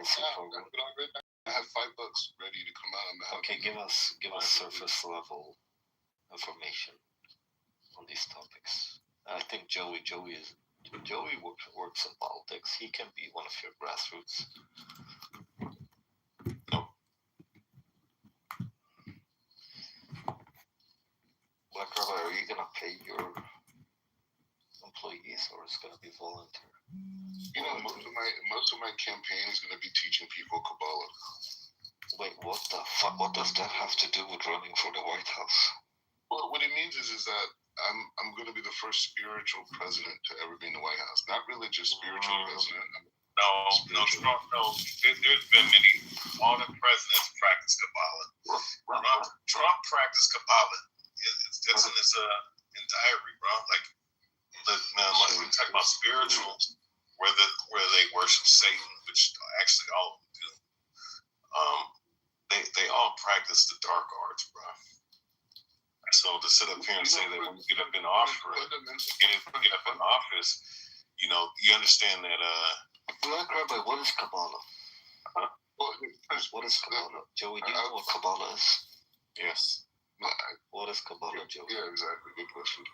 conspiracy program? I have 5 books ready to come out. Okay, give us surface level information on these topics. I think Joey works in politics. He can be one of your grassroots. Black Rabbi, are you gonna pay your employees, or is it gonna be volunteer? Most of my campaign is gonna be teaching people Kabbalah. Wait, what the fuck? What does that have to do with running for the White House? Well, what it means is that I'm going to be the first spiritual president to ever be in the White House. Not religious, spiritual president. No. There's been many. All the presidents practice Kabbalah. Trump practiced Kabbalah. It's in his diary, bro. Like we talk about spiritual, where they worship Satan, which actually all of them do. They all practice the dark arts, bro. So to sit up here and say that when you get up in office, you understand that. Black Rabbi, what is Kabbalah? Huh? What is Kabbalah? Joey, do you know what Kabbalah is? Yes. What is Kabbalah, Joey? Yeah, exactly. Good question.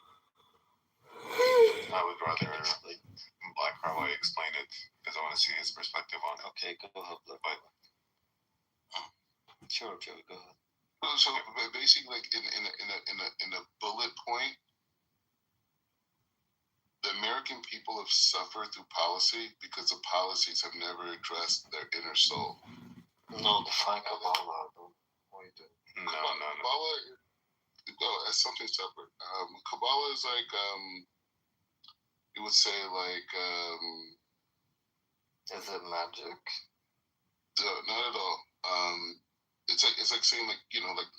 I would rather Black Rabbi explain it because I want to see his perspective on it. Okay, go ahead, Black Rabbi. Sure, Joey, go ahead. So basically, like in a bullet point, the American people have suffered through policy because the policies have never addressed their inner soul. No, define Kabbalah. What are you doing? No. Kabbalah, that's something separate. Kabbalah is like you would say like. Is it magic? Not at all. It's like saying like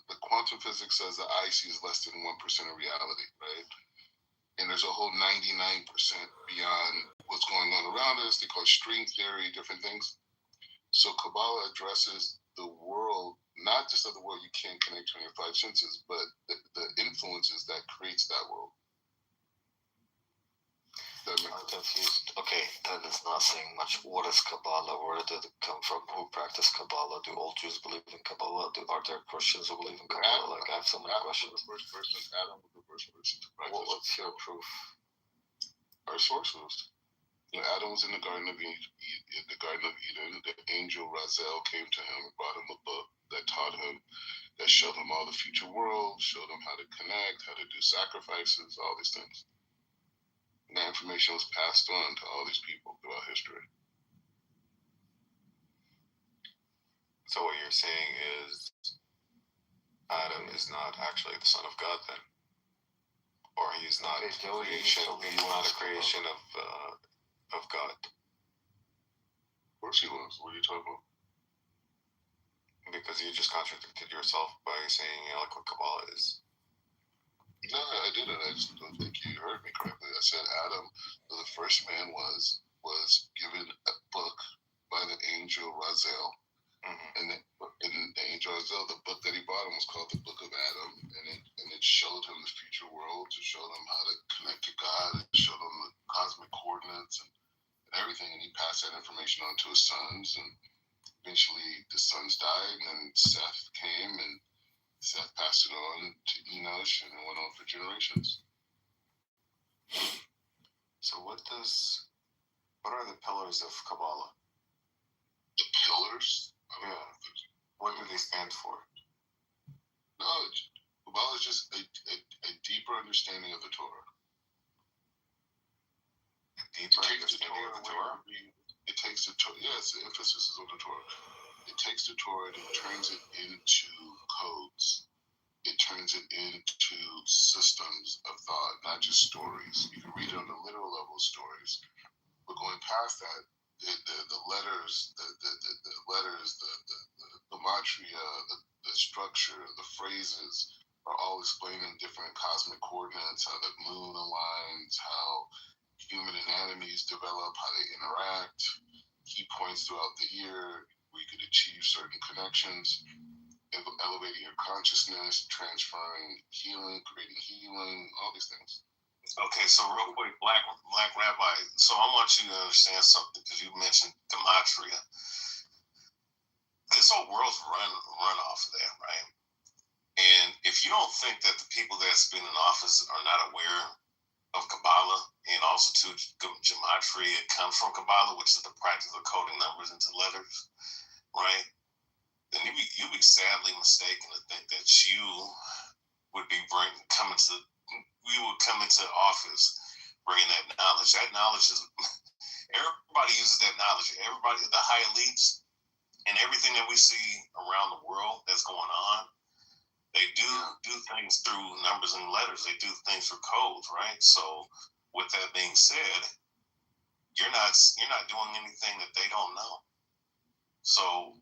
the quantum physics says that I see is less than 1% of reality, right? And there's a whole 99% beyond what's going on around us. They call it string theory, different things. So Kabbalah addresses the world, not just of the world you can't connect to your 5 senses, but the influences that creates that world. I'm confused. Okay, that is not saying much. What is Kabbalah? Where did it come from? Who practice Kabbalah? Do all Jews believe in Kabbalah? Are there Christians who believe in Kabbalah? Like, I have so many questions. Adam was the first person to practice. What's your proof? Our sources. Adam was in the Garden of Eden. The angel Raziel came to him and brought him a book that taught him, that showed him all the future worlds, showed him how to connect, how to do sacrifices, all these things. And that information was passed on to all these people throughout history. So what you're saying is Adam is not actually the son of God then? Or he's not a creation of God? Of course he was. What are you talking about? Because you just contradicted yourself by saying what Kabbalah is. No, I didn't. I just don't think you heard me correctly. I said Adam, the first man, was given a book by the angel Raziel. Mm-hmm. And the angel Raziel, the book that he brought him was called the Book of Adam. And it showed him the future world, to show them how to connect to God, it showed him the cosmic coordinates and everything. And he passed that information on to his sons. And eventually the sons died, and then Seth came, and Seth passed it on to Enosh, and it went on for generations. So what are the pillars of Kabbalah? The pillars? Yeah. What do they stand for? No, Kabbalah is just a deeper understanding of the Torah. A deeper understanding of the Torah? It takes the Torah. Yes, the emphasis is on the Torah. It takes the Torah and it turns it into codes. It turns it into systems of thought, not just stories. You can read it on the literal level of stories, but going past that, the letters, the gematria, the structure, the phrases are all explaining different cosmic coordinates, how the moon aligns, how human anatomies develop, how they interact, key points throughout the year. We could achieve certain connections, elevating your consciousness, transferring healing, creating healing, all these things. Okay, so real quick, Black Rabbi, so I want you to understand something, because you mentioned gematria. world's run off of that, right? And if you don't think that the people that's been in office are not aware of Kabbalah and also to gematria, it comes from Kabbalah, which is the practice of coding numbers into letters, right? Then you'd be sadly mistaken to think that you would be come into office bringing that knowledge. That knowledge is everybody uses that knowledge. Everybody, the high elites, and everything that we see around the world that's going on, they do things through numbers and letters. They do things through codes, right? So, with that being said, you're not doing anything that they don't know. So,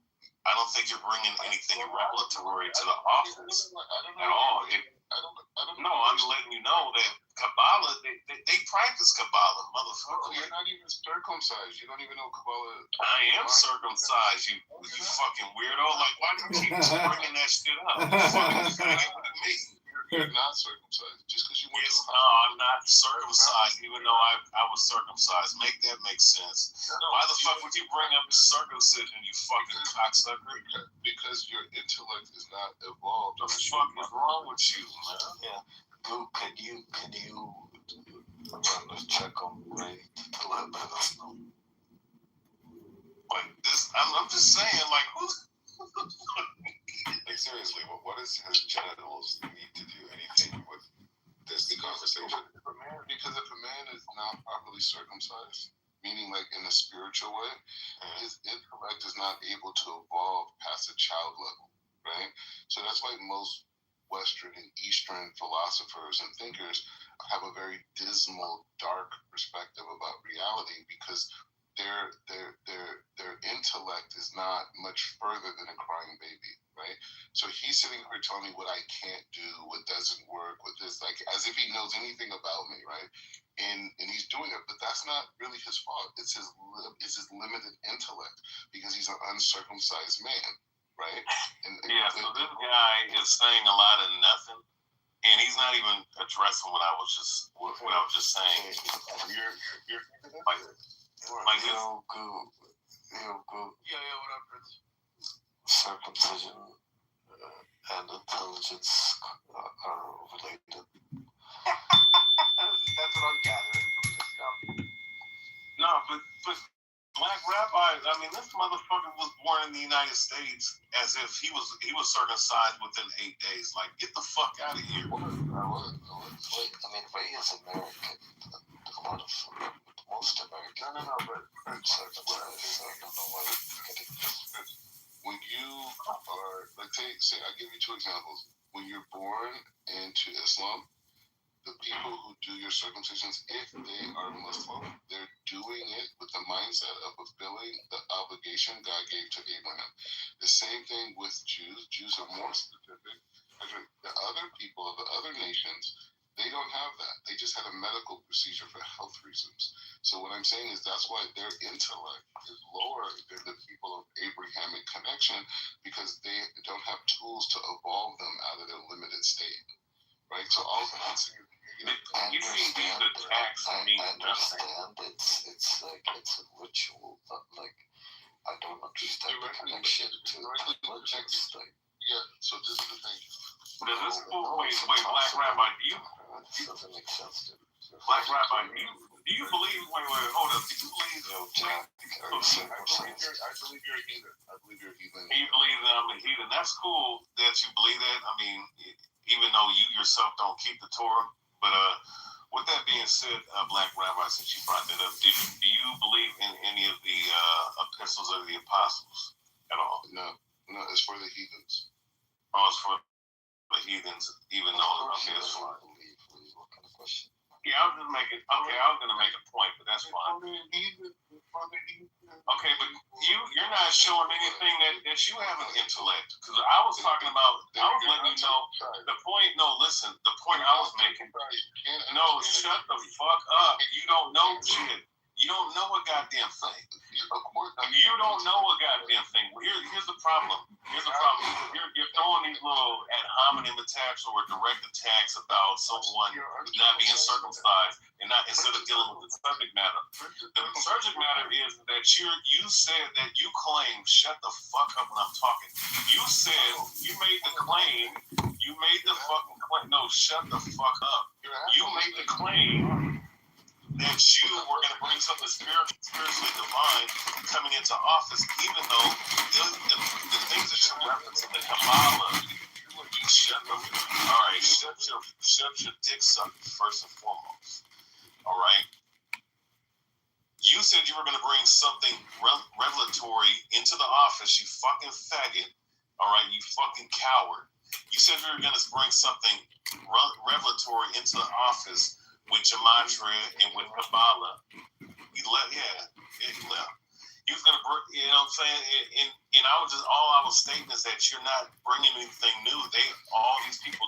I don't think you're bringing anything revelatory to the office at all. No, I'm letting you know that Kabbalah, they practice Kabbalah, motherfucker. You're not even circumcised. You don't even know Kabbalah. I am circumcised, you fucking weirdo. Like, why do you keep bringing that shit up? Me. You're not circumcised. Just because you went to no, I'm not circumcised, even though I was circumcised. Make that make sense. Why the fuck would you bring up circumcision, you fucking cocksucker? Because your intellect is not evolved. What the fuck is wrong with you, man? Yeah. Go, can you run a check on Ray to let us know? Like this, I'm just saying, like, who's like seriously, what does his genitals need to do anything with this conversation? Because if a man is not properly circumcised, meaning like in a spiritual way, his intellect is not able to evolve past a child level, right? So that's why most Western and Eastern philosophers and thinkers have a very dismal, dark perspective about reality because their intellect is not much further than a crying baby, right? So he's sitting here telling me what I can't do, what doesn't work, what this, like as if he knows anything about me, right? And he's doing it, but that's not really his fault. It's his limited intellect because he's an uncircumcised man, right? So this guy is saying a lot of nothing, and he's not even addressing what I was just saying. You're like go. Yeah, what up, Prince? Circumcision and intelligence are related. That's what I'm gathering from this stuff. No, but black rabbis. I mean, this motherfucker was born in the United States as if he was circumcised within 8 days. Like, get the fuck out of here. I mean, Ray is American. A lot of most American. No, but circumcised. I don't know why you're getting this. When you are, like, say, I'll give you two examples. When you're born into Islam, the people who do your circumcisions, if they are Muslim, they're doing it with the mindset of fulfilling the obligation God gave to Abraham. The same thing with Jews. Jews are more specific. The other people of the other nations, they don't have that. They just had a medical procedure for health reasons. So what I'm saying is that's why their intellect is lower than the people of Abrahamic connection because they don't have tools to evolve them out of their limited state. Right? So all I'm saying I understand. It's like it's a ritual, but like I don't understand the connection to religions. Like, yeah. So this is the thing. Wait, Black Rabbi, doesn't make sense to me. Black Rabbi, do you believe? Wait, hold up. Do you believe? Jack, I believe you're a heathen. I believe you're a heathen. You believe that I'm a heathen? That's cool that you believe that. I mean, even though you yourself don't keep the Torah. But with that being said, Black Rabbi, since you brought that up, do you believe in any of the epistles of the apostles at all? No, it's for the heathens. Oh, it's for the heathens, even though it's for. What kind of question? Yeah, I was going to make a point, but that's fine. Okay, but you're not showing anything that you have an intellect. Because I was talking about, I was letting you know the point. No, listen, the point I was making. No, shut the fuck up. You don't know shit. You don't know a goddamn thing. You don't know a goddamn thing. Here's the problem. You're throwing these little ad hominem attacks or direct attacks about someone not being circumcised and not instead of dealing with the subject matter. The subject matter is that you said that you claim, shut the fuck up when I'm talking. You said you made the claim, you made the fucking claim. No, shut the fuck up. You made the claim that you were going to bring something spiritually divine coming into office, even though the things that you're referencing, the Kabbalah, you shut your dick suck first and foremost. All right. You said you were going to bring something revelatory into the office, you fucking faggot. All right, you fucking coward. You said you were going to bring something revelatory into the office with gematria and with Kabbalah. He left. He left. He was going to bring, you know what I'm saying? And I was stating is that you're not bringing anything new. All these people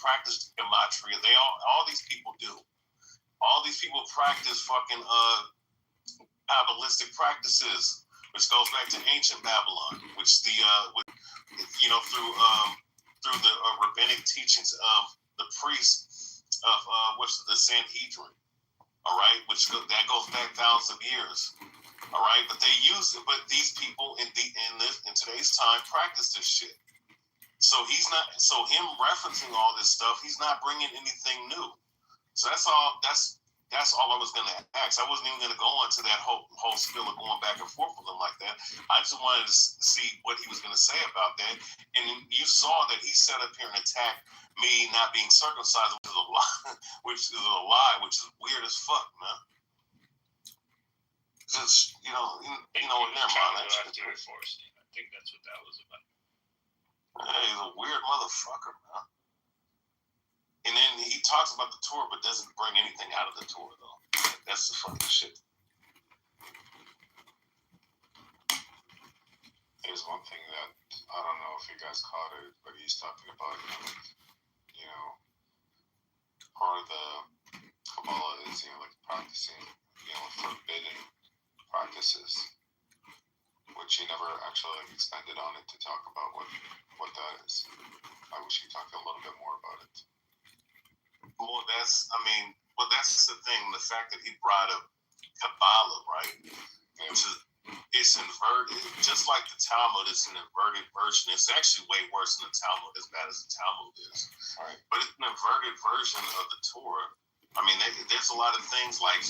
practice gematria. All these people do. All these people practice fucking Kabbalistic practices, which goes back to ancient Babylon, which through the rabbinic teachings of the priests of the Sanhedrin, all right, that goes back thousands of years, all right. But they use it. But these people in today's time practice this shit. So him referencing all this stuff, he's not bringing anything new. So that's all I was going to ask. I wasn't even going to go into that whole spiel of going back and forth with him like that. I just wanted to see what he was going to say about that. And you saw that he sat up here and attacked me not being circumcised, which is a lie, which is weird as fuck, man. Just, never mind. I think that's what that was about. Yeah, he's a weird motherfucker, man. And then he talks about the tour, but doesn't bring anything out of the tour, though. That's the fucking shit. There's one thing that I don't know if you guys caught it, but he's talking about, part of the Kabbalah is, like practicing, forbidden practices, which he never actually expanded on it to talk about what that is. I wish he talked a little bit more about it. Well, that's the thing. The fact that he brought up Kabbalah, right? It's inverted, just like the Talmud. It's an inverted version. It's actually way worse than the Talmud, as bad as the Talmud is. Right. But it's an inverted version of the Torah. I mean, there's a lot of things like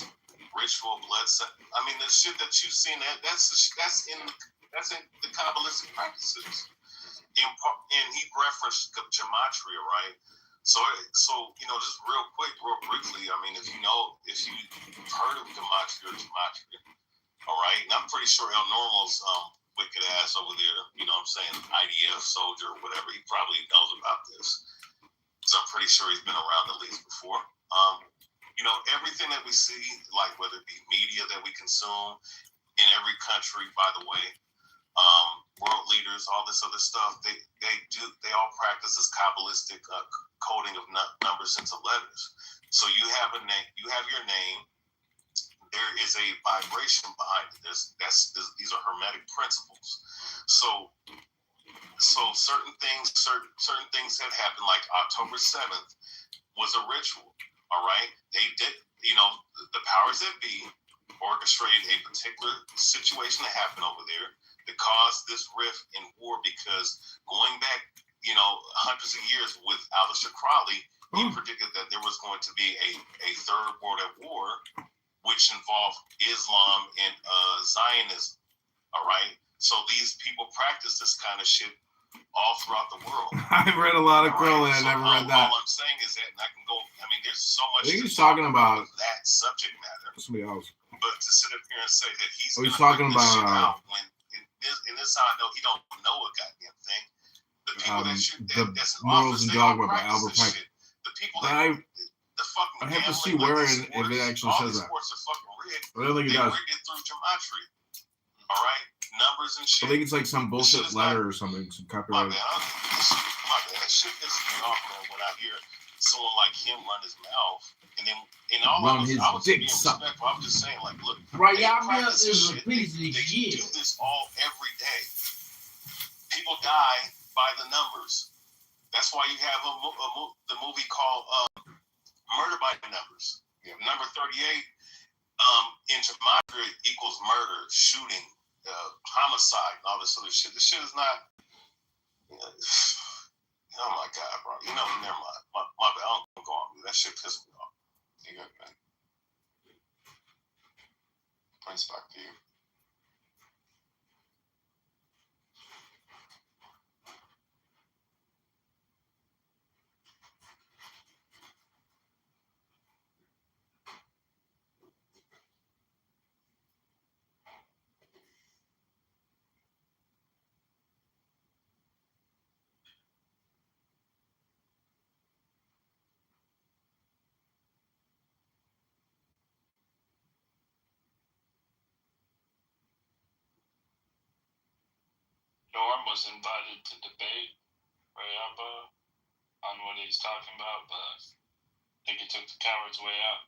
ritual blood. I mean, the shit that you've seen that's in the Kabbalistic practices. And he referenced gematria, right? So just real briefly. I mean, if you've heard of gematria, all right, and I'm pretty sure El Normal's wicked ass over there, you know what I'm saying, IDF soldier or whatever, he probably knows about this. So I'm pretty sure he's been around at least before. Everything that we see, like whether it be media that we consume in every country, by the way, world leaders, all this other stuff, they all practice this Kabbalistic coding of numbers into letters. So you have a name, you have your name. There is a vibration behind it. These are hermetic principles. So certain things that happened, like October 7th, was a ritual. All right, they did. The powers that be orchestrated a particular situation that happened over there that caused this rift and war, because going back, hundreds of years with Aleister Crowley, he predicted that there was going to be a third world war, which involved Islam and Zionism. All right, so these people practice this kind of shit all throughout the world. I've read a lot of Crowley. I never read that. All I'm saying is that, and I can go. I mean, there's so much. I think he's talking about that subject matter. Somebody else. But to sit up here and say that he's talking about out when in this how I know he don't know a goddamn thing. The people that's in Morals office, and they don't Dogma by practice Albert this Pike. shit. The people But that the fucking I have to see gambling, where like and if it actually all says these that. sports are fucking rigged. I don't think it They does. rigged it through gematria. All right, numbers and I shit. think it's like some bullshit letter or something, some copyright. My bad. That shit pisses me off, man, when I hear someone like him run his mouth. And then, I was being respectful. I'm just saying, like, look, Right, they y'all practice this is a shit. piece of They shit. do this all every day. People die by the numbers. That's why you have the movie called Murder by Numbers. Yeah. Number 38 in gematria equals murder, shooting, homicide, and all this other shit. This shit is not. Oh my god, bro. You know, never mind. My bad. I don't go on me. That shit pissed me off. You good, man. Points back to you. Norm was invited to debate Rayaba on what he's talking about, but I think he took the coward's way out.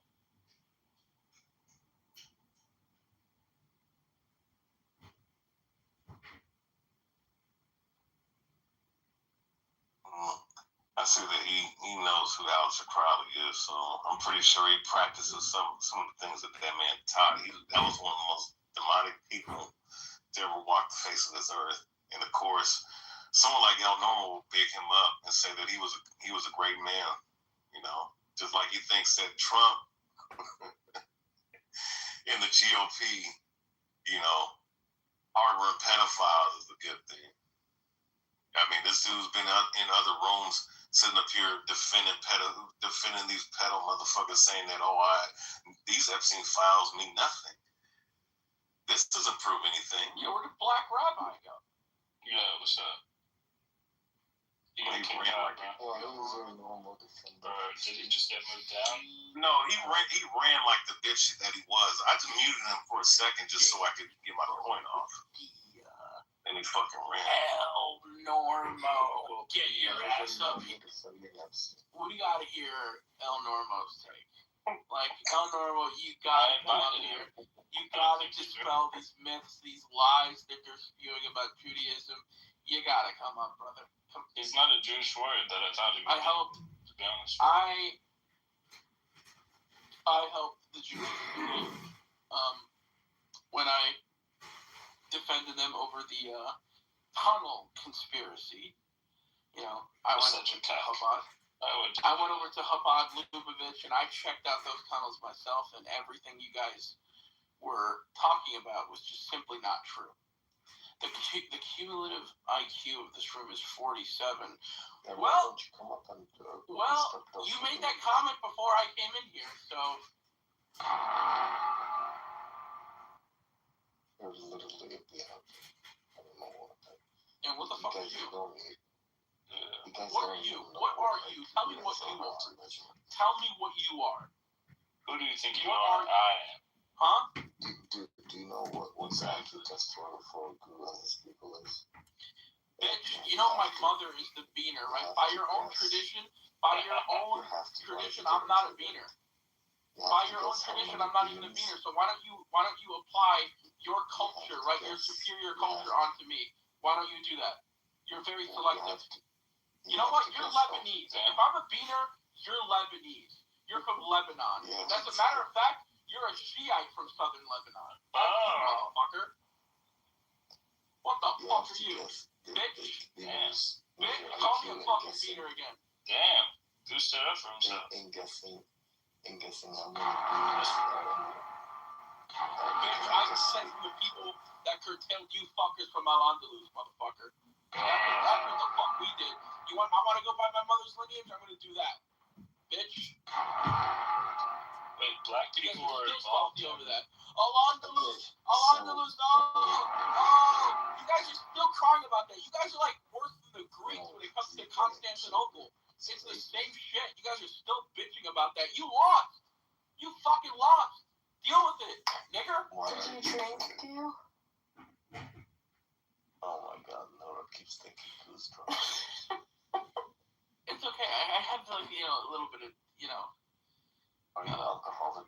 I see that he knows who Alistair Crowley is, so I'm pretty sure he practices some of the things that man taught. That was one of the most demonic people to ever walk the face of this earth. And of course, someone like El Normo will big him up and say that he was a great man. You know, just like he thinks that Trump in the GOP, you know, harboring pedophiles is a good thing. I mean, this dude's been out in other rooms sitting up here defending these pedo motherfuckers, saying that these Epstein files mean nothing. This doesn't prove anything. Yeah, where did Black Rabbi go? Yeah, what's up? He got kicked out, bro. Well, he was a normal defender. Or did he just get moved down? No, he ran like the bitch that he was. I just muted him for a second just so I could get my point off. And he fucking ran. El Normo, get your ass up here. What do you gotta hear El Normo's take? Like, El Normo, you gotta come up here. You gotta dispel these myths, these lies that they're spewing about Judaism. You gotta come up, brother. He's not a Jewish warrior that I thought he was. I helped. To be honest. I helped the Jewish community when I defended them over the tunnel conspiracy. You know, I went over to Chabad. I went over to Chabad Lubavitch and I checked out those tunnels myself, and everything you guys were talking about was just simply not true. The cumulative IQ of this room is 47. Well, you made that comment before I came in here, so. There's literally a I don't know what. And what the fuck are you? What are you? What are you? Tell me what you are. Tell me what you are. Who do you think you are? I am. Huh? Do you know what exactly testifying for Guru and his people is? Bitch, you know my mother is the beaner, right? By your own tradition, I'm not a beaner. By your own tradition, I'm not even a beaner. So why don't you apply your culture, right? Your superior culture onto me? Why don't you do that? You're very selective. You know what? You're Lebanese. If I'm a beaner, you're Lebanese. You're from Lebanon. As a matter of fact, you're a Shiite from southern Lebanon. Motherfucker. What the fuck are you? Bitch. Bitch, call me a fucking beaner again. Damn. Who stood up for himself? In guessing how many Bitch, I was sent from the people that curtailed you fuckers from Al-Andalus, motherfucker. That's what the fuck we did. I want to go by my mother's lineage, I'm going to do that. Bitch. Wait, black people were involved over that. Al-Andalus, you guys are still crying about that. You guys are like worse than the Greeks when it comes to Constantinople. It's the same shit. You guys are still bitching about that. You lost. You fucking lost. Deal with it, nigger. Did you drink, too? Oh my god, Nora keeps thinking goosebumps. It's okay. I had like, a little bit of, Are you alcoholic?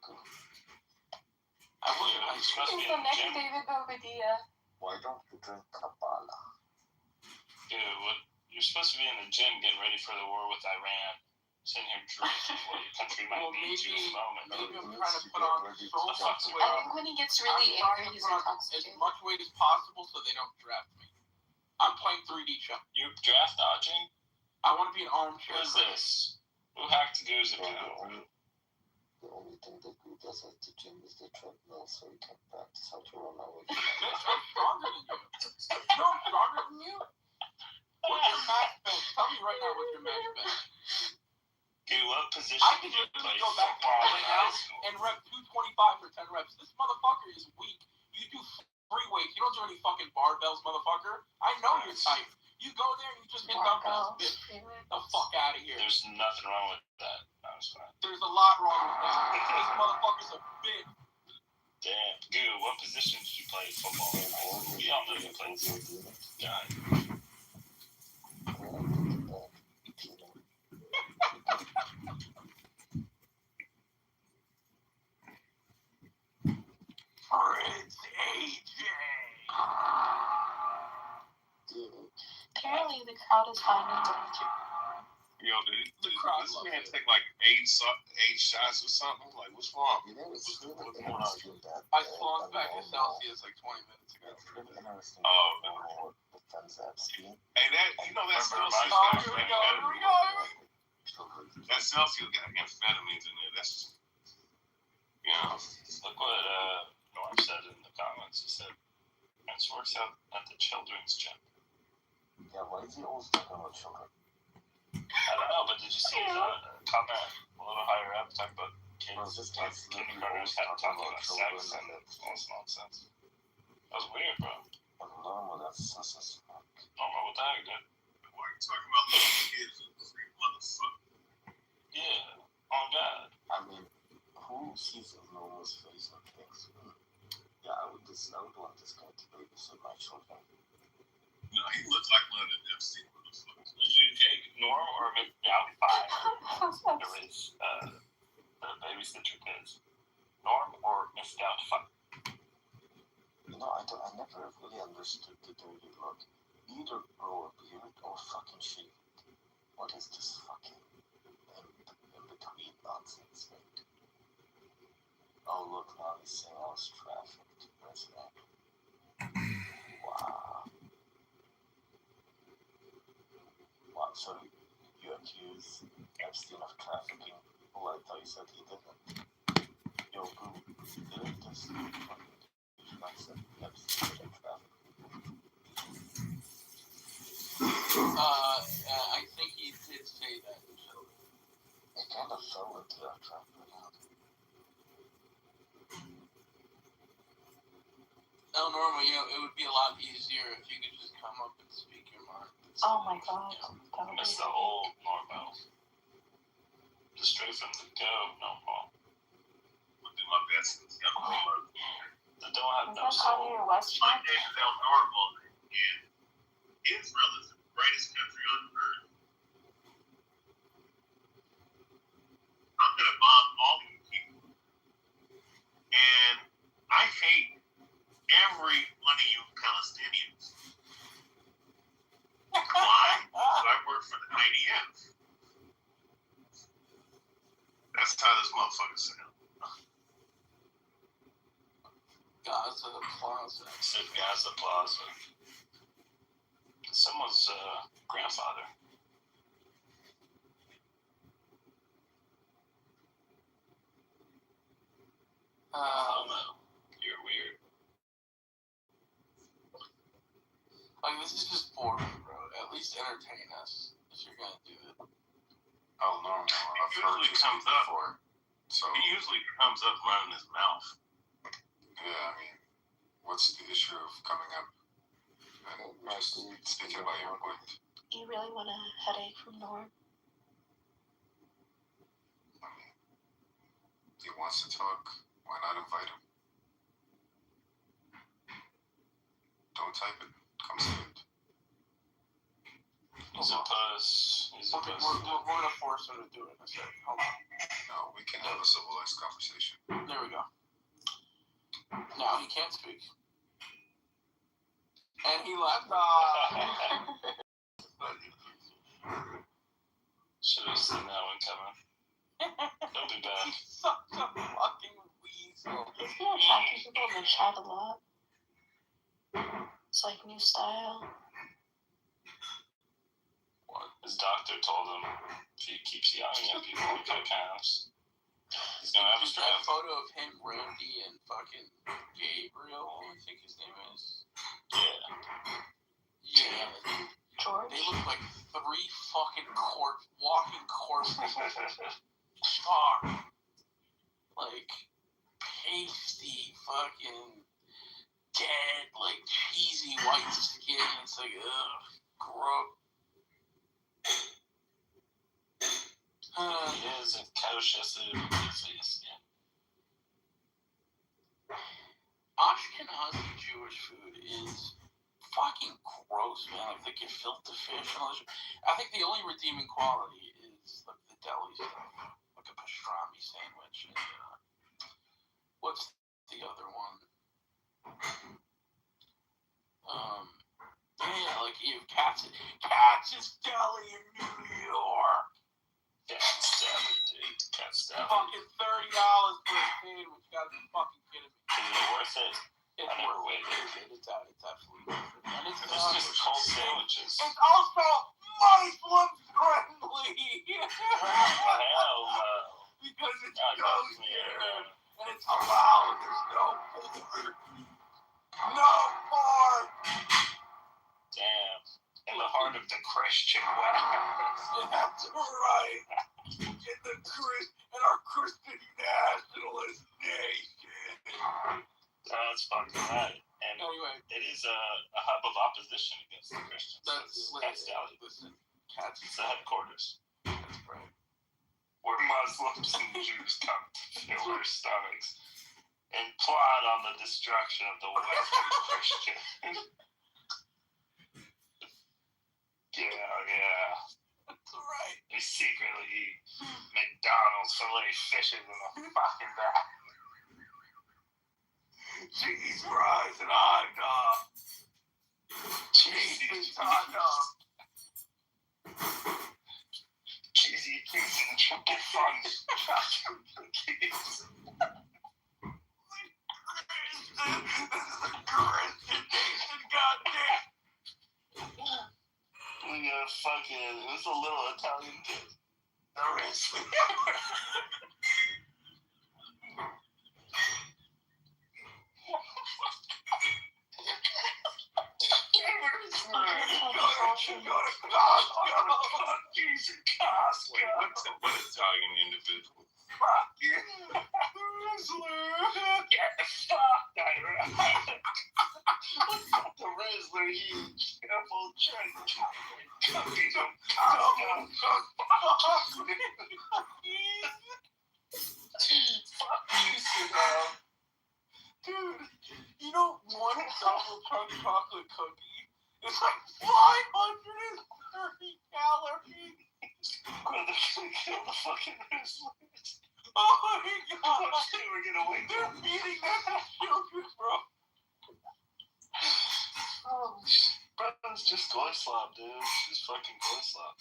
I wish I He's the next David Bobadilla. Why don't you drink Kabbalah? Dude, what? You're supposed to be in the gym getting ready for the war with Iran. Sitting here drinking what your country might need you in a moment. Maybe I'm trying to put on so much I weight. think when he gets really I'm trying angry, to he's put on as intoxicated. much weight as possible so they don't draft me. I'm playing 3D chess. You're draft dodging? I want to be an armchair. What is this? Who hacked Goose account? The only thing that Goo does at the gym is the treadmill, so he can practice how to run away. Bitch, I'm stronger than you. You know I'm stronger than you? What's your max bench? Tell me right now what's your max bench. Dude, what position I can did you literally play go back to football in right high now school? and rep 225 for 10 reps. This motherfucker is weak. You do free weights. You don't do any fucking barbells, motherfucker. I know you're tight. You go there and you just hit dumbbells, bitch. The fuck out of here. There's nothing wrong with that. That was fine. There's a lot wrong with that. This motherfucker's a bitch. Damn. Dude, what position did you play football in high school? We all know you played God. Prince AJ. Apparently, the crowd is finding him. Yo, dude, The crowd this loves man it. take like eight shots or something. Like, what's wrong? What's going on? I swung back to Celsius like 20 minutes ago. Oh, hey, that you know that Remember Celsius my- got Here we go. that Celsius got amphetamines in there. That's Look what Norm said in the comments. He said, Prince works out at the children's gym. Yeah, why is he always talking about children? I don't know, but did you see his comment a little higher up talking about Bro, kids? this Like guy's literally kindergartners always had talking talking about about children sex and and all this nonsense. That was weird, bro. normal, that's sus as fuck. Normal, what the heck, dude? why are you talking about little kids and free motherfucker? Yeah. Oh, God. I mean, who sees Normal's face and thinks, yeah, I would want this guy to babysit my children. No, he looks like one of the MC motherfuckers. Did you take Norm or maybe out 5? There is the babysit your kids. Norm or Miss Down 5? You know, I never really understood the dirty look. Either grow a beard or fucking shave it. What is this fucking in between nonsense, mate? Oh, look, now he's saying I was trafficked. Where's that? Wow. Wow, so you accuse Epstein of trafficking? Oh, I thought you said he didn't. Yo, Goo, didn't this fucking douchebag said Epstein didn't traffic? I think he did say that. It kind of fell into that trap, but No, normally, it would be a lot easier if you could just come up and speak your mind. Oh my god. That would be Miss the old Normo. Just straight from the go, no Paul. I'll do my best. They don't have Is no that soul. Kanye West My track? name is El Normal, and Israel is the greatest country on earth. I'm gonna bomb all you people, and I hate every one of you Palestinians. Why? Because I work for the IDF. That's how this motherfucker sounds. Gaza Plaza. Said Gaza Plaza. Someone's grandfather. Oh no. You're weird. Like, this is just boring, bro. At least entertain us if you're gonna do it. Oh, normal. I've It heard usually you comes speak up. before. So, He usually comes up running his mouth. yeah, I mean, what's the issue of coming up and just speaking about your point? You really want a headache from Norm? I mean, if he wants to talk, why not invite him? Don't type it. Come say it. He's a puss. He's a Okay, puss. we're gonna force him to do it in a second. Hold on. No, we can have a civilized conversation. There we go. Now he can't speak. And he left. should have seen that one coming. He'll be back. He's such a fucking weasel. He's been attacking people in the chat a lot. It's like new style. His doctor told him if he keeps yelling at people like that he's gonna have a Just got a stroke. photo of him, Randy, and fucking Gabriel, I think his name is. Yeah. George? They look like 3 fucking walking corpses. Fuck. Like, pasty, fucking, dead, like, cheesy white skin. It's like, ugh, gross. He is a cautious disease. Ashkenazi Jewish food is fucking gross, man. Like the gefilte fish. I think the only redeeming quality is like the deli stuff, like a pastrami sandwich. And, what's the other one? Yeah, like you Katz's Deli in New York. Cat's Deli, dude. Cat's Deli. Fucking $30 for a sandwich. You gotta be fucking kidding me. Is it worth it? It's I never worth waited. it. It's absolutely worth it. And it's It's just cold sandwiches. It's also Muslim friendly. Hell no. Because it's God, kosher. yeah. And it's allowed. There's no pork. No pork. Damn. In the heart of the Christian West. That's right. In our Christian nationalist nation. That's fucking right. And Anyway, it is a hub of opposition against the Christians. Cat's Deli. Listen, Cat's It's the headquarters. That's right. Where Muslims and Jews come to fill their stomachs and plot on the destruction of the Western Christian. Yeah. That's right. They secretly eat McDonald's filet fishes in the fucking back. Cheese fries and hot dog. Cheese hot dog. Cheesy cheese and chicken fries. Cookies. This is a Christian nation, goddamn. We got fucking, it was a little Italian kid. There is. What Italian individual? The Rizzler, you careful church. Cookies on Dude, you know one double chunk chocolate cookie is like 530 calories. Kill the fucking Rizzlers. Oh my god. They were gonna wake They're up. feeding that to children, bro. Oh, bro, it's just goy slop, dude. It's just fucking goy slop.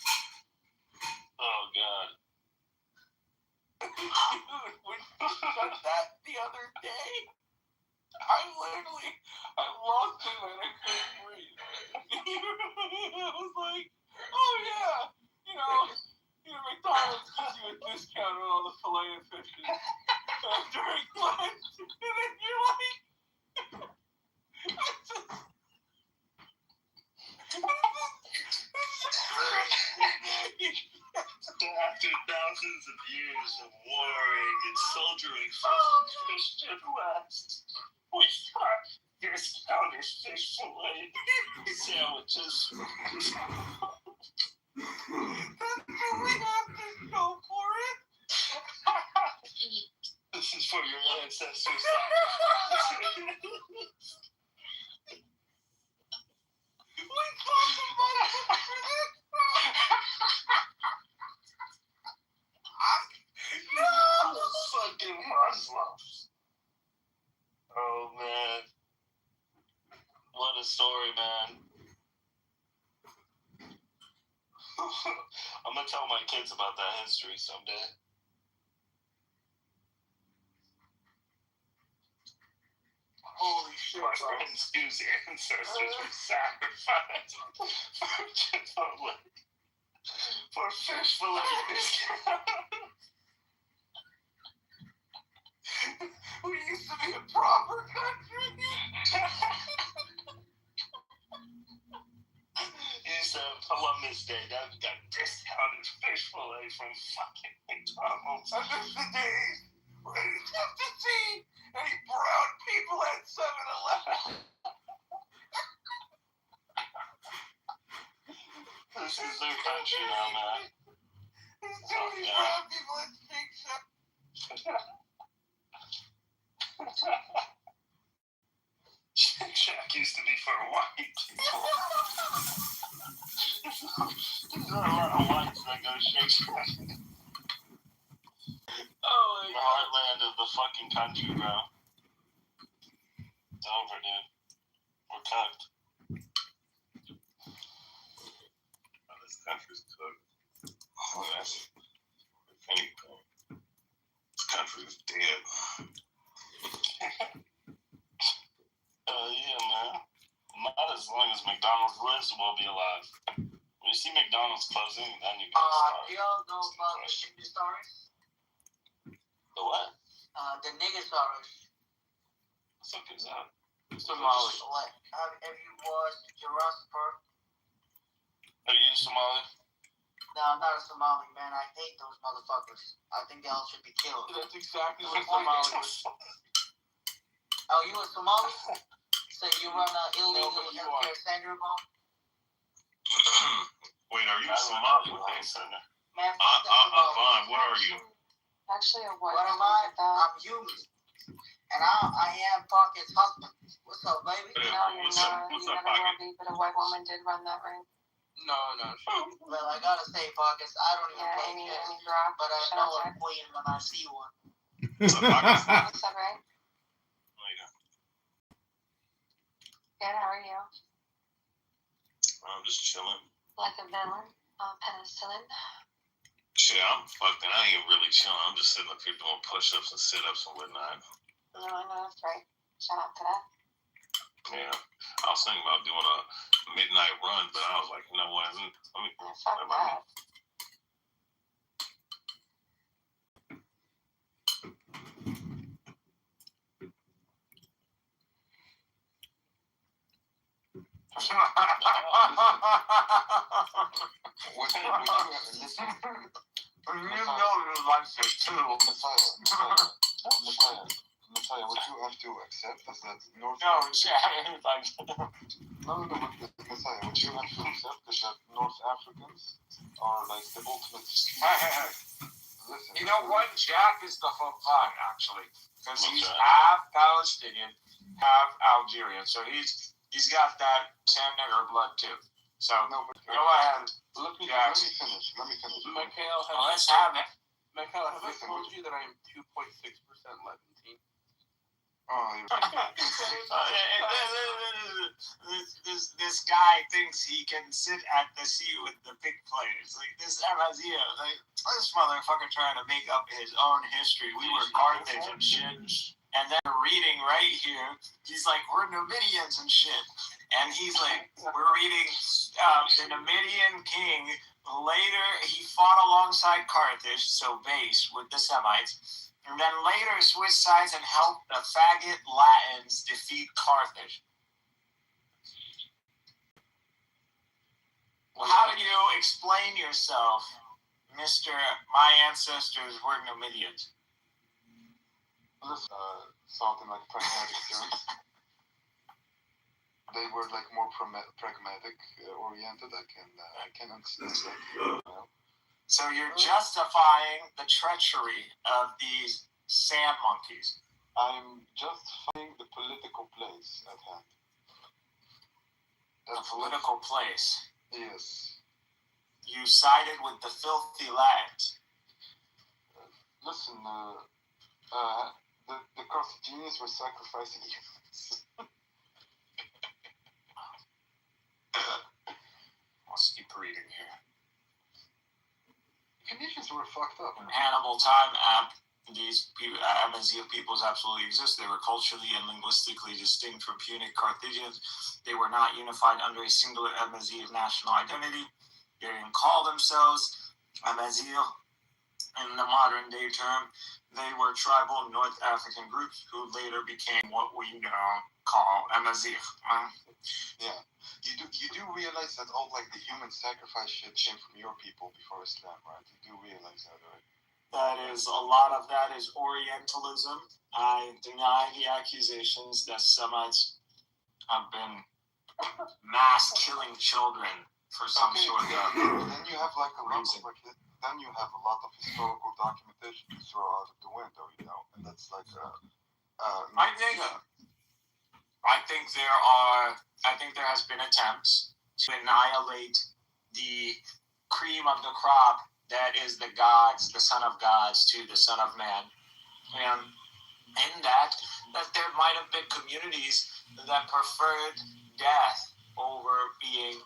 Oh god. Dude, when you said that the other day, I lost it and I couldn't breathe. I was like, oh yeah, McDonald's gives you a discount on all the filet of fishes during lunch. And then you're like, After thousands of years of warring and soldiering for the Christian West, we start discounted fish fillet sandwiches. we have to go for it. This is for your ancestors. We talked about it. No! Fucking Muslims. Oh man. What a story, man. I'm gonna tell my kids about that history someday. Holy shit, My bro. friends whose ancestors were sacrificed for Chipotle. For fish fillets. We used to be a proper country. It's Columbus Day. That got discounted fish fillet from fucking McDonald's. And this is the days where you have to see any brown people at 7-Eleven. This is their country now, man. There's too many brown people at Shake Shack. Shake Shack used to be for white people. There's not a lot of whites that go to Shake Shack. Oh my The god. heartland of the fucking country, bro. It's over, dude. We're cooked. Oh, this country's cooked. Oh, that's if anything. This country is dead. Yeah, man. Not as long as McDonald's lives, we'll be alive. When you see McDonald's closing, then you get started. Do y'all know about the nigga stories? The what? The nigga stories. What the fuck is that? Somali. What? Have you watched Jurassic Park? Are you Somali? No, I'm not a Somali, man. I hate those motherfuckers. I think they all should be killed. That's exactly what Somali is. Oh, you a Somali? So you run an illegal but you healthcare center, bro? Wait, are you I Somali? remember you saying that. Man, fuck that Somali. Vaughn, what are you? Actually, a white What am woman I? did that. I'm human. And I am Pocket's husband. What's up, baby? No, you're What's up? not. What's You up, never will Pocket? be, but a white woman did run that ring. No. Well, I gotta say, Pockets, I don't even Yeah, play Amy chess. Brock. But I Shout know out a queen when I see one. What's up, Pocket? What's up, right? Later. Good, how are you? I'm just chilling. Like a villain on penicillin. Shit, I ain't even really chilling. I'm just sitting up here doing push-ups and sit-ups and whatnot. No, I know that's right. Shout out to that. Yeah. I was thinking about doing a midnight run, but I was like, you know what? Let me Fuck that. What you listen, You know you like it too. Messiah, what you have to accept is that North No, yeah, like, Messiah, what you have to accept is that North Africans are like the ultimate. Listen, You know what? Jack is the whole fun, actually, because he's Okay. half Palestinian, half Algerian. So he's got that Sam nigger blood too. So No, but go ahead. let me Yes. finish. Mikhail, Let's have it. Mikhail, have I told you that I am 2.6% Levantine? Oh, you're This guy thinks he can sit at the seat with the big players. Like this Amazia, like this motherfucker trying to make up his own history. We were Carthage and shit. And then reading right here, he's like, we're Numidians and shit. And he's like, we're reading the Numidian king. Later, he fought alongside Carthage, so base with the Semites. And then later switched sides and helped the faggot Latins defeat Carthage. Well, how do you explain yourself, Mr. My ancestors were Numidians? thought in like pragmatic terms. They were like more pragmatic oriented. I can understand that. You know? So you're justifying the treachery of these sand monkeys. I'm justifying the political place at hand. The political place. Yes. You sided with the filthy Latins. Listen, the Carthaginians were sacrificing humans. Let's keep reading here. Americans were fucked up. In Hannibal time, these Amazigh peoples absolutely exist. They were culturally and linguistically distinct from Punic Carthaginians. They were not unified under a singular Amazigh national identity. They didn't call themselves Amazigh in the modern day term. They were tribal North African groups who later became what we now call Amazigh. Yeah. You do realize that all like the human sacrifice shit came from your people before Islam, right? You do realize that, right? That is, a lot of that is Orientalism. I deny the accusations that Semites have been mass killing children for some sort of. Then you have like a lot of then you have a lot of historical documentation to throw out of the window, you know, and that's like I think there has been attempts to annihilate the cream of the crop that is the gods, the son of gods to the son of man. And in that there might have been communities that preferred death over being,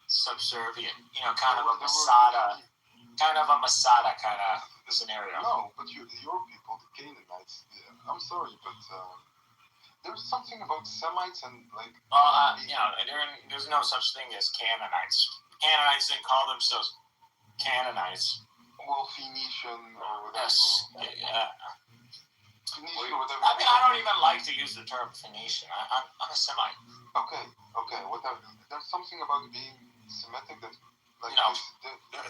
subservient. Kind of a Masada kind of scenario. No, but your people, the Canaanites, I'm sorry, but there's something about Semites and like... there's no such thing as Canaanites. Canaanites didn't call themselves Canaanites. Well, Phoenician or whatever. Yes. Phoenician or whatever. I mean, I don't even like to use the term Phoenician. I'm a Semite. Okay, whatever. There's something about being Semitic that... Like,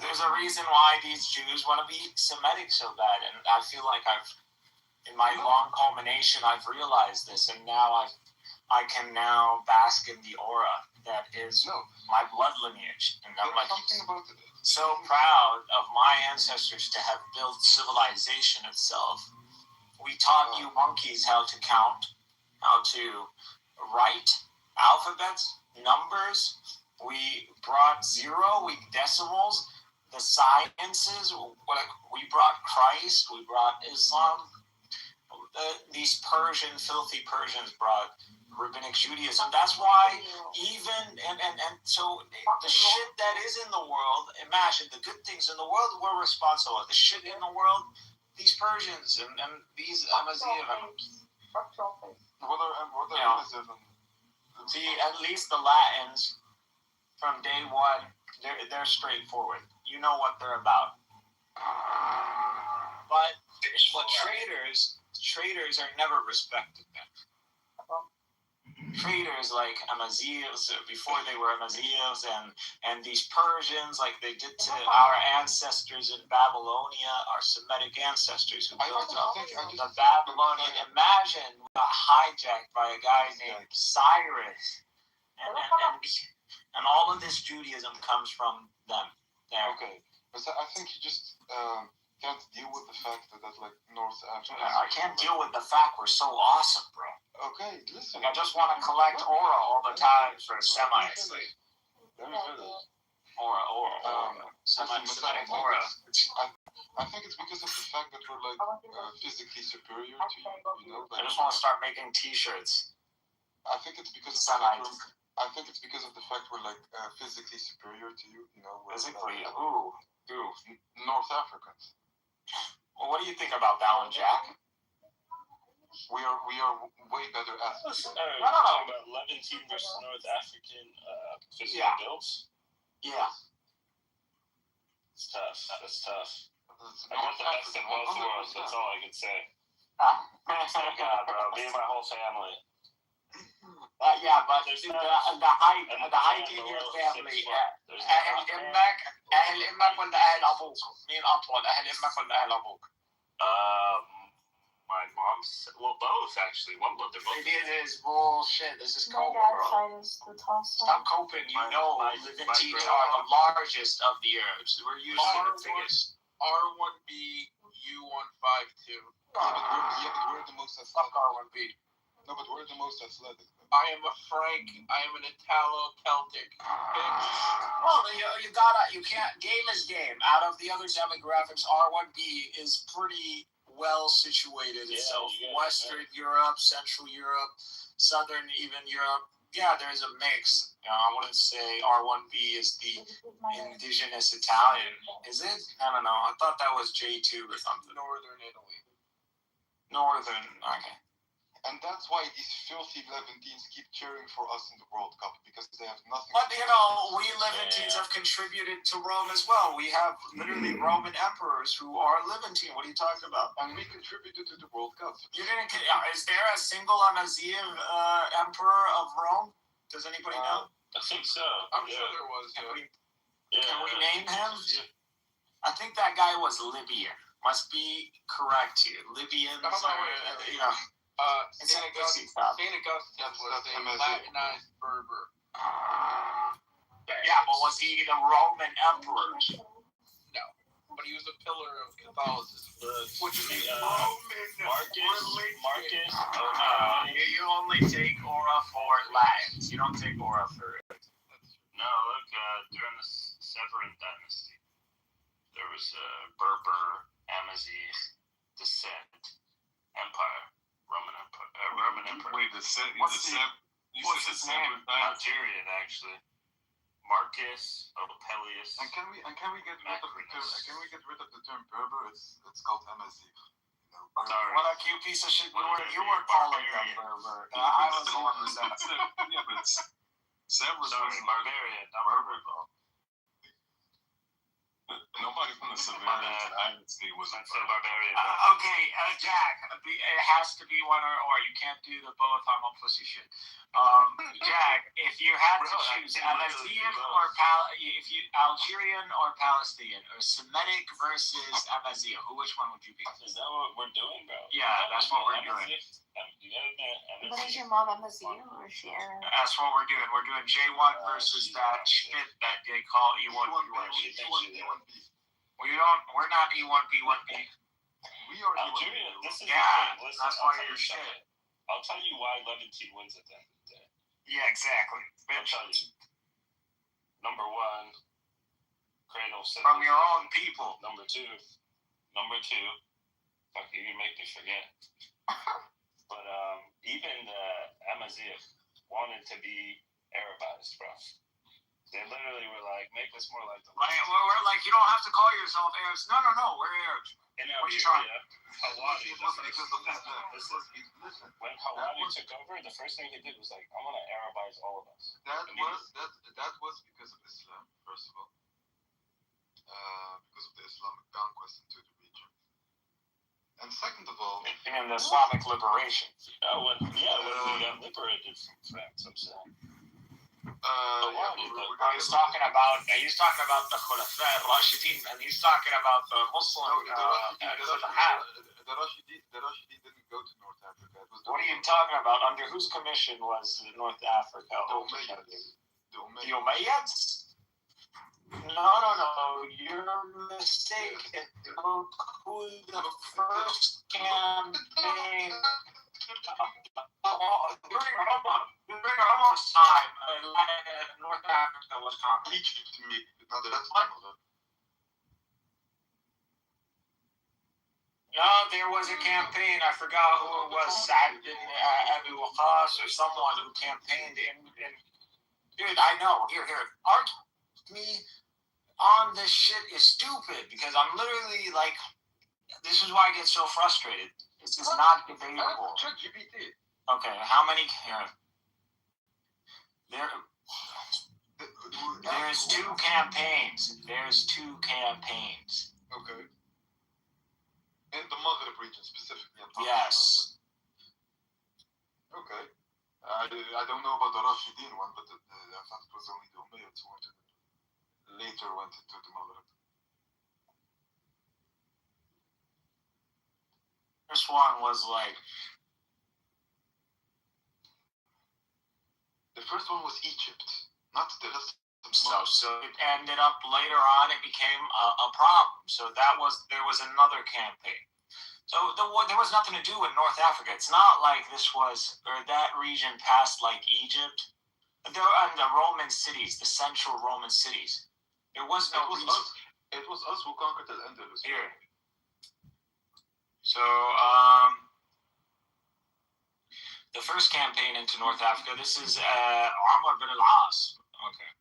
there's a reason why these Jews want to be Semitic so bad, and I feel like in my long culmination, I've realized this, and now I can now bask in the aura that is my blood lineage, and I'm like so proud of my ancestors to have built civilization itself. We taught you monkeys how to count, how to write alphabets, numbers. We brought decimals, the sciences. We brought Christ. We brought Islam. These filthy Persians brought rabbinic Judaism. That's why so the shit that is in the world, imagine the good things in the world, we're responsible. The shit in the world, these Persians and these Amazigh. See, at least the Latins, from day one, they're straightforward. You know what they're about. But traders are never respected. Traders like Amazighs, before they were Amazighs, and these Persians, like they did to our ancestors in Babylonia, our Semitic ancestors who built up the Babylonian. Imagine we got hijacked by a guy named Cyrus, and all of this Judaism comes from them. Okay, but I think you just can't deal with the fact that like North Africa. I can't deal with the fact we're so awesome, bro. Okay, listen. I just want to collect aura all the time for Semites. Aura. Semitic aura. I think it's because of the fact that we're like physically superior to you. I just want to start making T-shirts. I think it's because of the fact we're like physically superior to you. Physically, who? North Africans. Well, what do you think about that one, Jack? We are way better athletes. Talking about Levantine versus North African physical builds. Yeah. It's tough. That's tough. I got the best of both worlds. That's all I can say. Thank God, bro. Me and my whole family. But the height in your family. أهل أمك ولا أهل أبوك؟ مين أطول؟ أهل أمك ولا أهل أبوك؟ My mom's, both actually. They're both. It is bullshit. This is coping, bro. Stop coping. Levantines are the largest of the Arabs. We're usually the biggest. R1B, U152. Yeah, but we're the most athletic. Fuck R1B. No, but we're the most athletic. I am a Frank. I am an Italo-Celtic. Well, you can't. Game is game. Out of the other demographics, R1B is pretty well situated itself. Western Europe, Central Europe, Southern even Europe. yeah, there's a mix. I wouldn't say R1B is the indigenous Italian. Is it? I don't know. I thought that was J2 or something. Northern Italy. Northern. Okay. And that's why these filthy Levantines keep cheering for us in the World Cup, because they have nothing. But you know, we Levantines have contributed to Rome as well. We have literally Roman emperors who are Levantine. What are you talking about? And we contributed to the World Cup. You didn't. Is there a single Amazian emperor of Rome? Does anybody know? I think so. I'm sure there was. Can we name him? I think that guy was Libyan. Must be correct here. Libyans are, you know. St. Augustine was a Latinized Berber. Yeah, but was he the Roman emperor? No, but he was a pillar of Catholicism. Which is Marcus. You only take aura for Latins. You don't take aura for. No, look, during the Severan dynasty, there was Berber, Amazigh, descent, empire. Roman Empire. Wait, what's his name? Algerian, actually. Marcus Aurelius. And can we get rid of the term Berber? It's called Amazigh. Sorry. What a cute piece of shit. You were calling them Berber. I was the one who said it. Yeah, but Severus was barbarian, not Berber, though. Nobody from the Severian dynasty was a barbarian. Okay, Jack, it has to be one or you can't do the both. I'm on pussy shit. Jack, if you had to choose Amazian or Algerian or Palestinian, or Semitic versus Amazian, which one would you be? Is that what we're doing, bro? Yeah, that's what we're doing. But is your mom Amazian or is she Arab? That's what we're doing. We're doing J1 versus that shit that they call E1, E1B. We're not E1, B1B. We are Algeria. This is Yeah, the thing. Listen, that's why you're shit. I'll tell you why Levantine wins at the end of the day. Yeah, exactly. I'll tell you. Number one, cradle from your own people. Number two, fuck you make me forget. But even the Amazigh wanted to be Arabized, bro. They literally were like, make us more like the We're like, you don't have to call yourself Arabs. No, we're Arabs. In What are you trying? Hawadi, when Hawadi took over, the first thing he did was like, I'm gonna Arabize all of us. That was because of Islam, first of all. Because of the Islamic conquest into the region. And second of all, and the Islamic liberation. When we got liberated from France, I'm saying. He's talking about the Khulafa Rashidin, and he's talking about the Muslim. The Rashidin didn't go to North Africa. What are you talking about? Under whose commission was North Africa? The The Umayyads? No. You're mistaken. Who the first campaign during Omar's time, North Africa was conquered. Egypt to me. No, there was a campaign. I forgot who it was. Sa'd bin Abi Waqqas or someone who campaigned in. Dude, I know. Here. Argue me on this shit is stupid because I'm literally like, this is why I get so frustrated. This is not debatable. ChatGPT. Okay, how many? There's two campaigns. Okay. In the Maghreb region specifically. Yes. Okay. I don't know about the Rashidin one, but I thought it was only the Umayyads who later went into the Maghreb. First one was like. The first one was Egypt, not the rest of So it ended up later on. It became a problem. So there was another campaign. So there was nothing to do in North Africa. It's not like that region passed like Egypt. There and the Roman cities, the central Roman cities. There was no reason. It was us who conquered Al-Andalus. Here. So The first campaign into North Africa, this is Amr bin al-As. Okay.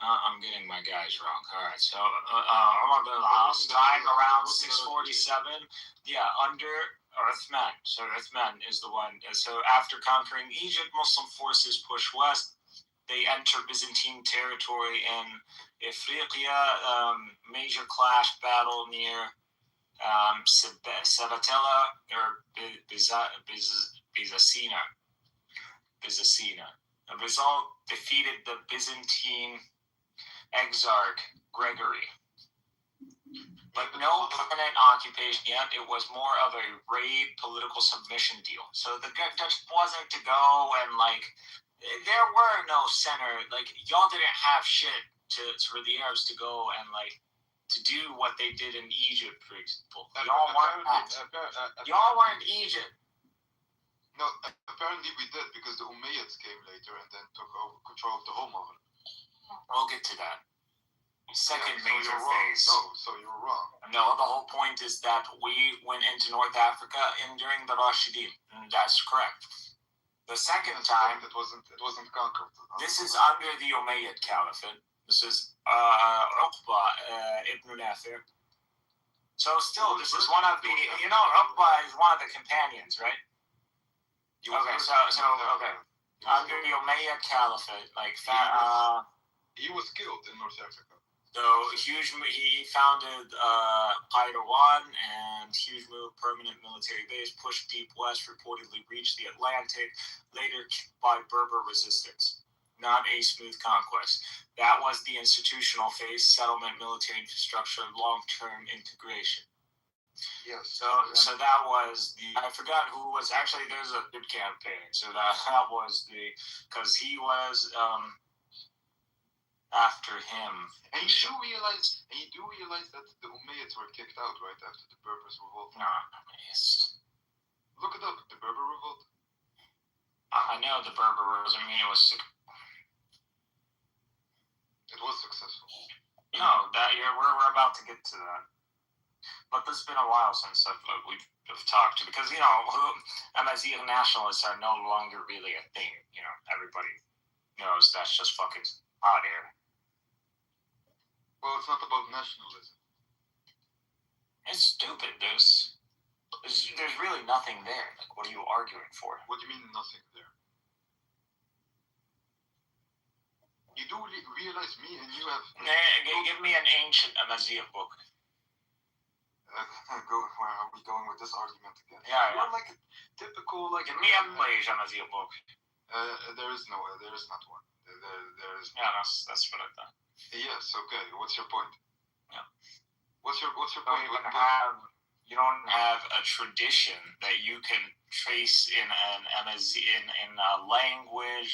I'm getting my guys wrong. All right, so Umar bin al-As, time around 647. Yeah, under Uthman. So Uthman is the one. So after conquering Egypt, Muslim forces push west. They enter Byzantine territory in Ifriqiya. Major clash battle near Sabatella or Byzacina. The result defeated the Byzantine exarch Gregory, but no permanent occupation yet. It was more of a raid political submission deal. So the Dutch wasn't to go and like, there were no center. Like y'all didn't have shit for the Arabs to go and like to do what they did in Egypt, for example. Y'all weren't Egypt. No, apparently we did because the Umayyads came later and then took over control of the whole Maghreb. We'll get to that. Second major phase. No, so you're wrong. No, the whole point is that we went into North Africa during the Rashidin. That's correct. The second time, it wasn't conquered. This is under the Umayyad Caliphate. This is Uqba ibn Nafir. So still, this is one of the, Uqba is one of the companions, right? Okay, so okay. Under the Umayyad Caliphate, like he was killed in North Africa. So he founded Qayrawan and huge move, permanent military base, pushed deep west, reportedly reached the Atlantic, later by Berber resistance. Not a smooth conquest. That was the institutional phase, settlement, military infrastructure, long-term integration. Yes. So that was I forgot who was, actually there's a good campaign. So that was because he was after him. And you do realize that the Umayyads were kicked out right after the Berbers revolt? No, yes. Look it up, the Berber revolt. I know the Berber revolt. I mean, it was successful. No, we're about to get to that. But this has been a while since we've talked to, because Amazigh nationalists are no longer really a thing. Everybody knows that's just fucking hot air. Well, it's not about nationalism. It's stupid. There's really nothing there. Like, what are you arguing for? What do you mean nothing there? You do realize me and you have... Give me an ancient Amazigh book. Where are we going with this argument again? Yeah. You're like a typical... Give me a Amazigh book. There is not one. There is. Yeah, that's what I thought. Yes. Okay. What's your point? Yeah. What's your point? You don't have a tradition that you can trace in in a language,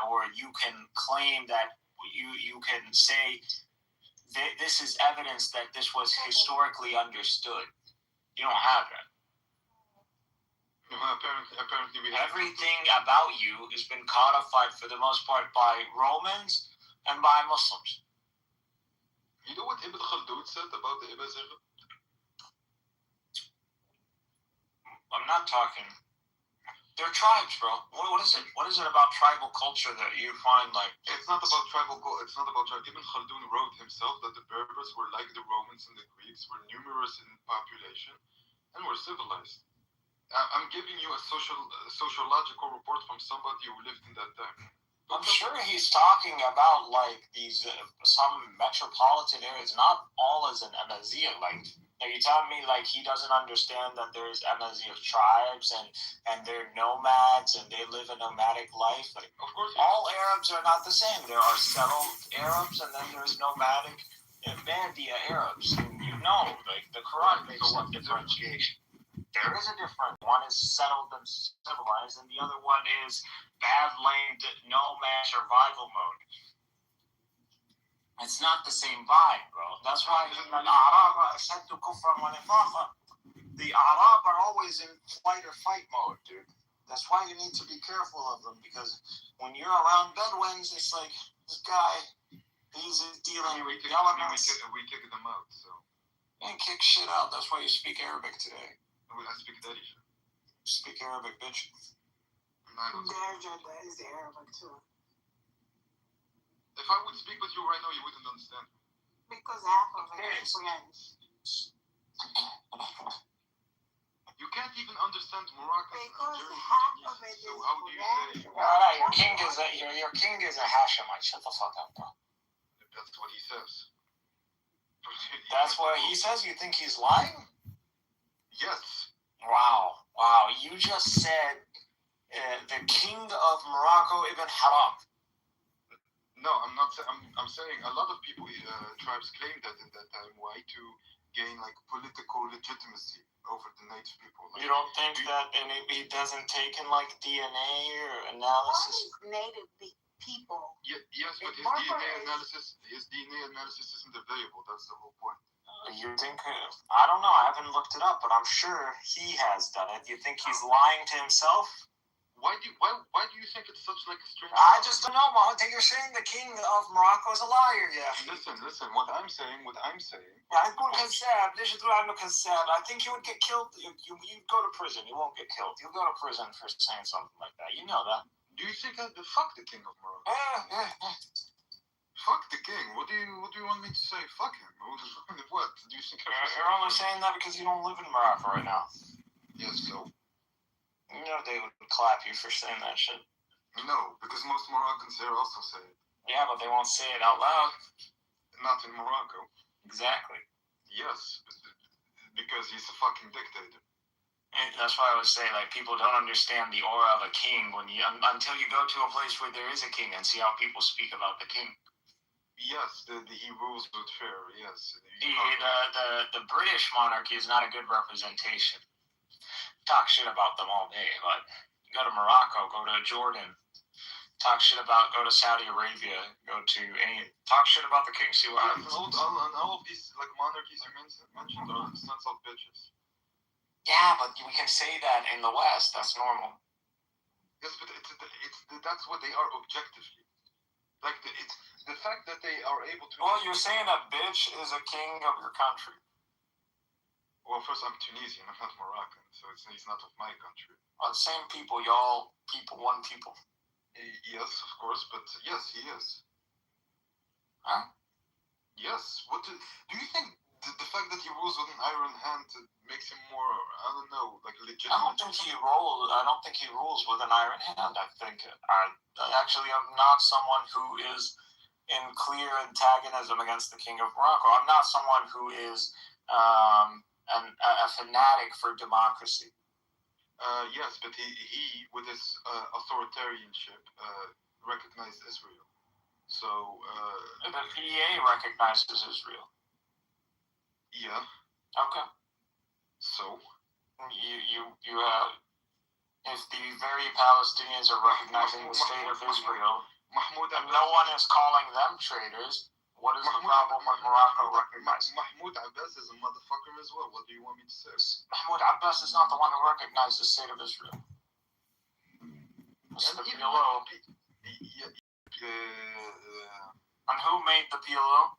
or you can claim that you can say that this is evidence that this was historically understood. You don't have that. Apparently we have everything about you has been codified for the most part by Romans and by Muslims. You know what Ibn Khaldun said about the Ibazigh? I'm not talking. They're tribes, bro. What is it? What is it about tribal culture that you find like? It's not about tribal. It's not about tribal. Ibn Khaldun wrote himself that the Berbers were like the Romans and the Greeks, were numerous in population, and were civilized. I'm giving you a sociological report from somebody who lived in that time. I'm sure he's talking about like these some metropolitan areas, not all as an Amazigh. Like, are you telling me like he doesn't understand that there's Amazigh tribes and they're nomads and they live a nomadic life? Like, of course, all Arabs are not the same. There are settled Arabs and then there's nomadic Bandia Arabs. And like the Quran makes that differentiation. There is a difference. One is settled and civilized, and the other one is bad-land nomad survival mode. It's not the same vibe, bro. That's why the Arab are always in fight or fight mode, dude. That's why you need to be careful of them, because when you're around Bedouins, it's like, this guy, he's dealing with elements. We kick them out, so. You ain't kick shit out. That's why you speak Arabic today. I speak Danish. speak Arabic, bitch. I don't speak. Darjada is the Arabic too. If I would speak with you right now, you wouldn't understand. Because half of it is French. You can't even understand Moroccan. Because half of it is So how do you say? Alright, your king is a Hashemite. Shut the fuck up, bro. That's what he says. That's what he says. You think he's lying? Yes. Wow. You just said the king of Morocco, Ibn Haram. No, I'm not. I'm saying a lot of people, tribes claim that in that time. Why? To gain like political legitimacy over the native people. Like, You don't think that he doesn't take in like DNA or What analysis? is native people? yes, but his Morocco his DNA analysis isn't available. That's the whole point. You think? I don't know. I haven't looked it up, but I'm sure he has done it. You think he's lying to himself? Why do you think it's such like a strange? I just don't know, Mohammed. You're saying the king of Morocco is a liar, yeah. Listen. What I'm saying. I think you would get killed. You'd go to prison. You won't get killed. You'll go to prison for saying something like that. You know that. Do you think that fuck the king of Morocco? Yeah. Fuck the king. What do you want me to say? Fuck him. What do you think? You're only saying that because you don't live in Morocco right now. Yes, so. You know they would clap you for saying that shit. No, because most Moroccans here also say it. Yeah, but they won't say it out loud. Not in Morocco. Exactly. Yes, because he's a fucking dictator. And that's why I was saying, like, people don't understand the aura of a king until you go to a place where there is a king and see how people speak about the king. Yes, he rules with fear. Yes. The British monarchy is not a good representation. Talk shit about them all day, but go to Morocco, go to Jordan, talk shit about, go to Saudi Arabia, talk shit about the king, see what happens. All of these like monarchies you mentioned are sons of bitches. Yeah, but we can say that in the West, that's normal. Yes, but that's what they are objectively. Like it's the fact that they are able to. Well, you're saying that bitch is a king of your country. Well, first I'm Tunisian, I'm not Moroccan, so he's not of my country. Well, same people, one people. Yes, of course, but yes, he is. Huh? Yes. Do you think the fact that he rules with an iron hand makes him more, I don't know, like legitimate? I don't think he rules with an iron hand. I think I'm not someone who is in clear antagonism against the king of Morocco. I'm not someone who is a fanatic for democracy. Yes, but he with his authoritarianship, recognized Israel. So the PA recognizes Israel. Yeah. Okay. So if the very Palestinians are recognizing the state of Israel, and no one is calling them traitors, what is the problem with Morocco recognizing? Mahmoud Abbas is a motherfucker as well. What do you want me to say? Mahmoud Abbas is not the one who recognized the state of Israel. It's the PLO. And who made the PLO?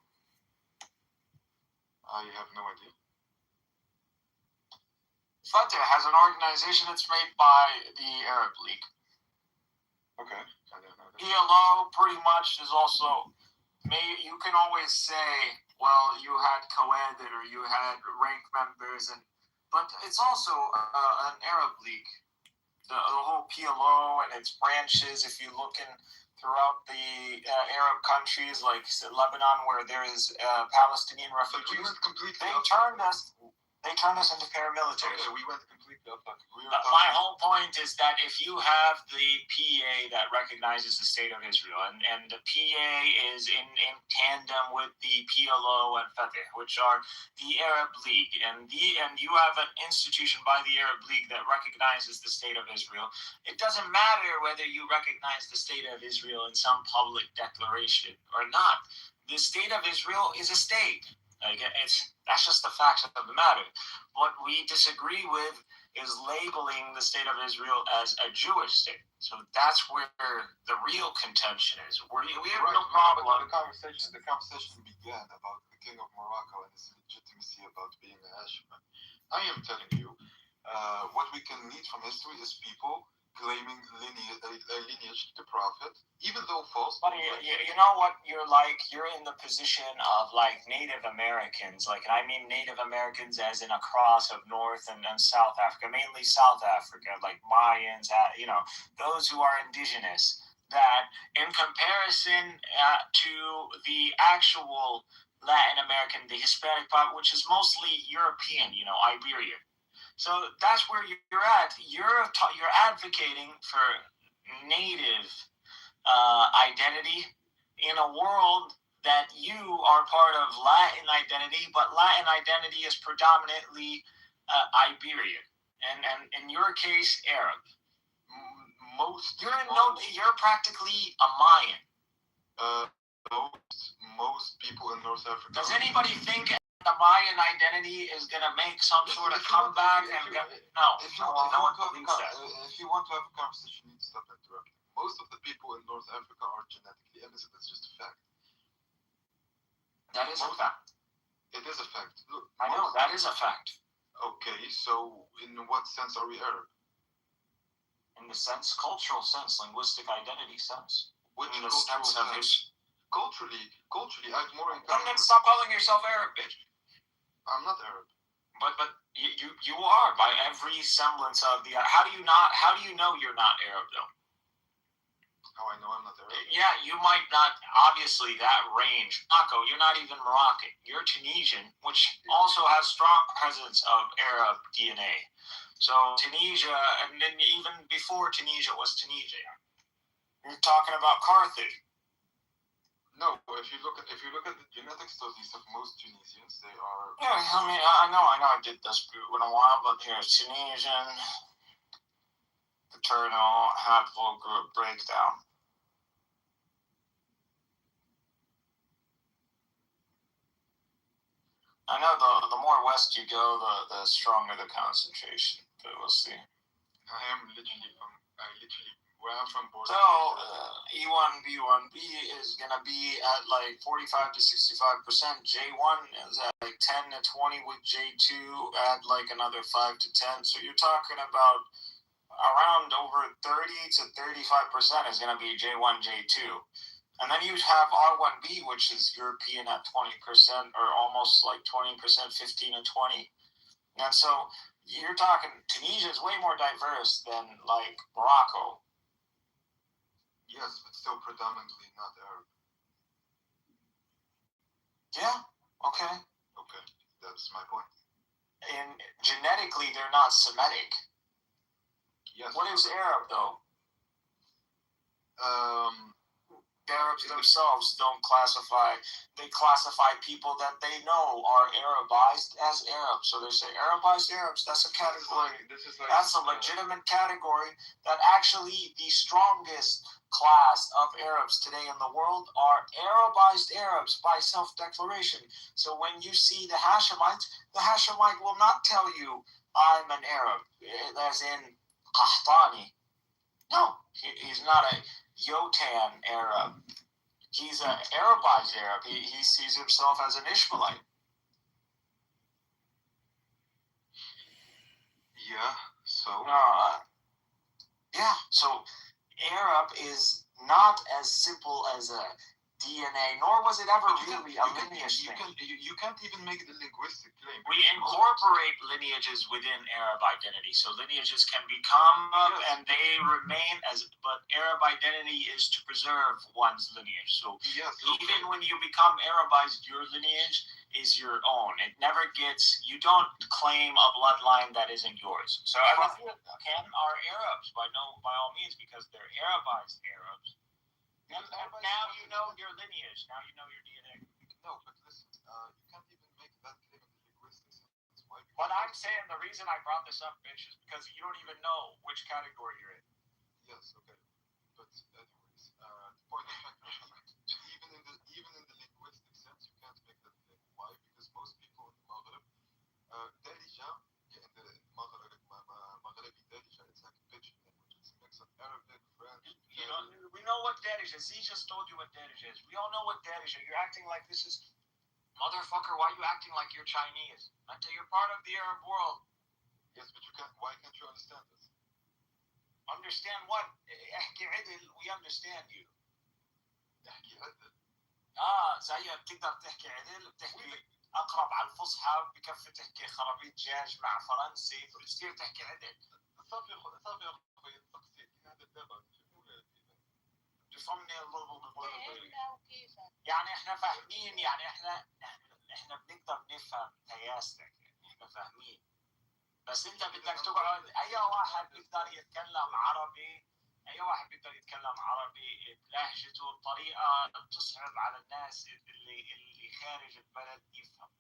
I have no idea. Fatah has an organization that's made by the Arab League. Okay. I don't know that. PLO pretty much is also made. You can always say, well, you had Coed or you had rank members, but it's also an Arab League. The whole PLO and its branches, if you look throughout the Arab countries like Lebanon, where there is Palestinian refugees, they turned us into paramilitaries. Okay, we went completely off topic. My whole point is that if you have the PA that recognizes the state of Israel, and the PA is in tandem with the PLO and Fatah, which are the Arab League, and you have an institution by the Arab League that recognizes the state of Israel, it doesn't matter whether you recognize the state of Israel in some public declaration or not. The state of Israel is a state. That's just the facts of the matter. What we disagree with is labeling the state of Israel as a Jewish state. So that's where the real contention is. We have no problem. The conversation began about the king of Morocco and his legitimacy about being a Hashemite. I am telling you what we can read from history is people claiming lineage to the prophet, even though false. But you know what? You're in the position of like Native Americans, like, and I mean Native Americans as in a cross of North and South Africa, mainly South Africa, like Mayans, those who are indigenous, that in comparison to the actual Latin American, the Hispanic part, which is mostly European, Iberia. So that's where you're at. You're advocating for native identity in a world that you are part of Latin identity, but Latin identity is predominantly Iberian, and in your case, Arab. You're practically a Mayan. Most people in North Africa. Does anybody think the Mayan identity is going to make some sort of comeback? No. If you want to have a conversation, you need to stop interrupting. Most of the people in North Africa are genetically innocent. It's just a fact. That is a fact. It is a fact. Look, I know, that is a fact. Okay, so in what sense are we Arab? In the sense, cultural sense, linguistic identity sense. Which in the sense of his... Culturally, I have more in common. Then stop calling yourself Arab, bitch. I'm not Arab. But you are by every semblance of the. How do you know you're not Arab though? How I know I'm not Arab? Yeah, you might not. Obviously, that range. Morocco, you're not even Moroccan. You're Tunisian, which also has strong presence of Arab DNA. So Tunisia, and then even before Tunisia was Tunisia, you're talking about Carthage. No, if you look at the genetic studies of most Tunisians, they are. Yeah, I mean, I know I did this in a while, but here's Tunisian paternal haplogroup breakdown. I know the more west you go, the stronger the concentration. But we'll see. Where I'm from, border. So E1B1B is gonna be at like 45 to 65%. J1 is at like 10 to 20 with J2. Add like another 5 to 10. So you're talking about around over 30 to 35% is gonna be J1, J2. And then you have R1B, which is European at 20% or almost like 20%, 15 to 20. And so you're talking Tunisia is way more diverse than like Morocco. Yes, but still predominantly not Arab. Yeah, okay. Okay, that's my point. And genetically, they're not Semitic. Yes. What is Arab, though? Arabs themselves don't classify. They classify people that they know are Arabized as Arabs. So they say Arabized Arabs. That's a category. That's a legitimate category. That actually the strongest class of Arabs today in the world are Arabized Arabs by self-declaration. So when you see the Hashemite will not tell you I'm an Arab, as in Qahtani. No, he's not a Yotan Arab. He's an Arabized Arab. He sees himself as an Ishmaelite. Yeah, so? So Arab is not as simple as a DNA, nor was it ever really a lineage thing. You can't even make the linguistic claim. We incorporate lineages within Arab identity. So lineages can become and they remain but Arab identity is to preserve one's lineage. So even when you become Arabized, your lineage is your own. It never gets, you don't claim a bloodline that isn't yours. So everyone are Arabs by all means because they're Arabized Arabs. And now you know your lineage. Now you know your DNA. No, but listen, you can't even make that claim in the linguistics. Why? But I'm saying the reason I brought this up, bitch, is because you don't even know which category you're in. Yes, okay. But anyways, the point is, even in the linguistic sense, you can't make that claim. Why? Because most people in the Maghreb, Darija, in the Maghrebi Darija, it's like a pidgin language. It's a mix of Arabic, French. We know what Darija is. He just told you what Darija is. We all know what Darija is. You're acting like this is... Motherfucker, why are you acting like you're Chinese? Until you're part of the Arab world. Yes, but you can't. Why can't you understand this? Understand what? احكي عدل. We understand you. احكي عدل. زي بتقدر تحكي عدل، بتحكي اقرب على الفصحى، بكفي تحكي خرابيط دجاج مع فرنسي، بتصير تحكي عدل. صافي اخوي تقصير هذا اللغه تفهمني يعني احنا فاهمين، يعني احنا بنقدر نفهم تياستك، يعني احنا فاهمين. بس انت بدك تقعد، اي واحد بيقدر يتكلم عربي، اي واحد بيقدر يتكلم عربي بلهجته بطريقه تصعب على الناس اللي خارج البلد يفهم.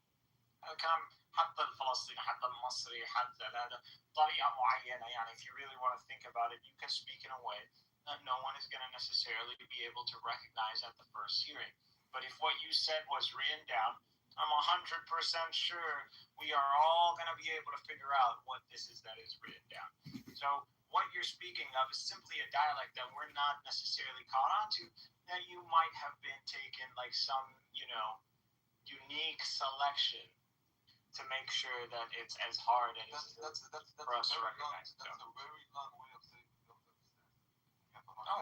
كان حتى الفلسطيني، حتى المصري، حتى هذا طريقه معينه. يعني if you really want to think about it, you can speak in a way that no one is going to necessarily be able to recognize at the first hearing. But if what you said was written down, I'm 100% sure we are all going to be able to figure out what this is that is written down. So what you're speaking of is simply a dialect that we're not necessarily caught onto, that you might have been taken like some, unique selection to make sure that it's as hard as that's for us to recognize. That's a very long way of saying you don't understand. No,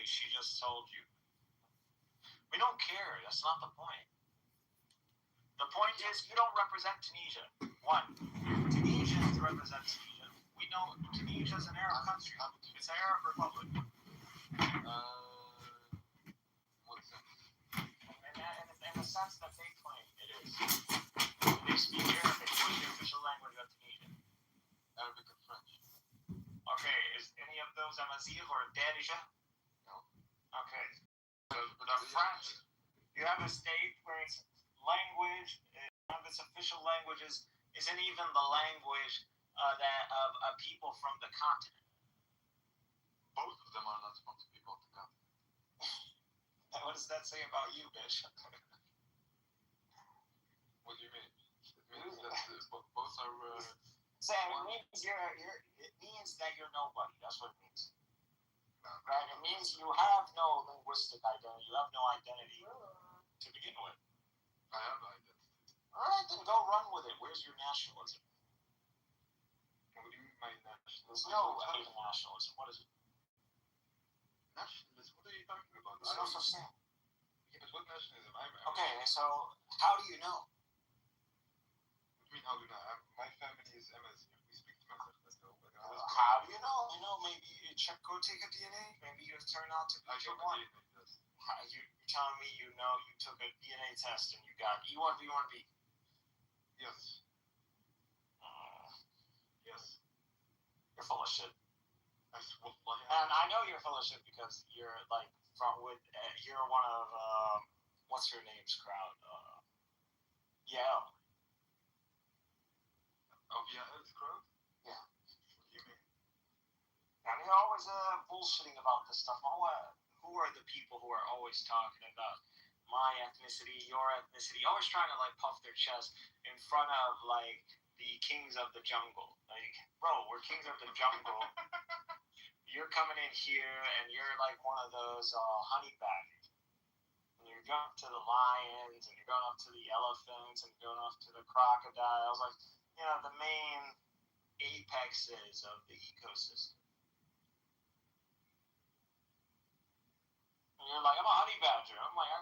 she just told you. We don't care. That's not the point. The point is, you don't represent Tunisia. One, Tunisians represent Tunisia. We know Tunisia is an Arab country. It's an Arab republic. What sense? In the sense that they claim it is. They speak Arabic. What's the official language of Tunisia? Arabic and French. Okay, is any of those Amazigh or Darija? No. Okay. The French, you have a state where its language, one of its official languages, isn't even the language that of people from the continent. Both of them are not supposed to be people of the continent. What does that say about you, bitch? What do you mean? It means that both are. Sam, it means that you're nobody. That's what it means. Right? It means you have no linguistic identity. You have no identity to begin with. I have identity. All right, then go run with it. Where's your nationalism? What do you mean by nationalism? There's no nationalism. What is it? Nationalism? What are you talking about? There's no such thing. Yeah, but what nationalism? Okay, so how do you know? What do you mean, how do you know? My family is Amazigh. We speak to Amazigh. How do you know? You know, maybe you go take a DNA. Maybe you turn out to be one. You're telling me you took a DNA test and you got E1B1B. Yes. Yes. You're full of shit. And I know you're full of shit because you're like you're one of what's her name's crowd? Yeah. Oh yeah, it's crowd. Yeah. What do you mean? And you're always bullshitting about this stuff. Who are the people who are always talking about my ethnicity, your ethnicity, always trying to like puff their chest in front of like the kings of the jungle? Like, bro, we're kings of the jungle. You're coming in here and you're like one of those honey badgers. And you're going up to the lions and you're going up to the elephants and you're going up to the crocodiles, like, the main apexes of the ecosystem. And you're like, I'm a honey badger. I'm like, I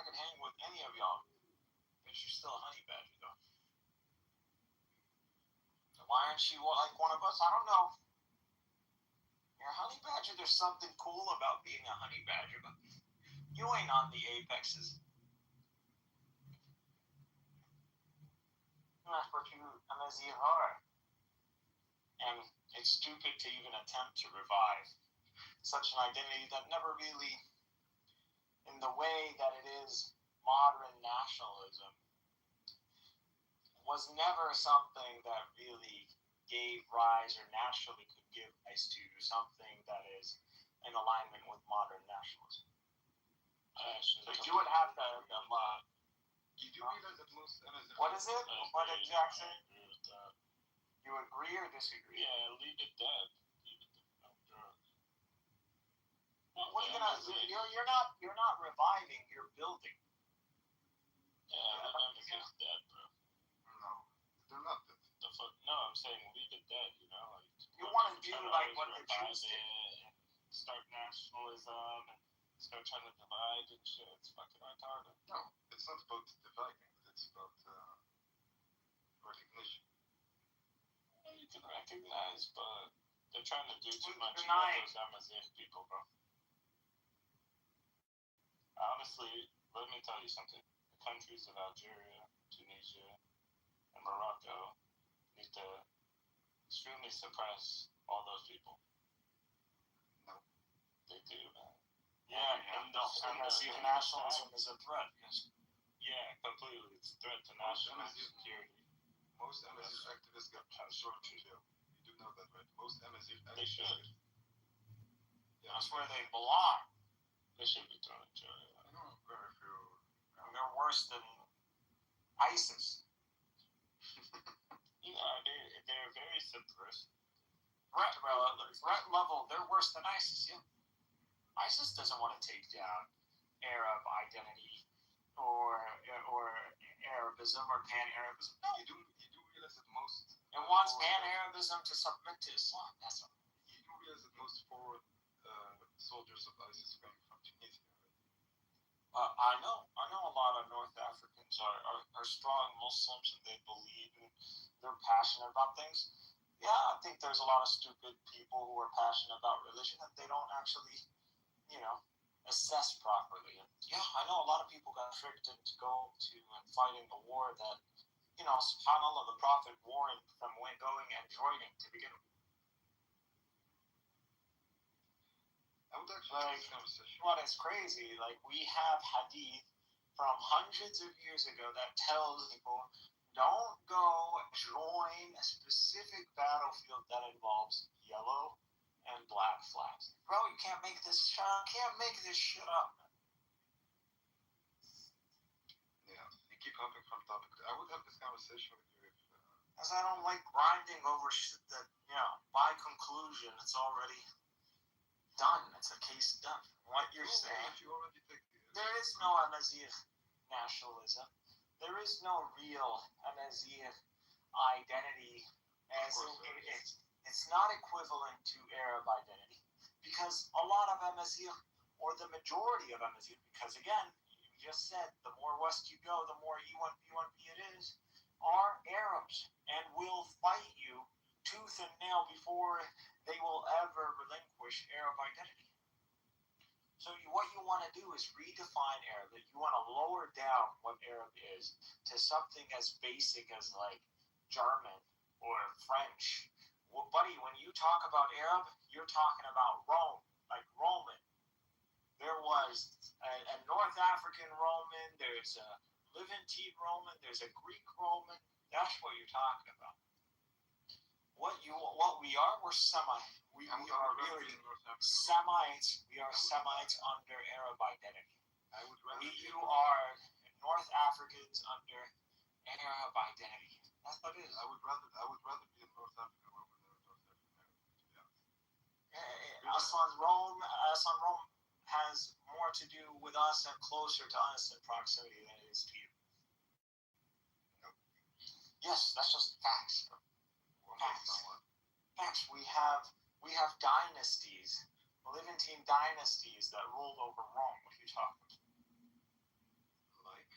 can hang with any of y'all. But you're still a honey badger, though. So why aren't you like one of us? I don't know. You're a honey badger. There's something cool about being a honey badger, but you ain't on the apexes. That's what you Amazigh are. And it's stupid to even attempt to revive such an identity that never really, in the way that it is modern nationalism, was never something that really gave rise or naturally could give rise to something that is in alignment with modern nationalism. So you would have to You do realize that most Amazigh. What is it? What did Jackson? You agree or disagree? Yeah, leave it dead. What are you gonna? You're not reviving. You're building. Yeah, the dynamic is dead, bro. No, they're not dead. No, I'm saying leave it dead, you know? Like, you want to do like what the Jews did and start nationalism and start trying to divide and shit. It's fucking retarded. No, it's not about dividing, it's about recognition. You can recognize, but they're trying to do too much. Denying. Those Amazigh people, bro. Honestly, let me tell you something. The countries of Algeria, Tunisia, and Morocco need to extremely suppress all those people. No. They do, man. Yeah, and the nationalism is a threat. Yes. Yeah, completely. It's a threat to national security. Most Amazigh activists got thrown in jail. You do know that, right? Most Amazigh They activists. should. Yeah. That's where they belong. They should be thrown in jail. I know very few. They're worse than ISIS. They're very subversive. Threat level, they're worse than ISIS, yeah. ISIS doesn't want to take down Arab identity or Arabism or Pan-Arabism. No. You do realize that most. It wants Pan-Arabism to submit to Islam. That's all. You do realize that most forward soldiers of ISIS came from Tunisia, right? I know a lot of North Africans are strong Muslims and they believe and they're passionate about things. Yeah, I think there's a lot of stupid people who are passionate about religion and they don't actually, assess properly. And yeah, I know a lot of people got tricked into going to and fighting the war that, subhanAllah, the Prophet warned from going and joining to begin with. I would actually have this conversation. What is crazy, like we have hadith from hundreds of years ago that tells people don't go join a specific battlefield that involves yellow and black flags. Bro, you can't make this shit up. Yeah, you keep hopping from topic. I would have this conversation with you if. Because I don't like grinding over shit that, by conclusion, it's already done. It's a case done. What you're saying. You already take there is no Amazigh nationalism. There is no real Amazigh identity. It's not equivalent to Arab identity. Because a lot of Amazigh, or the majority of Amazigh, because again, you just said the more west you go, the more E1P it is, are Arabs and will fight you tooth and nail before they will ever relinquish Arab identity. So what you want to do is redefine Arab. You want to lower down what Arab is to something as basic as like German or French. Well, buddy, when you talk about Arab, you're talking about Rome, like Roman. There was a North African Roman, there's a Levantine Roman, there's a Greek Roman. That's what you're talking about. What we are, we're Semites. We are really Semites. We are Semites under Arab identity. You are North Africans under Arab identity. That's what it is. I would rather be a North African Roman than a North African Arab, to be honest. Us on Rome has more to do with us and closer to us in proximity than it is to you. No. Yes, that's just facts. Facts. We have dynasties, Levantine dynasties that ruled over Rome. What are you talking about? Like?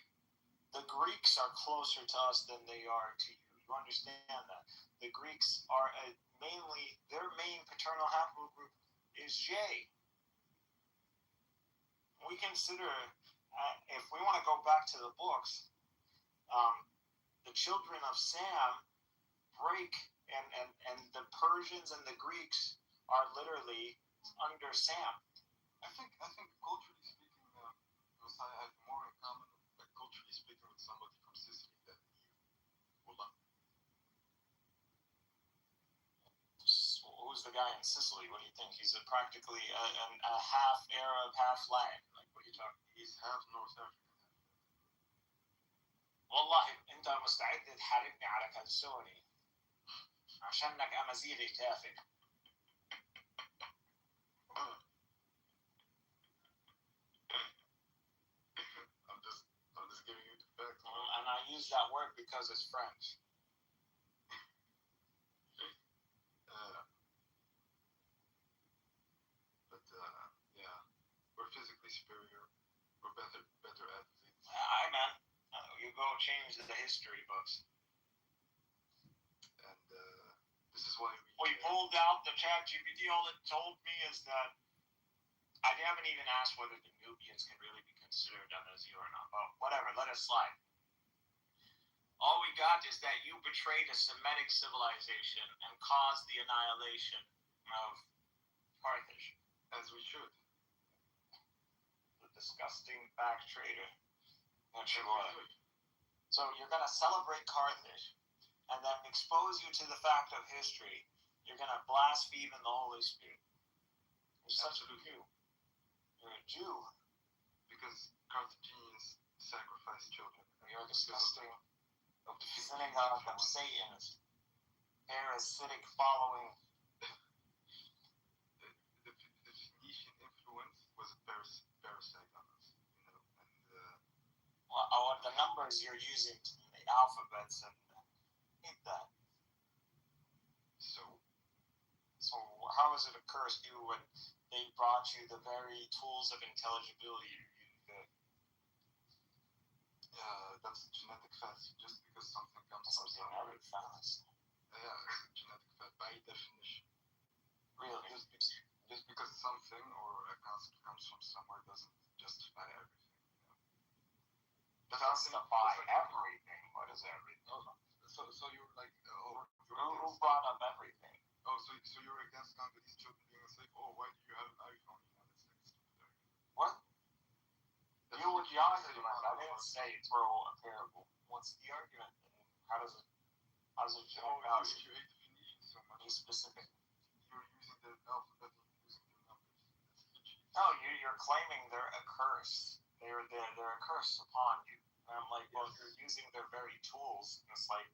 The Greeks are closer to us than they are to you. You understand that? The Greeks are mainly, their main paternal haplogroup is J. We consider, if we want to go back to the books, the children of Sam break, and the Persians and the Greeks are literally under Sam. I think culturally speaking, Messiah has more in common, culturally speaking, with somebody from Sicily than you. Wallah. Who's the guy in Sicily? What do you think? He's practically a half Arab, half Latin. Like, what are you talking? He's half North African. والله انت مستعد تحاربني على كلسوني عشانك امازيغي تافه. I'm just giving you the facts. And I use that word because it's French. superior or better athletes. Aye, man. You go change the history books. And this is why we pulled out the chat GPT. All it told me is that I haven't even asked whether the Nubians can really be considered MSU or not. But whatever, let it slide. All we got is that you betrayed a Semitic civilization and caused the annihilation of Carthage. As we should. The disgusting back traitor. Not sure what. So you're going to celebrate Carthage and then expose you to the fact of history. You're going to blaspheme in the Holy Spirit. You're such a Jew. You're a Jew. Because Carthaginians sacrificed children. You're disgusting. Of the synagogue of Satan's parasitic following. The Phoenician influence was a parasite on us, you know, and the numbers you're using, the alphabets, and hate that. So how is it a curse to you when they brought you the very tools of intelligibility you used? that's genetic fallacy. Just because something comes from genetic fallacy. Yeah, it's a genetic fallacy by definition. Really? Just because something or a concept comes from somewhere doesn't justify everything. You know? Justify everything? What is everything? So you're like, who brought up everything? Oh, so you're against Congolese children being enslaved? Oh, why do you have an iPhone? You know, that's like a stupid argument. What? You were the argument. I didn't say throw a parable. What's the argument? How does it show out? If you hate the Phoenicians so much, be specific. You're using the alphabet and using the numbers. No, you're claiming they're a curse. They're a curse upon you. And I'm like, well, you're using their very tools. And it's like,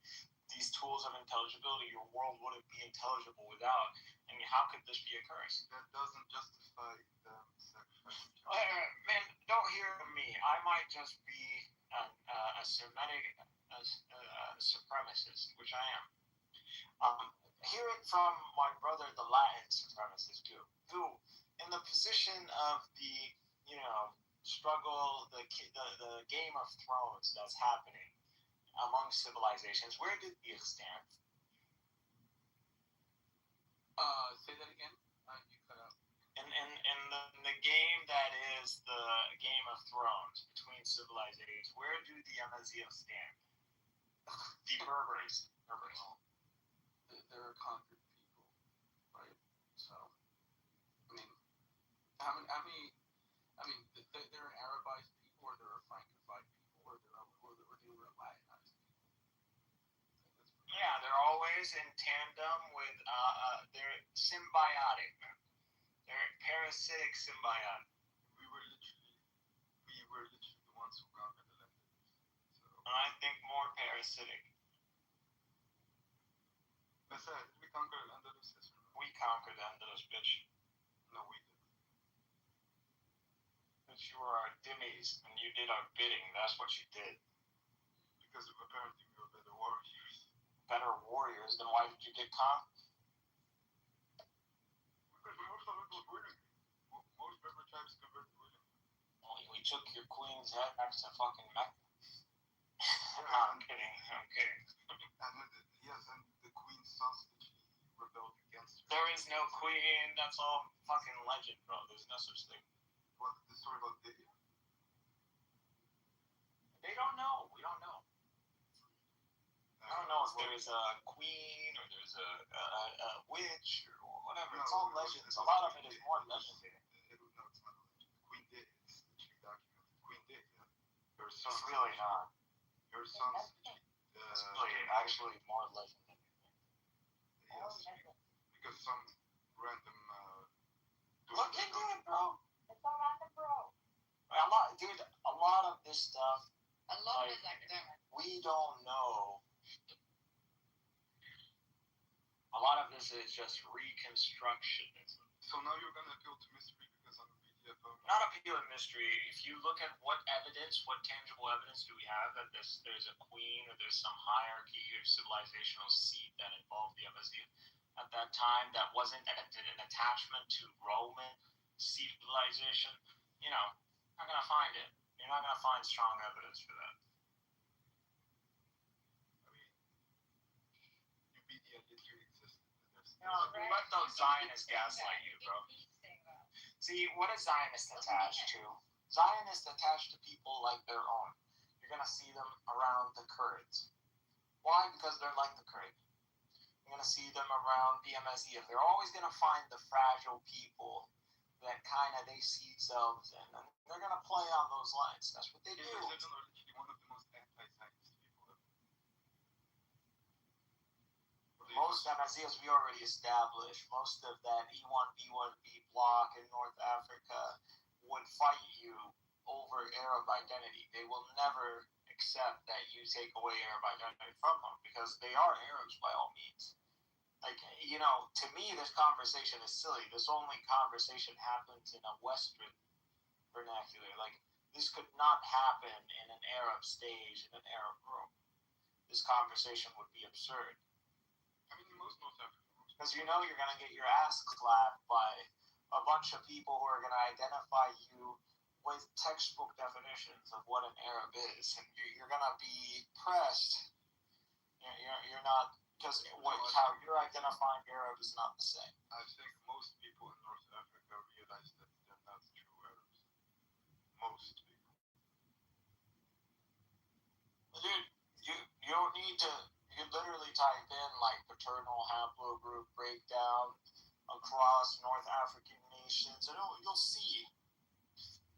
these tools of intelligibility, your world wouldn't be intelligible without. And how could this be a curse? That doesn't justify them sacrificing. Man, don't hear me. I might just be a Semitic supremacist, which I am. Hear it from my brother, the Latin supremacist, who, in the position of the, struggle, the Game of Thrones that's happening among civilizations, where did he stand? Say that again. You cut out. In the game that is the Game of Thrones between civilizations, where do the Amazians stand? The Berbers. They're a conquered people, right? So, they're an Arabized people, or they're a Frankified people, or they were a Latinized people. Yeah, they're always in tandem with, they're symbiotic. They're parasitic symbiotic. We were literally the ones who conquered the land. So. And I think more parasitic. Did we conquer Andalus? We conquered Andalus, bitch. No, we did. Because you were our dimmies, and you did our bidding. That's what you did. Because apparently we were better warriors. Better warriors? Then why did you get conquered? Because we also was willingly. Most Berber tribes converted willingly. We took your queen's head back to fucking Mecca. Yeah, I'm kidding. And the queen's sons literally rebelled against her. There is no queen. That's all fucking legend, bro. There's no such thing. What, the story about Lydia? They don't know. We don't know. I don't know if there's a queen or there's a witch or whatever. It's all legends. A lot of it is more legendary. No, it's not a legend. The queen did. It's literally documented. The queen did. Her sons. It's really not. Her sons. It's really actually more legendary. Yes. Because some random. Look into it, bro. It's all random, bro. A lot of this stuff. A lot of it's academic. We don't know. A lot of this is just reconstructionism. So now you're gonna appeal to mystery because I'm a PDF. Not appeal to mystery. If you look at what tangible evidence do we have that there's a queen or there's some hierarchy or civilizational seat that involved the Amazigh at that time that wasn't an attachment to Roman civilization, You're not gonna find it. You're not gonna find strong evidence for that. Let those Zionists gaslight you, bro. See, what is Zionist attached to? Zionist attached to people like their own. You're gonna see them around the Kurds. Why? Because they're like the Kurds. You're gonna see them around the MSE. They're always gonna find the fragile people that kind of they see themselves in, and they're gonna play on those lines. That's what they do. One of the most anti-Zionist people ever. Most MSE, as we already established, most of that E1, B1B bloc in North Africa would fight you over Arab identity. They will never accept that you take away Arab identity from them because they are Arabs by all means. Like, you know, to me, this conversation is silly. This only conversation happens in a Western vernacular. Like, this could not happen in an Arab stage, in an Arab room. This conversation would be absurd. I mean, most North African rooms. Because you know you're going to get your ass clapped by a bunch of people who are going to identify you with textbook definitions of what an Arab is. And you're going to be pressed. You're not, because how you're identifying Arab is not the same. I think most people in North Africa realize that they're not true Arabs. Most people. Dude, you don't need to, you literally type in like paternal haplogroup breakdown across North African nations, and you'll see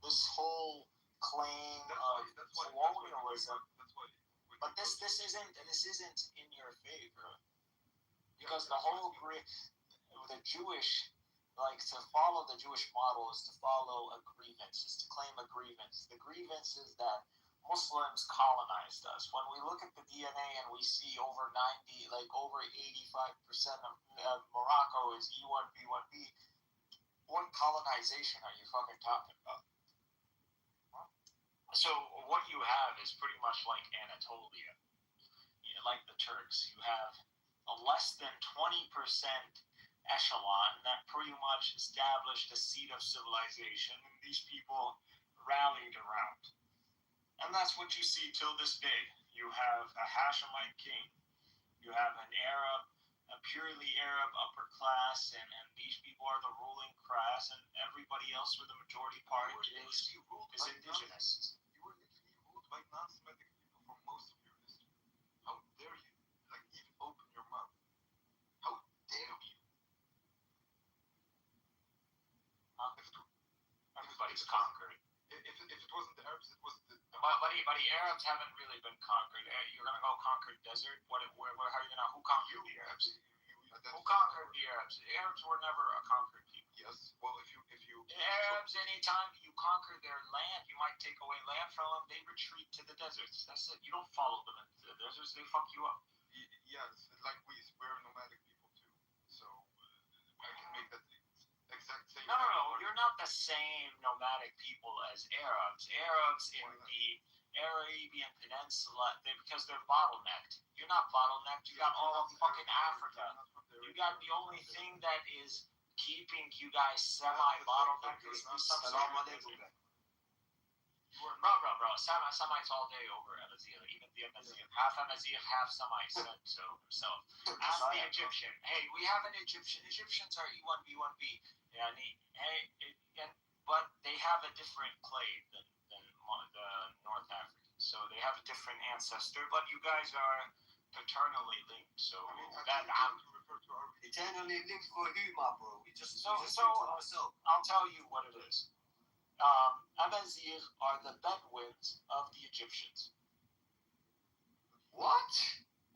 this whole claim of colonialism. But this isn't in your favor, because the whole the Jewish, like, to follow the Jewish model is to follow a grievance, is to claim a grievance. The grievance is that Muslims colonized us. When we look at the DNA and we see over 85% of Morocco is E1, B1B, what colonization are you fucking talking about? So what you have is pretty much like Anatolia, like the Turks. You have a less than 20% echelon that pretty much established a seat of civilization, and these people rallied around. And that's what you see till this day. You have a Hashemite king. You have an Arab, a purely Arab upper class, and these people are the ruling class, and everybody else, for the majority part, is indigenous. You were literally ruled by non-Semitic people for most of your history. How dare you, like, even open your mouth? How dare you? Everybody's conquered. If it wasn't the Arabs, it was the... But the Arabs haven't really been conquered. You're gonna go conquer desert? How are you gonna? Who conquered the Arabs? Who conquered the Arabs? The Arabs were never a conquered people. Yes. Well, if you the Arabs, anytime you conquer their land, you might take away land from them. They retreat to the deserts. That's it. You don't follow them into the deserts. They fuck you up. Yes, like we're nomadic people too. So I can make that exact same. No. You're not the same nomadic people as Arabs. Arabs in the Arabian Peninsula, because they're bottlenecked. You're not bottlenecked. You got all of fucking Africa. You got the only thing that is keeping you guys semi-bottlenecked is the sub-Saharan desert. Bro. Semites all day over Amazigh. Even the Amazigh. Half Amazigh, half Semite said so himself. Ask the Egyptian. Hey, we have an Egyptian. Egyptians are E1, B1B. But they have a different clade than the North Africans. So they have a different ancestor, but you guys are paternally linked. So eternally linked for who, my bro? We just ourselves. I'll tell you what it is. Amazigh are the Bedouins of the Egyptians. What?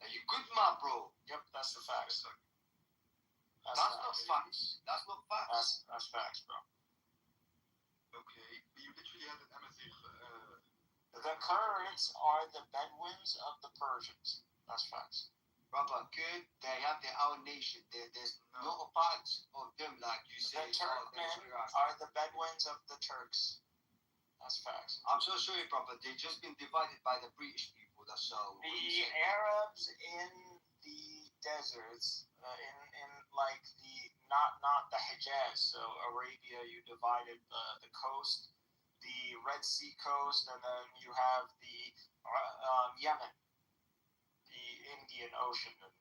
Are you good, my bro? Yep, that's the facts. That's not facts. That's not facts. That's facts, bro. Okay, you literally had an Amazigh. The Kurds are the Bedouins of the Persians. That's facts. Brother, good. They have their own nation. There's not a part of them like you say. The Turkmen are the Bedouins of the Turks. That's facts. I'm so sorry, brother. They've just been divided by the British people. That's so. The Arabs in the deserts, in like the not the Hejaz, so Arabia, you divided the coast. the Red Sea coast, and then you have the Yemen, the Indian Ocean, and,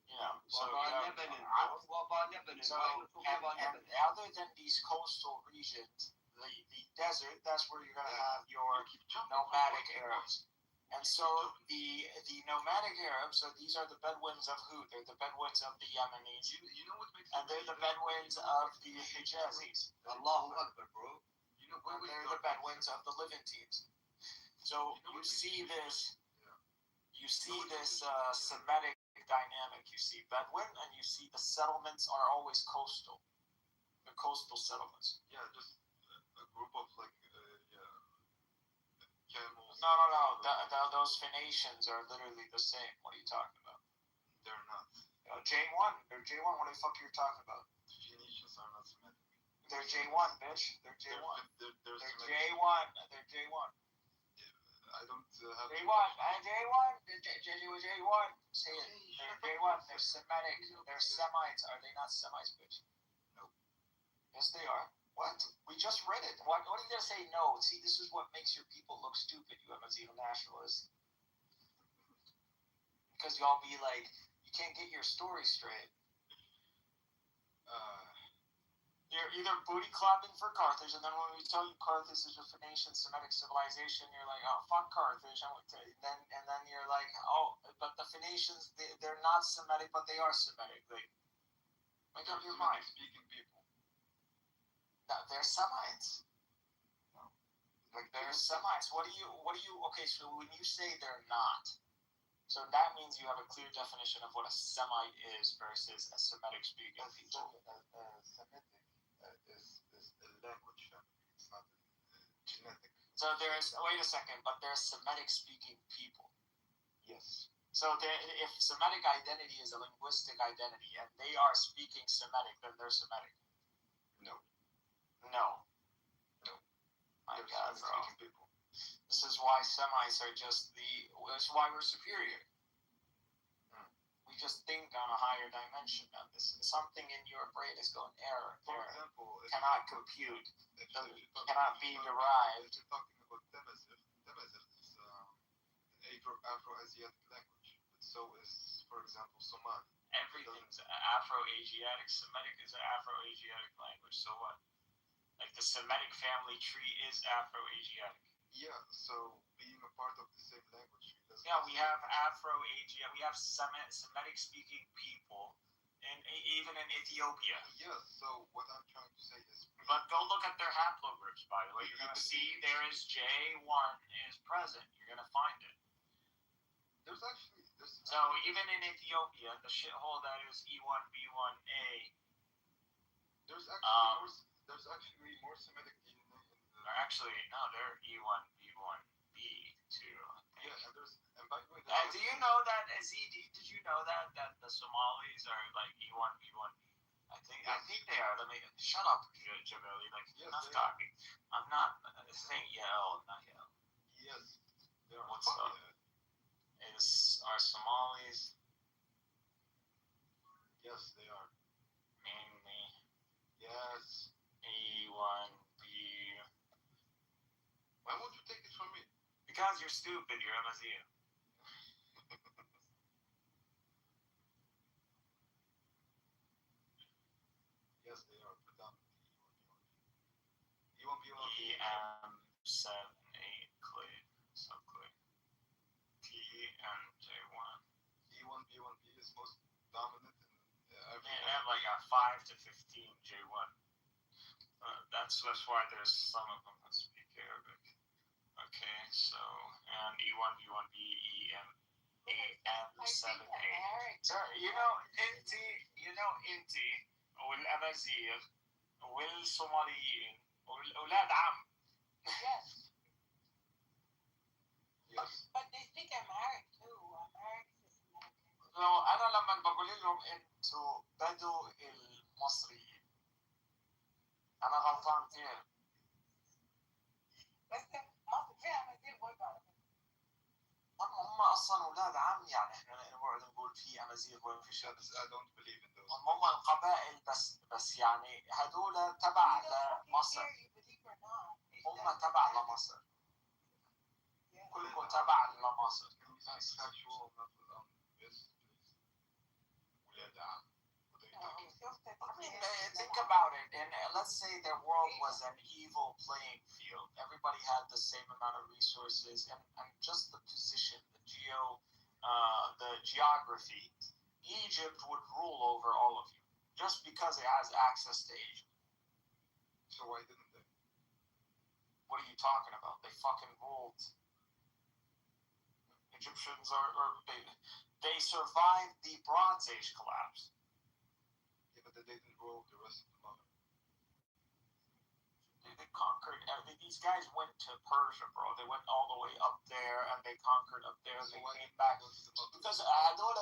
you know. So What you about have, Lebanon? What about Lebanon? so Why you talking about and Lebanon? other than these coastal regions, the desert, that's where you're gonna have your nomadic Arabs. And so the nomadic Arabs, so these are the Bedouins of who? They're the Bedouins of the Yemenis, You know what makes and they're the Bedouins of the Hijazis. Allahu Akbar, bro. You know And they're the Bedouins of the Levantines. So you see this Semitic dynamic. You see Bedouin, and you see the settlements are always coastal. The coastal settlements. Yeah, just a group of like camels. No. Those Phoenicians are literally the same. What are you talking about? They're not. J1. They're J1. What the fuck are you talking about? Phoenicians are not Semitic. They're J1, bitch. They're J1. They're They're Semitic. J1. They're J1. I don't have. J1. J1. J1. Say it. They're J1. They're Semitic. They're Semites. Are they not Semites, bitch? No. Yes, they are. What? We just read it. What are you gonna say no? See, this is what makes your people look stupid, you Amazigh nationalists. Because y'all be like, you can't get your story straight. You're either booty clapping for Carthage, and then when we tell you Carthage is a Phoenician Semitic civilization, you're like, oh, fuck Carthage. And then you're like, oh, but the Phoenicians, they're not Semitic, but they are Semitic. Like, make up your mind. Speaking people. No, they're Semites. Like, they're Semites. What do you, okay, so when you say they're not, so that means you have a clear definition of what a Semite is versus a Semitic speaking people. Semitic is a language family. It's not genetic. So there's, wait a second, but there's Semitic speaking people. Yes. So if Semitic identity is a linguistic identity and they are speaking Semitic, then they're Semitic. No. My They're God, bro. Semitic people. This is why Semites are just that's why we're superior. We just think on a higher dimension now. Something in your brain is going error. For example, Cannot compute. Cannot be derived. If you're talking about Tamazight is an Afro-Asiatic language. But so is, for example, Somali. Everything's Afro-Asiatic. Semitic is an Afro-Asiatic language. So what? Like the Semitic family tree is Afro-Asiatic. Yeah, so being a part of the same language. Yeah, we have Afro-Asia. We have Semitic-speaking people, and even in Ethiopia. Yeah, so what I'm trying to say is... But go look at their haplogroups, by the way. You're going to see there is J1 is present. You're going to find it. So even in Ethiopia, the shithole that is E1B1A... There's actually more Semitic DNA in the... Actually, no, they're E1B1B too. Yeah, and by the way... Do you know that, did you know that the Somalis are like E1B1B? I think they are. Shut up, Jamili. Like, enough talking. I'm not saying yell, not yell. Yes, they are. What's up? Are Somalis? Yes, they are. Mainly. Yes. E1B. Why won't you take it from me? Because you're stupid. You're Amazigh. Yes, they are predominantly E1B1. EM78 clay. So clay. TMJ1. E1B1B is most dominant in every... They have like a 5 to 15 J1. That's why there's some of them that speak Arabic. Okay, so, and E1B1B, EM78. So, انتي والامازيغ والصوماليين واولاد عم. Yes. Yes. But they speak Amharic too. Amharic is American. لو انا لما بقول لهم انتوا بدو المصريين انا غلطان كثير. بس مصر فيها أمازيغ برضه على فكرة. هم اصلا اولاد عم، يعني احنا نقعد نقول في امازيغ ولا في شيء. I don't believe in those. هم القبائل بس يعني هذول تبع مصر. You believe or not, هم هم تبع لمصر، كلكم تبع لمصر. I mean, think about it, and let's say their world was an evil playing field. Everybody had the same amount of resources, and just the position, the geography. Egypt would rule over all of you, just because it has access to Asia. So why didn't they? What are you talking about? They fucking ruled. Egyptians they survived the Bronze Age collapse. Yeah, but they didn't rule the rest of the mother. They conquered. These guys went to Persia, bro. They went all the way up there, and they conquered up there. So They why came didn't back they go to the mother? because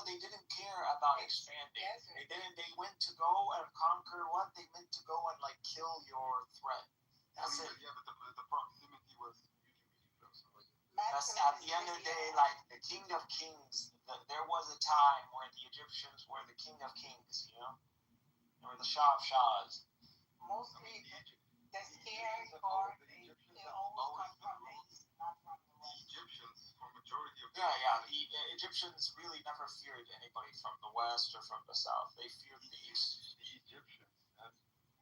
they didn't care about expanding. They didn't. They went to go and conquer what? They meant to go and like kill your threat. That's it. Yeah, but the proximity was really close. That's at the end of the day, like the King of Kings. There was a time where the Egyptians were the King of Kings. You know, they were the Shah of Shahs. Mostly the scared part, they always come from the east, not from the west. The Egyptians, for majority of Yeah. The Egyptians really never feared anybody from the west or from the south. They feared the east. the Egyptians,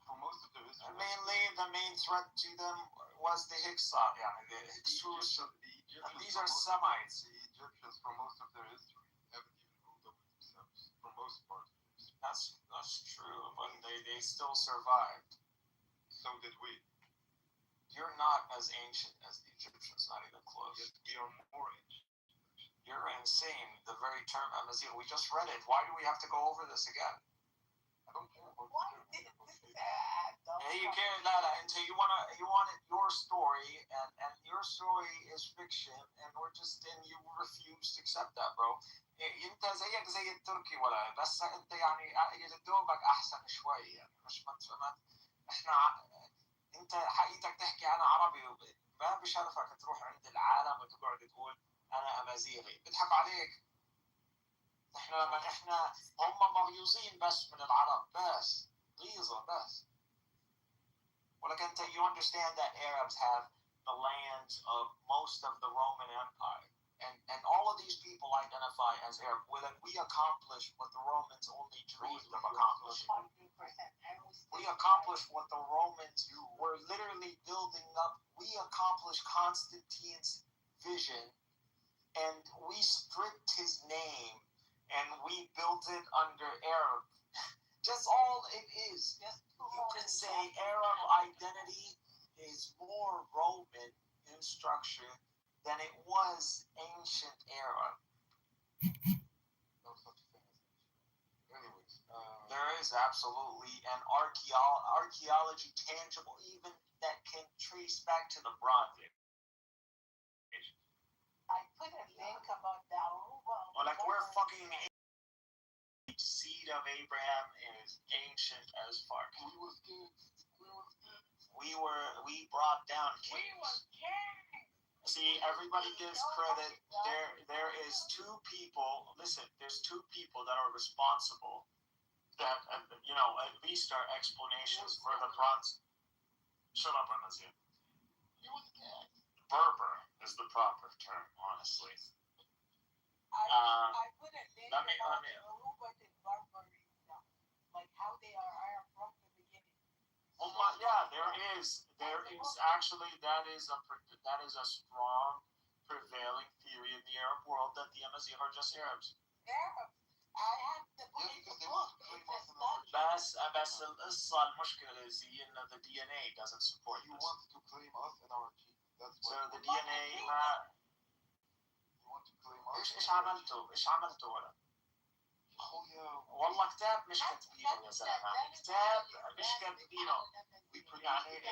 for most of their history. And mainly, the main threat to them was the Hyksos. Yeah, the Hyksos. And these are Semites. The Egyptians, for most of their history, haven't even ruled over themselves. For most part of their history. That's true, but they still survived. So did we. You're not as ancient as the Egyptians, not even close. Yet we are more ancient. You're insane. The very term Amazigh, we just read it. Why do we have to go over this again? I don't care about Why did this is Hey, you care, Lala, until you wanted your story, and your story is fiction, and you refuse to accept that, bro. انت زيك زي التركي ولا بس انت يعني دوبك احسن شوي يعني مش احنا انت حقيقتك تحكي انا عربي ما بشرفك تروح عند العالم وتقعد تقول انا امازيغي بيضحك عليك. احنا هم مغيوظين بس من العرب بس غيظه بس. ولكن you understand that Arabs have the lands of most of the Roman Empire. And all of these people identify as Arab. We accomplished what the Romans only dreamed of accomplishing. We accomplished what the Romans were literally building up. We accomplished Constantine's vision, and we stripped his name, and we built it under Arab. Just all it is. You can say Arab identity is more Roman in structure than it was ancient Arab. no such thing as ancient. Anyways, there is absolutely an archaeology tangible, even that can trace back to the Bronze Age. I put a link about the Aruba. Well, like we're fucking seed of Abraham is ancient as fuck. We brought down kings. See, everybody gives credit. There is two people. Listen, there's two people that are responsible. That at least are explanations for the bronze. Shut up, Ramazan. Berber is the proper term, honestly. I put a link about Aruba and barbarism, like how they are from the beginning. Oh my, yeah, there is actually that is a strong prevailing theory in the Arab world that the Amazigh are just Arabs. Arabs. I have the book. بس القصة المشكلة هي إن the DNA doesn't support you this. want to claim us and our genes. That's So what the DNA ما you want to claim us. إيش عملتوا ولا؟ أخويا والله كتاب مش كاتبينه يا زلمة. كتاب مش كاتبينه. يعني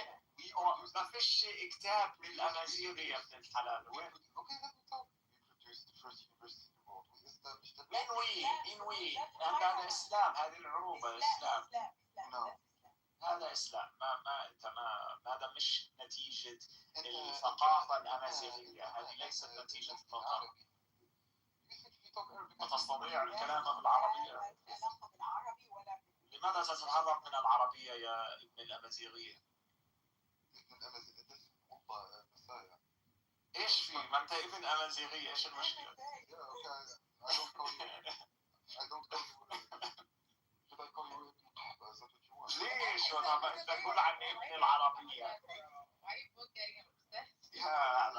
ما فيش كتاب بالأمازيغ يا ابن الحلال. وين؟ Okay, let me talk. We produced the first university in the world. We established that. إنوي هذا إسلام. هذه العروبة إسلام. No. هذا إسلام. ما أنت ما هذا مش نتيجة الثقافة الأمازيغية. هذه ليست نتيجة الثقافة. ما تستطيع الكلام بالعربية. لماذا تتهرب من العربية يا ابن الأمازيغية؟ ايش في؟ ما انت ابن امازيغيه، ايش المشكله؟ Yeah, okay. I don't call you. I don't call you. Should I call you ابن قحبة? Is that what you want? ليش؟ ولا ما انت تقول عني ابن العربيه؟ Why you both getting upset? Yeah,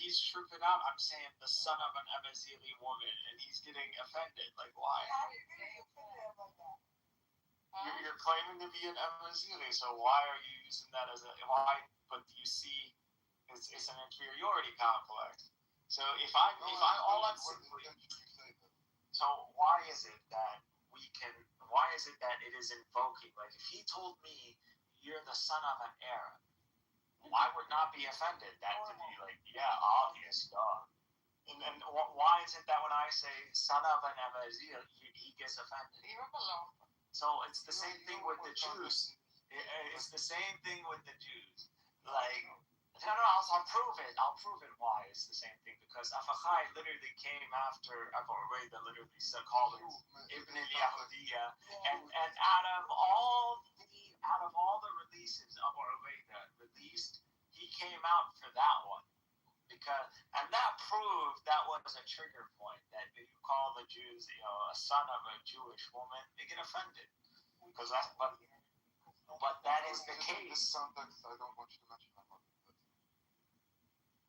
he's tripping out. I'm saying the son of an Amazighi woman, and he's getting offended. Like, why? How do you get offended like that? You're claiming to be an Amazighi, so why are you using that as a why? But you see, it's an inferiority complex. So if all I'm simply, so why is it that we can? Why is it that it is invoking? Like, if he told me you're the son of an Arab, I would not be offended. That to be like, yeah, obvious, duh. And why is it that when I say son of an Amazighi, he gets offended? Leave him alone. So it's the same thing with the Jews. It's the same thing with the Jews. Like, no, I'll prove it. I'll prove it why it's the same thing. Because Afachai literally came after Abu Ubaidah, literally called him Ibn al-Yahudiyya. And out of all the releases Abu Ubaidah released, he came out for that one. And that proved that was a trigger point, that you call the Jews, a son of a Jewish woman, they get offended. But that is the case. This context, I don't want you to mention my mother.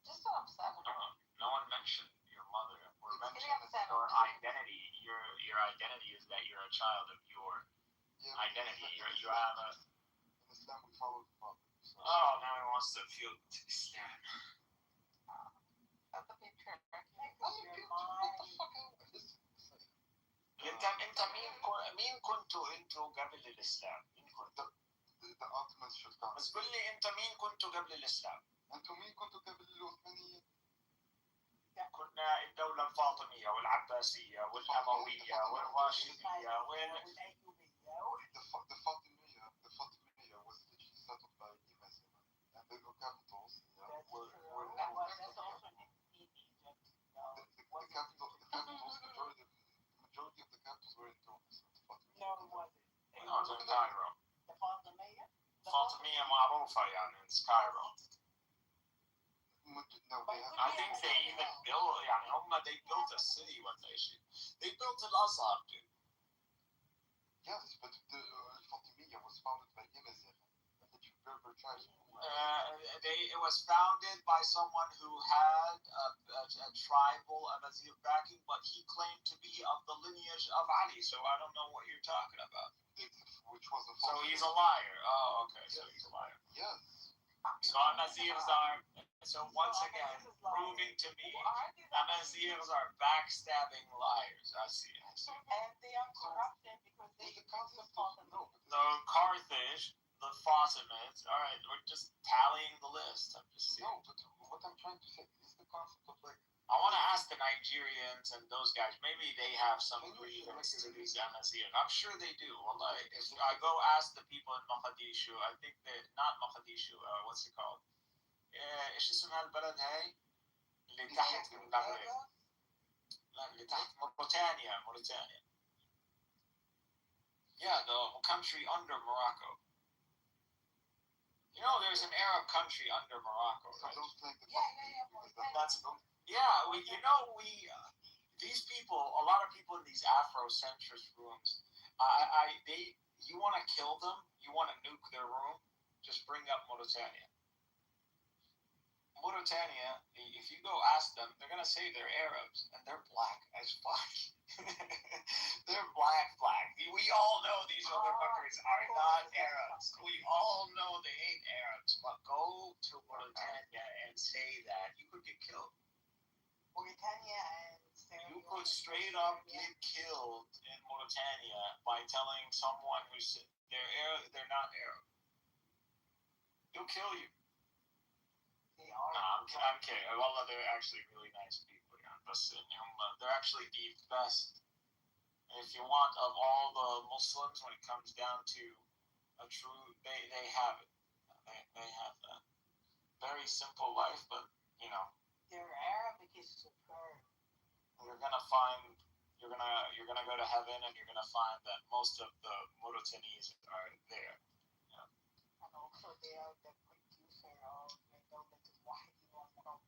Just don't upset him. No one mentioned your mother. We're Getting mentioning upset. your identity. Your identity is that you're a child of your identity. You have a. In Islam, we follow the father. So. Oh, now he wants to feel Islam. That's the picture. انت مين كنتوا انتوا قبل الاسلام؟ مين كنتوا؟ The ultimate should come. بس قول لي انت مين كنتوا قبل الاسلام؟ انتوا مين كنتوا قبل العثمانيين؟ كنا الدولة الفاطمية والعباسية والأموية والراشدية The Fatimiyya was literally settled by Imams, and the capitals were That's also in Egypt. the capitals, majority of the capitals were in Tunis. No, it wasn't. No, it's in Cairo. The Fatimiyya? فاطمية معروفة يعني in Cairo. No, they have. I think they even built يعني they built a city when they built Al-Azhar too. Yes, but the Fatimiyya was founded by Imams, the Berber tribes. It was founded by someone who had a tribal Amazigh backing, but he claimed to be of the lineage of Ali. So I don't know what you're talking about. Which was a So he's a liar. Oh, okay. So he's a liar. Yes. So Amazighs are. So once again, proving to me, Amazighs are backstabbing liars. I see. And they are corrupted because they use the Fatimiyya. So Carthage, the Fatimids. All right, we're just tallying the list. I'm just seeing. No, but what I'm trying to say is the concept of like. I want to ask the Nigerians and those guys. Maybe they have some grievance to these Amazighs. I'm sure they do. Well, if I go ask the people in Mogadishu, I think that not Mogadishu. What's it called? ايش اسمها البلد هاي؟ اللي تحت المغرب. لا اللي تحت موريتانيا. Yeah, the country under Morocco. You know, there's an Arab country under Morocco, right? So don't take the These people, a lot of people in these Afrocentrist rooms, you want to kill them, you want to nuke their room, just bring up Mauritania. Mauritania, if you go ask them, they're going to say they're Arabs, and they're black as fuck. They're black. We all know these motherfuckers are not Arabs. We all know they ain't Arabs, but go to Mauritania and say that. You could get killed. Mauritania and Sierra You could straight up get killed in Mauritania by telling someone who's they're Arab, they're not Arab. They'll kill you. They are. No, I'm kidding. Well, they're actually really nice people. Yeah. They're actually the best. If you want, of all the Muslims, when it comes down to a true, they have it. They have that. Very simple life, but, Their Arabic is superb. you're gonna go to heaven, and you're gonna find that most of the Mauritanians are there. And also they are the producer of Dawlat al-Wahid al-Mawt.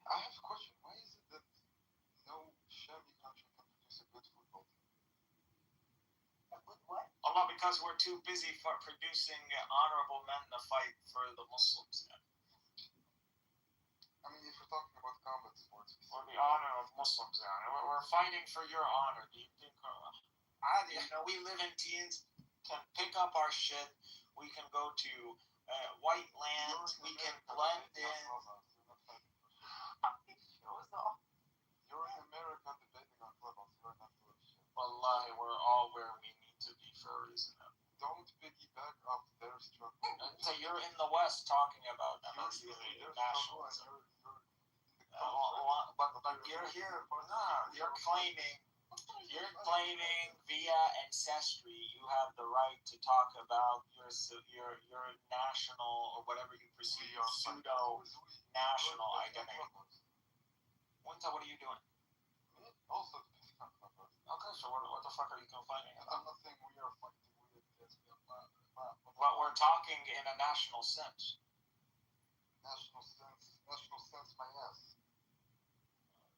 I have a question. Why is it that no shabby country can produce a good football team? A good what? Allah, because we're too busy for producing honorable men to fight for the Muslims. I mean, if we're talking about combat sports, For the honor of Muslims. We're fighting for your honor. Do you think? We live in teens, can pick up our shit. We can go to white land. We can blend in. You're in America debating on Clubhouse. You're not doing shit. Wallahi, we're all where we need to be for a reason. Don't piggyback off their struggle. So you're in the West talking about You're nationalism. but But you're here. No, you're claiming via ancestry you have the right to talk about your national or whatever you perceive your pseudo national identity. Winter, what are you doing? Also, Okay, so what the fuck are you complaining about? I'm not saying we are fighting with But we're talking in a national sense. national sense, my ass.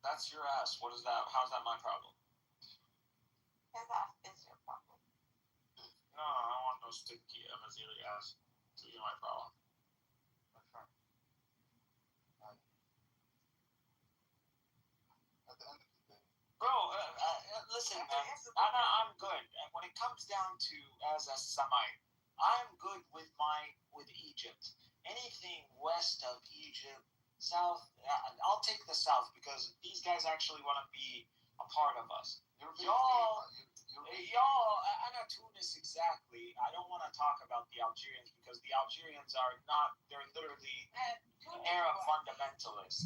That's your ass. What is that? How's that my problem? His ass is your problem. No, I don't want no stinky Amazili ass to be my problem. My friend. At the end of the day, Bro, listen, man. I'm good. And when it comes down to as a Semite, I'm good with Egypt. Anything west of Egypt, south, I'll take the south because these guys actually want to be a part of us. Y'all, أنا Tunis exactly. I don't want to talk about the Algerians because the Algerians are not. They're literally Arab fundamentalists.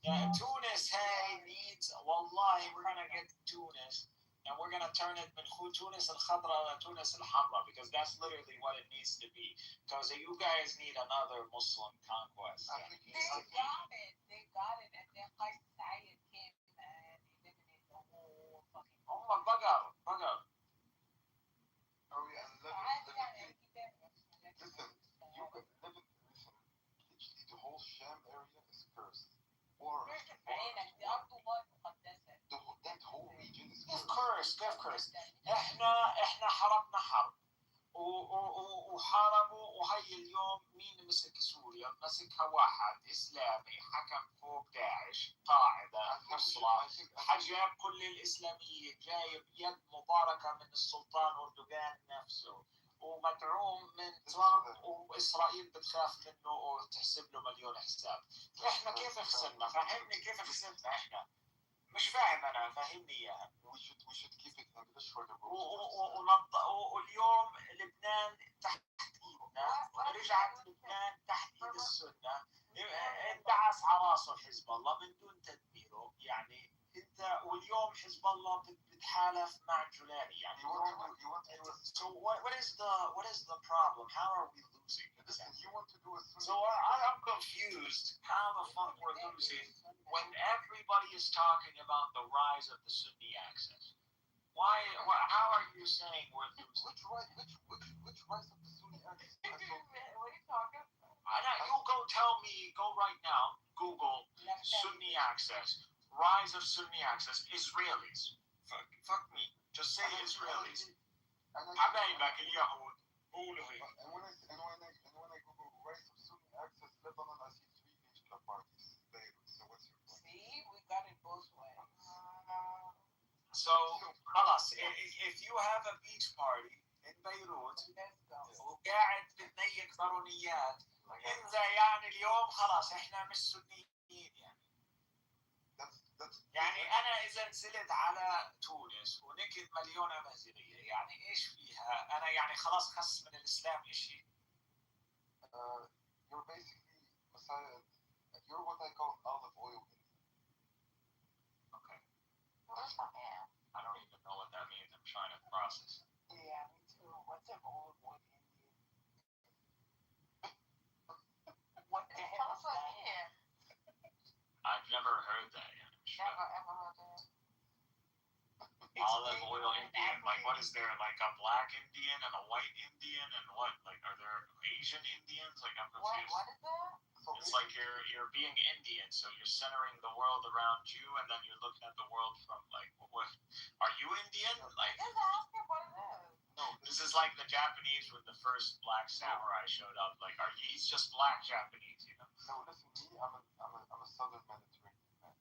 Yeah, Tunis, hey, needs. Wallahi, we're gonna get Tunis. And we're going to turn it من Tunis al-Khadra to Tunis al-Hamra because that's literally what it needs to be. Because you guys need another Muslim conquest. They got it. And then like Sayed came and eliminated the whole fucking. Oh my bugger. are we listen, you could live in the whole Sham area is cursed. Or that whole region is cursed. كيف كرس احنا حربنا حرب وحاربوا وهي اليوم مين مسك سوريا مسكها واحد اسلامي حكم فوق داعش قاعده نصره حجب كل الاسلاميه جايب يد مباركه من السلطان اردوغان نفسه ومدعوم من ترامب واسرائيل بتخاف منه وتحسب له مليون حساب. احنا كيف خسرنا؟ فهمني كيف خسرنا احنا؟ مش فاهم انا فهمني اياها. We should keep it English for the واليوم لبنان تحت ايدنا رجعت لبنان تحت ايد السنه اندعس على راسه حزب الله من دون تدبيره يعني انت واليوم حزب الله بتحالف مع جولاني يعني. So what is the problem? How are we losing? Listen, you want to do a So I'm confused how the fuck we're losing when everybody is talking about the rise of the Sunni axis. How are you saying we're losing? Which rise of the Sunni axis? What are you talking about? You go right now, Google Sunni axis, rise of Sunni axis, Israelis. Fuck me. Just say Israelis. حبايبك اليهود قولوا هيك. And when I Google rise of Sunni axis Lebanon, I see 3 HK parties. So what's your point? See, we got it both ways. So, خلاص, if you have a beach party in Beirut وقاعد بتنيك ضروريات انت يعني اليوم خلاص احنا مش سنيين يعني. يعني انا اذا نزلت على تونس ونكت مليون امازيغيه يعني ايش فيها؟ انا يعني خلاص خص من الاسلام شيء. You're basically you're what I call olive oil Indian. Okay. I don't even know what that means. I'm trying to process it. Yeah, me too. What's an olive oil Indian? What the hell is that? I've never heard that yet. Never ever heard that. Olive oil Indian. Like, what is there? Like a black Indian and a white Indian, and what? Like, are there Asian Indians? Like, I'm confused. What is that? So It's like you're being Indian, so you're centering the world around you, and then you're looking at the world from like, what? Are you Indian? Like, Just ask him what it is. No, this is like the Japanese when the first black samurai showed up. Like, he's just black Japanese, you know? no, listen, me, I'm a southern Mediterranean man.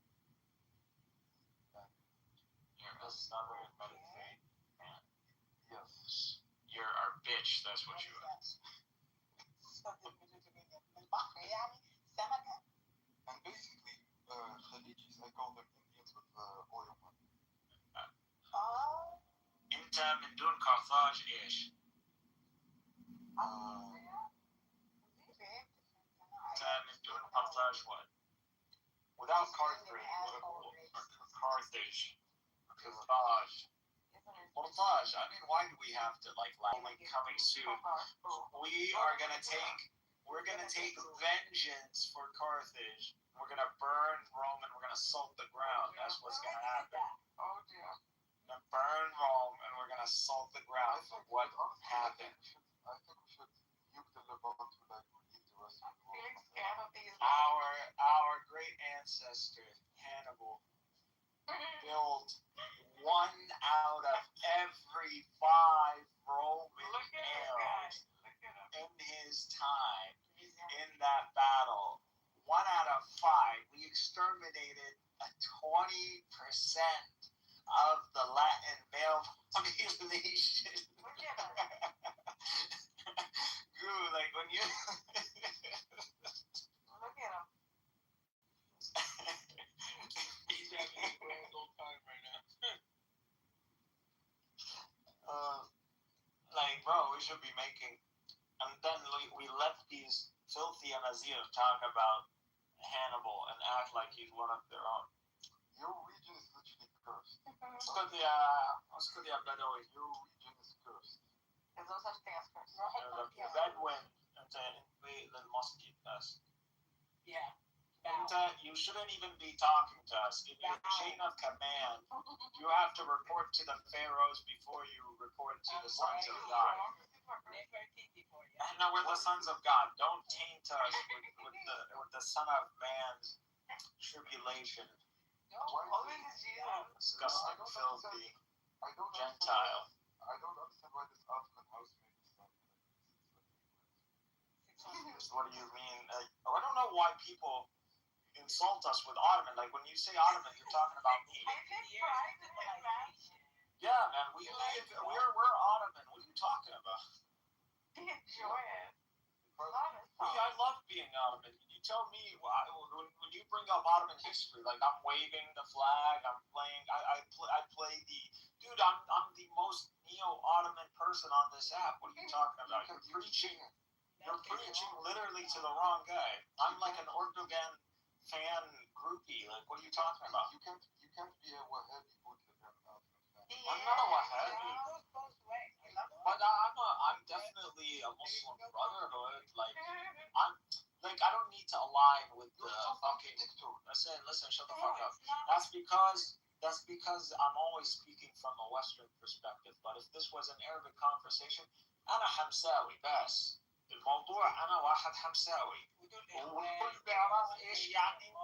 You're a southern Mediterranean man. Yes. You're our bitch, that's what you are. And basically, Khalijis, I call them Indians with oil money. انت من دون قرطاج ايش؟ انت من دون قرطاج what? Without Carthage. Carthage. Portage. I mean, why do we have to like coming soon? We're gonna take vengeance for Carthage. We're gonna burn Rome and we're gonna salt the ground. That's what's gonna happen. Oh dear. We're gonna burn Rome and we're gonna salt the ground for what happened. I think we should nuke the Levant to like leave the rest of the world. Feeling scared of these. Our great ancestor Hannibal built 1 out of every 5 Roman Look at this arrows guy. Look at him. in his time in that battle. 1 out of 5. We exterminated 20% of the Latin male population. Look at him. Dude, like when you Look at him. He's having a grand old time right now. like, bro, we should be making, and then we let these filthy Amazigh talk about Hannibal and act like he's one of their own. Your region is literally cursed. اسكت يا بدوي. Your region is cursed. There's no such thing as curse. The Bedouin انت للمسجد بس. Yeah. You shouldn't even be talking to us. In your chain of command, you have to report to the pharaohs before you report to the sons of God. No, we're the sons of God. Don't taint us with the son of man's tribulation. Always is Jesus. Disgusting, filthy I don't Gentile. I don't understand why this Ottoman house made this sound like What do you mean? I don't know why people insult us with Ottoman. Like when you say Ottoman, you're talking about me. Yeah, man, we're Ottoman. What are you talking about? Enjoy it. I love being Ottoman. You tell me when you bring up Ottoman history, like I'm waving the flag, I'm playing. I play the dude. I'm the most neo-Ottoman person on this app. What are you talking about? You're preaching literally to the wrong guy. I'm like an Erdogan fan groupie. Like, what are you talking about? You can't be a Wahhabi Muslim and an Ottoman fan. I'm not a Wahhabi. But I'm definitely a Muslim brotherhood. Like I don't need to align with the fucking. Listen, shut the fuck up. That's because I'm always speaking from a Western perspective. But if this was an Arabic conversation, أنا حمساوي بس. الموضوع أنا واحد حمساوي. والكل بيعرف إيش يعني.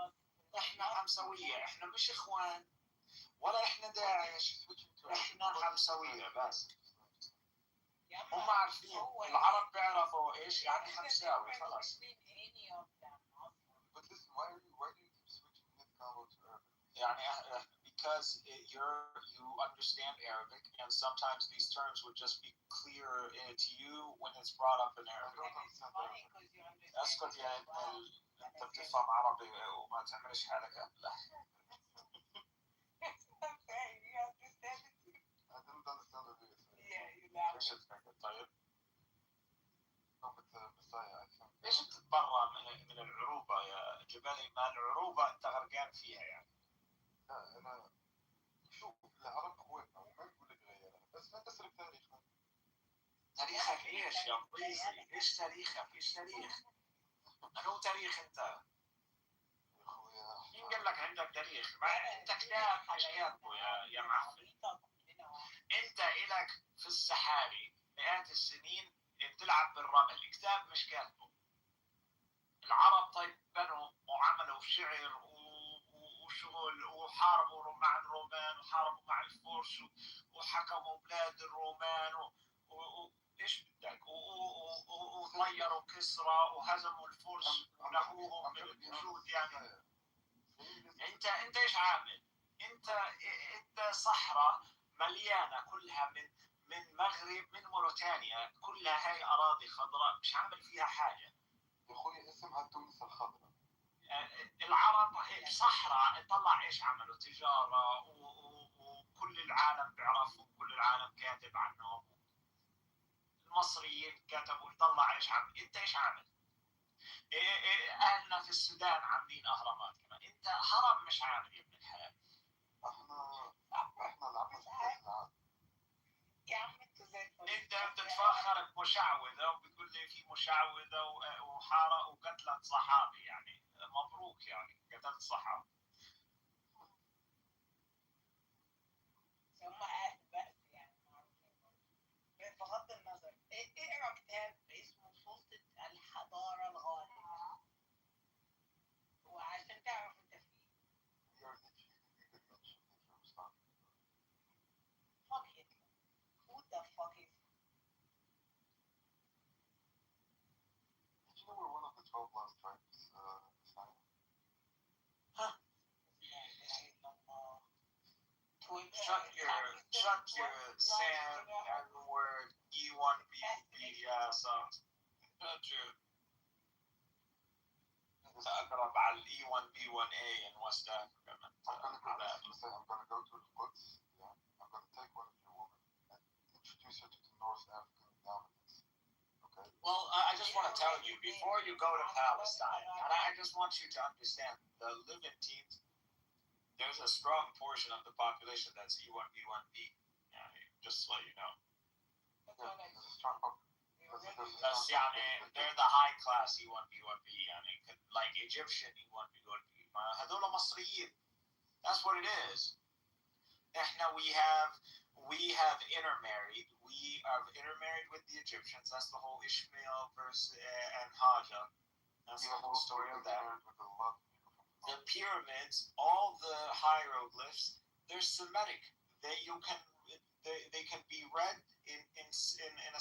إحنا حمساوية، إحنا مش إخوان، ولا إحنا داعش. إحنا حمساوية بس. هم عارفين العرب بيعرفوا ايش يعني حمساوي خلاص. But listen, why do you keep switching mid combo to Arabic? يعني because you understand Arabic and sometimes these terms would just be clear to you when it's brought up in Arabic. اسكت يا ابن انت بتفهم عربي وما تعملش حالك لا. I didn't understand what you were saying. Yeah, you laugh. ايش تفكر طيب؟ No, but Messiah, I think. ليش تتبرى من العروبة يا جبالي؟ ما العروبة انت غرقان فيها يعني. لا أنا شوف العرب أخواتنا وما نقول لك غيرها بس ما تسرق تاريخنا. تاريخك ايش يا قيزي؟ ايش تاريخك؟ ايش تاريخ؟ أنو تاريخ انت؟ يا أخويا. مين قال لك عندك تاريخ؟ انت كتاب مش كاتبه يا معفن. انت إلك في السحاري مئات السنين بتلعب بالرمل، كتاب مش كاتبه. العرب طيب شعر وشغل، وحاربوا مع الرومان وحاربوا مع الفرس وحكموا بلاد الرومان ايش بدك، وطيروا كسرى وهزموا الفرس ونهوهم من الوجود. يعني انت ايش عامل؟ انت صحراء مليانه كلها من مغرب، من موريتانيا، كلها هاي اراضي خضراء مش عامل فيها حاجه. يا اخوي اسمها تونس الخضراء. العرب صحراء، طلع ايش عملوا؟ تجاره وكل العالم بيعرفهم، كل العالم كاتب عنهم، المصريين كتبوا، طلع ايش عمل. انت ايش عامل؟ اهلنا في السودان عاملين اهرامات كمان، انت هرم مش عامل يا ابن الحلال. احنا لعبنا في كاس العالم يا عم انتوا زي الفل. انت بتتفخر بمشعوذه وبتقول لي في مشعوذه وحاره وقتلت صحابي، يعني مبروك، يعني قتلت صحابي. هم اهل بأس يعني معروفين برضه. بغض النظر اقرا كتاب اسمه سلطة الحضارة الغالبة، وعشان تعرف انت فيه. Fuck Hitler. Who the fuck is Did you know we're one of the 12 lost tribes in China? Shut your Sam N-word E1BB ass up. Shut your أقرب على E1B1A in West Africa. I'm gonna go to the Quds, yeah. I'm gonna take one of your women and introduce her to the North African dominance. Okay. Well, I just want to tell you, before you go to Palestine, and I just want you to understand, the Levantines, there's a strong portion of the population that's E1B1B. Yeah, just to let you know. Yeah, there's a strong population. بس يعني they're the high class E1B1B, يعني like Egyptian E1B1B. هذول مصريين. That's what it is. احنا we have intermarried. We have intermarried with the Egyptians. That's the whole Ishmael verse and Hajar. That's the whole story of that. The pyramids, all the hieroglyphs, they're Semitic. They can be read in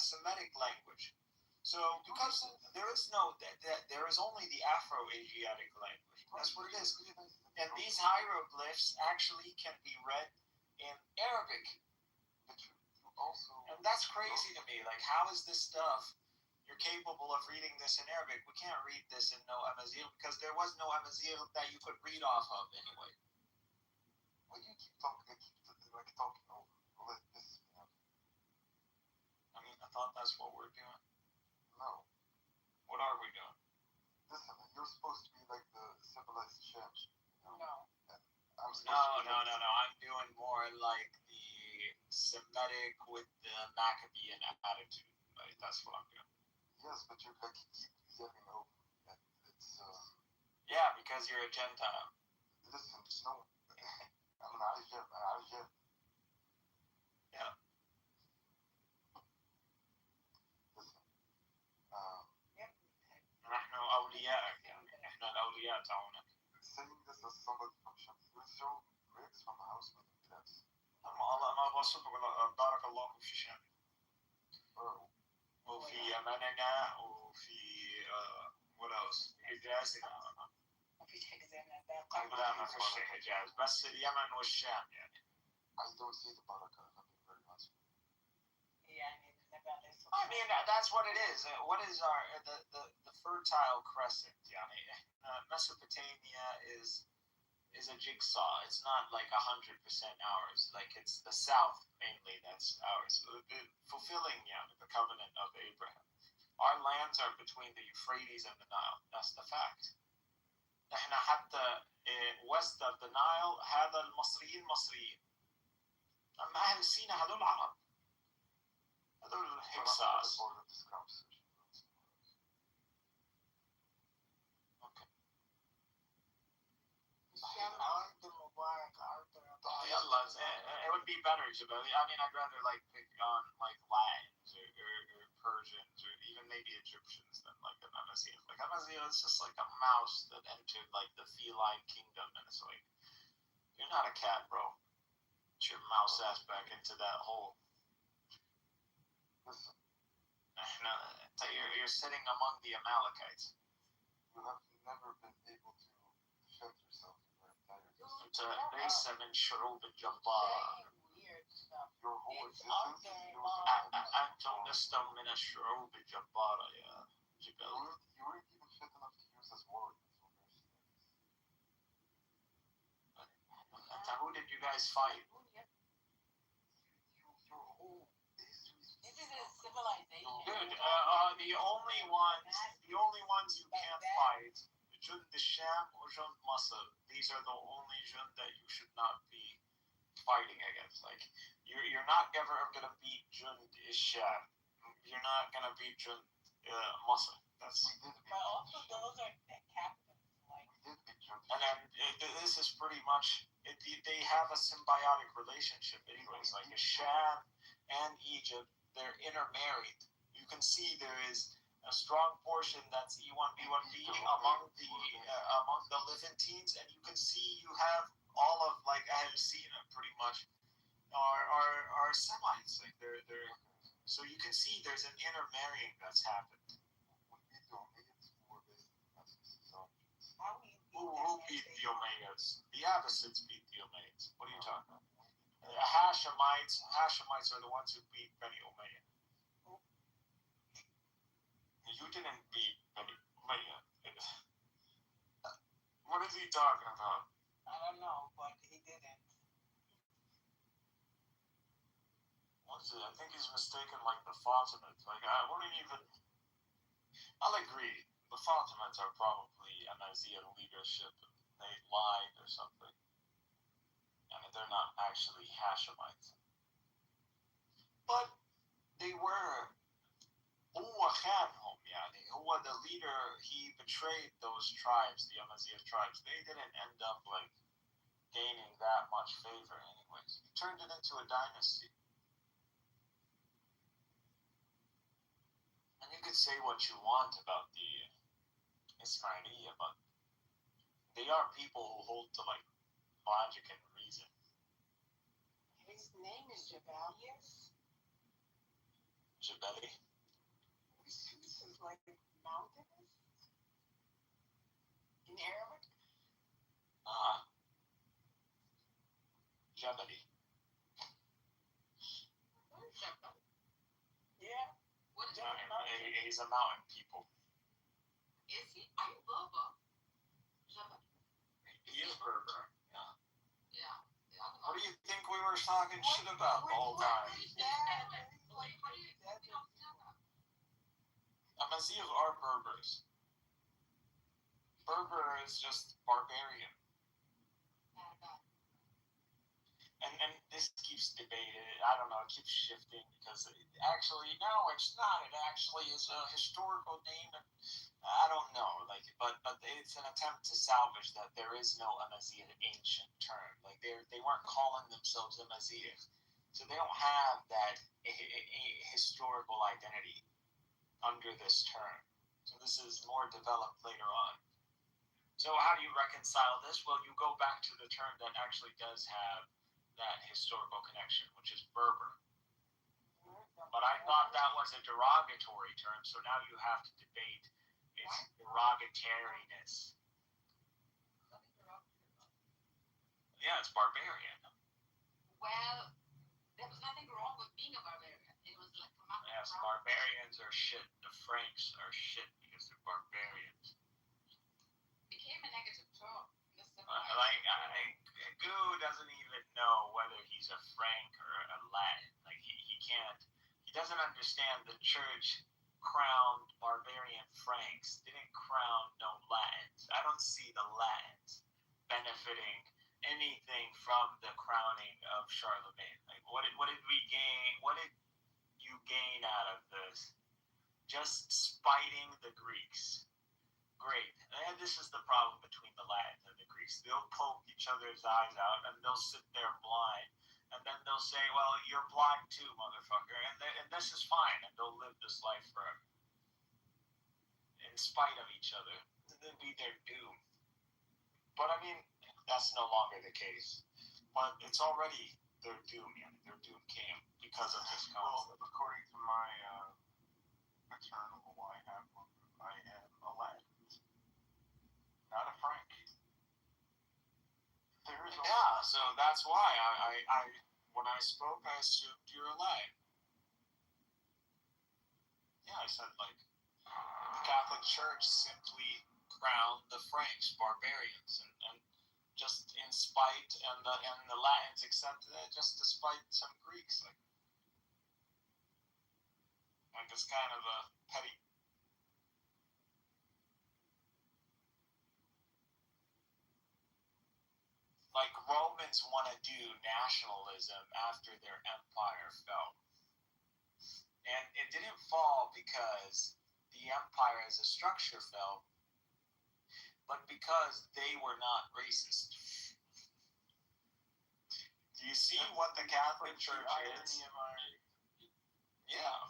a Semitic language. So because there is only the Afro-Asiatic language. That's what it is. And these hieroglyphs actually can be read in Arabic. And that's crazy to me. Like, how is this stuff, you're capable of reading this in Arabic? We can't read this in no Amazigh because there was no Amazigh that you could read off of anyway. Why do you keep talking over? Let this I mean, I thought that's what we're doing. No. What are we doing? Listen, you're supposed to be like the civilized champ. No. No. I'm doing more like the Semitic with the Maccabean attitude. Like, that's what I'm doing. Yes, but you keep yelling over. And it's yeah, because you're a Gentile. Listen, no. I'm an Arab. Yeah. نحن أولياءك، يعني إحنا الأولياء تاعونك. Saying this as somebody from Sham, you throw bricks from the house with the class. أنا بوصف بارك الله في شام. وفي يمننا وفي what else؟ حجازنا. ما فيش حجازنا. لا ما فيش حجاز، بس اليمن والشام يعني. I don't see the baraka. I'm being very honest. يعني I mean, that's what it is. What is the fertile crescent? يعني Mesopotamia is a jigsaw. It's not like 100% ours. Like, it's the south mainly that's ours. Fulfilling the covenant of Abraham. Our lands are between the Euphrates and the Nile. That's the fact. احنا حتى west of the Nile هذا المصريين مصريين. أما أهل سيناء هذول عرب. هذول حكساس. أرض مبارك أرض يلا, it would be better, Jabali. I mean, I'd rather like pick on like Latins or Persians or even maybe Egyptians than like an Amaziah. Like Amaziah is just like a mouse that entered like the feline kingdom, and it's like, you're not a cat, bro. Get your mouse ass back into that hole. Listen, You're sitting among the Amalekites. you have never been able to defend yourself in your entire existence. It's a base of Shurub Jambara. Weird stuff. Your whole It's out existence there, is Mom. Anton Nistam min Shurub Jambara, yeah. You weren't even fit enough to use as warriors or mercenaries. Who did you guys fight? Your whole history is This is a civilization. Dude, the only ones you can't fight, Jund Disham or Jund Masa. These are the only Jund that you should not be fighting against. Like, you're not ever gonna beat Jund Isham. You're not gonna beat Jund Masa. That's. But also, those are captains. Like, And then this is pretty much they have a symbiotic relationship, anyways. Like Isham and Egypt, they're intermarried. You can see there is a strong portion that's E1B1B among the Levantines, and you can see you have all of like Abyssinia pretty much are Semites. Like they're so you can see there's an intermarrying that's happened. how we Who beat the Umayyads? The Abbasids beat the Umayyads. What are you talking about? The Hashemites are the ones who beat Beni Umayyah. You didn't beat Beni Umayyah. What is he talking about? I don't know, but he didn't. What's it? I think he's mistaken like the Fatimids. Like I wouldn't even. I'll agree. The Fatimids are probably Amaziah leadership. They lied or something. I mean, they're not actually Hashemites. But they were. هو خانهم يعني. هو the leader, he betrayed those tribes, the Amaziah tribes. They didn't end up like gaining that much favor anyways. He turned it into a dynasty. And you could say what you want about the Ismailiyah, but they are people who hold to like logic and reason. His name is Jabalius. Jabali. This is like mountainous in Arabic. Jabali. Yeah. What is He's a mountain people. Is he? Are you Bobo? He is Berber. Yeah. Yeah. What do you think we were talking shit about the whole time? Amaziah are Berbers. Berber is just barbarian. And this keeps debated. I don't know, it keeps shifting because actually, no, it's not. It actually is a historical name. And I don't know, like, but it's an attempt to salvage that there is no Amaziah ancient term. Like they weren't calling themselves Amaziah, so they don't have that historical identity under this term. So this is more developed later on. So how do you reconcile this? Well, you go back to the term that actually does have that historical connection, which is Berber. But I thought that was a derogatory term, so now you have to debate its derogatoriness. Yeah, it's barbarian. Well, there was nothing wrong with being a barbarian. It was like come out. Yes, barbarians are shit. The Franks are shit because they're barbarians. It became a negative term. Goo doesn't even know whether he's a Frank or a Latin. Like he can't. He doesn't understand the church crowned barbarian Franks, didn't crown no Latins. I don't see the Latins benefiting anything from the crowning of Charlemagne. Like what did we gain? What did you gain out of this? Just spiting the Greeks. Great. And this is the problem between the Latins and the Greeks. They'll poke each other's eyes out and they'll sit there blind. And then they'll say, well, you're blind too, motherfucker. And this is fine. And they'll live this life forever. in spite of each other. That'd be their doom. But I mean, that's no longer the case. But it's already their doom. Yeah, their doom came because of this conflict. Well, according to my maternal I am a Latin, not a Frank. There is Yeah, so that's why I when I spoke, I assumed you're a Latin. Yeah, I said like the Catholic Church simply crowned the Franks barbarians, and just in spite, and the Latins accepted it just despite some Greeks, like it's kind of a petty. Like Romans want to do nationalism after their empire fell. And it didn't fall because the empire as a structure fell, but because they were not racist. Do you see what the Catholic Church is? Yeah.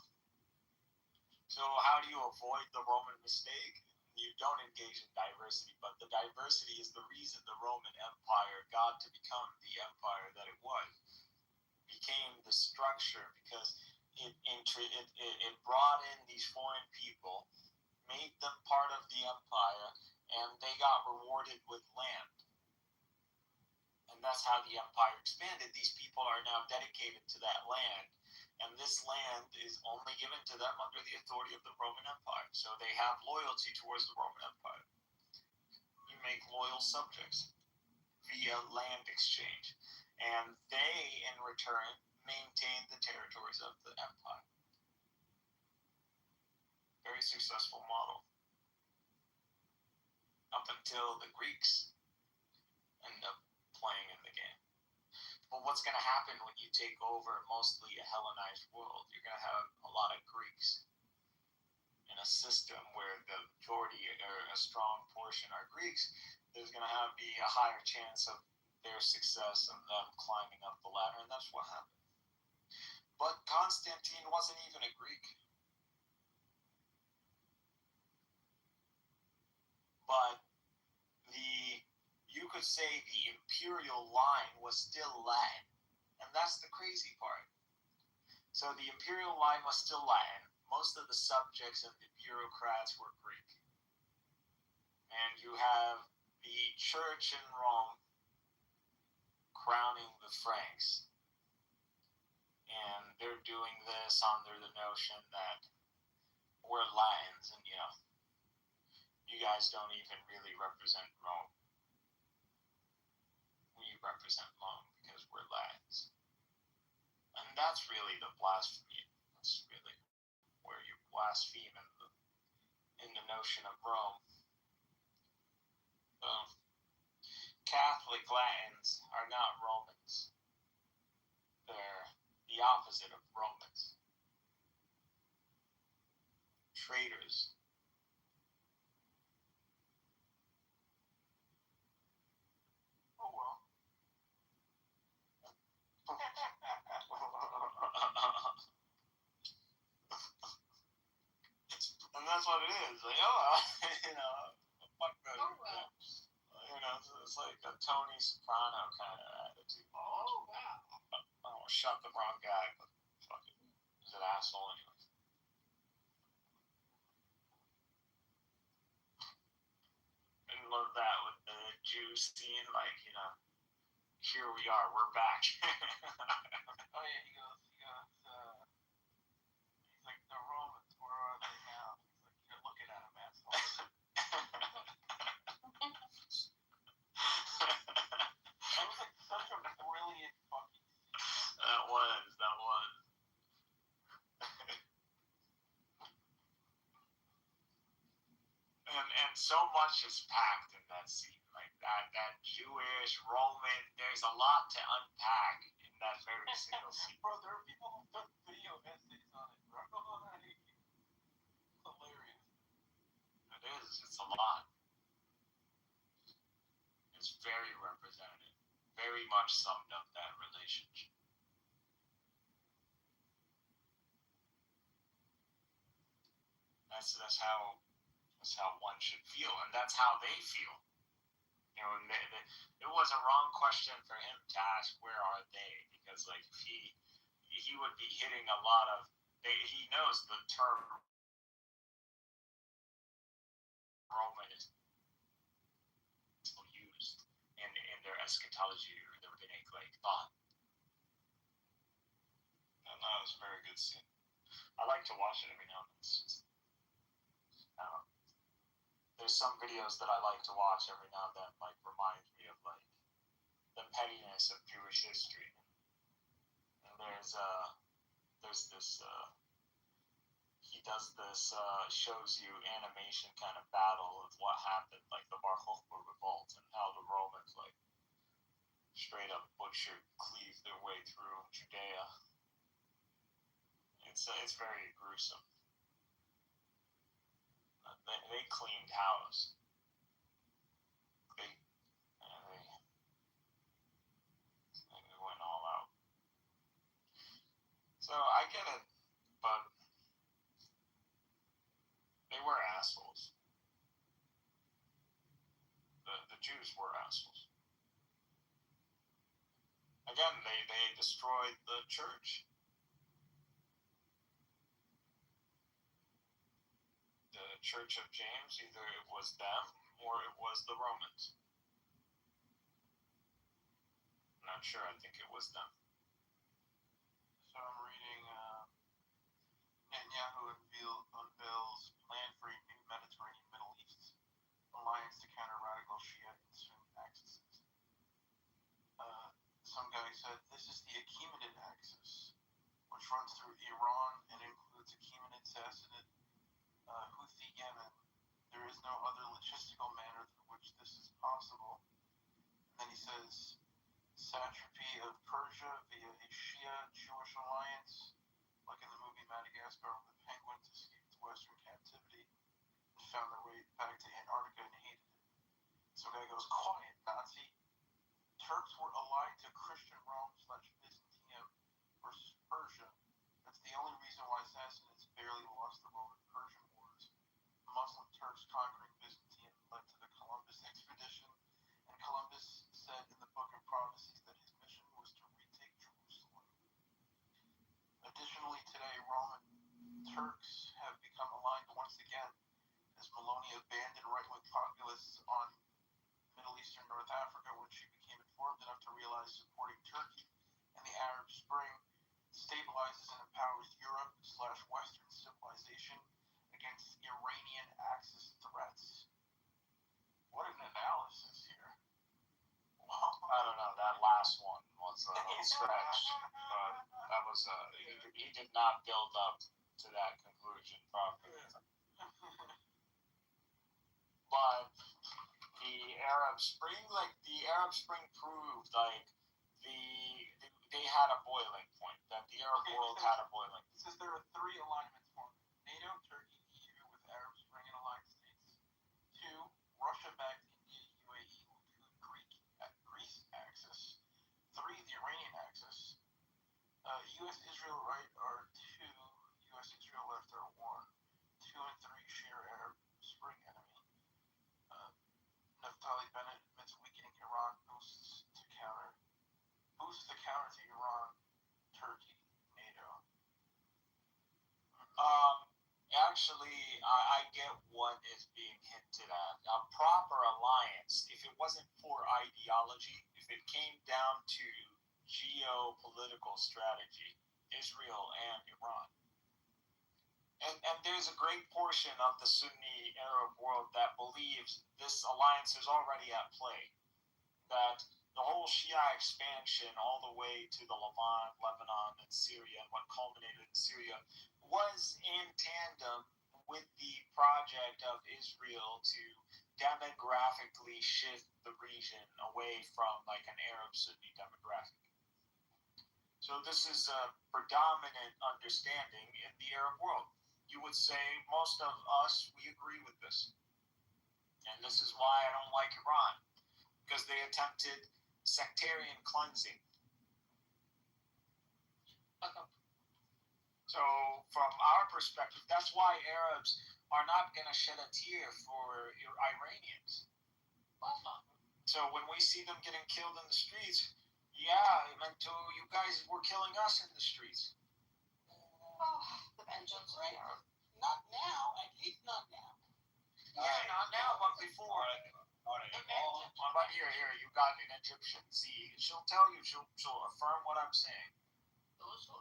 So how do you avoid the Roman mistake? You don't engage in diversity, but the diversity is the reason the Roman Empire got to become the empire that it was. It became the structure because it brought in these foreign people, made them part of the empire, and they got rewarded with land. And that's how the empire expanded. These people are now dedicated to that land, and this land is only given to them under the authority of the Roman Empire. So they have loyalty towards the Roman Empire. You make loyal subjects via land exchange, and they, in return, maintain the territories of the empire. Very successful model. Up until the Greeks end up playing in the game. But what's going to happen when you take over mostly a Hellenized world? You're going to have a lot of Greeks in a system where the majority or a strong portion are Greeks. There's going to be a higher chance of their success and them climbing up the ladder, and that's what happened. But Constantine wasn't even a Greek. But you could say the imperial line was still Latin. And that's the crazy part. So the imperial line was still Latin. Most of the subjects and the bureaucrats were Greek. And you have the church in Rome crowning the Franks. And they're doing this under the notion that we're Latins and, you guys don't even really represent Rome. We represent Rome because we're Latins. And that's really the blasphemy. That's really where you blaspheme in the notion of Rome. Catholic Latins are not Romans. They're the opposite of Romans. Traitors. Oh well. And that's what it is. Like, fuck that. Oh, well. It's like a Tony Soprano kind of attitude. Oh, wow. Oh, shut the wrong guy, but fuck it. He's an asshole anyway. And love that with the Jew scene, like, here we are, we're back. Oh yeah, he goes, he's like, the Romans, where are they now? He's like, you're looking at them, asshole. That was like such a brilliant fucking scene. That was. And so much is packed in that scene, like that Jewish, Roman, there's a lot to unpack in that very single scene. Bro, there are people who took video essays on it, bro. Hilarious. It is, it's a lot. It's very representative. Very much summed up that relationship. That's how That's how one should feel, and that's how they feel. You know, it was a wrong question for him to ask, where are they? Because like if he would be hitting a lot of he knows the term Roman is used in their eschatology or their rabbinic like thought. And that was a very good scene. I like to watch it every now and then. It's just, there's some videos that I like to watch every now and then, like reminds me of like the pettiness of Jewish history. And there's this he does this shows you animation kind of battle of what happened, like the Bar Kokhba revolt and how the Romans like straight up butchered, cleaved their way through Judea. It's very gruesome. They cleaned house. They went all out. So I get it, but they were assholes. The Jews were assholes. Again, they destroyed the church. The Church of James, either it was them or it was the Romans. I'm not sure. I think it was them. So I'm reading Netanyahu unveils plan for a new Mediterranean Middle East alliance to counter radical Shia and Sunni axes. Some guy said this is the Achaemenid axis, which runs through Iran and includes Achaemenid, Sassanid, Houthi, Yemen. There is no other logistical manner through which this is possible. And then he says satrapy of Persia via a Shia-Jewish alliance, like in the movie Madagascar, where the penguins escaped Western captivity and found their way back to Antarctica and hated it. So the guy goes, quiet, Nazi. Turks were allied to Christian Rome/Byzantium versus Persia. That's the only reason why Sassanids barely lost the Roman-Persian wars. Muslim Turks conquering Byzantium led to the Columbus expedition, and Columbus said in the Book of Prophecies that his mission was to retake Jerusalem. Additionally, today, Roman Turks have become aligned once again as Meloni abandoned right-wing populists on Middle Eastern North Africa when she became informed enough to realize supporting Turkey and the Arab Spring stabilizes and empowers Europe/Western civilization against Iranian Axis threats. What an analysis here. Wow. I don't know. That last one was a stretch, but that was he did not build up to that conclusion properly. But the Arab Spring proved like they had a boiling point, that the Arab world had a boiling point. It says there are 3 alignments formed: NATO, Turkey, EU with Arab Spring and allied states. 2, Russia-backed India, UAE with Greece axis. 3, the Iranian axis. U.S.-Israel right are 2. U.S.-Israel left are 1. 2 and 3 share Arab Spring enemy. Naftali Bennett admits weakening Iran boosts the counter to Iran, Turkey, NATO. Actually, I get what is being hinted at. A proper alliance, if it wasn't for ideology, if it came down to geopolitical strategy, Israel and Iran. And there's a great portion of the Sunni Arab world that believes this alliance is already at play. That the whole Shia expansion all the way to the Levant, Lebanon, and Syria, and what culminated in Syria, was in tandem with the project of Israel to demographically shift the region away from like an Arab Sunni demographic. So this is a predominant understanding in the Arab world. You would say most of us, we agree with this. And this is why I don't like Iran, because they attempted sectarian cleansing. So from our perspective, that's why Arabs are not going to shed a tear for Iranians. So when we see them getting killed in the streets, yeah, it meant to you guys were killing us in the streets. The vengeance, right? Not now, at least not now. Yeah, not now, but before. But here, you got an Egyptian, Z. She'll tell you, she'll affirm what I'm saying. Those who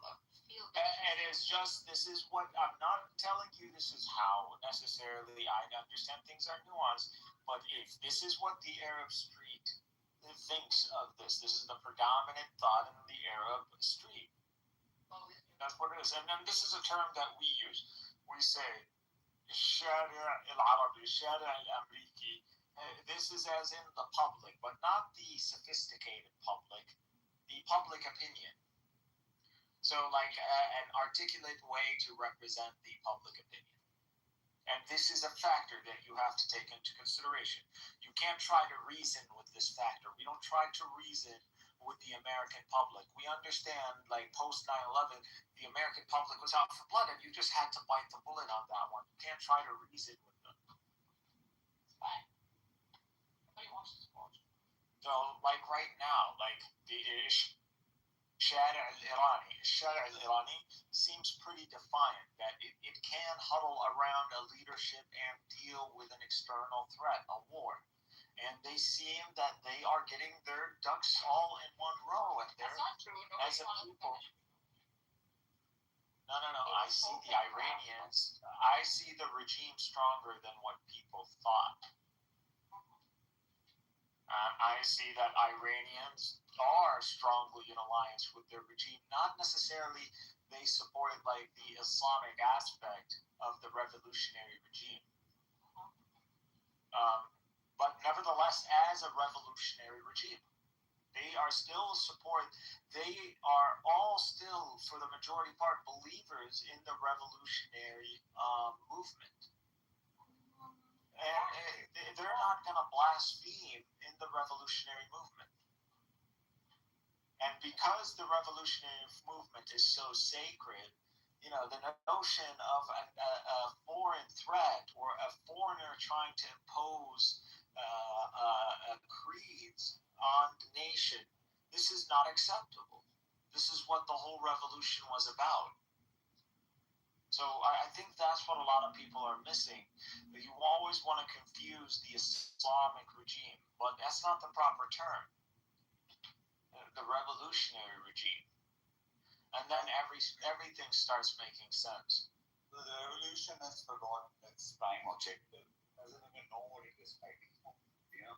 feel And it's just, this is what, I'm not telling you this is how necessarily, I understand things are nuanced, but if this is what the Arab street thinks of this is the predominant thought in the Arab street. That's what it is. And then this is a term that we use. We say, الشارع العربي, الشارع الأمريكي. This is as in the public, but not the sophisticated public, the public opinion. So like an articulate way to represent the public opinion. And this is a factor that you have to take into consideration. You can't try to reason with this factor. We don't try to reason with the American public. We understand, like post 9/11, the American public was out for blood, and you just had to bite the bullet on that one. You can't try to reason with them. It's fine. Nobody wants to support you. So, like right now, like the Shari'a al-Irani seems pretty defiant that it can huddle around a leadership and deal with an external threat, a war. And they seem that they are getting their ducks all in one row. And they're, That's not true. Nobody as a wants to people, finish. no. I see the Iranians, I see the regime stronger than what people thought. I see that Iranians are strongly in alliance with their regime. Not necessarily they support like the Islamic aspect of the revolutionary regime. But nevertheless, as a revolutionary regime, they are still they are all still, for the majority part, believers in the revolutionary movement. And they're not going to blaspheme in the revolutionary movement. And because the revolutionary movement is so sacred, you know, the notion of a foreign threat or a foreigner trying to impose creeds on the nation, this is not acceptable. This is what the whole revolution was about. So I think that's what a lot of people are missing. You always want to confuse the Islamic regime, but that's not the proper term. The revolutionary regime. And then everything starts making sense. The revolution has forgotten its prime objective. Doesn't even know what it is fighting for. Yeah.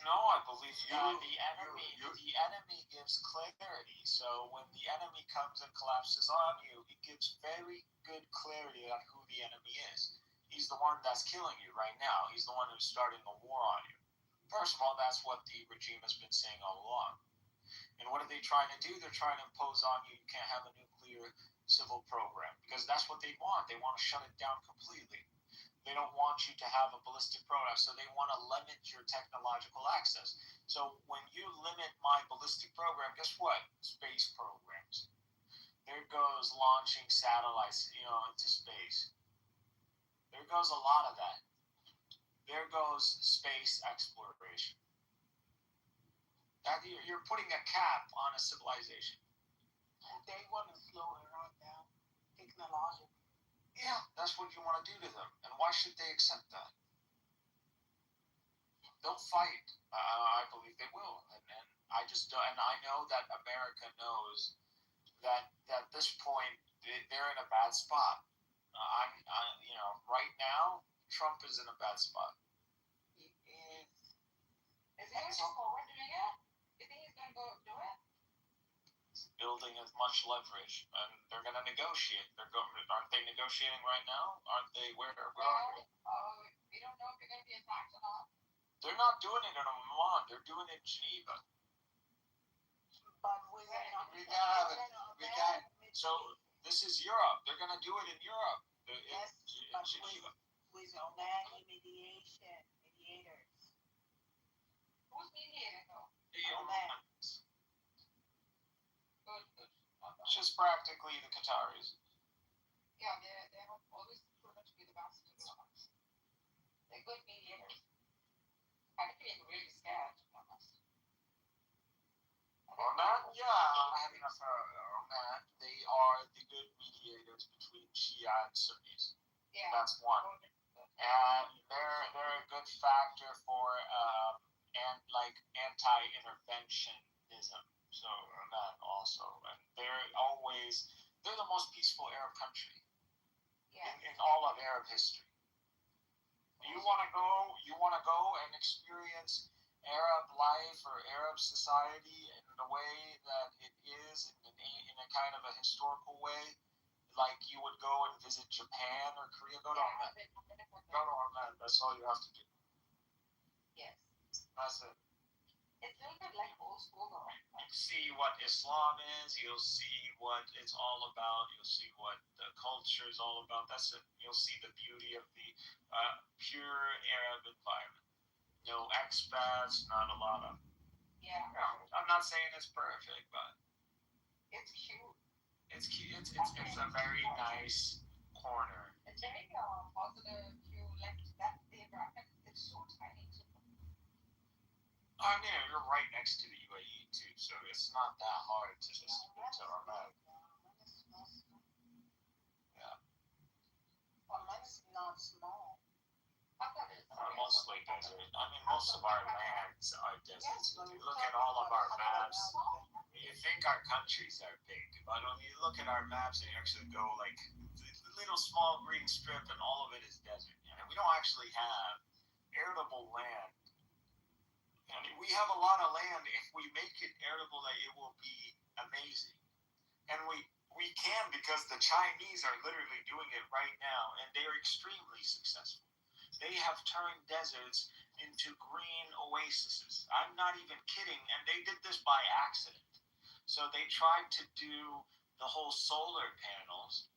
No, I believe the enemy gives clarity. So when the enemy comes and collapses on you, it gives very good clarity on who the enemy is. He's the one that's killing you right now. He's the one who's starting a war on you. First of all, that's what the regime has been saying all along. And what are they trying to do? They're trying to impose on you can't have a nuclear civil program, because that's what they want. They want to shut it down completely. They don't want you to have a ballistic program, so they want to limit your technological access. So when you limit my ballistic program, guess what? Space programs. There goes launching satellites, into space. There goes a lot of that. There goes space exploration. You're putting a cap on a civilization. And they want to slow Iran down technologically. Yeah, that's what you want to do to them. And why should they accept that? They'll fight. I believe they will. And I just don't. And I know that America knows that at this point they're in a bad spot. Right now Trump is in a bad spot. He is. Is he going to go forward doing it? You think he's going to go do it? Building as much leverage, and they're going to negotiate. Aren't they negotiating right now? Aren't they? Where are they? We don't know if they're going to be attacked or not. They're not doing it in Oman. They're doing it in Geneva. But we can't. So this is Europe. They're going to do it in Europe. Yes, in Geneva. With Omani mediators. Who's mediating though? Oman. Good. It's just practically the Qataris. Yeah, they have always proven to be the best. They're good mediators. Actually, it's really scared, to be honest. Oman, yeah, I mean, Oman, they are the good mediators between Shia and Sunnis. Yeah. That's one. And they're a good factor for and like anti-interventionism. So that also, and they're the most peaceful Arab country Yeah. in all of Arab history. You want to go and experience Arab life or Arab society in the way that it is in a kind of a historical way, like you would go and visit Japan or Korea. Go to Oman. Go to Oman. That's all you have to do. Yes. That's it. It's a little bit like old school though. See what Islam is. You'll see what it's all about. You'll see what the culture is all about. That's it. You'll see the beauty of the pure Arab environment. No expats, not a lot of. Yeah. I'm not saying it's perfect, but It's cute. it's cute. It's a very nice corner. It's very positive. You like that the environment. It's so tiny too. I mean, you're right next to the UAE too, so it's not that hard to just get to Oman. Yeah. Oman is not small. Mostly desert. I mean, most of our lands are deserts. If you look at all of our maps, you think our countries are big, but when you look at our maps, they actually go like the little small green strip, and all of it is desert. And we don't actually have arable land. And we have a lot of land. If we make it arable, it will be amazing. And we can, because the Chinese are literally doing it right now, and they are extremely successful. They have turned deserts into green oases. I'm not even kidding, and they did this by accident. So they tried to do the whole solar panels,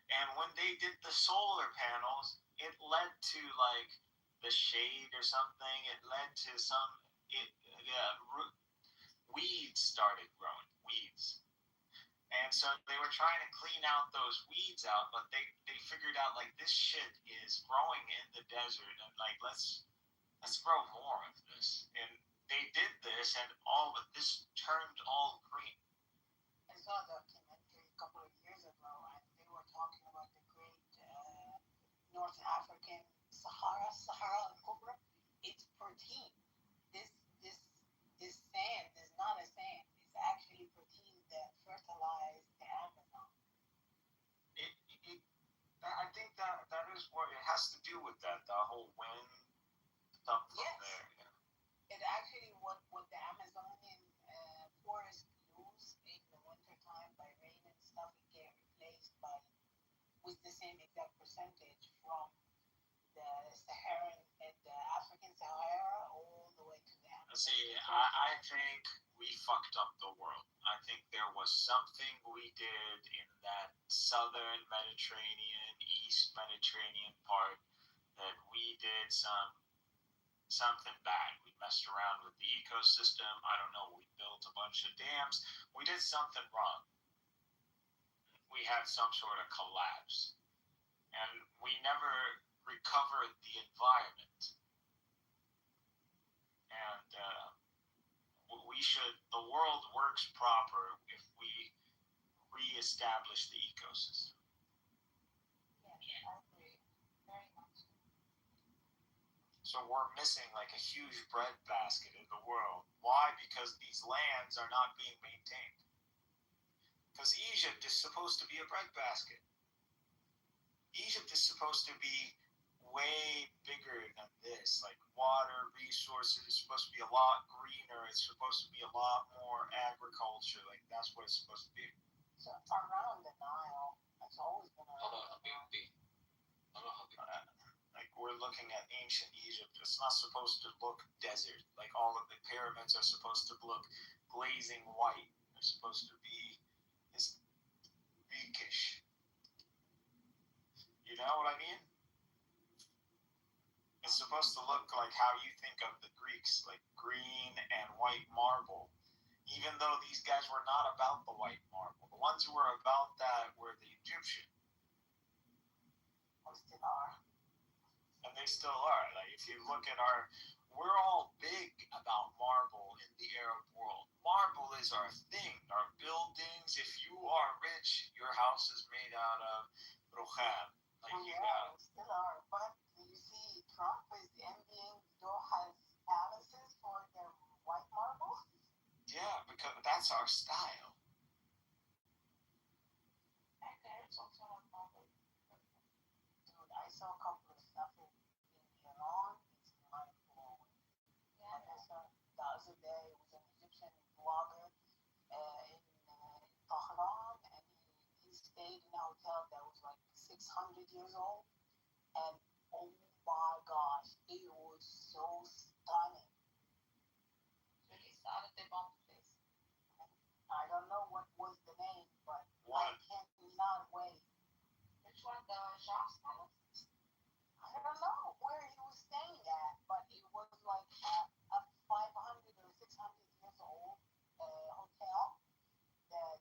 and when they did the solar panels, it led to like the shade or something. It led to weeds started growing. Weeds. And so they were trying to clean out those weeds out, but they figured out like this shit is growing in the desert, and like let's grow more of this. And they did this, and all of this turned all green. I saw a documentary a couple of years ago, and they were talking about the great North African Sahara al-Kubra. It's protein. This sand is not a sand. It's actually protein that fertilize the Amazon. I think that is what it has to do with that, the whole wind stuff from there. Yeah. It actually what the Amazonian forest lose in the winter time by rain and stuff, it get replaced with the same exact percentage from the Saharan and the African Sahara all the way to the Amazon. See, I think we fucked up the world. I think there was something we did in that southern Mediterranean, East Mediterranean part that we did something bad. We messed around with the ecosystem. I don't know. We built a bunch of dams. We did something wrong. We had some sort of collapse. And we never recovered the environment. And the world works proper if we reestablish the ecosystem. Yeah, I agree. Very much. So we're missing like a huge breadbasket in the world. Why? Because these lands are not being maintained. Because Egypt is supposed to be a breadbasket. Egypt is supposed to be way bigger than this. Like water, resources, it's supposed to be a lot greener. It's supposed to be a lot more agriculture. Like that's what it's supposed to be. So around the Nile, it's always been around. Like we're looking at ancient Egypt. It's not supposed to look desert. Like all of the pyramids are supposed to look glazing white. They're supposed to be this Greekish. You know what I mean? It's supposed to look like how you think of the Greeks, like green and white marble. Even though these guys were not about the white marble. The ones who were about that were the Egyptian. Or still are. and they still are. Like if you look at we're all big about marble in the Arab world. Marble is our thing, our buildings. If you are rich, your house is made out of rukham. Like you got. We still are. But you see, Trump is envying Doha's palaces for their white marble. Yeah, because that's our style. And there's also a marble. Dude, I saw a couple of stuff in Iran. It's mind-blowing. Like I saw the other day, it was an Egyptian vlogger in Tehran, and he stayed in a hotel that was like 600 years old, and oh my gosh, it was so stunning. So he started the bomb place. I don't know what was the name, but What? I cannot wait. Which one? The Shah's Palace? I don't know where he was staying at, but it was like a 500 or 600 years old hotel that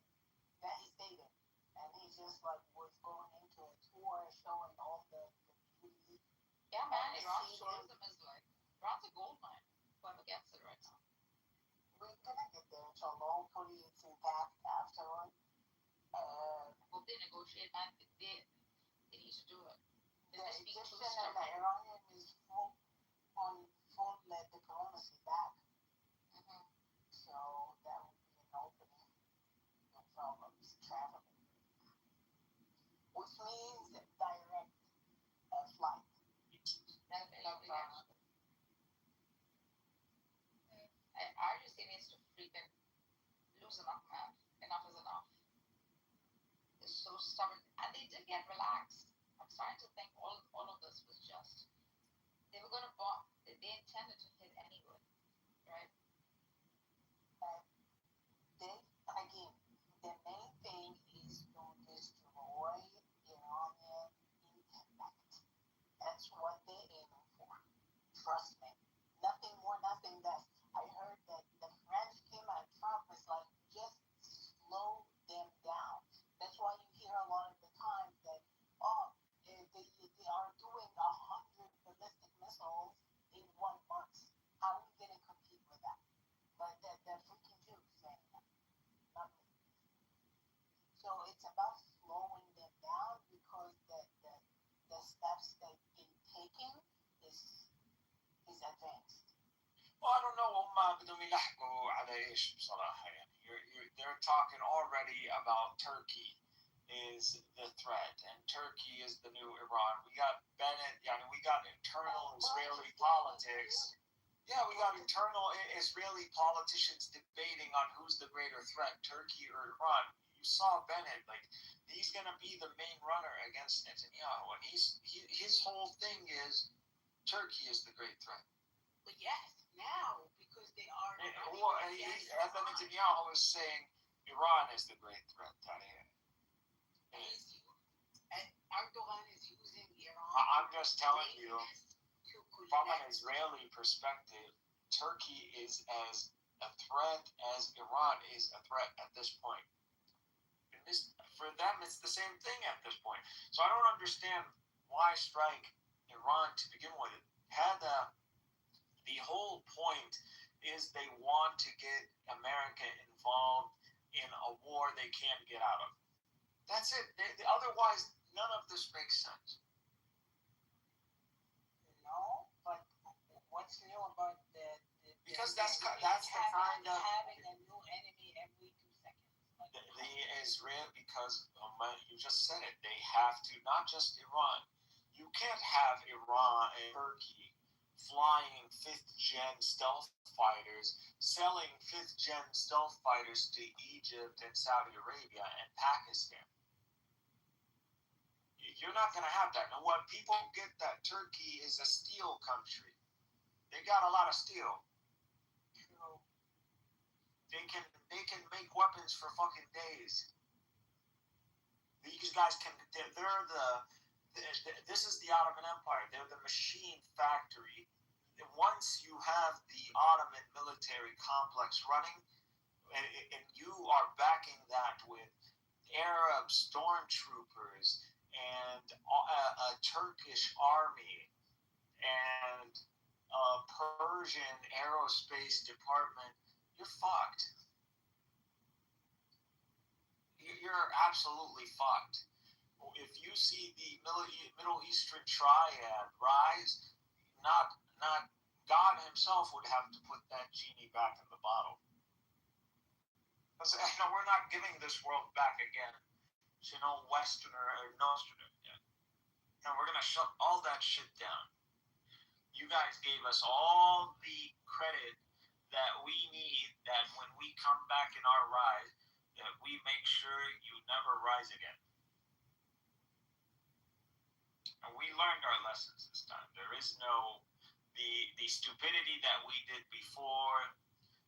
he stayed in, and he just like was going into a tour showing all the beauty. Yeah, man. the Iran's scenic- tourism is like Iran's a gold mine. Whoever gets it right now. We're gonna get there, inshallah. Hopefully, it's intact afterward. Hope they negotiate, man. They need to do it. The They just be too Egyptian and the stubborn. Iranian is full diplomacy back, Mm-hmm. so that would be an opening. No problems traveling, which means direct flight. That'd be lovely. Actually. Argentina needs to freaking loosen up, man. Enough is enough. They're so stubborn, and they did get relaxed. I'm starting to think all of this was just they were gonna bomb. They intended to hit anyway, right? Again, the main thing is to destroy Iranian intellect. That's what they're aiming for. Trust me. Nothing more, nothing less. I heard that the French came at Trump is like, just slow them down. That's why you hear a lot of the time that, they are doing 100 ballistic missiles in 1 month. How are we going to compete with that? Like the freaking Jews saying that. Not me. So it's about slowing them down because the steps they've been taking is advanced. Well, I don't know هم بدهم يلحقوا على ايش بصراحة يعني. They're talking already about Turkey is the threat, and Turkey is the new Iran. We got Bennett, we got internal Israeli politics. Yeah, we got internal Israeli politicians debating on who's the greater threat, Turkey or Iran. You saw Bennett, like he's gonna be the main runner against Netanyahu, and his whole thing is Turkey is the great threat. But yes, now because they are. And Netanyahu is saying Iran is the great threat. And Erdogan is using Iran. I'm just telling you, from an Israeli perspective, Turkey is as a threat as Iran is a threat at this point. And for them, it's the same thing at this point. So I don't understand why strike Iran to begin with. The whole point is they want to get America involved in a war they can't get out of. That's it. Otherwise, none of this makes sense. No, but what's new about because that's the kind of having a new enemy every 2 seconds. The Israel, because you just said it, they have to, not just Iran. You can't have Iran and Turkey flying 5th gen stealth fighters, selling 5th gen stealth fighters to Egypt and Saudi Arabia and Pakistan. You're not going to have that. Now, when people get that Turkey is a steel country, they got a lot of steel. They can make weapons for fucking days. These guys this is the Ottoman Empire. They're the machine factory. Once you have the Ottoman military complex running, and you are backing that with Arab stormtroopers and a Turkish army, and a Persian aerospace department, you're fucked. You're absolutely fucked. If you see the Middle Eastern triad rise, not God himself would have to put that genie back in the bottle. Because we're not giving this world back again to no Westerner or Nosterner again. And we're gonna shut all that shit down. You guys gave us all the credit that we need, that when we come back in our rise, that we make sure you never rise again. And we learned our lessons this time. There is no the stupidity that we did before,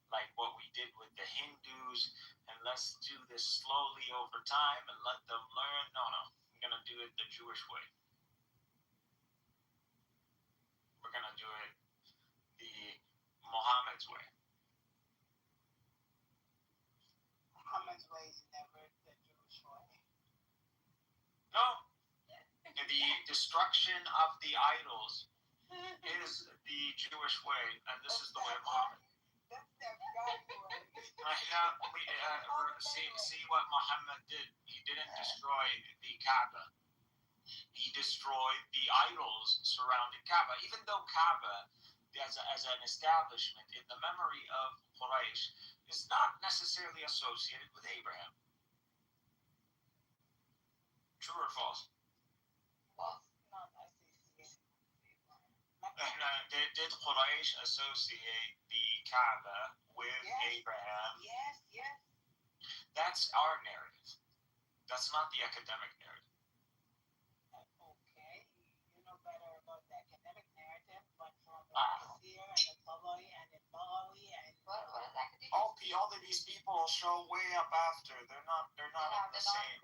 like what we did with the Hindus, and let's do this slowly over time and let them learn. No, we're gonna do it the Jewish way. We're gonna do it the Muhammad's way. Muhammad's way is never the Jewish way. No, the destruction of the idols is the Jewish way, and this is the way of Muhammad. That's their God way. See what Muhammad did. He didn't destroy the Kaaba. He destroyed the idols surrounding Kaaba. Even though Kaaba, as an establishment in the memory of Quraysh, is not necessarily associated with Abraham. True or false? False. Not associated with And did Quraysh associate the Kaaba with Abraham? Yes. That's our narrative. That's not the academic narrative. Okay, you know better about the academic narrative, but from the Qasir and the Tabari and the Baghawi and What is academia? All of these people show way up after. They're not in the same.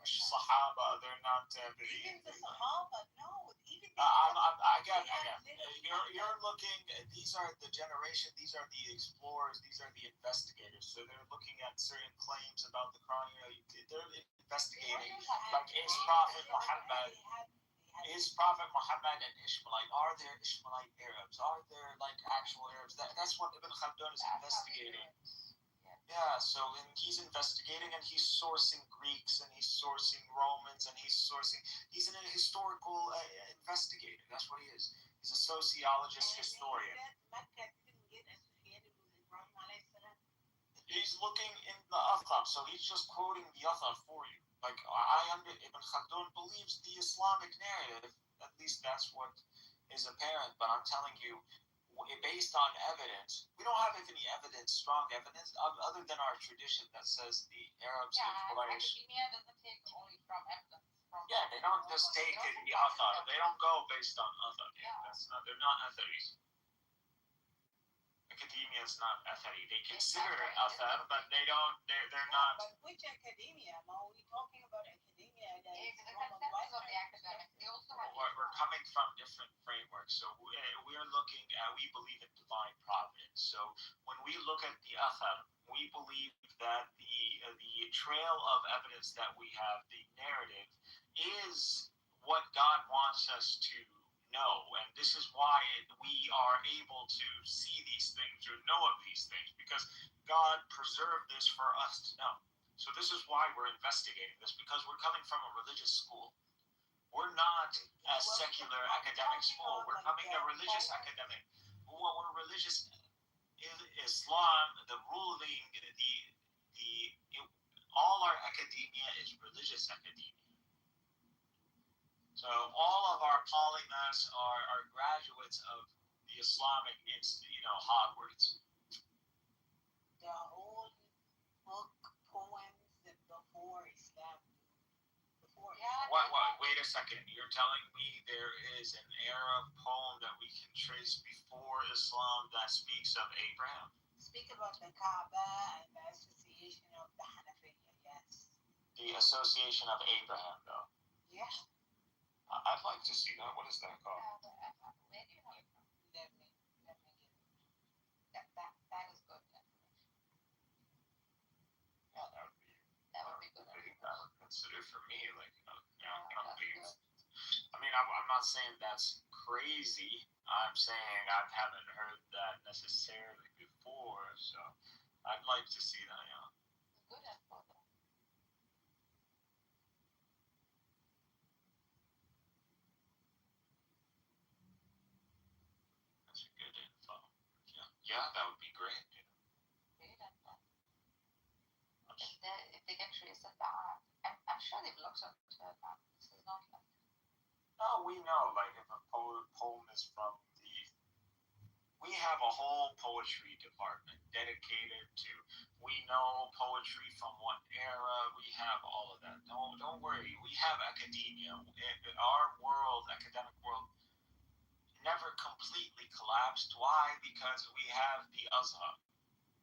Sahaba. They're not. even the Sahaba, no, even I get. You're looking. These are the generation. These are the explorers. These are the investigators. So they're looking at certain claims about the Quran. They're investigating, like his Prophet Muhammad. His Prophet Muhammad and Ishmaelite. Are there Ishmaelite Arabs? Are there like actual Arabs? That's what Ibn Khaldun is investigating. Yeah, so he's investigating and he's sourcing Greeks and he's sourcing Romans and he's an historical investigator. That's what he is. He's a sociologist, historian. He's looking in the Athar, so he's just quoting the Athar for you. Like, Ibn Khaldun believes the Islamic narrative, at least that's what is apparent, but I'm telling you, based on evidence, we don't have any evidence, strong evidence, other than our tradition that says the Arabs and Quraysh. Academia doesn't take only from evidence. Yeah, they don't just take it the Athar. They don't go based on Athar. They're not Atharis. Academia is not Athari. They consider it Athar, but they're not. But which academia? Are we talking about academia that is The from a consensus of the Western academics, they also perspective? have We're coming from different frameworks. So we're looking at, we believe in divine providence. So when we look at the Athar, we believe that the trail of evidence that we have, the narrative, is what God wants us to know. And this is why we are able to see these things or know of these things, because God preserved this for us to know. So this is why we're investigating this, because we're coming from a religious school. We're not a secular academic school. We're coming a religious academic. We're religious. Islam, the ruling, all our academia is religious academia. So all of our polymaths are graduates of the Islamic, Hogwarts. The old book poems that before Islam. Wait a second. You're telling me there is an Arab poem that we can trace before Islam that speaks of Abraham? Speak about the Kaaba and the association of the Hanafiya, yes. The association of Abraham, though. Yeah. I'd like to see that. What is that called? where do you know it from? Let me get it. That is good. Yeah, That would be good. I think that would consider for me, like, I'm not saying that's crazy. I'm saying I haven't heard that necessarily before, so I'd like to see that. Yeah. Good info though. That's a good info. Yeah, that would be great. Great info. If they can trace it back, I'm sure they've looked into it now. This is not like. No, we know, like, if a poem is from we have a whole poetry department dedicated to, we know poetry from what era, we have all of that. Don't worry, we have academia. Our world, academic world, never completely collapsed. Why? Because we have the Azhar.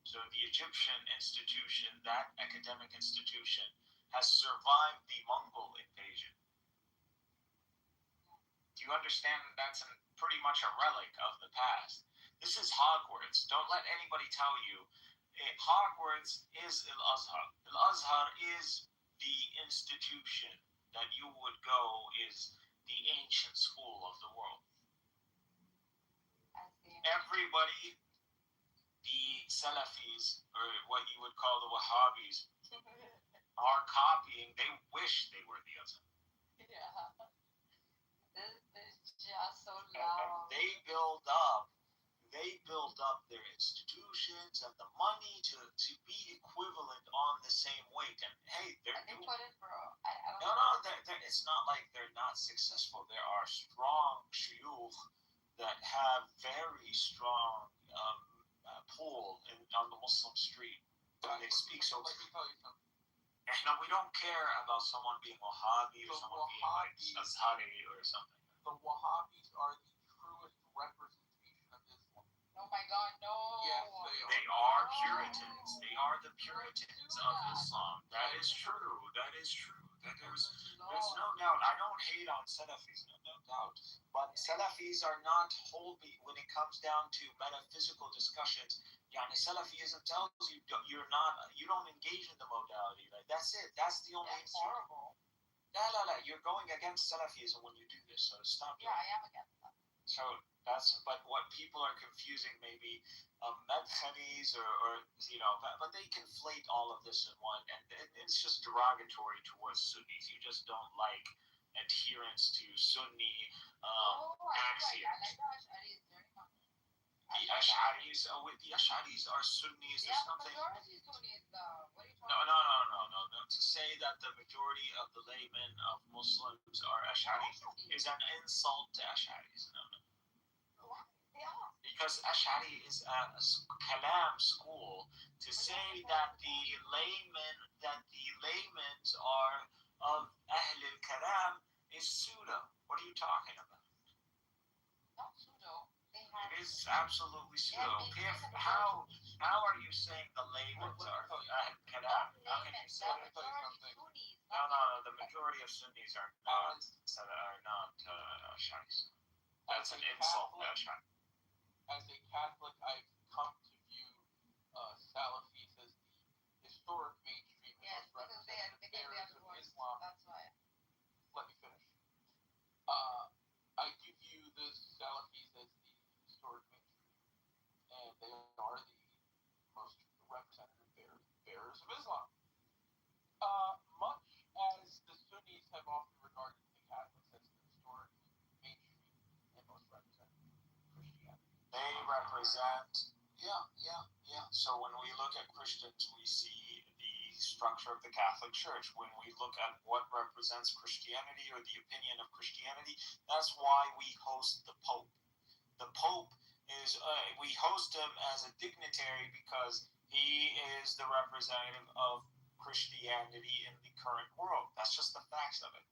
So the Egyptian institution, that academic institution, has survived the Mongol invasion. Do you understand that that's pretty much a relic of the past? This is Hogwarts. Don't let anybody tell you. Hogwarts is Al-Azhar. Al-Azhar is the institution that you would go is the ancient school of the world. Everybody, the Salafis, or what you would call the Wahhabis, are copying. They wish they were the Azhar. Yeah. This just so loud. They build up their institutions and the money to be equivalent on the same weight. And hey, They put it, bro. It's not like they're not successful. There are strong shuyukh that have very strong pull on the Muslim street. And they speak so. Now, we don't care about someone being Wahhabi or someone being like Azhari or something. The Wahhabis are the truest representation of Islam. Oh my God, no. Yes, they are Puritans. They are the Puritans of Islam. That is true. That is true. There's no doubt. I don't hate on Salafis, no doubt. But Salafis are not wholly, when it comes down to metaphysical discussions, Salafism tells you you don't engage in the modality. Like, that's it. That's the only. That's horrible. You're going against Salafism when you do this, so stop it. Yeah, I am against that. So but what people are confusing maybe Madkhalis or but they conflate all of this in one, and it's just derogatory towards Sunnis. You just don't like adherence to Sunni axioms. I like the Ash'aris very much. The Ash'aris are Sunnis or something. Majority Sunnis. What are you talking No. about? To say that the majority of the laymen of Muslims are Ash'aris is an insult to Ash'aris. No. They are. Because Ash'ari is a kalam school. To say that the laymen are of Ahl al-Kalam is pseudo. What are you talking about? Not pseudo. It is absolutely pseudo. How are you saying the laymen are of Ahl al-Kalam? How can you say that? No. The majority of Sunnis are not Ash'aris. That's an insult to Ash'ari. As a Catholic, I've come to view Salafis as the historic mainstream Yes, because they are of the worst. Islam. That's why. Let me finish. I do view the Salafis as the historic mainstream, and they are the most representative bearers of Islam. Much as the Sunnis have often regarded the Catholics as the historic mainstream and most representative Christianity. They represent, So when we look at Christians, we see the structure of the Catholic Church. When we look at what represents Christianity or the opinion of Christianity, that's why we host the Pope. The Pope is, we host him as a dignitary because he is the representative of Christianity in the current world. That's just the facts of it.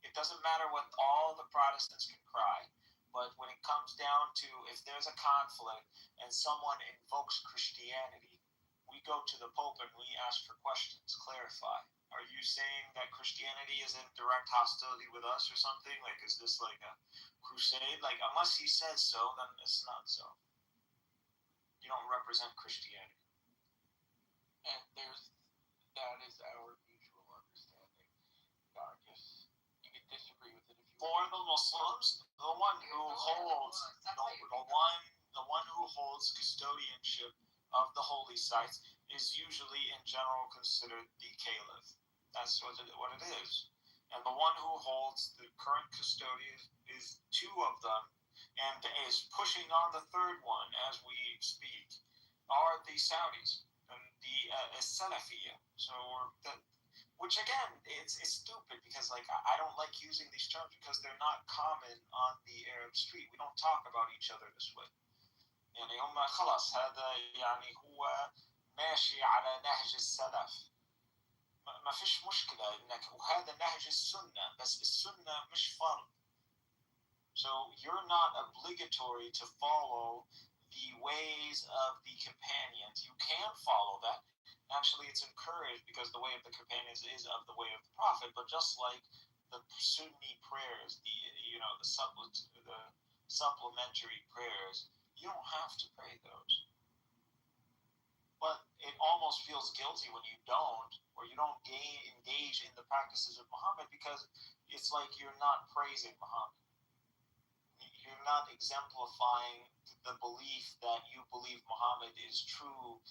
It doesn't matter what all the Protestants can cry. But when it comes down to if there's a conflict and someone invokes Christianity, we go to the Pope and we ask for questions, clarify. Are you saying that Christianity is in direct hostility with us or something? Like, is this like a crusade? Like, unless he says so, then it's not so. You don't represent Christianity. And that is our mutual understanding. I guess you can disagree with it if you For the Muslims, the one who holds the one who holds custodianship of the holy sites is usually in general considered the caliph. That's what it is. And the one who holds the current custodian is two of them, and is pushing on the third one as we speak, are the Saudis and the Salafiyya. So which again, it's stupid because like I don't like using these terms because they're not common on the Arab street. We don't talk about each other this way. يعني هم خلاص هذا يعني هو ماشي على نهج السلف. ما فيش مشكلة إنك وهذا نهج السنة بس السنة مش فرض. So you're not obligatory to follow the ways of the companions. You can follow that. Actually, it's encouraged because the way of the companions is of the way of the Prophet. But just like the Sunni prayers, the supplementary prayers, you don't have to pray those. But it almost feels guilty when you don't, or you don't engage in the practices of Muhammad because it's like you're not praising Muhammad. You're not exemplifying the belief that you believe Muhammad is truly,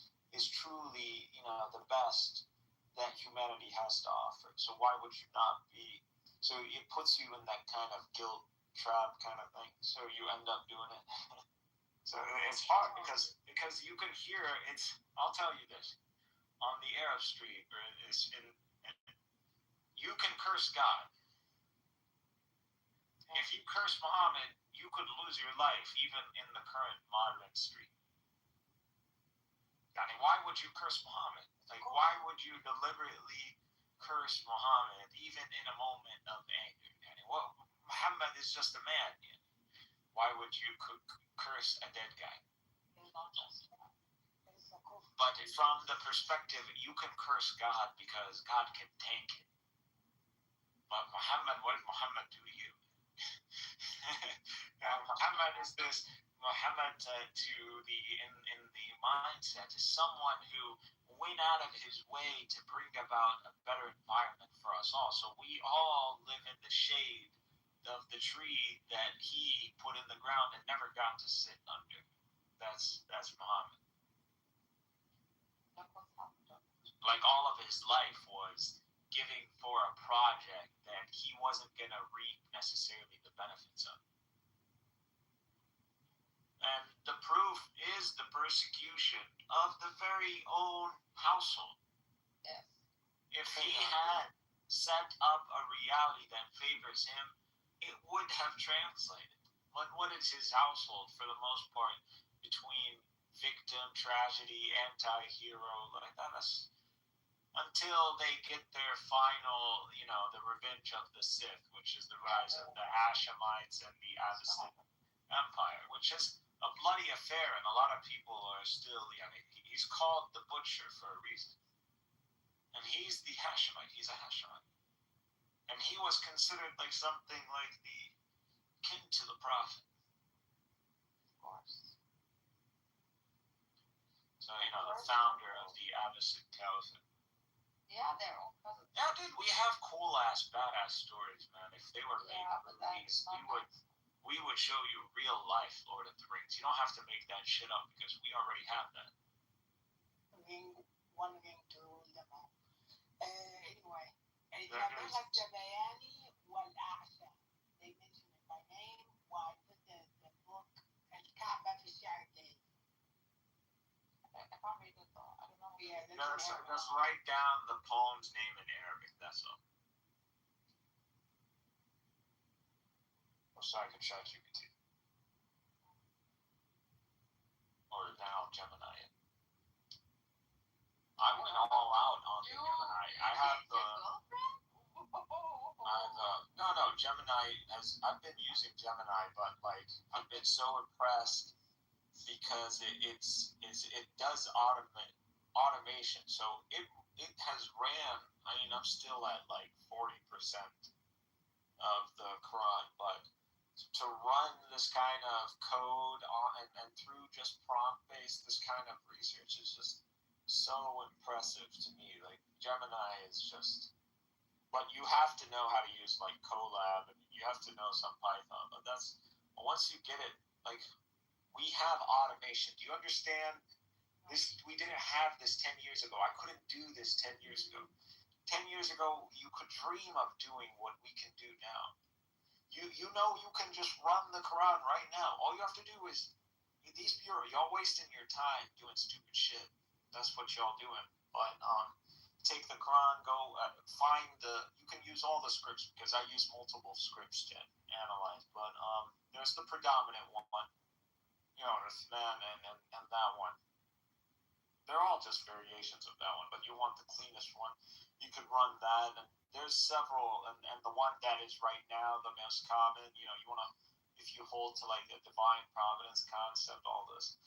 the best that humanity has to offer. So why would you not be? So it puts you in that kind of guilt trap kind of thing. So you end up doing it. So it's hard because you can hear it's. I'll tell you this: on the Arab street, or you can curse God. If you curse Muhammad, you could lose your life even in the current modern street. I mean, why would you curse Muhammad? Like, why would you deliberately curse Muhammad even in a moment of anger? I mean, Muhammad is just a man. Why would you curse a dead guy? But from the perspective, you can curse God because God can tank it. But Muhammad, what did Muhammad do to you? Muhammad is this. Muhammad in the mindset is someone who went out of his way to bring about a better environment for us all. So we all live in the shade of the tree that he put in the ground and never got to sit under. That's Muhammad. Like all of his life was giving for a project that he wasn't going to reap necessarily the benefits of. And the proof is the persecution of the very own household. Yes. If he had set up a reality that favors him, it would have translated. But what is his household for the most part between victim, tragedy, anti-hero, like that's until they get their final, the revenge of the Sith, which is the rise of the Hashemites and the Abbasid Empire, which is a bloody affair, and a lot of people are still, he's called the Butcher for a reason. And he's the Hashemite, he's a Hashemite. And he was considered like something like the kin to the Prophet. Of course. So, the founder of the Abbasid Caliphate. Yeah, they're all cousins. Yeah, dude, we have cool-ass, badass stories, man. If they were made movies, we would show you real life Lord of the Rings. You don't have to make that shit up because we already have that. One ring to rule them all. Anyway, الجبل الجبياني والأعشى. They mention it by name. Why put the book الكعبة في الشعر الجاهلي. I can't read it though. I don't know. Yeah, Just write down the poem's name in Arabic. That's all. So I can chat GPT. Or now Gemini it. I went all out on the Gemini. I have the. No, Gemini I've been using Gemini, but like I've been so impressed because it does automation. So it has ran. I mean, I'm still at like 40% of the Quran, but to run this kind of code on and through just prompt-based this kind of research is just so impressive to me. Like Gemini is just, but you have to know how to use like Colab and You have to know some Python, but once you get it, like, we have automation. Do you understand? This, we didn't have this 10 years ago. I couldn't do this 10 years ago. 10 years ago, you could dream of doing what we can do now. You know you can just run the Quran right now. All you have to do is, y'all wasting your time doing stupid shit. That's what y'all doing. But take the Quran, go find you can use all the scripts, because I use multiple scripts to analyze. But there's the predominant one, the Uthman and that one. They're all just variations of that one, but you want the cleanest one. You could run that, and there's several, and the one that is right now the most common, you want to, if you hold to like the divine providence concept, all this,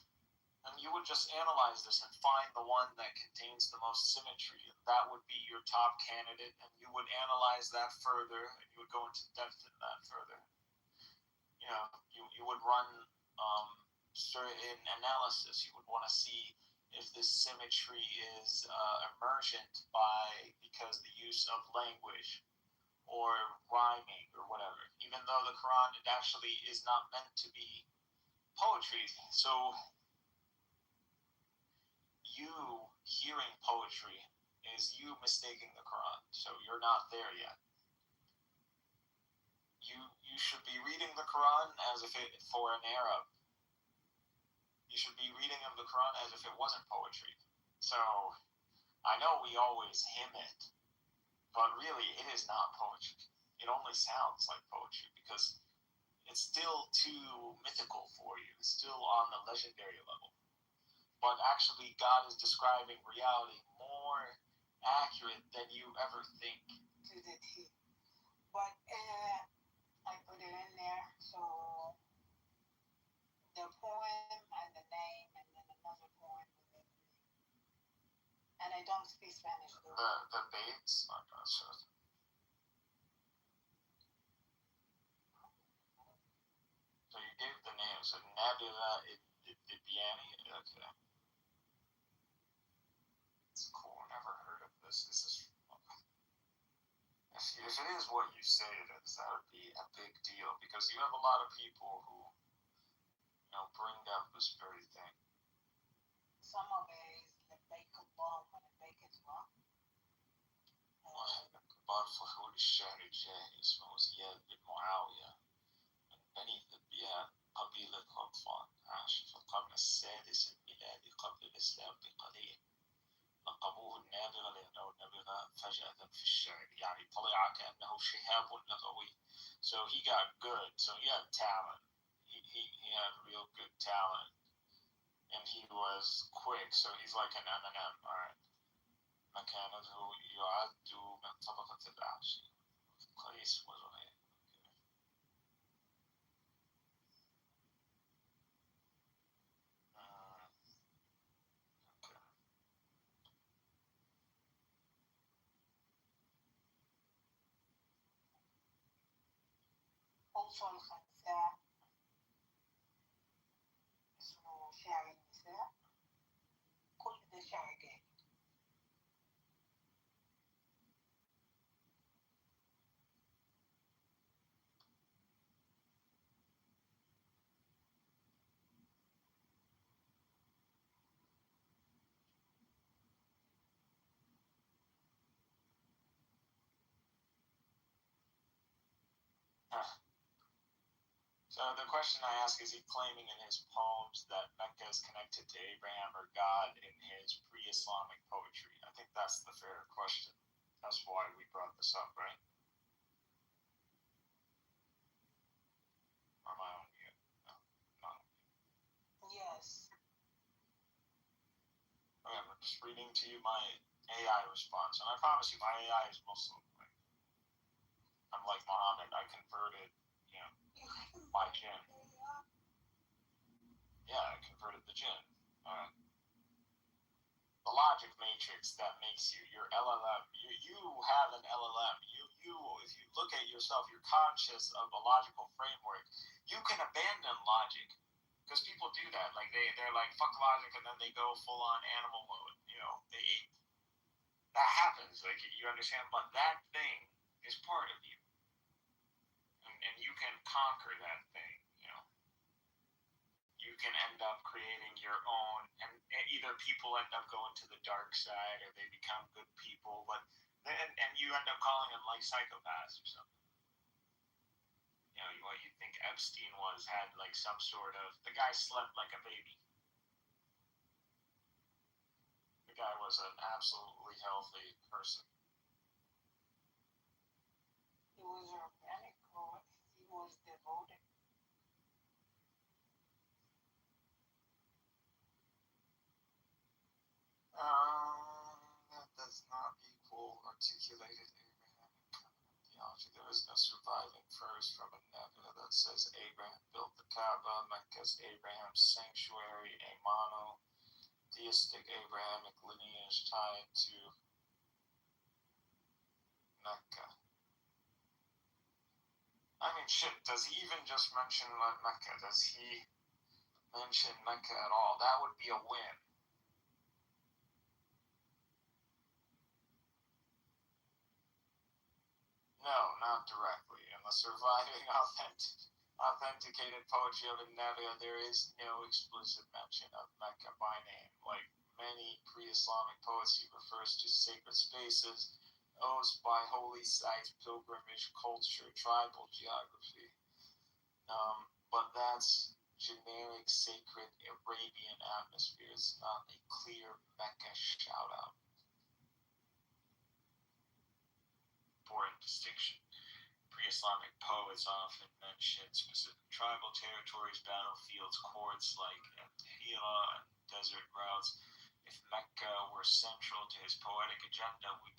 and you would just analyze this and find the one that contains the most symmetry, and that would be your top candidate, and you would analyze that further, and you would go into depth in that further. You would run certain analysis. You would want to see if this symmetry is emergent because the use of language or rhyming or whatever, even though the Quran, it actually is not meant to be poetry. So you hearing poetry is you mistaking the Quran. So you're not there yet. You should be reading the Quran as if it, for an Arab, you should be reading of the Quran as if it wasn't poetry. So I know we always hymn it, but really it is not poetry. It only sounds like poetry because it's still too mythical for you. It's still on the legendary level. But actually God is describing reality more accurate than you ever think. To the T. But I put it in there, so the poem and the name and then another poem with it. And I don't speak Spanish. The dates? I'm not sure. So you gave the name. So Nabila Ibiani? Okay. It's cool. Never heard of this. This is... If it is what you say it is, that would be a big deal, because you have a lot of people who, bring up this very thing. Some of it is لبيك اللهم لبيك اسمه. كبار فخور الشعر الجاهلي اسمه زياد بن معاوية من بني ذبيان قبيلة غطفان، عاش في القرن السادس الميلادي قبل الإسلام بقليل. لقبوه النابغة لأنه نبغ فجأة في الشعر، يعني طلع كأنه شهاب لغوي. So he got good. So he had talent. He had real good talent, and he was quick. So he's like an Eminem. All right. مكانته يعد من طبقة الأعشى. قيس وزهير. Also الخنساء اسمه شعر النساء. كل ده شعر جاهلي. So the question I ask, is he claiming in his poems that Mecca is connected to Abraham or God in his pre-Islamic poetry? I think that's the fair question. That's why we brought this up, right? Or am I on mute? No. Yes. Okay, I'm just reading to you my AI response, and I promise you my AI is Muslim. I'm like Muhammad. I converted, my jinn. Yeah, I converted the jinn. The logic matrix that makes you your LLM. You have an LLM. You, if you look at yourself, you're conscious of a logical framework. You can abandon logic, because people do that. Like they're like fuck logic, and then they go full on animal mode. That happens. Like, you understand, but that thing is part of you. and you can conquer that thing. You can end up creating your own, and either people end up going to the dark side or they become good people, but and you end up calling them like psychopaths or something. What you think Epstein had like some sort of, the guy slept like a baby. The guy was an absolutely healthy person. He was organic, or he was devoted. That does not equal articulated Abrahamic covenant theology. There is no surviving verse from a nebula that says Abraham built the Kaaba, Mecca's Abraham's sanctuary, a monotheistic Abrahamic lineage tied to Mecca. I mean, shit, does he even just mention Mecca? Does he mention Mecca at all? That would be a win. No, not directly. In the surviving authenticated poetry of Neviah, there is no explicit mention of Mecca by name. Like many pre-Islamic poets, he refers to sacred spaces, oaths by holy sites, pilgrimage culture, tribal geography. But that's generic, sacred, Arabian atmosphere. It's not a clear Mecca shout-out. Important distinction. Pre-Islamic poets often mention specific tribal territories, battlefields, courts like Hira and desert routes. If Mecca were central to his poetic agenda, we'd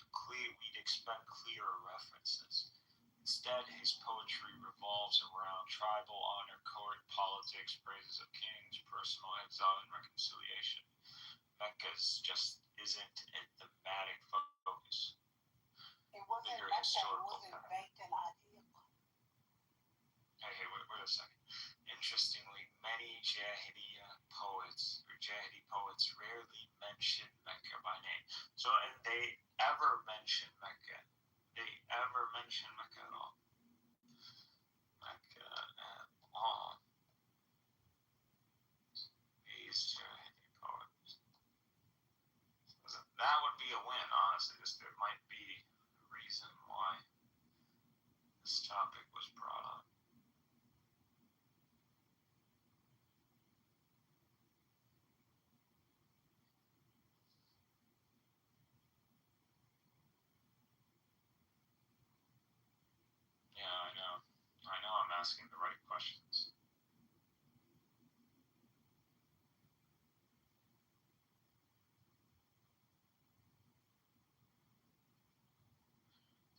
expect clearer references. Instead, his poetry revolves around tribal honor, court politics, praises of kings, personal exile, and reconciliation. Mecca just isn't a thematic focus. It wasn't Mecca, it wasn't Beit al-Atiq. Hey, wait a second. Interestingly, many Jahidi poets rarely mention Mecca by name. So, and they ever mention Mecca. They ever mention Mecca at all. Mecca at all. These Jahidi poets. That would be a win, honestly. There might be a reason why this topic was brought up. Yeah, I know. I'm asking the right questions.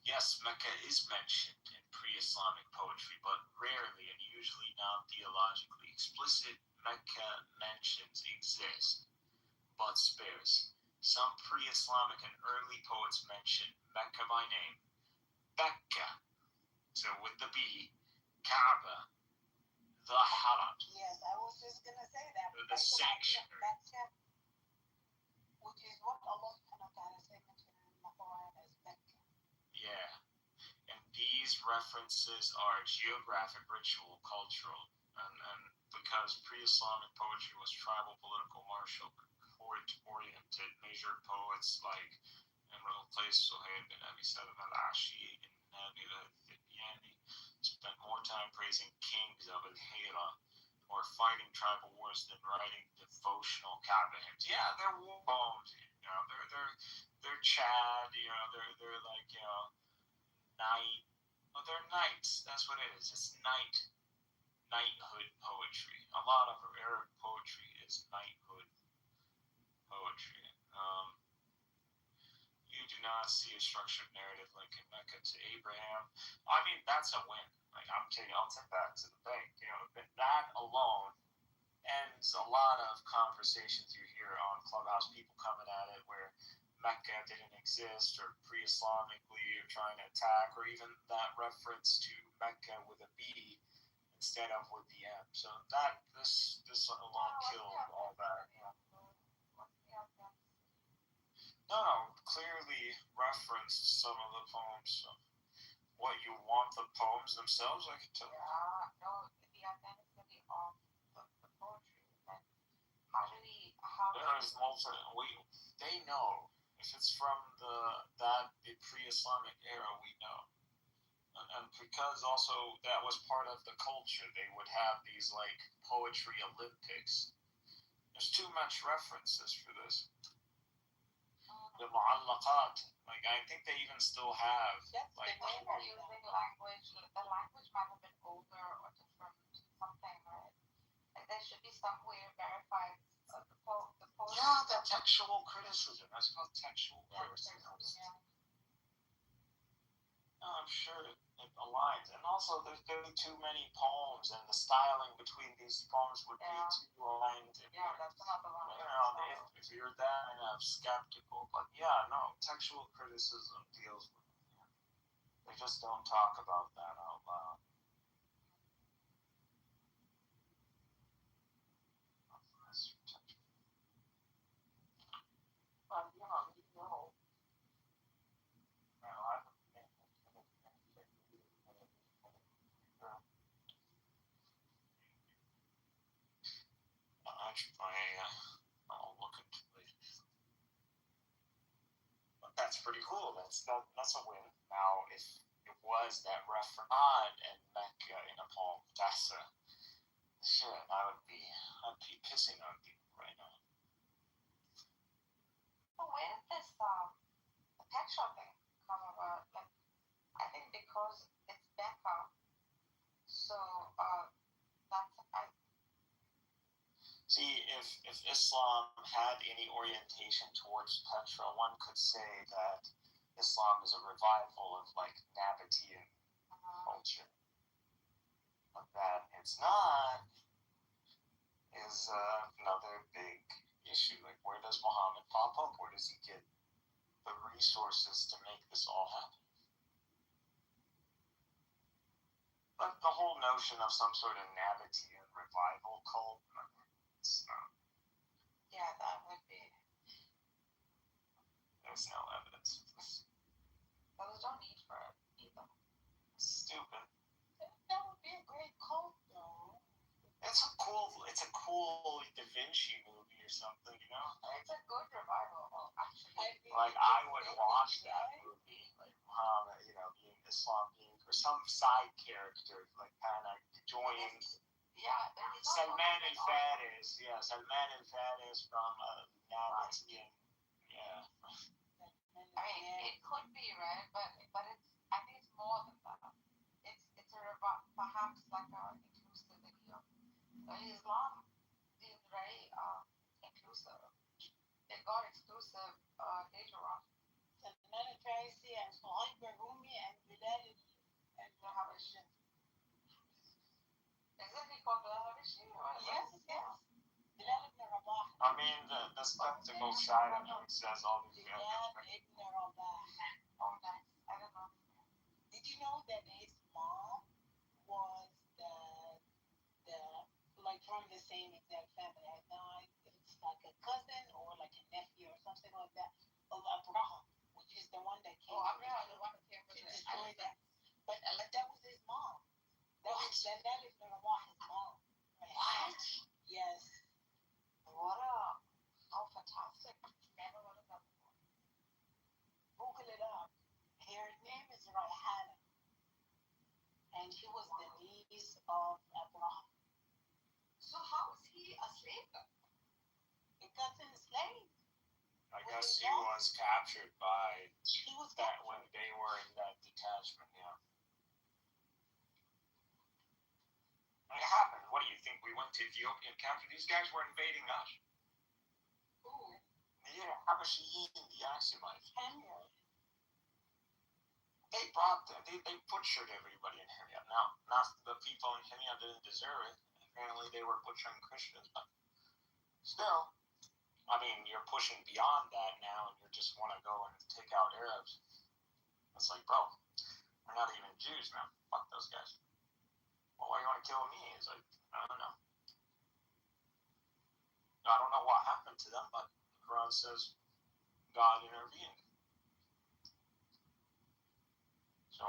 Yes, Mecca is mentioned in pre-Islamic poetry, but rarely and usually non-theologically explicit. Mecca mentions exist, but sparse. Some pre-Islamic and early poets mention Mecca by name, Becca, so with the B, Kaaba, the Haram. Yes, I was just gonna say that. The sanctuary. Mecca, which is what Allah subhanahu wa ta'ala said mentioned in the Quran as Mecca. Yeah. And these references are geographic, ritual, cultural, and because pre-Islamic poetry was tribal, political, martial, court-oriented, measured poets like Imrul Qais, Suhail bin Abi Salim al-Ashi, and Nabil al-Thibyani spent more time praising kings of al-Hira or fighting tribal wars than writing devotional Kaaba hymns. Yeah, they're war poems, they're Chad, they're like, night. Well, they're knights. That's what it is. It's knighthood poetry. A lot of Arab poetry is knighthood poetry. You do not see a structured narrative linking Mecca to Abraham. I mean, that's a win. Like I'll take that to the bank. That alone ends a lot of conversations you hear on Clubhouse. People coming at it where Mecca didn't exist, or pre-Islamically you're trying to attack, or even that reference to Mecca with a B instead of with the M. So that this alone killed all that. No, clearly referenced some of the poems. So What, you want the poems themselves? I can tell. Yeah, no, the authenticity of the poetry. And how do we? There is they know if it's from the pre-Islamic era. We know, and because also that was part of the culture, they would have these like poetry Olympics. There's too much references for this. The mu'allaqat, like I think they even still have like. They were using language. The language might have been older or different, something, right? Like there should be some way to verify the poetry. Yeah, that textual criticism. That's called textual criticism. Yeah. No, I'm sure it aligns. And also, there's going to be too many poems, and the styling between these poems would be too aligned. Yeah, that's another one. You know, if you're that kind of skeptical. But yeah, no, textual criticism deals with it. Yeah. They just don't talk about that out loud. But, you know. I'll look into it. But that's pretty cool. That's a win. Now, if it was that reference and Mecca in a poem, that's a shit. I'd be pissing on people right now. But where did this the pet shopping come about? Like, I think because it's Becca, so See, if Islam had any orientation towards Petra, one could say that Islam is a revival of like Nabatean culture. But that it's not is another big issue. Like, where does Muhammad pop up? Where does he get the resources to make this all happen? But the whole notion of some sort of Nabatean revival cult, it's not. Yeah, that would be. There's no evidence of this. But there's no need for it either. Stupid. That would be a great cult, though. It's a cool Da Vinci movie or something, you know? It's a good revival, actually. Like, I would watch that movie, like Muhammad, you know, being Islam being, or some side character, like kind of joining. Yeah, Salman and Faris, Salman and Faris from Nabatean, yeah. I mean, it could be, right? But it's, I think it's more than that. It's perhaps like an inclusivity of Islam being very inclusive. It got exclusive later on. Salman al-Farisi and Suhaib al-Rumi and Bilal al-Habashi. Isn't he called Bilal al-Habashi? Yes. Bilal ibn Rabah. I mean, the spectacle side of it says all these Bilal ibn Rabah. Oh, nice. I don't know. Did you know that his mom was like from the same exact family? I know it's like a cousin or like a nephew or something like that of Abraham, which is the one that came. Oh, Abraham, the one that came to destroy that. But that was his mom. That is Rabah's mom. What? Yes. How fantastic. Never heard of that before. Google it up. Her name is Rayhana. And he was the niece of Abraham. So how is he a slave then? Because he's enslaved. I guess he was captured by that when they were in that detachment, yeah. It happened. What do you think? We went to Ethiopia and captured these guys? Were invading us. Who? Yeah, Habashiyin, the Aksamites. Kenya. They brought them. They butchered everybody in Kenya. Now, not the people in Kenya didn't deserve it. Apparently, they were butchering Christians, but still. I mean, you're pushing beyond that now, and you just want to go and take out Arabs. It's like, bro, we're not even Jews, man. Fuck those guys. Well, why you want to kill me? It's like, I don't know. I don't know what happened to them, but the Quran says God intervened. So,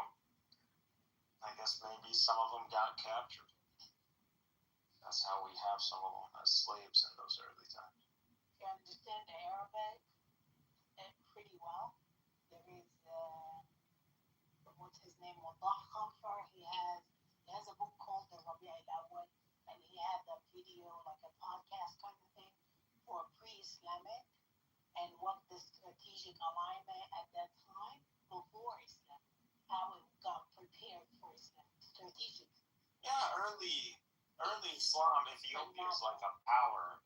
I guess maybe some of them got captured. That's how we have some of them as slaves in those early times. You understand Arabic pretty well. There is what's his name? Wadah Khamfar. He has a book called the Rabi' al-Awwal, and he had a video, like a podcast kind of thing, for pre-Islamic and what the strategic alignment at that time before Islam, how it got prepared for Islam, strategic. Yeah, early Islam, Ethiopia is like a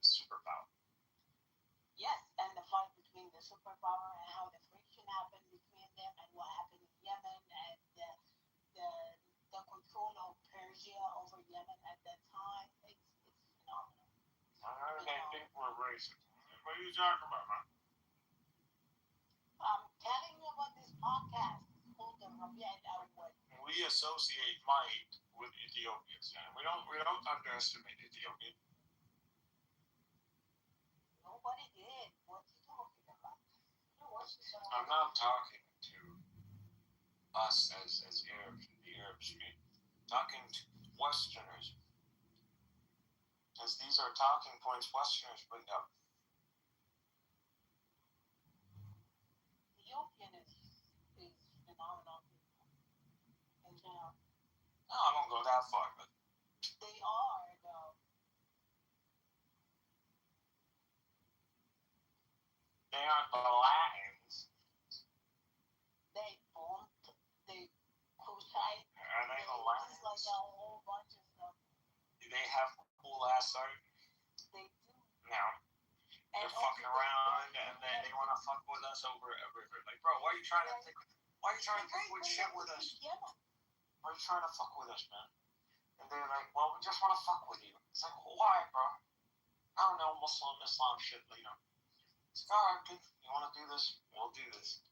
superpower. Yes, and the fight between the superpower and how the friction happened between them and what happened in Yemen and the control of Persia over Yemen at that time. It's phenomenal. They think we're racist. What are you talking about, man? I'm telling you about this podcast. It's called the Rabi' al-Awwal. We associate might with Ethiopians, and we don't underestimate Ethiopia. Nobody did. What are you talking about? I'm not talking to us as Arabs, the Arab Street. Talking to Westerners. Because these are talking points Westerners bring up. Ethiopian is phenomenal people. And no, I won't go that far, but they are, though. They aren't the Latins. They bumped, they Kushite. Are they the Latins? It's like a whole bunch of stuff. Do they have cool ass art? They do. No. They're fucking around and they want to fuck with us over a river. Like, bro, why are you trying to think with shit with us? Why are you trying to fuck with us, man? And they're like, well, we just want to fuck with you. It's like, why, bro? I don't know, Islam shit, you know. It's like, alright, good. You want to do this? We'll do this.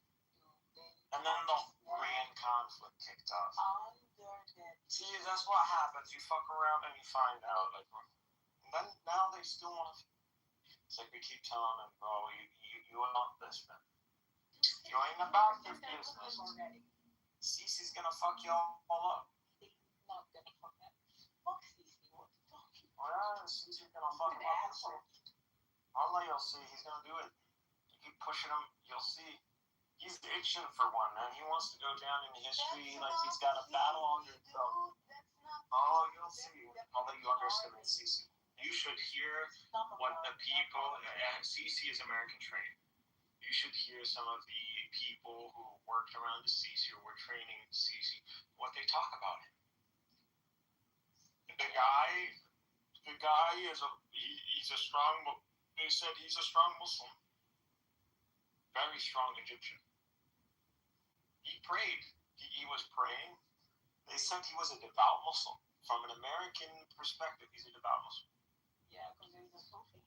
And then the Korean conflict kicked off. See, that's what happens. You fuck around and you find out. Like, and then now they still want to. It's like we keep telling them, bro, you want this, man. You ain't about your business. Cece's gonna fuck y'all all up. He's not gonna fuck that. Fuck Cece, what the fuck? Well, Cece's gonna fuck him up. I'll let y'all see. He's gonna do it. You keep pushing him, you'll see. He's itching for one, man. He wants to go down in history like he's got a battle on himself. Oh, you'll see. I'll let you underestimate Cece. You should hear what the people, Cece is American trained. You should hear some of the people who worked around the Cece or were training Cece, what they talk about him. The guy is he's a strong, they said he's a strong Muslim. Very strong Egyptian. He prayed. He was praying. They said he was a devout Muslim. From an American perspective, he's a devout Muslim. Yeah, because he's a Sufi.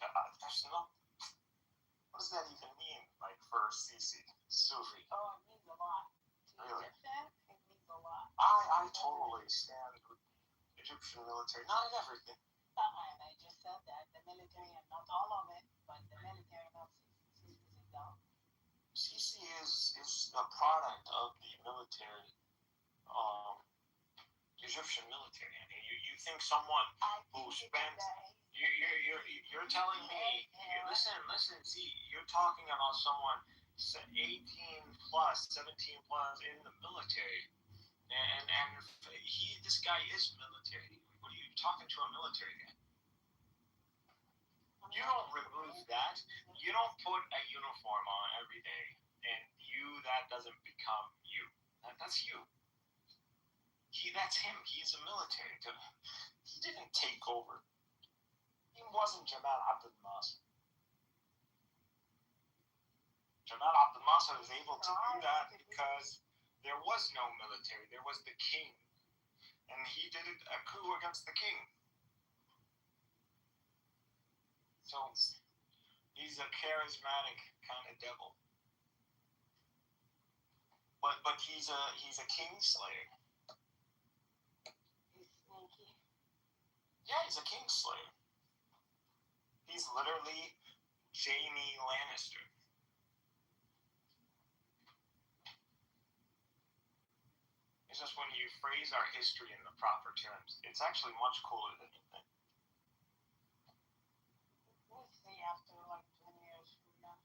There's no. What does that even mean? Like for Cece, Sufi. Oh, it means a lot. Really? It means a lot. I totally stand with Egyptian military. Not in everything. And I just said that the military, and not all of it, but the military of Cece is down. Cece is a product of the military, Egyptian military. I mean, you think someone who spent you're telling me listen, see, you're talking about someone 18 plus, 17 plus in the military, and this guy is military. What are you talking to a military guy? You don't remove that. You don't put a uniform on every day, and that doesn't become you. That's you. That's him. He's a military dude. He didn't take over. He wasn't Jamal Abdel Nasser. Jamal Abdel Nasser was able to do that because there was no military. There was the king. And he did a coup against the king. So he's a charismatic kind of devil. But he's a king slayer. He's sneaky. Yeah, he's a king slayer. He's literally Jaime Lannister. just when you phrase our history in the proper terms, it's actually much cooler than you think. We'll see after like 20 years from now.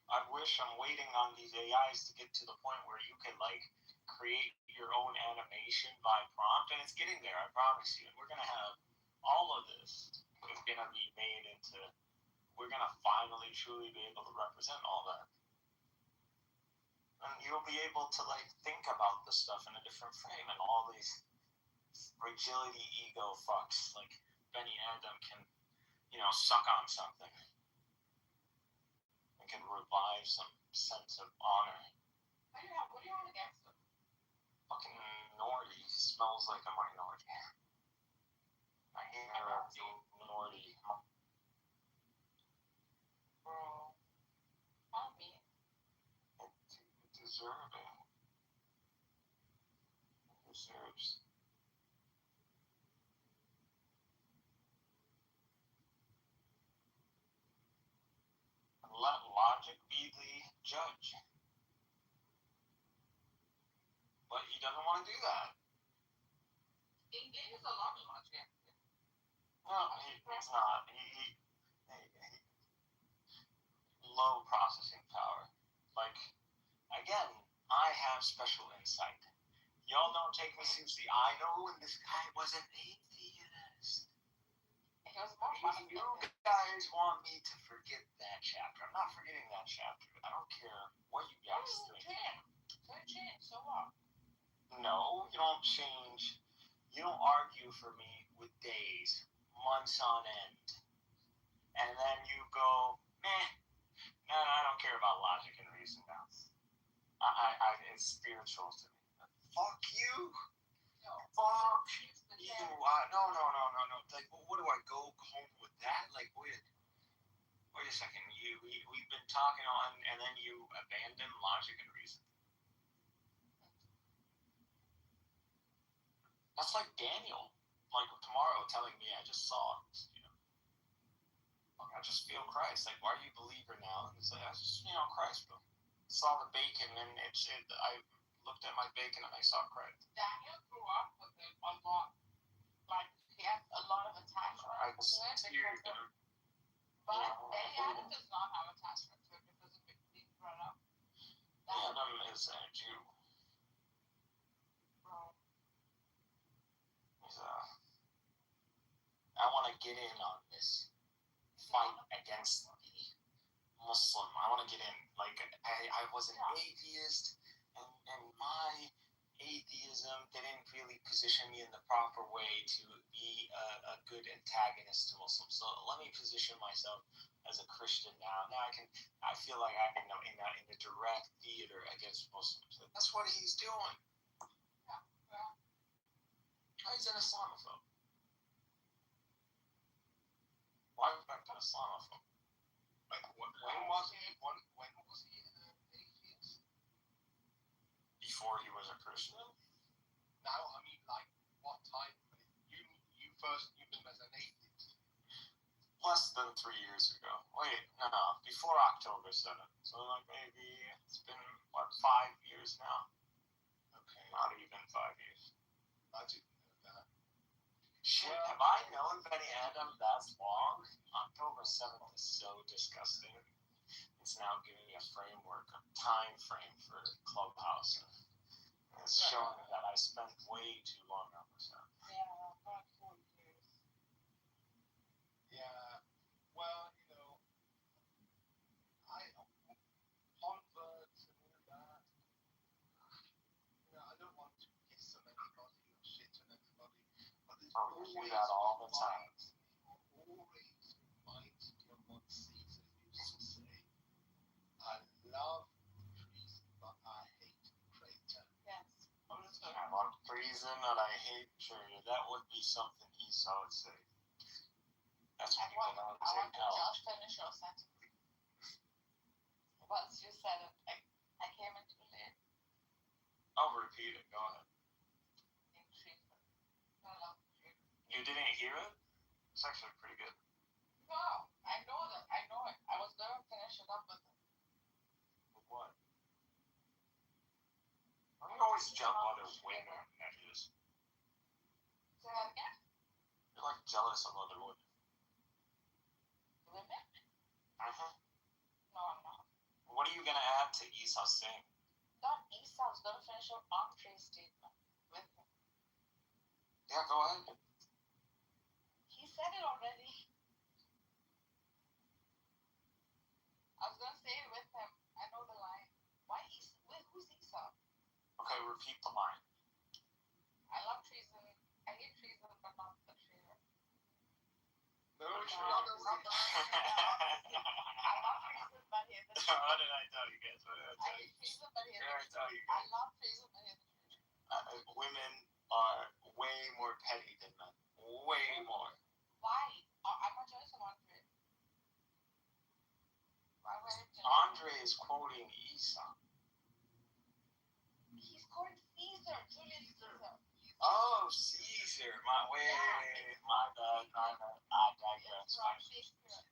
I wish I'm waiting on these AIs to get to the point where you can like create your own animation by prompt, and it's getting there. I promise you. We're gonna have all of this is gonna be made into. We're gonna finally truly be able to represent all that, and you'll be able to like think about the stuff in a different frame, and all these fragility ego fucks like Benny Adam can, suck on something. It can revive some sense of honor. What do you have against him? Fucking minority smells like a minority. I hate minority. Bro. Not me. It deserves it. It deserves. And let logic be the judge. But he doesn't want to do that. He gave us a lot of logic. No, he's not. He low processing power. Like, again, I have special insight. Y'all don't take me seriously. I know when this guy was an atheist. He was more funny. You guys want me to forget that chapter. I'm not forgetting that chapter. I don't care what you guys think. Change. So what? No, you don't change. You don't argue for me with days, months on end. And then you go, no, I don't care about logic and reason now. It's spiritual to me. Fuck you. No. Fuck you. No. Like, what do I go home with that? Like, wait a second. We've been talking on, and then you abandon logic and reason. That's like Daniel, like tomorrow telling me I just saw, I just feel Christ. Like, why are you a believer now? And it's like, I just, Christ, bro. Saw the bacon, and I looked at my bacon and I saw Christ. Daniel grew up with it a lot. Like, he has a lot of attachment to it. But Benny Adam does not have attachment to it because of being brought up. Adam is a Jew. Bro. I want to get in on this fight against the Muslim. I want to get in. Like, I was an atheist, and my atheism didn't really position me in the proper way to be a good antagonist to Muslims. So let me position myself as a Christian now. Now I feel like I'm in a direct theater against Muslims. That's what he's doing. He's an Islamophobe. Why was that an Islamophobe? Like, when was he an atheist? Before he was a Christian? No, I mean, like, what time? You first knew him as an atheist. Less than 3 years ago. Wait, no, before October 7th. So, like, maybe it's been, 5 years now? Okay. Not even 5 years. I didn't know that. Shit, have I known Benny Adam that long? October 7th is so disgusting. It's now giving me a framework, a time frame for Clubhouse. It's showing that I spent way too long on this. Yeah, about 4 years. Yeah, well, converts and all that. I don't want to piss on anybody or shit on anybody, but it We do that all the time. Always reminds me of what Caesar used to say. I love treason, but I hate traitor. Yes. I love treason and I hate traitor. That would be something Esau would say. That's what people know I want to hell. just finish your sentence. Once you said it, I came into it. I'll repeat it. Go ahead. In treason. I love treason. You didn't hear it? It's actually pretty good. No, I know that. I know it. I was going to finish it up with it. With what? I can always jump other You're way more prejudiced. Say that again? You're like jealous of other women. Women? Uh-huh. No, I'm not. What are you gonna add to Esau's saying? Don Esau's gonna finish up Andre's statement with him. Yeah, go ahead. He said it already. I was gonna say it with him. I know the line. Why Esau? Who's Esau? Okay, repeat the line. I love treason. I hate treason, but not the traitor. No, I love treason, but hate the traitor. What did I tell you guys? What did I I tell you? hate treason, but hate the What did I traitor. tell you I guys? love treason, but hate the traitor. Women are way more petty than men. Way more. Why? I'm not jealous of Andre. Why would I jealous? Andre is quoting Esau. He's called Caesar, Julius Caesar. Oh, Caesar. My bad. I digress. From Shakespeare.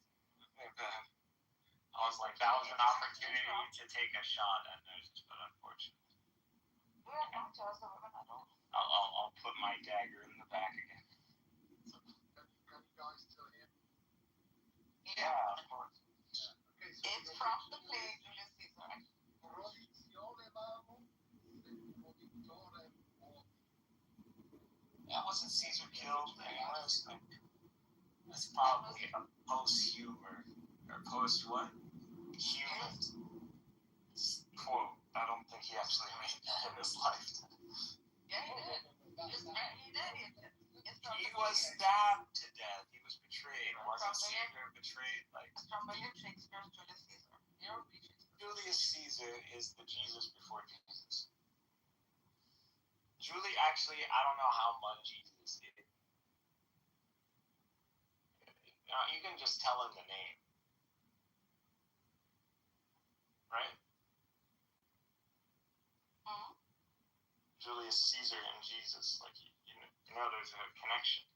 I was like, that was an opportunity to take a shot at this, but unfortunately. We're not jealous of women at all. I'll put my dagger in the back again. Can you guys still hear me? Yeah, of course. Okay, so It's from the play Julius Caesar. Prohibizione mamo, prohibitore morti. Yeah, wasn't Caesar killed? Anyways, like, that's probably a post-humor. Or post-what? Human quote. I don't think he actually made that in his lifetime. Yeah, he did. He did. It's from He the was play. stabbed to death. He was betrayed. Wasn't Caesar betrayed? Like, It's from William Shakespeare's Julius Caesar. You don't read Shakespeare. Julius Caesar is the Jesus before Jesus. Julie, actually, I don't know how much Jesus did. You can just tell him the name. Right? Hmm? Julius Caesar and Jesus. Like, you know there's a connection.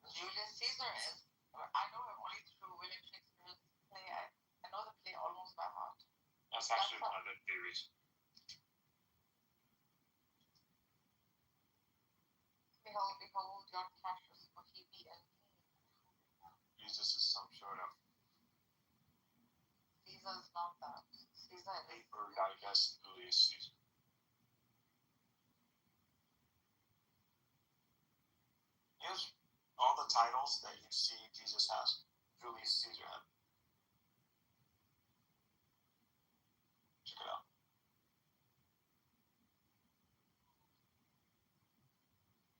Julius Caesar is. I know him only through William Shakespeare's play. I know the play almost by heart. That's actually one of the theories. Behold, your Cassius, for he be and Jesus is some sort of Caesar is not that. Caesar is. paper, I guess, Julius Caesar. Here's all the titles that you see Jesus has. Julius Caesar had. Check it out.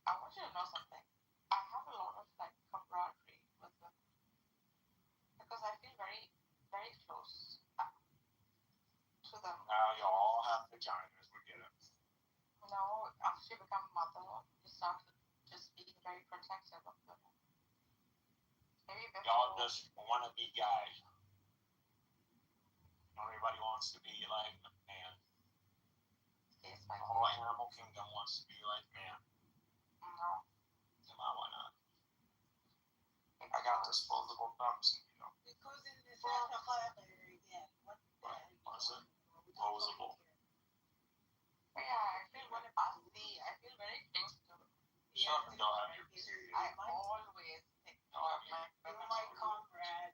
I want you to know something. I have a lot of like camaraderie with them because I feel very, very close to them. Now you all have vaginas. We get it. You know, after you become a mother, you start just being very protective of them. Maybe Y'all before. just want to be guys. Everybody wants to be like man. Yes, The my whole animal kingdom wants to be like man. no. Come on, why not? I got disposable thumbs, you know. Because in the Santa Clara again, what Was it? Posable. But yeah, I feel I feel very close to them. Shut up and go have your period. I always think of my comrade.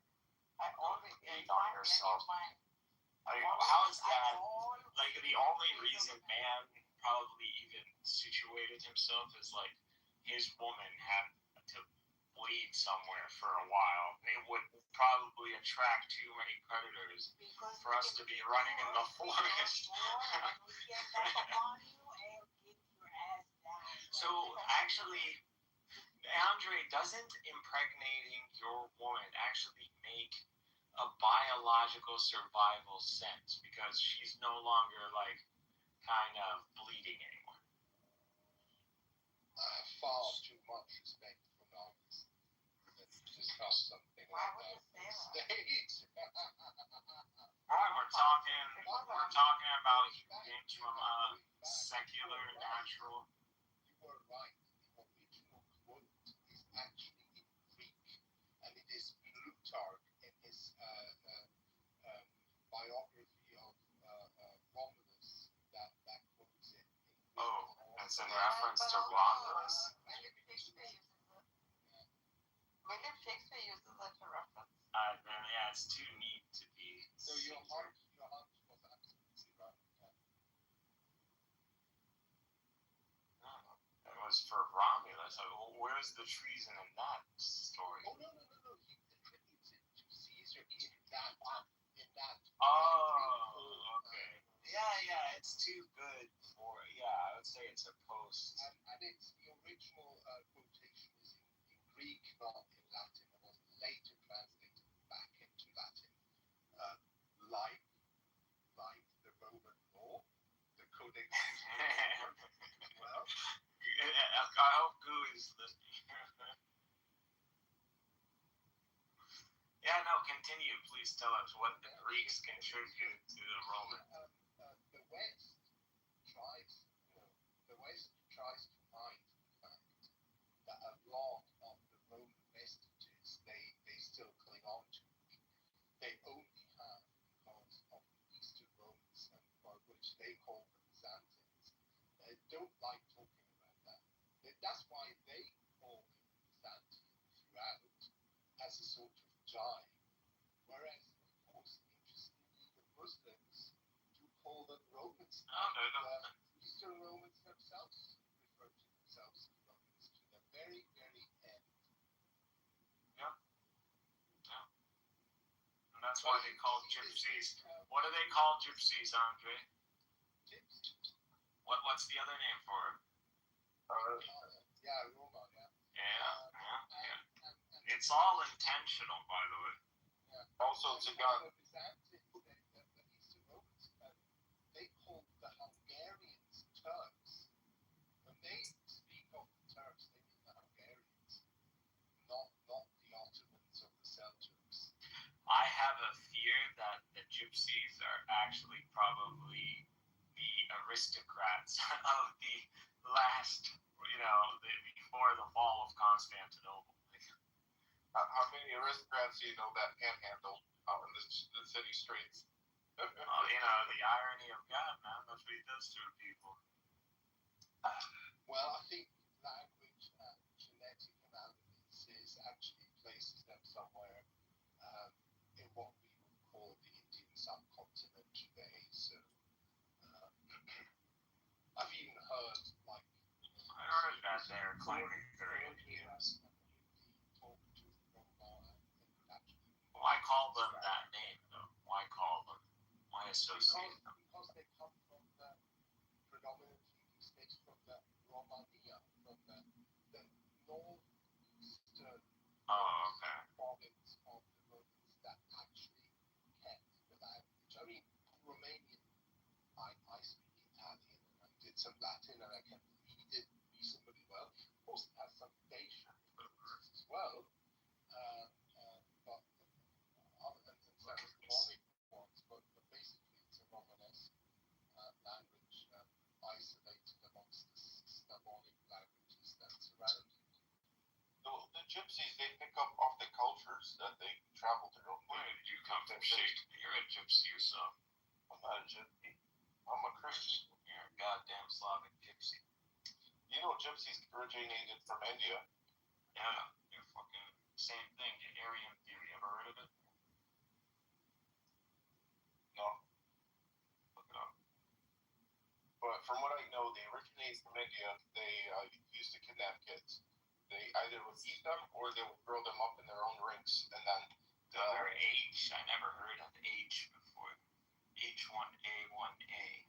I always Hate on yourself. Mine. I mean, how is that? Like, the only reason man probably even situated himself is like his woman had to bleed somewhere for a while. It would probably attract too many predators for us to be running in the forest. So actually, Andre, doesn't impregnating your woman actually make a biological survival sense because she's no longer like kind of bleeding anymore? Far too much respect for dogs. Let's discuss something Why like would that you say on that? stage. We're talking about humans from secular, natural. You were right. The original quote is actually in Greek, and it is Plutarch in his biography William Shakespeare uses it to reference. Man, yeah, it's too neat to be. So your hunch was absolutely right. It was for Romulus. Where's the treason in that story? Oh no! He attributes it to Caesar in that. Oh, okay. Yeah, it's too good for. Yeah, I would say it's a post. And it's the original quotation is in Greek, not in Latin. It was later translated back into Latin, like the Roman law, the Codex. Well, I hope Gooey's listening. Yeah, no, continue. Please tell us what the Greeks contributed to the Roman. The West tries to hide the fact that a lot of the Roman vestiges they still cling on to. They only have because of the Eastern Romans, which they call the Byzantines. They don't like talking about that. That's why they call it Byzantine throughout as a sort of jibe. Whereas, of course, interestingly, the Muslims do call them Romans. Eastern Romans themselves refer to themselves as Romans to the very, very end. Yeah. And that's why they call gypsies. What do they call gypsies, Andre? Gypsies. What's the other name for it? Roma, yeah. Yeah. It's all intentional, by the way. Yeah. Also, Tzigane. The Byzantines, the Eastern Romans, they call the Hungarians Turks. When they speak of the Turks, they mean the Hungarians, not the Ottomans or the Seljuks. I have a fear that the gypsies are actually probably the aristocrats of the last, before the fall of Constantinople. How many aristocrats do you know that panhandle out in the city streets? The irony of God, man. That's what he does to people. Well, I think language and genetic analysis actually places them somewhere in what we would call the Indian subcontinent today. So I've even heard I heard that they're claiming they're Indians. Why call them that name, though? Why call them? Why associate them? Because they come from predominantly these states from the Romania, from the northeastern province of the Romans that actually kept the language. I mean, Romanian, I speak Italian and I did some Latin and I can read it reasonably well. Of course, it has some Dacian influences as well. But basically it's a Romanesque language isolated amongst the Slavonic languages that surround it. The gypsies, they pick up off the cultures that they travel through. Where did you come from, Shakespeare? You're a gypsy yourself. I'm not a gypsy. I'm a Christian. You're a goddamn Slavic gypsy. You know gypsies originated from India. Yeah, you're fucking same thing. The Aryan theory. Ever heard of it? No. Look it up. But from what I know, they originated from India. They used to kidnap kids. They either would eat them or they would grow them up in their own rinks, and then their H. I never heard of H before. H1A1A.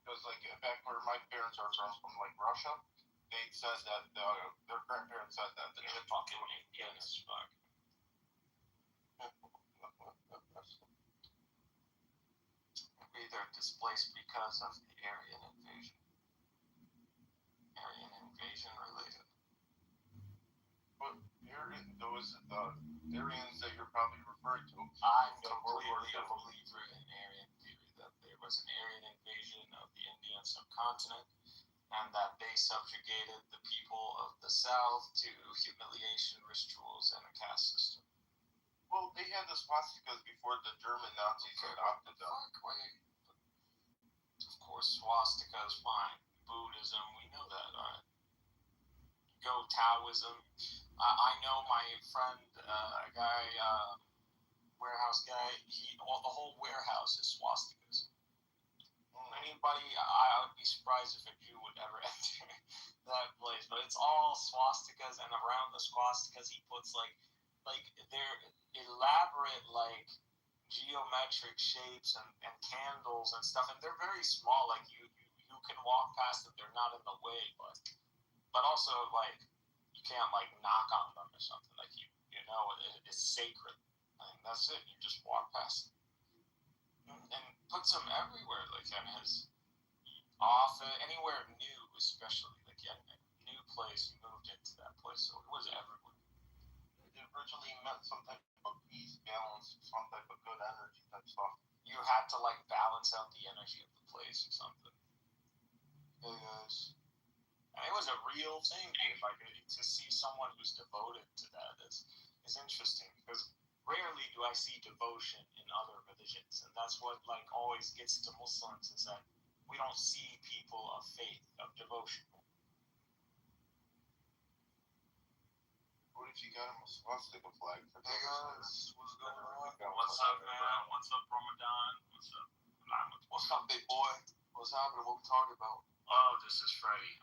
Because back where my parents are from Russia, they said that their grandparents said that the They're fucking Indian as fuck. Maybe they're displaced because of the Aryan invasion. Aryan invasion related. But those the Aryans that you're probably referring to. I'm completely a believer in Aryan theory, that there was an Aryan invasion of the Indian subcontinent, and that they subjugated the people of the South to humiliation rituals and a caste system. Well, they had the swastikas before the German Nazis adopted them. Of course, swastika is fine. Buddhism, we know that, alright? Go Taoism. I know my friend, a guy, warehouse guy. The whole warehouse is swastikas. Anybody, I would be surprised if a Jew would ever enter that place. But it's all swastikas, and around the swastikas, he puts like they're elaborate geometric shapes and candles and stuff, and they're very small. Like you can walk past them; they're not in the way, but also you can't knock on them or something. It's sacred. That's it. You just walk past them. And puts them everywhere. And his office, anywhere new, especially a new place. He moved into that place, so it was everywhere. It originally meant some type of peace, balance, some type of good energy type stuff. You had to balance out the energy of the place or something. Hey guys. And it was a real thing, dude. To see someone who's devoted to that is interesting, because rarely do I see devotion in other religions, and that's what always gets to Muslims, is that we don't see people of faith, of devotion. What if you got him a swastika flag? Hey guys, what's going on? What's up, man? What's up, Ramadan? What's up, big boy? What's happening? What we talking about? Oh, this is Freddie.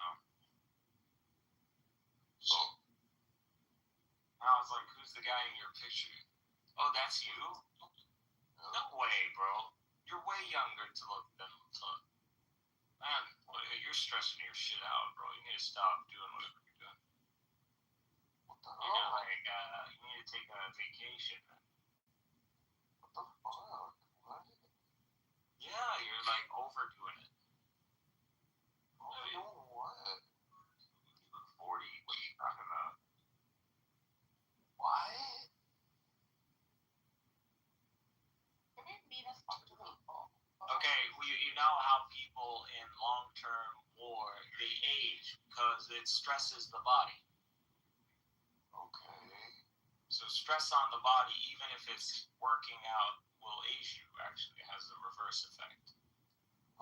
So, And I was like, who's the guy in your picture? Oh, that's you? No way, bro. You're way younger to look than man, you're stressing your shit out, bro. You need to stop doing whatever you're doing. what the You hell? got, you need to take a vacation, man. What the fuck? What? Yeah, you're overdoing it. Overdoing what? You look 40. What are you talking about? What? Okay, you know how people in long-term war, they age because it stresses the body. Okay. So stress on the body, even if it's working out, will age you. Actually, it has a reverse effect.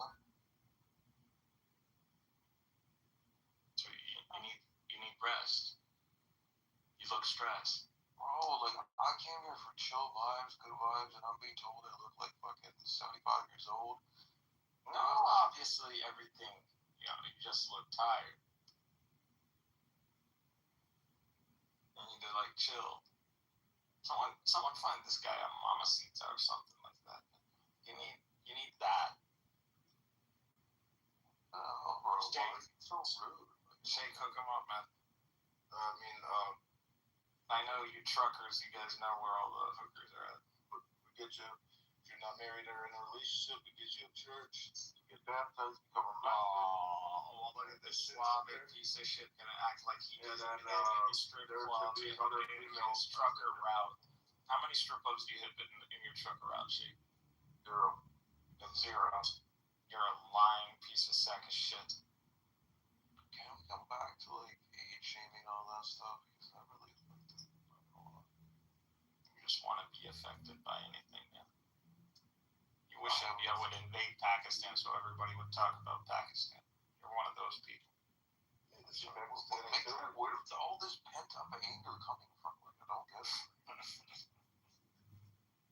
What? So you need rest. You look stressed. Bro, I came here for chill vibes, good vibes, and I'm being told I look like fucking 75 years old. No, obviously everything. You just look tired. You need to chill. Someone find this guy a mamacita or something like that. You need that. Oh, bro, Jake, it's so rude. Shake, hook him up, man. I mean, I know you truckers, you guys know where all the hookers are at. we get you, if you're not married or in a relationship, we get you a church, you get baptized, become a pastor. Oh, look at this Slavic piece of shit gonna act like he doesn't then, get any strip there clubs should be in other his trucker route. How many strip clubs do you hit in your trucker route, Shake? 0. Zero. You're a lying piece of sack of shit. Can we come back to age shaming and all that stuff? Because I really affected. You just want to be affected by anything, man. You wish India would invade Pakistan so everybody would talk about Pakistan. You're one of those people. Where's all this pent up anger coming from? I don't get it.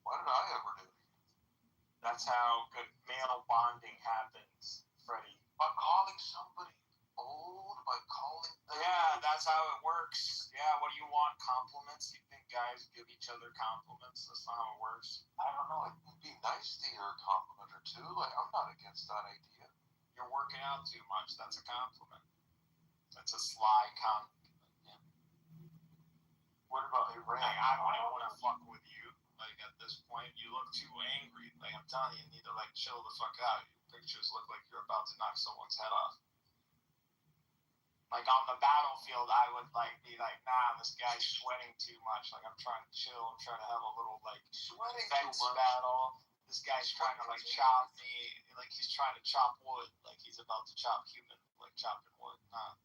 Why did I ever do it? That's how good male bonding happens, Freddie. By calling somebody old, by calling them. Yeah, that's how it works. Yeah, what do you want? Compliments? You think guys give each other compliments? That's not how it works. I don't know. It'd be nice to hear a compliment or two. I'm not against that idea. You're working out too much. That's a compliment. That's a sly compliment. Yeah. What about Iran? I don't even want to fuck with you. At this point, you look too angry. I'm telling you, you need to chill the fuck out. Your pictures look like you're about to knock someone's head off. On the battlefield, I would be nah, this guy's sweating too much. I'm trying to chill. I'm trying to have a little sweating fence too much battle. This guy's trying to chop me. He's trying to chop wood. He's about to chop human. Chopping wood. Nah.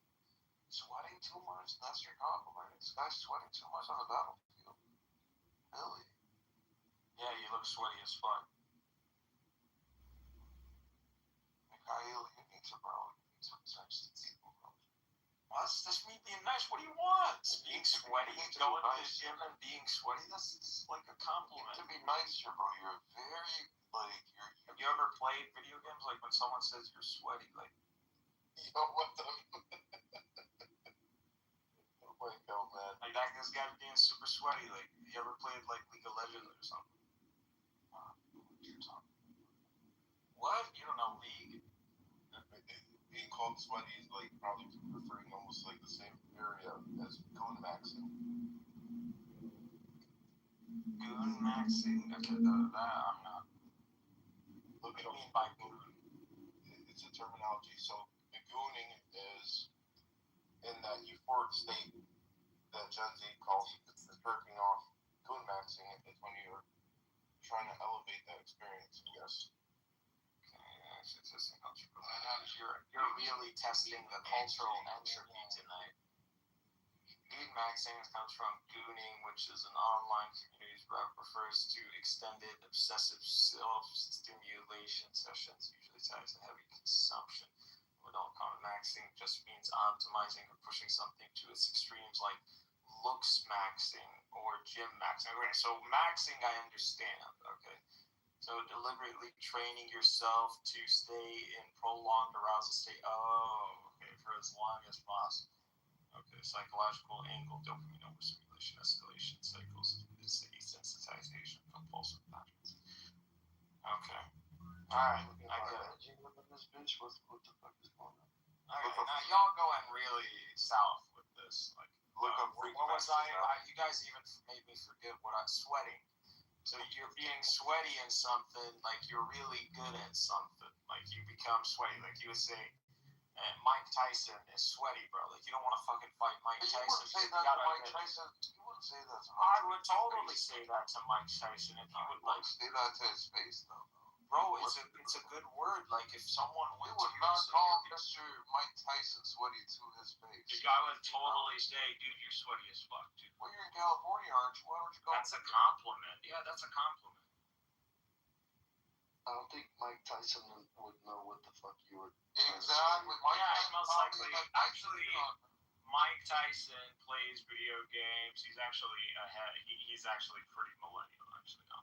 Sweating too much? That's your compliment. This guy's sweating too much on the battlefield. Really? Yeah, you look sweaty as fuck. Mikhail, you need to, bro. You need some sense to people, bro. That's just me being nice. What do you want? Being sweaty? going to the gym and being sweaty, that's like a compliment. To be nicer, bro. You're very, like, Have you ever played video games? Like when someone says you're sweaty, like, yo, what the? Oh my god, man. like that this guy being super sweaty. Like, you ever played like League of Legends or something? What? You don't know League? Being called sweaty is like probably referring almost like the same area as goon maxing. Goon maxing? Okay, that I'm not. What do you mean by goon? It's a terminology. So the gooning is in that euphoric state that Gen Z calls the jerking off. Goon maxing is when you're trying to elevate that experience, I guess. You're really testing the cultural entropy tonight. Goon maxing comes from gooning, which is an online community that refers to extended obsessive self-stimulation sessions, usually tied to heavy consumption. Without maxing just means optimizing or pushing something to its extremes, like looks maxing or gym maxing. Okay, so maxing I understand, okay? So deliberately training yourself to stay in prolonged arousal state. Oh, okay, for as long as possible. Okay, psychological angle, dopamine overstimulation, escalation cycles, desensitization, compulsive patterns. Okay. Alright, I get it. What the fuck is going on? Okay, now y'all going really south with this. Like, Look up what freak was maxing now. you guys even made me forget what sweating. So you're being sweaty in something, like you're really good at something. Like you become sweaty. Like you would say, Mike Tyson is sweaty, bro. Like you don't want to fucking fight Mike Tyson. You wouldn't say that to Mike Tyson. You wouldn't say that to Mike I would totally say that to Mike Tyson if you would like. say that to his face, though. Bro, it's a good word. Like if someone We went would to not you, call Mr. Mike Tyson sweaty to his face. the guy would totally say, dude, you're sweaty as fuck, dude. Well, you're in California, aren't you? Why don't you go? That's a compliment. Yeah, that's a compliment. I don't think Mike Tyson would know what the fuck you were. Exactly. Mike Yeah, Tyson most probably likely. like, Actually, Mike Tyson plays video games. He's actually ahead. He's actually pretty millennial, actually. No.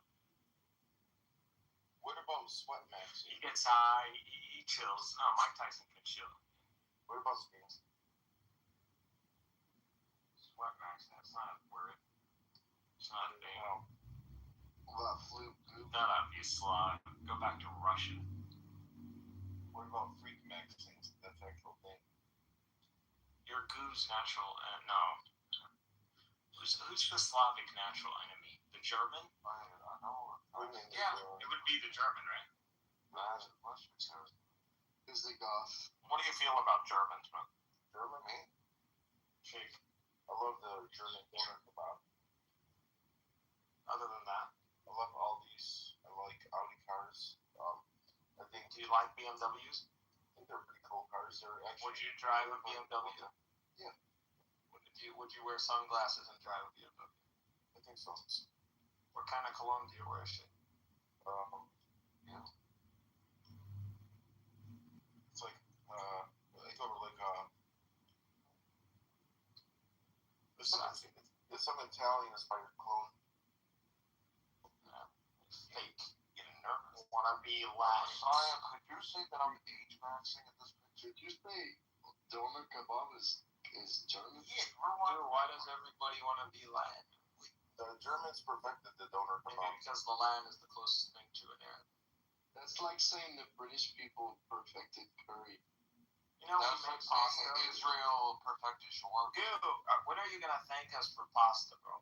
What about sweat maxing? He gets high. He chills. No, Mike Tyson can chill. What about skins? Sweat max. That's not a word. It's not a thing. That fluke. Shut up, you slob. Go back to Russia. What about freak maxing? That's actual thing. Your goo's natural. No. Who's the Slavic natural enemy? The German? I know. Yeah, it would be the German, right? Is the goth. What do you feel about Germans, man? German, me? Shake. I love the German doner kebab. Other than that, I love Aldi's. I like Audi cars. I think. do you like BMWs? I think they're pretty cool cars. They're actually. Would you drive a BMW? Yeah. Would you wear sunglasses and drive a BMW? I think so. What kind of cologne do you wear? Shit. Yeah. It's like I go to like there's some Italian inspired cologne. Fake. You nervous. Wanna be Latin. Messiah, could you say that I'm age maxing at this picture? Did you say doner kebab is German? Yeah, dude, why does everybody want to be Latin? The Germans perfected the doner Maybe kebab. because the land is the closest thing to an Arab. That's like saying the British people perfected curry. You know, That's we like make pasta. saying Israel perfected shawarma. Dude, when are you gonna thank us for pasta, bro?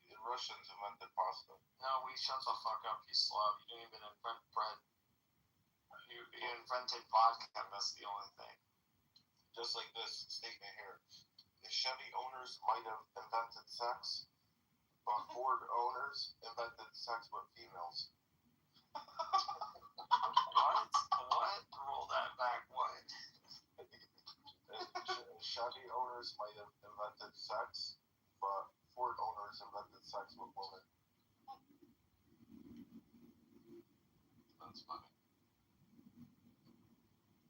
The Russians invented pasta. No, we shut the fuck up, you slob. You didn't even invent bread. You invented vodka, that's the only thing. Just like this statement here. The Chevy owners might have invented sex, but Ford owners invented sex with females. What? What? Roll that back, what? Chevy owners might have invented sex, but Ford owners invented sex with women. That's funny.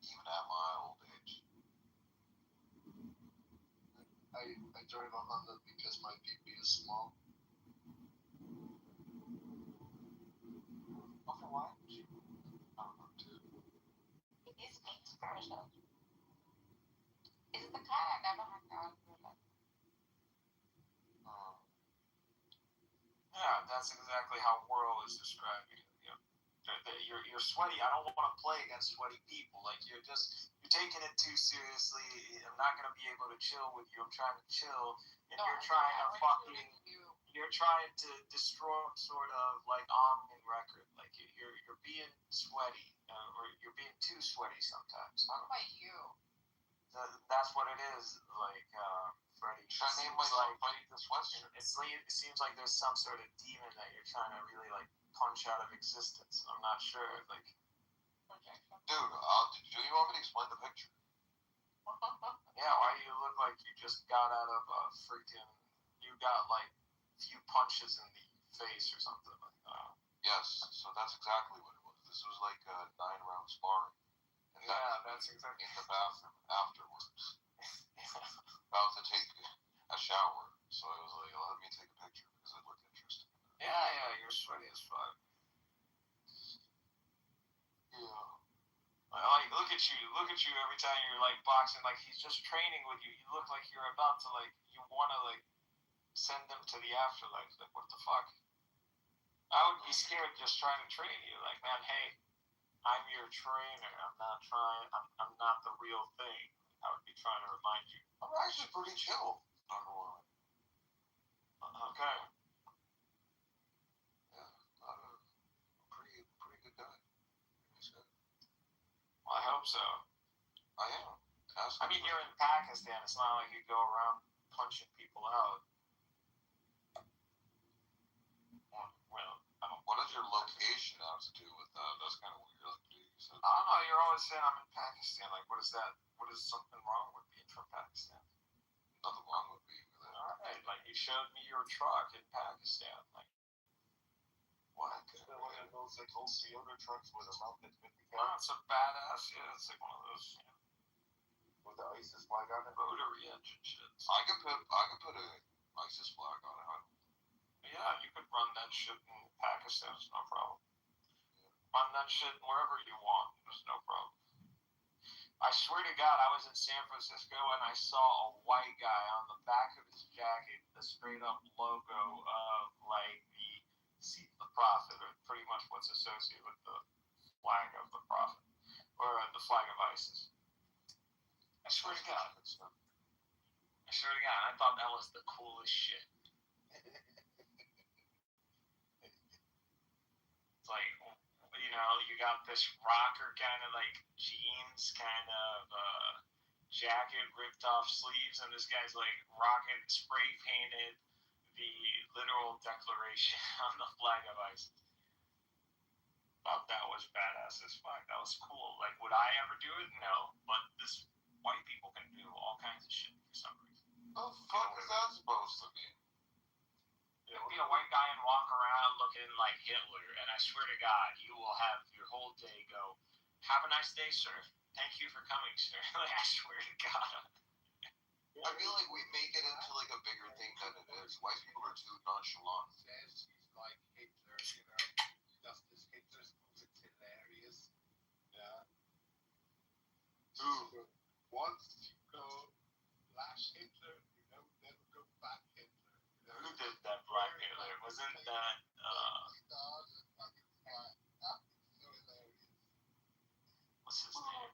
Even at my old age. I drive a Honda because my PP is small. Okay, why? It's me, special. It's the car I never hung out with. Yeah, that's exactly how Whirl is describing it. You know, you're sweaty. I don't want to play against sweaty people. Like you're taking it too seriously. I'm not gonna be able to chill with you. I'm trying to chill, and you're trying to you're trying to destroy sort of like on record. Like you're being sweaty, or you're being too sweaty sometimes. What about you? That's what it is. Like Freddie. Should I name myself Buddy the Sweatshirt? It seems like there's some sort of demon that you're trying to really like punch out of existence. I'm not sure. Like, Dude, do you want me to explain the picture? yeah, why do you look like you just got out of a freaking? You got like a few punches in the face or something like that. Yes, so that's exactly what it was. This was like a 9-round sparring. And Yeah, that's exactly. In the bathroom afterwards. About to take a shower. So I was like, let me take a picture because it looked interesting. Yeah, you're sweaty as fuck. Yeah. Like, look at you every time you're like boxing, like he's just training with you. You look like you're about to like, you want to like send them to the afterlife. Like, what the fuck? I would be scared just trying to train you. Like, man, hey, I'm your trainer. I'm not the real thing. I would be trying to remind you. I'm actually pretty chill. Not gonna lie. Okay. Yeah, I'm a pretty good guy. Nice guy. Well, I hope so. I am. I mean, you're in Pakistan. It's not like you go around punching people out. Well, what does your location have to do with that? That's kind of weird. I don't know. You're always saying I'm in Pakistan. Like, what is that? What is something wrong with being from Pakistan? Nothing wrong with being with that. All right. Like, you showed me your truck in Pakistan. Like, what? One of those like old Toyota trucks with a mount that's 50 well, it's a badass. Yeah, it's like one of those. You know, with the ISIS flag on it. Rotary engine shit. I could put a ISIS flag on it. Yeah, you could run that shit in Pakistan. It's no problem. Run that shit wherever you want. There's no problem. I swear to God, I was in San Francisco and I saw a white guy on the back of his jacket, the straight up logo of like the Prophet, or pretty much what's associated with the flag of the Prophet, or the flag of ISIS. I swear to God. I thought that was the coolest shit. It's like, you know, you got this rocker kind of like jeans kind of jacket, ripped off sleeves, and this guy's like rocking spray painted the literal declaration on the flag of ISIS. Thought that was badass as fuck. That was cool. Like, would I ever do it? No. But this white people can do all kinds of shit for some reason. What the fuck is that supposed to mean? You'll be a white guy and walk around looking like Hitler, and I swear to God, you will have your whole day go, have a nice day, sir. Thank you for coming, sir. Like, I swear to God. I feel like we make it into like a bigger thing than it is. White people are too nonchalant. Says he's like Hitler, you know. Justice Hitler's music hilarious. Yeah. Who? Once you go flash Hitler, you know, never go back Hitler. You know? Who did that Black Hitler? Wasn't that what's his name?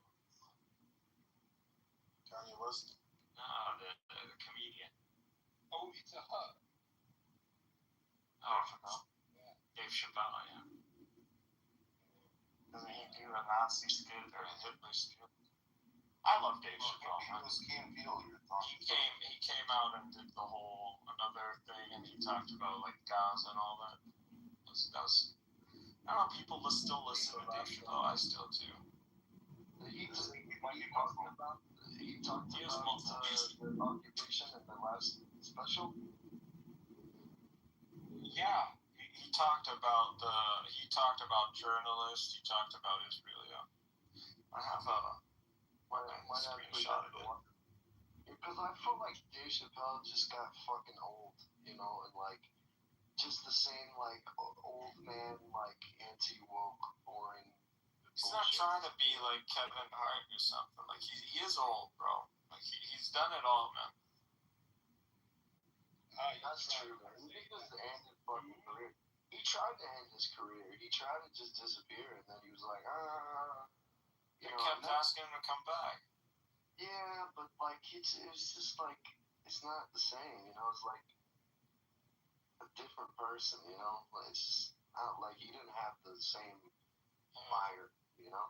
Kanye West. No, the comedian. Oh, it's a her. Oh, Dave Chappelle, yeah. Doesn't he do a Nazi skit or a Hitler skit? I love Dave Chappelle. He came out and did the whole another thing, and he talked about like Gaza and all that. That was I don't know. People still listen to Dave Chappelle. I still do. He talked about the occupation in the last special. Yeah, he talked about journalists. He talked about Israel. Yeah, I have a screenshot of it. Because I feel like Dave Chappelle just got fucking old, you know, and like just the same like old man, like anti-woke, boring. He's not trying to be like Kevin Hart or something. Like he is old, bro. Like he's done it all, man. That's true, man. He just ended fucking career. He tried to end his career. He tried to just disappear, and then he was like, They kept asking him to come back. Yeah, but like it's just like it's not the same, you know. It's like a different person, you know. Like, it's just not like he didn't have the same fire, you know.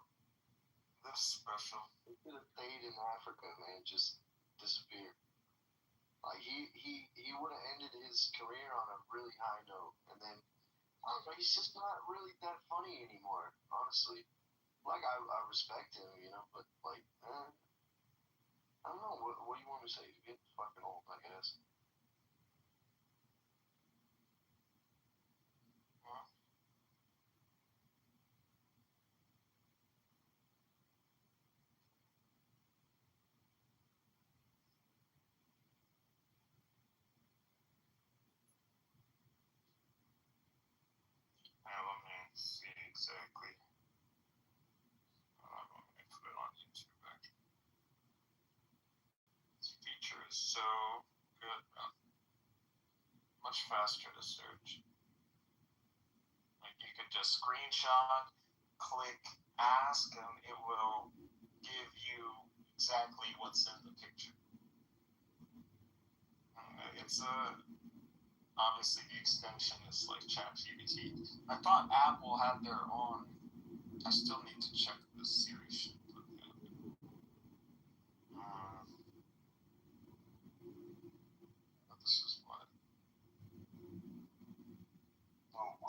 This special. He could have stayed in Africa, man, just disappeared. Like he would have ended his career on a really high note, and then he's just not really that funny anymore, honestly. Like I respect him, you know, but like, I don't know. What do you want me to say? He's getting fucking old, I guess. Let me see exactly. Let me put it on YouTube actually. This feature is so good, man. Much faster to search. Like you could just screenshot, click ask, and it will give you exactly what's in the picture. It's obviously the extension is like ChatGPT. I thought Apple had their own. I still need to check the Siri shit. But this is what.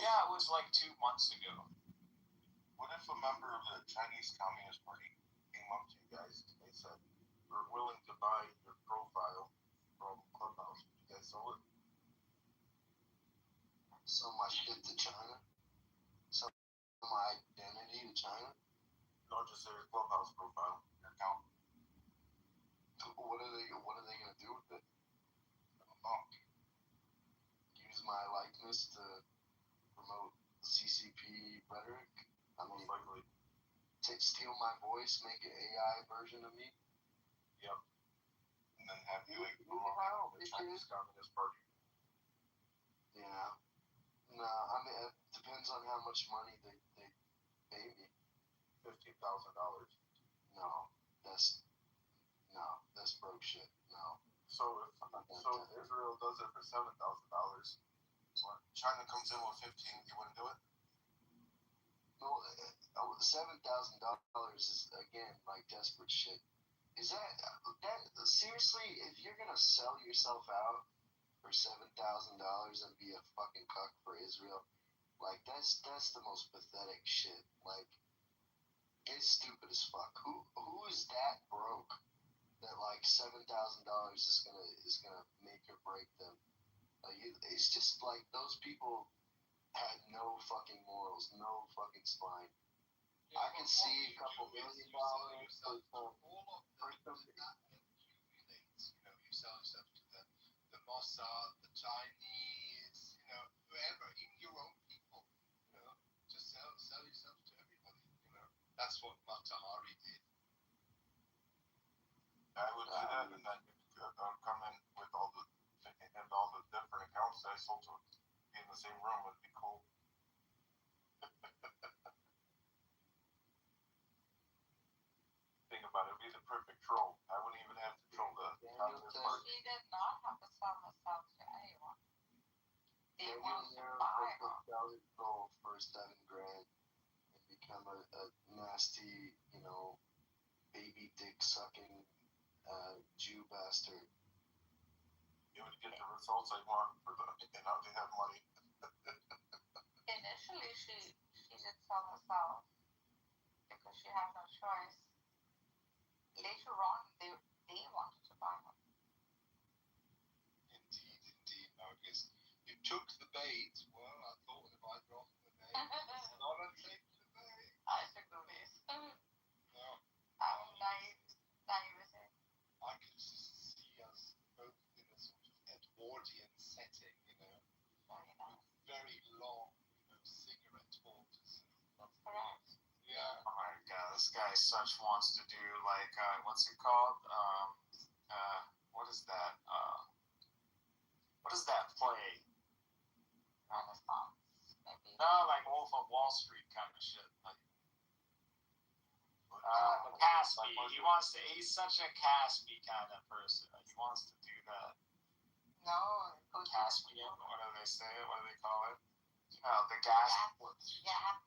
Yeah, it was like 2 months ago. What if a member of the Chinese Communist Party came up to you guys and they said, "We're willing to buy your profile from Clubhouse"? Would you guys sell it? Sell my shit to China? Sell my identity to China? No, just say your Clubhouse profile, your account. What are they gonna do with it? I don't know. Use my likeness to promote CCP rhetoric? I mean, Most likely. Steal my voice, make an AI version of me? Yep. And then have you like promote the Chinese Communist Party. Yeah. No, I mean, it depends on how much money they pay me. $15,000. No, that's broke shit. No. So if Israel does it for $7,000, China comes in with 15, you wouldn't do it? No, $7,000 is again like desperate shit. Is that seriously? If you're gonna sell yourself out for $7,000 and be a fucking cuck for Israel, like that's the most pathetic shit. Like it's stupid as fuck. Who is that broke that like $7,000 is gonna make or break them? Like it's just like those people had no fucking morals, no fucking spine. I can see a couple $1 million. All of that accumulates. You know, you sell yourself to the Mossad, the Chinese, you know, whoever, even your own people. You know, just sell yourself to everybody. You know, that's what Matahari did. I would do that, and then you come in with all the different accounts that I sold to be in the same room. Would be cool. Think about it. It'd be the perfect troll. I wouldn't even have to troll the Communist Party. She did not have to sell herself to anyone. They wanted to buy her. Gold for $7,000 and become a nasty, you know, baby dick sucking Jew bastard. You would get the results I want for them, and now they have money. Initially, she did sell herself because she had no choice. Later on, they wanted to buy her. Indeed, Marcus. You took the bait. Well, I thought if I dropped the bait, it's not a take the bait. I took the bait. No. I'm naivety. I could see this guy such wants to do like what's it called? What is that? What is that play? Renaissance, maybe. No, like Wolf of Wall Street kind of shit. Like Caspi. He's such a Caspi kind of person. He wants to do that. No, Caspian. What do they say? What do they call it? No, the gas. Yeah.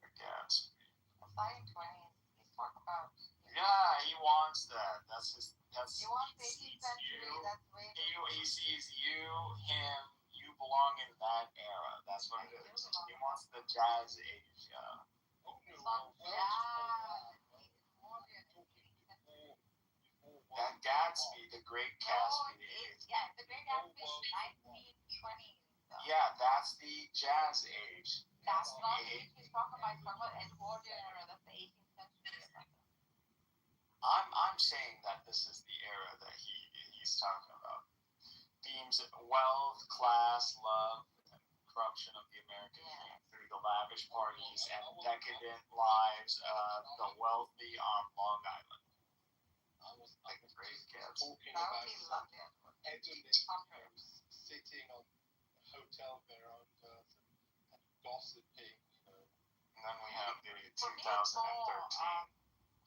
The gas. The fighting 20s. He's talking about. Yeah, he wants that. That's his. That's. He wants the 18th century. That's way. He sees you, him. You belong in that era. That's what it is. He wants the jazz age. That Gatsby, the Great Gatsby. The Great Gatsby is 1920s. Yeah, that's the jazz age. That's not the age he's talking about. He's talking about Edwardian era. That's the 18th century. I'm saying that this is the era that he's talking about. Themes wealth, class, love, and corruption of the American dream through the lavish parties and decadent lives of the wealthy on Long Island. Like talking about hedonists sitting on hotel verandas and gossiping, And then we have the 2013.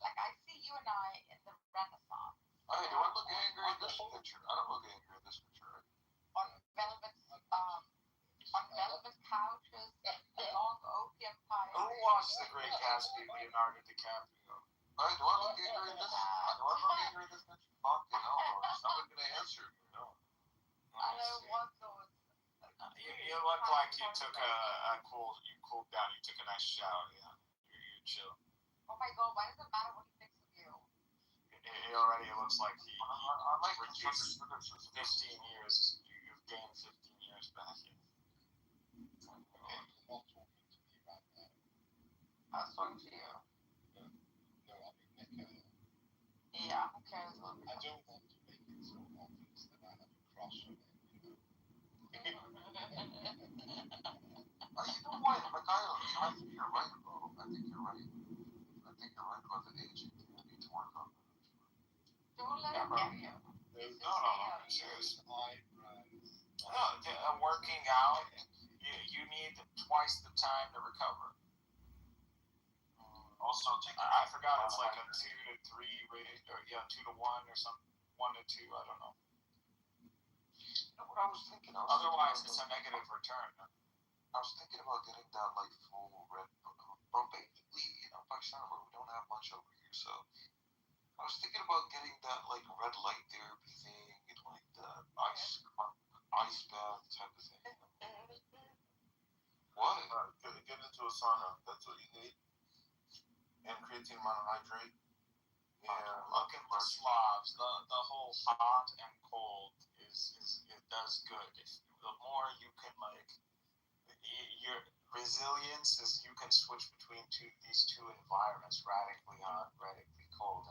Like I see you and I in the Renaissance. Hey, do I look angry in this picture? I don't look angry in this picture, right? On velvet couches, long opium pipes. Who watched The Great Gatsby, Leonardo DiCaprio? Hey, do I look angry in this? Do I look angry in this picture? Fucking hell, bro. Someone's gonna answer me. I don't want those. You look like you took you cooled down. You took a nice shower. Yeah, you're chill. Oh my god, why does it matter what he thinks of you? He already looks like he I like reduced 15 years. You've gained 15 years back. not talking to me right now. I was talking to you. No, I mean Nico. Yeah, who cares? I don't want to make it so obvious that I have a crush on him, You know what? Like I think you're right, bro. I think you're right. I think you're right about the aging thing. I need to work on that. Don't let him get you. No, I'm serious. Eyebrows. No, working out, you need twice the time to recover. Also, I forgot it's like a 2 to 3 rating, or 2 to 1 or something, 1 to 2. I don't know. You know what I was thinking? Otherwise, it's a negative return. I was thinking about getting that like full red, bro. Basically, Pakistan, we don't have much over here, so I was thinking about getting that like red light therapy thing and like the ice bath type of thing. What? Get into a sauna. That's what you need. And creatine monohydrate. Yeah, look at the Slavs. The whole hot and cold it does good. The more you can your resilience is you can switch between these two environments, radically hot, radically cold,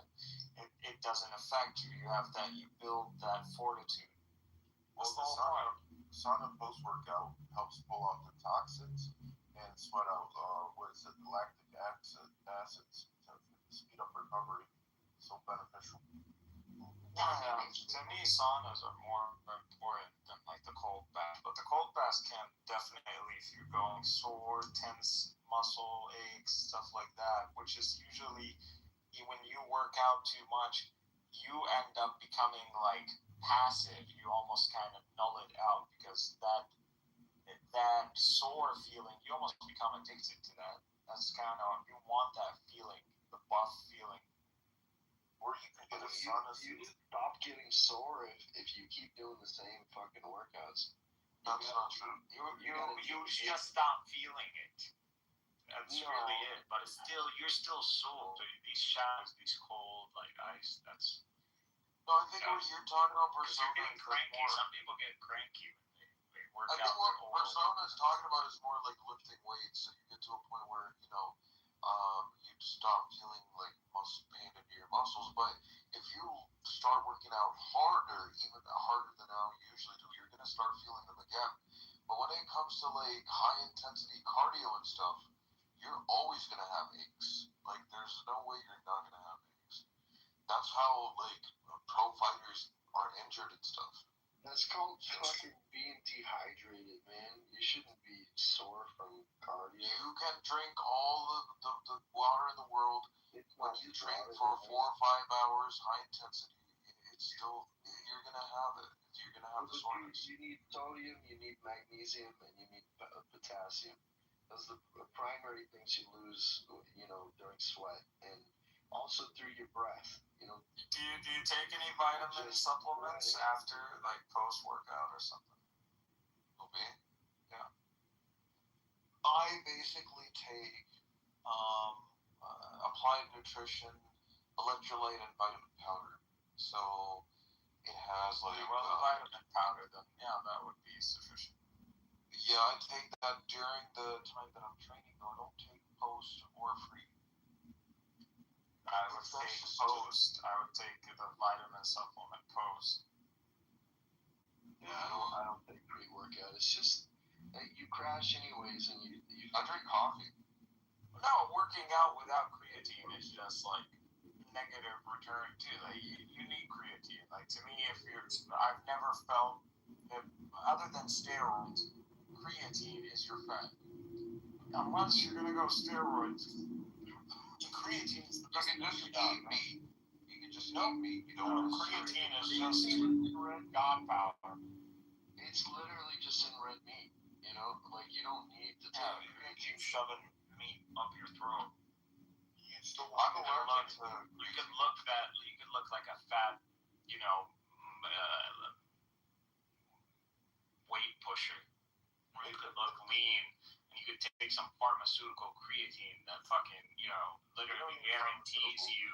and it doesn't affect you. You have that. You build that fortitude. Well, the sauna post workout helps pull out the toxins and sweat out lactic acids to speed up recovery. So beneficial. Yeah, to me, saunas are more important than like the cold bath. But the cold bath can definitely, if you're going sore, tense muscle aches, stuff like that, which is usually when you work out too much, you end up becoming like passive. You almost kind of null it out because that sore feeling, you almost become addicted to that. That's kind of, you want that feeling, the buff feeling. Or you can get a sauna. You stop getting sore if you keep doing the same fucking workouts. That's not true. You just stop feeling it. That's really it. But you're still sore. These showers, these cold like ice. That's. No, I think what you're talking about, persona, you're getting cranky. Some people get cranky when they work out. I think what persona is talking about is more like lifting weights. So you get to a point where you stop feeling like pain in your muscles. But if you start working out harder, even harder than how you usually do, you're gonna start feeling them again. But when it comes to like high intensity cardio and stuff, you're always gonna have aches. Like, there's no way you're not gonna have aches. That's how, like, pro fighters are injured and stuff. That's called fucking being dehydrated, man. You shouldn't be sore from cardio. You can drink all the water in the world. When you train for 4 or 5 hours, high intensity, it's still, you're gonna have it. You're gonna have the soreness. You need sodium, you need magnesium, and you need potassium. Those are the primary things you lose, during sweat, and also through your breath. Do you take any vitamin supplements after, like, post workout or something? Okay. Yeah. I basically take applied nutrition, electrolyte, and vitamin powder. So it has like the vitamin powder. Then that would be sufficient. Yeah, I take that during the time that I'm training. Though I don't take post or free. I would take post. I would take the vitamin supplement post. Yeah, I don't take pre-workout. It's just you crash anyways, and you. I drink coffee. No, working out without creatine is just like negative return too. Like you need creatine. Like, to me, I've never felt that, other than steroids, creatine is your friend. Unless you're gonna go steroids, creatine is the best. You can just eat meat. You can just eat meat. You don't want creatine is just god powder. It's literally just in red meat. Like, you don't need to take creatine shoving meat up your throat. You still want to learn to. You can look like a fat, weight pusher. Or you could look lean, and you could take some pharmaceutical creatine that fucking, literally guarantees you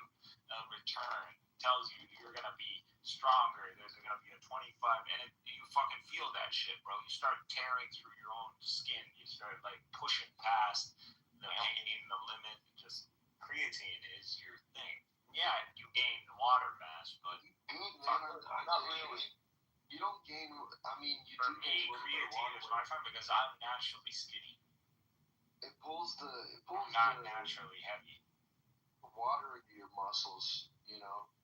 a return. Tells you you're gonna be stronger. There's gonna be a 25, and you fucking feel that shit, bro. You start tearing through your own skin. You start like pushing past the pain, the limit. Just creatine is your thing. Yeah, you gain water mass, but not really. You don't gain. I mean, you for me, creatine is my friend because I'm naturally skinny. It pulls not naturally heavy. The water into your muscles,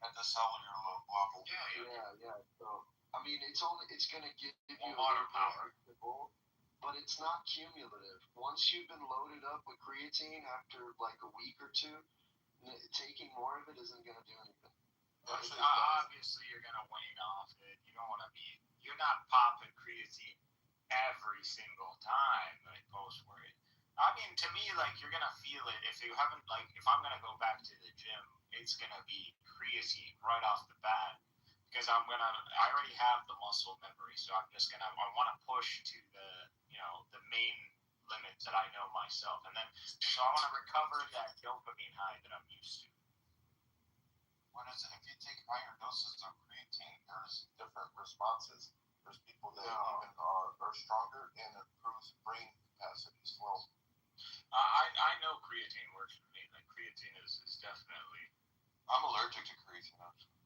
at the cellular level. Yeah. So, I mean, it's gonna give you water power, but it's not cumulative. Once you've been loaded up with creatine after like a week or two, taking more of it isn't gonna do anything. Obviously, you're gonna wane off it. You don't want to be. You're not popping creatine every single time, like post-work. I mean, to me, like, you're gonna feel it if you haven't. Like, if I'm gonna go back to the gym, it's gonna be creatine right off the bat because I already have the muscle memory, so I want to push to the main limit that I know myself, and then so I want to recover that dopamine high that I'm used to. If you take higher doses of creatine, there's different responses. There's people that even are stronger and improves brain capacity as well. I know creatine works for me. Like, creatine is definitely. I'm allergic to creatine, actually.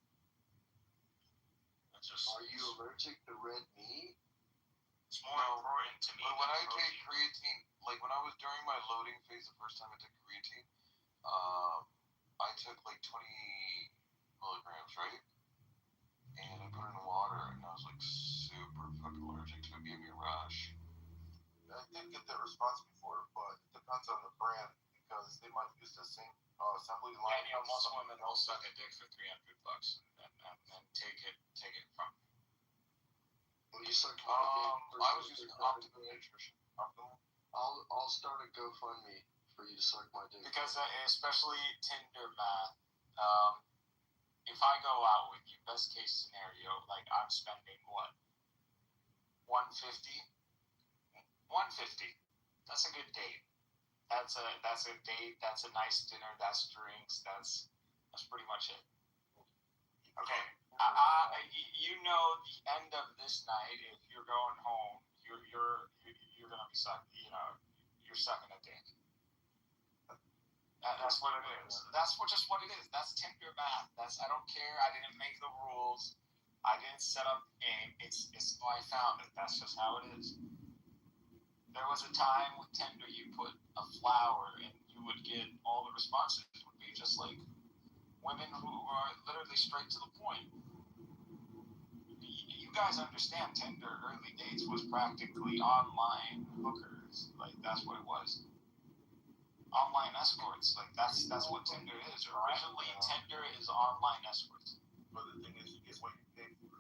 Are you allergic to red meat? It's more important to me. But when I take creatine, like when I was during my loading phase, the first time I took creatine, I took like 20 milligrams, right? And I put it in water, and I was like super fucking allergic to it. It gave me a rash. I did get that response before, but it depends on the brand because they might use the same assembly line. Yeah, most women will suck a dick for $300 and take it from. Well, you suck. I was using Optimal Nutrition. I'll start a GoFundMe for you to suck my dick. Because especially Tinder math. If I go out with you, best case scenario, like I'm spending what? $150. That's a good date. That's a date. That's a nice dinner. That's drinks. That's pretty much it. Okay. The end of this night, if you're going home, you're gonna be sucking. You're sucking a dick. That's what it is. That's just what it is. That's Tinder math. I don't care. I didn't make the rules. I didn't set up the game. It's how I found it. That's just how it is. There was a time with Tinder you put a flower and you would get all the responses would be just like women who are literally straight to the point. You guys understand Tinder early dates was practically online hookers. Like that's what it was. Online escorts. Like that's what Tinder is. Originally Tinder is online escorts. But the thing is, you get what you pay for.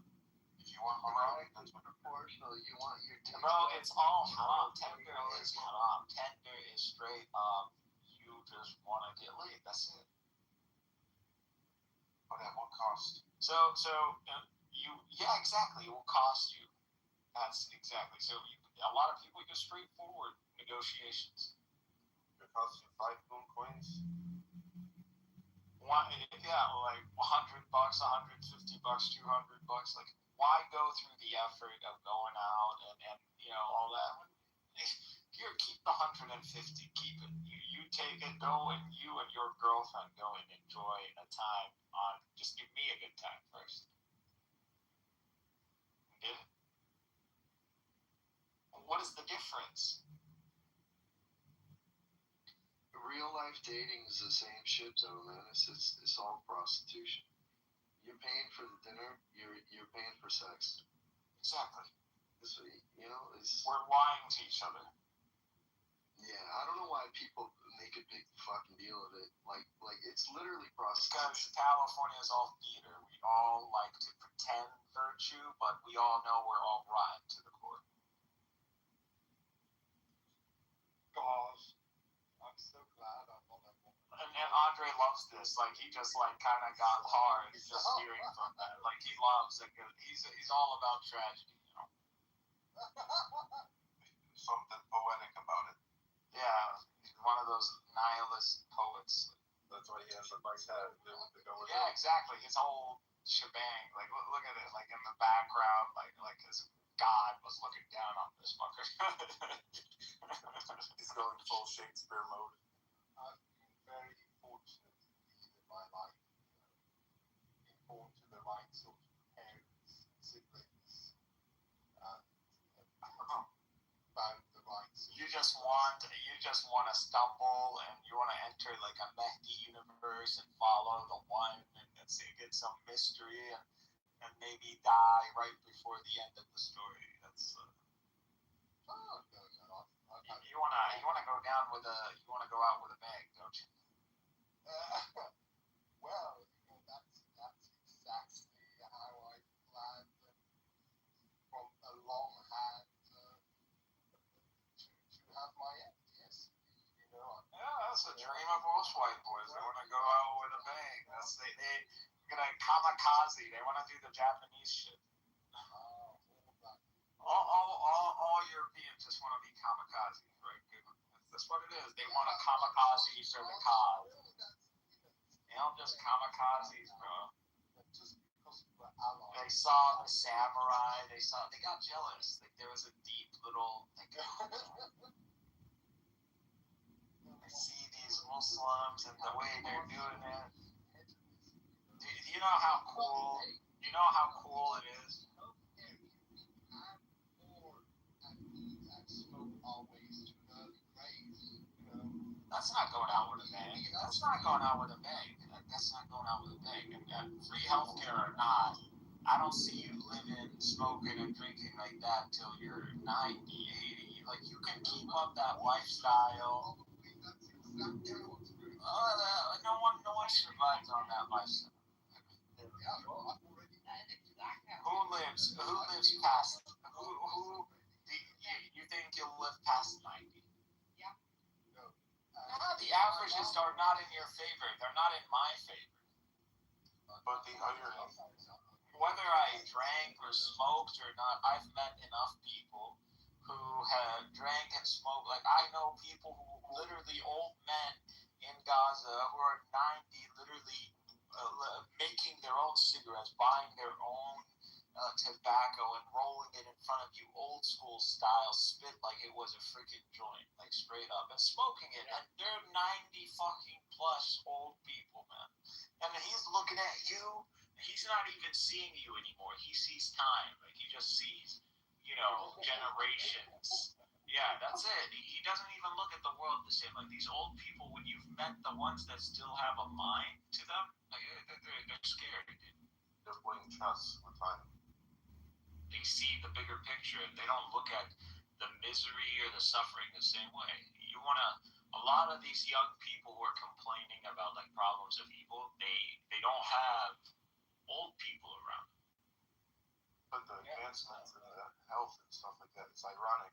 If you want haram, that's what proportional. You want your taste. Bro, it's all haram. Tinder is haram. Tinder is straight up. You just want to get laid. That's it. But at what cost? So yeah, exactly. It will cost you. That's exactly. So a lot of people use straightforward negotiations. It costs you 5 gold coins. Yeah, like $100, $150, $200. Like, why go through the effort of going out and all that? Here, keep the 150. Keep it. You take it. Go and you and your girlfriend go and enjoy a time on. Just give me a good time first. Get it? What is the difference? Real life dating is the same shit though, man. It's all prostitution. You're paying for the dinner. You're paying for sex. Exactly. It's, we're lying to each other. Yeah, I don't know why people make a big fucking deal of it. Like it's literally prostitution. Because California is all theater. We all like to pretend virtue, but we all know we're all rotten to the core. Gosh, I'm so glad I'm on that woman. And Andre loves this. Like he just like kind of got hard just hearing from that. Like he loves it. He's all about tragedy, you know. Something poetic about it. Yeah, he's one of those nihilist poets. That's why he has a nice hat to go with Yeah, it. exactly. His whole shebang. Like look at it. Like in the background, like his God was looking down on this fucker. He's going full Shakespeare mode. I've been very fortunate in my life. Being born to the right sort of parents, siblings, and found the right sort You just want to stumble and you want to enter like a Mehdi universe and follow the one and see, get some mystery and maybe die right before the end of the story. That's you wanna go down with you wanna go out with a bang, don't you? Well, that's exactly how I planned from a long hand to have my end. Yes, Yeah, that's a dream of most white boys. They want to go out with a bang. That's they're gonna kamikaze. They want to do the Japanese shit. All Europeans just want to be kamikaze, right? That's what it is. They want to kamikaze for the cause. They don't just kamikazes, bro. They saw the samurai. They got jealous. Like there was a deep little. They see these Muslims and the way they're doing it. Do you know how cool? Do you know how cool it is? That's not going out with a bang. That's not going out with a bang. That's not going out with a bang. And free healthcare or not, I don't see you living, smoking, and drinking like that till you're 90, 80. Like you can keep up that lifestyle. No one survives on that lifestyle. Who lives past? Who do you think you'll live past 90? The averages are not in your favor. They're not in my favor. But the irony, whether I drank or smoked or not, I've met enough people who have drank and smoked. Like I know people who literally old men in Gaza who are 90, literally making their own cigarettes, buying their own tobacco and rolling it in front of you, old school style, spit like it was a freaking joint, like straight up, and smoking it. And they're 90 fucking plus old people, man. And he's looking at you. He's not even seeing you anymore. He sees time. Like he just sees, generations. Yeah, that's it. He doesn't even look at the world the same. Like these old people, when you've met the ones that still have a mind to them, like they're scared. They're playing chess with time. They see the bigger picture. They don't look at the misery or the suffering the same way. You wanna. A lot of these young people who are complaining about like problems of evil, they don't have old people around. But the advancements in the health and stuff like that, it's ironic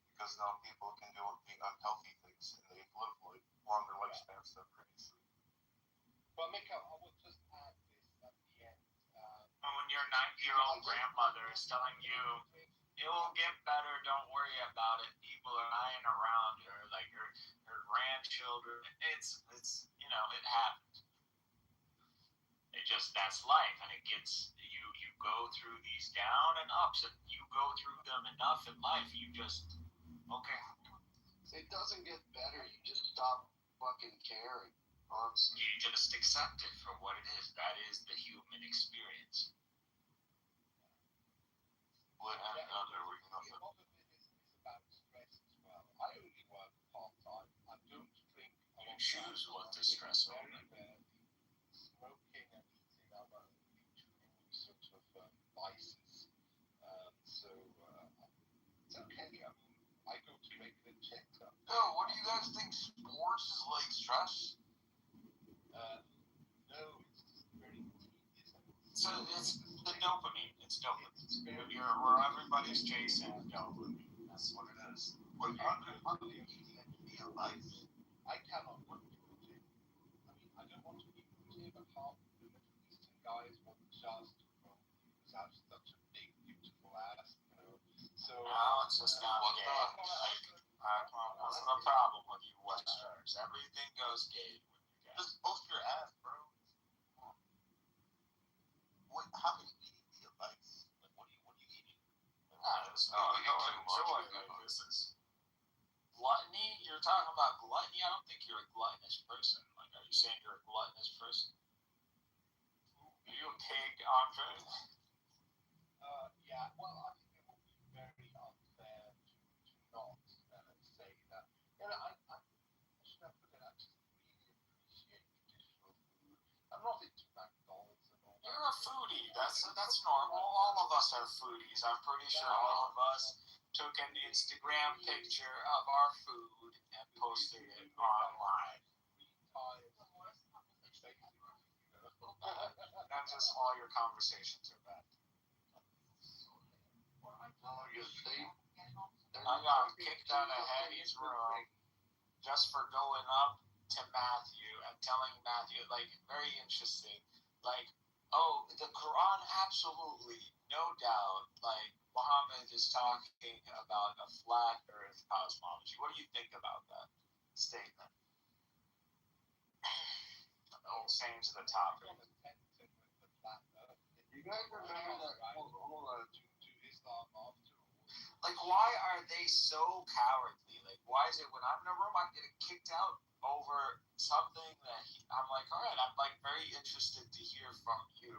because now people can do the unhealthy things and they live like longer lifespans than previously. Well, Mika, I would just add this at the end. And when your 90-year-old grandmother is telling you it will get better, don't worry about it. People are lying around her, like her grandchildren. It's it happens. It just that's life, and it gets you go through these down and ups, and you go through them enough in life, you just okay. It doesn't get better. You just stop fucking caring. Honestly. You just accept it for what it is. That is the human experience. What A happened there? lot of it is about stress as well. I only work part-time. I don't drink a lot. You choose what to stress over. Very rarely. Smoking and eating are my only two sort of vices. So it's okay. I mean, I go to regular checkup. Yo, what do you guys think? Sports is like stress? No, it's just very tedious. So it's the dopamine. It's dopamine. Where everybody's chasing dopamine. That's what it is. Well, under eating and feel life, I cannot work to the gym. I mean, I don't want to be in the gym, but half the Middle Eastern guys want just to grow because I have such a big, beautiful ass, you know. So Now it's just not gay. What's the problem with you Westerners? Everything goes gay when you get. Just post your ass, bro. What? How many eating do you like? Like, what are you eating? There's no enjoy. This is gluttony. You're talking about gluttony. I don't think you're a gluttonous person. Like, are you saying you're a gluttonous person? Are you a pig, Andre? Yeah, well, I think it would be very unfair to not say that. You know, I should have put it. I just really appreciate traditional food. I'm not into McDonald's and all that. You're a foodie. That's normal. All of us are foodies. I'm pretty sure all of us took an Instagram picture of our food and posted it online. That's just all your conversations are bad. I got kicked out of Hattie's room just for going up to Matthew and telling Matthew, like, very interesting, like, oh, the Quran, absolutely, no doubt, like, Muhammad is talking about a flat earth cosmology. What do you think about that statement? Oh, same to the topic. You guys remember that whole to Islam after all. Like, why are they so cowardly? Like, why is it when I'm in a room, I'm getting kicked out over something that I'm like, all right, I'm like very interested to hear from you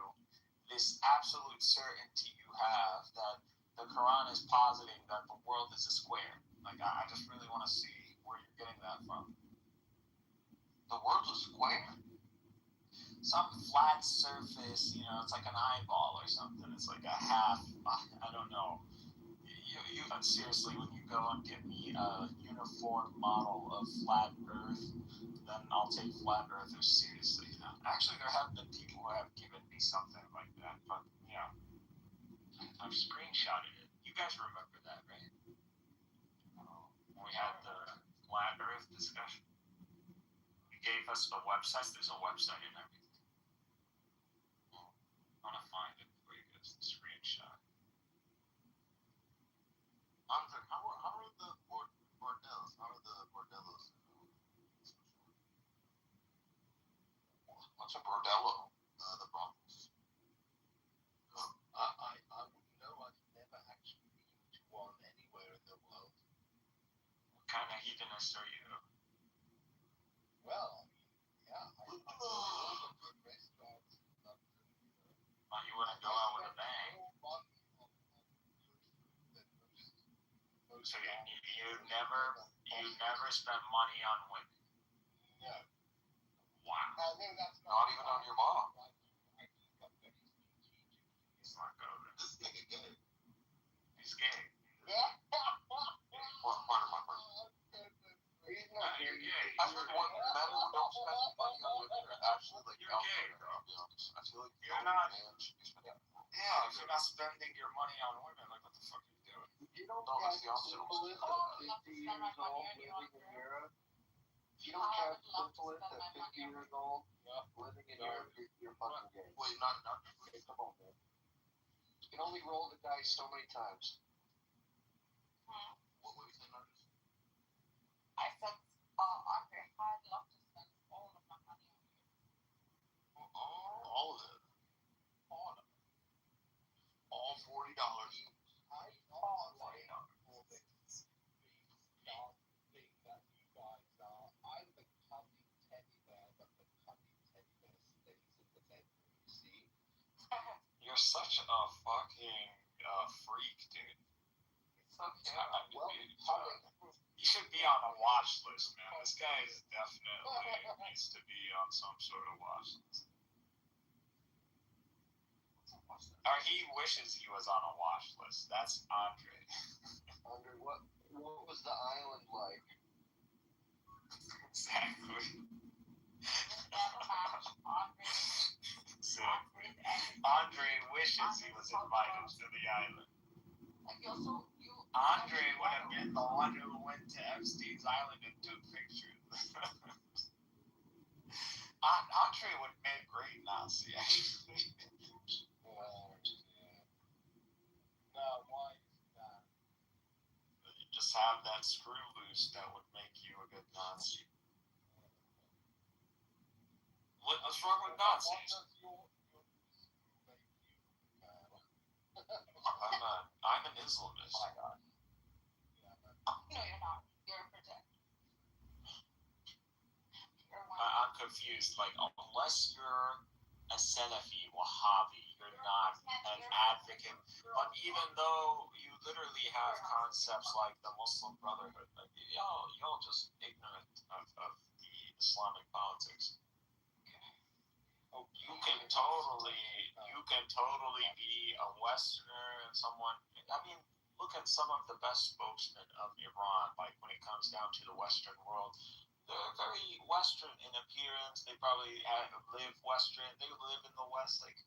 this absolute certainty you have that the Quran is positing that the world is a square. Like, I just really want to see where you're getting that from. The world's a square? Some flat surface, you know, it's like an eyeball or something. It's like a half, I don't know. You seriously, when you go and give me a uniform model of flat Earth, then I'll take flat Earthers seriously. You know? Actually, there have been people who have given me something like that, but yeah, I've screenshotted it. You guys remember that, right? We had the flat Earth discussion. You gave us the websites. There's a website and everything. I want to find it for you guys. The screenshot. Andre, how are the bordellos? How are the bordellos? What's a bordello? The brothels. I wouldn't know. I've never actually been to one anywhere in the world. What kind of heathenist are you? Well, I mean, yeah, I know all the good restaurants in London, you know. You wouldn't go out with a bang. More money on good food than most So you never spent money on women. No. Wow. I think that's Not even on your mom. He's not good. This nigga gay. He's gay. What part of my brain? He's not You're gay. I heard one men who don't spend money on women are actually like You're alpha, gay, I'll be honest. I feel like You're no not- man should be spending Yeah, if you're not spending your money on women, like what the fuck are you doing? You don't No, that's the catch opposite. syphilis at 50 years old living in Europe. If you don't catch syphilis at 50 years old living in Europe, you're fucking gay. Wait, not Hey, come on, man. You can only roll the dice so many times. what was the numbers? I said, Andre, I'd love to spend all of my money on you. All of it. All of it. All $40. I All also like all this thing that you guys are. I'm the cuddly teddy bear, but the cuddly teddy bear stays in the bedroom, you see? You're such a fucking freak, dude. It's okay. Well, You should be on a watch list, man. This guy is definitely needs to be on some sort of watch list. Or he wishes he was on a watch list. That's Andre. Andre, what was the island like? Exactly. Never match Andre. Exactly. Andre wishes he was invited to the island. Like you're so you. Andre would have been the one who went to Epstein's island and took pictures. Andre would make great Nazi, actually. Now, why is that? You just have that screw loose that would make you a good Nazi. What's wrong with What Nazis? does your make you I'm an Islamist. No, you're not. You're a protector. You're one. I'm confused. Like, unless you're a Salafi Wahhabi, you're not an advocate. But even though you literally have concepts like the Muslim Brotherhood, like y'all just ignorant of the Islamic politics. You can totally be a Westerner and someone. I mean, look at some of the best spokesmen of Iran. Like when it comes down to the Western world, they're very Western in appearance. They probably live Western. They live in the West. Like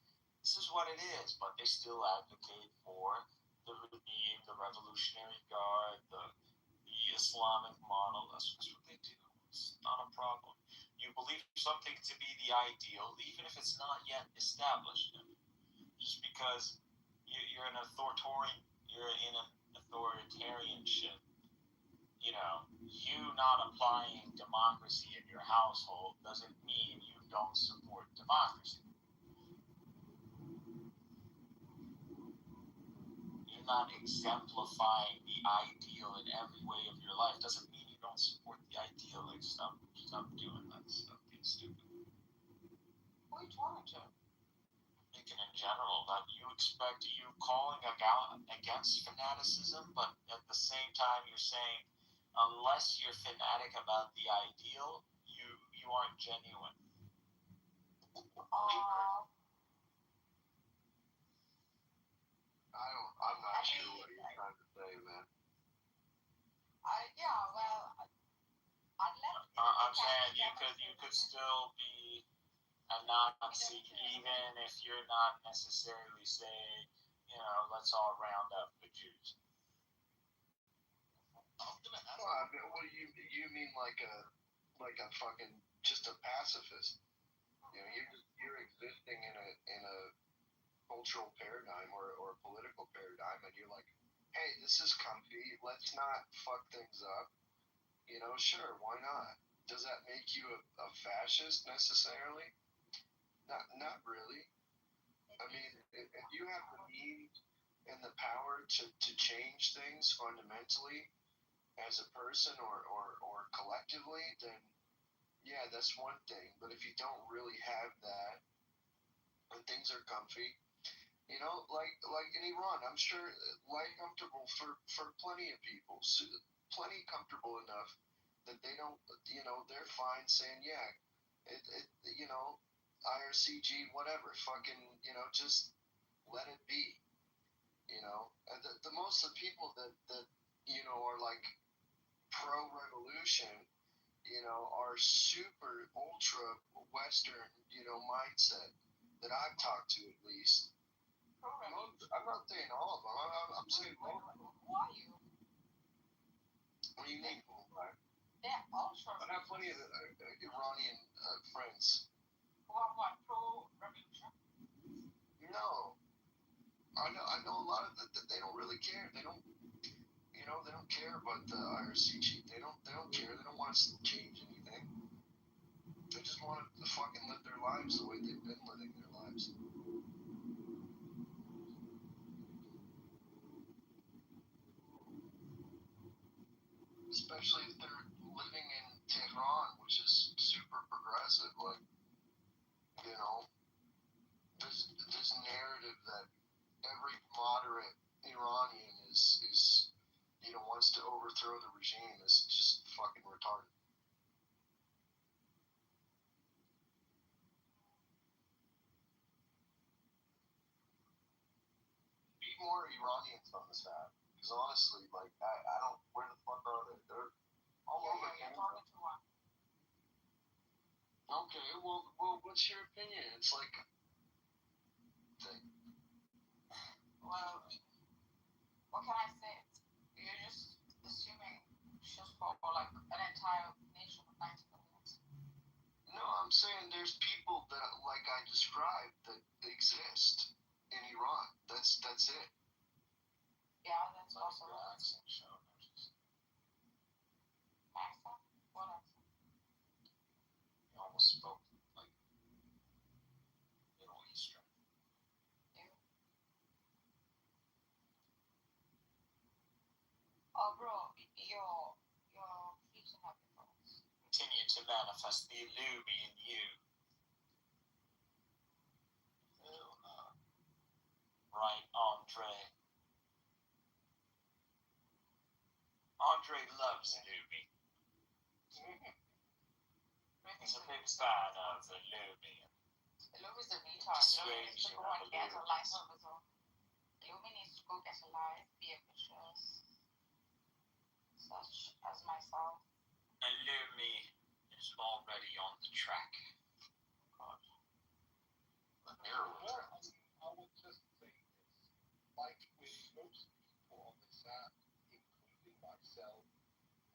this is what it is. But they still advocate for the regime, the Revolutionary Guard, the Islamic model. That's what they do. It's not a problem. You believe something to be the ideal, even if it's not yet established. Just because you're in an authoritarianship, you not applying democracy in your household doesn't mean you don't support democracy. You're not exemplifying the ideal in every way of your life doesn't mean you don't support the ideal. Like stop doing that stuff. Being stupid. Who are you talking to? Thinking in general that you expect you calling against fanaticism, but at the same time you're saying unless you're fanatic about the ideal, you aren't genuine. I'm not sure what you're trying to say, man. I'm saying you could still be a Nazi even if you're not necessarily saying, let's all round up the Jews. What do you mean like a fucking just a pacifist? You're existing in a cultural paradigm or a political paradigm, and you're like, hey, this is comfy. Let's not fuck things up. Sure, why not? Does that make you a fascist necessarily? Not really. I mean, if you have the need and the power to change things fundamentally as a person or collectively, then yeah, that's one thing. But if you don't really have that and things are comfy, You know, like in Iran, I'm sure life comfortable for plenty of people, plenty comfortable enough that they don't, you know, they're fine saying, yeah, you know, IRCG, whatever, fucking, you know, just let it be. You know, the most of the people that you know are like pro-revolution, you know, are super ultra Western, you know, mindset that I've talked to at least. I'm not saying all of them. I'm saying most. Who are you? What do you mean? They're ultra. I have plenty of Iranian friends. Who are what? Pro-revolution? No, I know a lot of that. They don't really care. They don't. You know, they don't care about the IRCG. They don't care. They don't want us to change anything. They just want to fucking live their lives the way they've been living their lives. Especially if they're living in Tehran, which is super progressive. Like, you know, this narrative that every moderate Iranian is you know wants to overthrow the regime is just fucking retarded. Be more Iranians on this app, because honestly, like I don't. Where the fuck are they? They're all over Canada. Okay, well, what's your opinion? It's like, Well, what can I say? You're just assuming just for like an entire nation of 90 million. no, I'm saying there's people that like I described that exist in Iran. That's it. Yeah, that's also the accent show. Accent? What accent? You almost spoke like Middle Eastern. Oh, bro, you're free to have your thoughts. Continue to manifest the Illumi in you. Right, Andre. Andre loves Illumi. He's a big fan of Illumi. Illumi is a retard. Illumi needs to go and get a life of his own. Illumi needs to go get a life, be ambitious, such as myself. Illumi is already on the track. I would just say this. Like with most people on this app, including myself,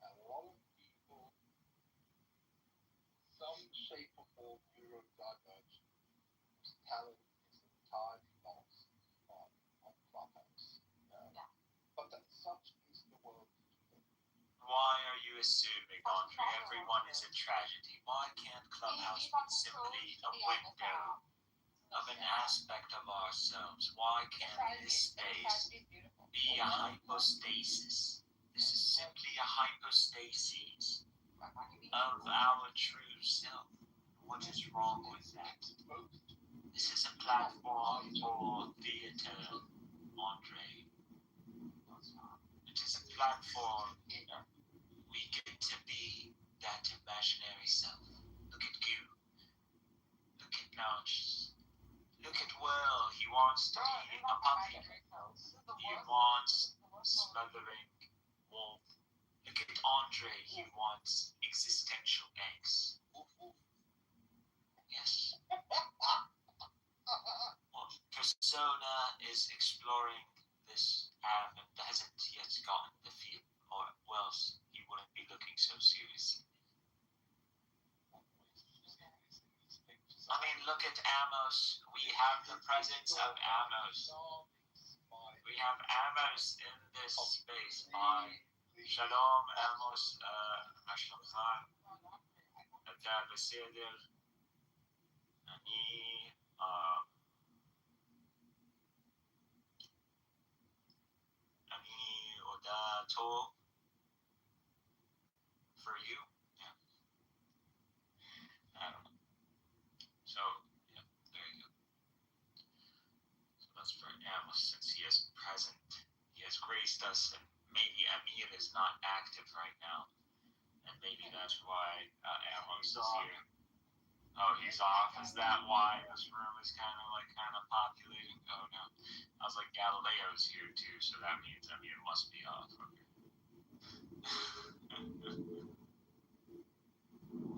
a lot of people, some shape or form neurodivergent, whose talent is entirely lost on Clubhouse. But that such is the world. Why are you assuming, Andre, everyone is a tragedy? Why can't Clubhouse be simply a window of an aspect of ourselves? Why can't this space be a hypostasis? This is simply a hypostasis of our true self. What is wrong with that? This is a platform for theater, Andre. It is a platform we get to be that imaginary self. Look at you. Look at Notch. Look at Will. He wants to be a puppy. He wants smothering wolf. Look at Andre. He wants existential angst. Yes. Well, Persona is exploring this app and hasn't yet gotten the feel, or else he wouldn't be looking so seriously. I mean, look at Amos. We have the presence of Amos. We have Amos in this space. By Shalom, Amos, Ashlam Khan, Atar Beseder, Ani Oda Tov. For you? Yeah. I don't know. So, yeah, there you go. So that's for erased us, and maybe Amir is not active right now, and maybe that's why Amos is here. Oh, he's off. Is that why this room is kind of populating? Oh no, I was like, Galileo's here too, so that means Amir must be off. Okay.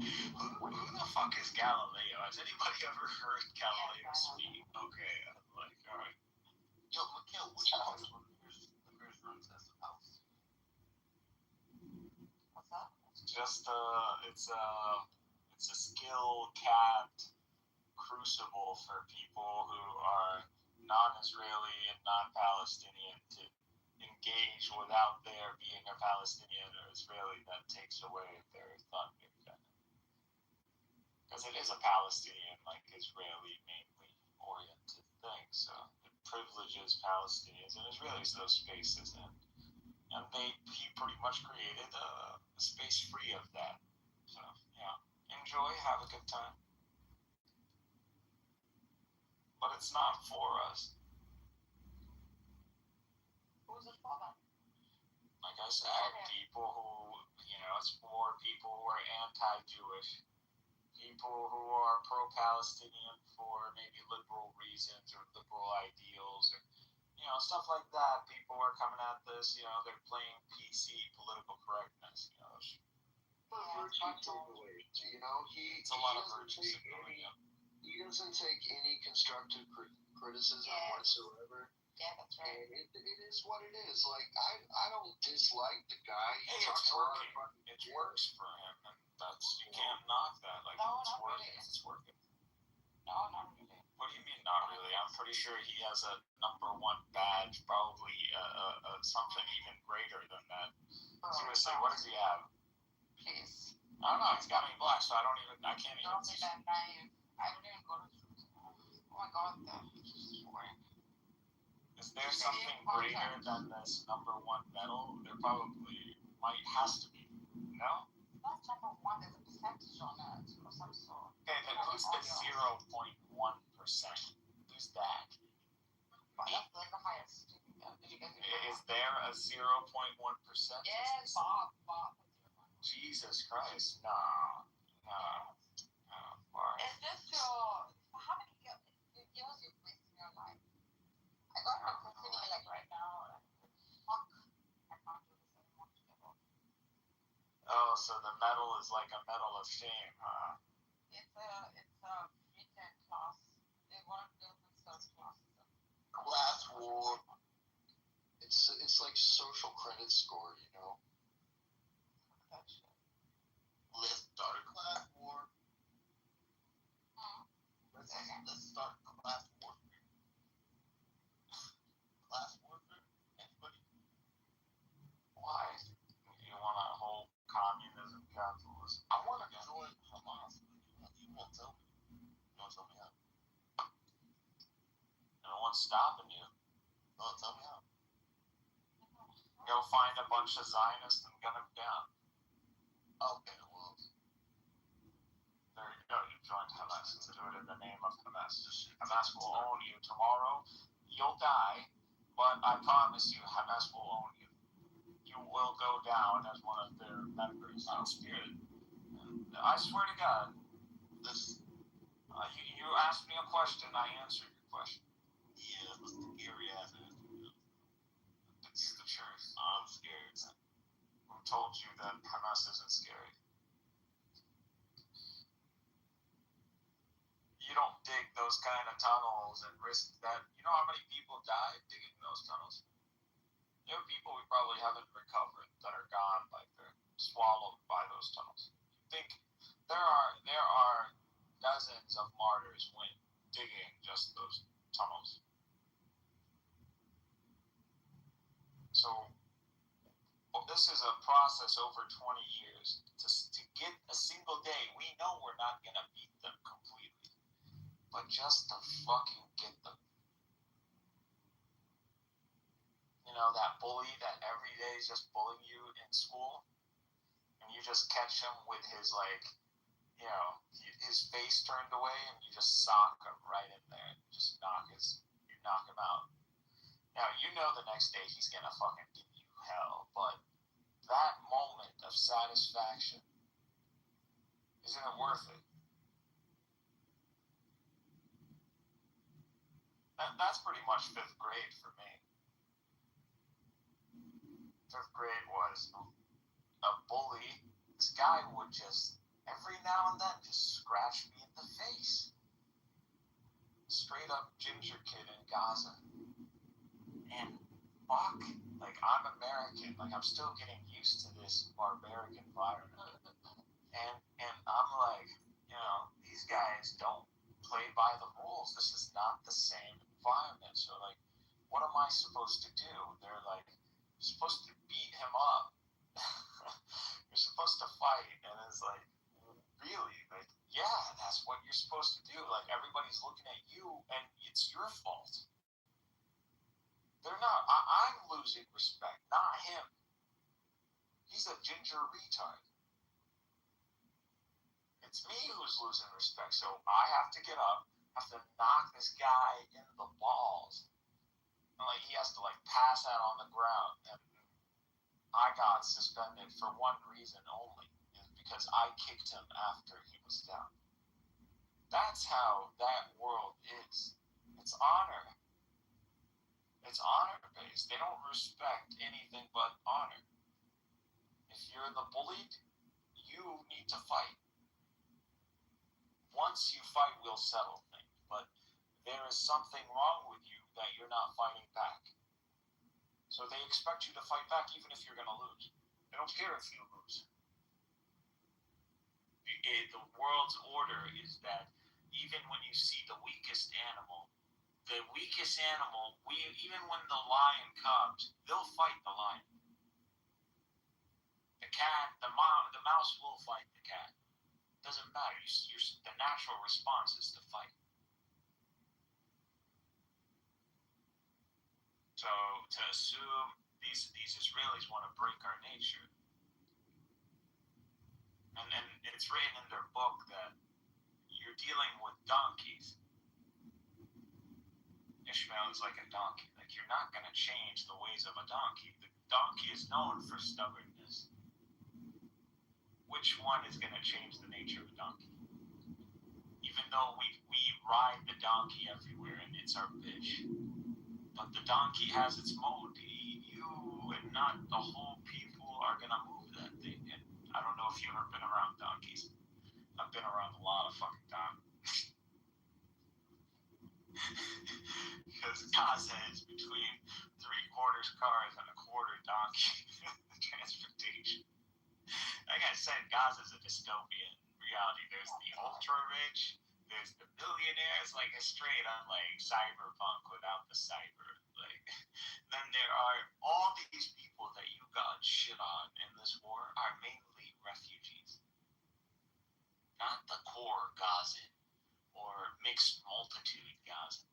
Who the fuck is Galileo? Has anybody ever heard Galileo speak? Okay, I'm like, alright. Yo, Mikhail, which house the first room says the house? What's that? Just it's a skill capped crucible for people who are non-Israeli and non-Palestinian to engage without there being a Palestinian or Israeli that takes away their thunder. Because it is a Palestinian, Israeli mainly oriented thing, so it privileges Palestinians and Israelis those spaces, and he pretty much created a space free of that. So yeah, enjoy, have a good time, but it's not for us. Who's it for then? Like I said, people who, it's for people who are anti-Jewish. People who are pro-Palestinian for maybe liberal reasons or liberal ideals or, stuff like that. People are coming at this, they're playing PC political correctness, Virtue takeaway, It's a lot of virtue signaling. He doesn't take any constructive criticism whatsoever. Yeah, that's right. And it is what it is. Like, I don't dislike the guy. Hey, it's working. It works for him, and you can't knock that. It's working. It's working. No, not really. What do you mean, not really? I'm pretty sure he has a #1 badge, probably something even greater than that. Seriously, what does he have? Please. I don't know. He's got me blocked, so I can't even Don't be that naive. I don't even go to school. Oh my god, that's boring. Is there something greater than this #1 medal? There probably has to be. No? Not #1, there's a percentage on it of some sort. Okay, then who's the 0.1%? Who's that? But that's the highest. Did you get it? Is there a 0.1%? Yes, Bob. Jesus Christ, no. It's just your, how many years you've wasted in your life? I got to consider right now, fuck, I can't do this anymore together. Oh, so the medal is like a medal of shame, huh? It's a written class. They want to build themselves classes. Class war. It's like social credit score, Let's start a class war. Let's start class warfare. Class warfare? Anybody? Why? You want a whole communism, capitalism? I want to join Hamas. You won't tell me. You won't tell me how. No one's stopping you. No, tell me how. Go find a bunch of Zionists and gun them down. Okay, well. There you go. You joined Hamas. Do it in the name of Hamas. Hamas will own you tomorrow. You'll die, but I promise you, Hamas will own you. You will go down as one of their members in spirit. And I swear to God, you asked me a question, I answered your question. Yeah, it was scary ass. It's the truth. I'm scared. Who told you that Hamas isn't scary? You don't dig those kind of tunnels and risk that. You know how many people died digging those tunnels? There are people we probably haven't recovered that are gone, they're swallowed by those tunnels. Think there are dozens of martyrs when digging just those tunnels. So this is a process over 20 years to get a single day. We know we're not going to beat them completely, but just to fucking get them. That bully that every day is just bullying you in school, and you just catch him with his his face turned away, and you just sock him right in there. You just knock him out. Now, you know the next day he's gonna fucking give you hell, but that moment of satisfaction, isn't it worth it? That's pretty much 5th grade for me. 5th grade was a bully. This guy would just, every now and then, just scratch me in the face. Straight up ginger kid in Gaza. And fuck, like, I'm American. Like, I'm still getting used to this barbaric environment. And I'm like, you know, these guys don't play by the rules. This is not the same environment. So, like, what am I supposed to do? They're like, you're supposed to beat him up. You're supposed to fight. And it's like, really? Like, yeah, that's what you're supposed to do. Like, everybody's looking at you, and it's your fault. They're not. I'm losing respect, not him. He's a ginger retard. It's me who's losing respect. So I have to get up, have to knock this guy in the balls. And, like, he has to, like, pass out on the ground. And I got suspended for one reason only, is because I kicked him after he was down. That's how that world is. It's honor. It's honor-based. They don't respect anything but honor. If you're the bullied, you need to fight. Once you fight, we'll settle things. But there is something wrong with you that you're not fighting back. So they expect you to fight back even if you're going to lose. They don't care if you lose. The world's order is that even when you see the weakest animal, even when the lion comes, they'll fight the lion. The cat, the mouse will fight the cat. Doesn't matter. The natural response is to fight. So to assume these Israelis want to break our nature, and it's written in their book that you're dealing with donkeys. Ishmael is like a donkey. Like, you're not going to change the ways of a donkey. The donkey is known for stubbornness. Which one is going to change the nature of a donkey? Even though we ride the donkey everywhere and it's our bitch. But the donkey has its mode. You and not the whole people are going to move that thing. And I don't know if you've ever been around donkeys. I've been around a lot of fucking donkeys. Because Gaza is between 3/4 cars and 1/4 donkey transportation. Like I said, Gaza is a dystopian reality. There's the ultra rich, there's the billionaires, like a straight up like cyberpunk without the cyber. Like, then there are all these people that you got shit on in this war are mainly refugees, not the core Gazan or mixed multitude Gazan.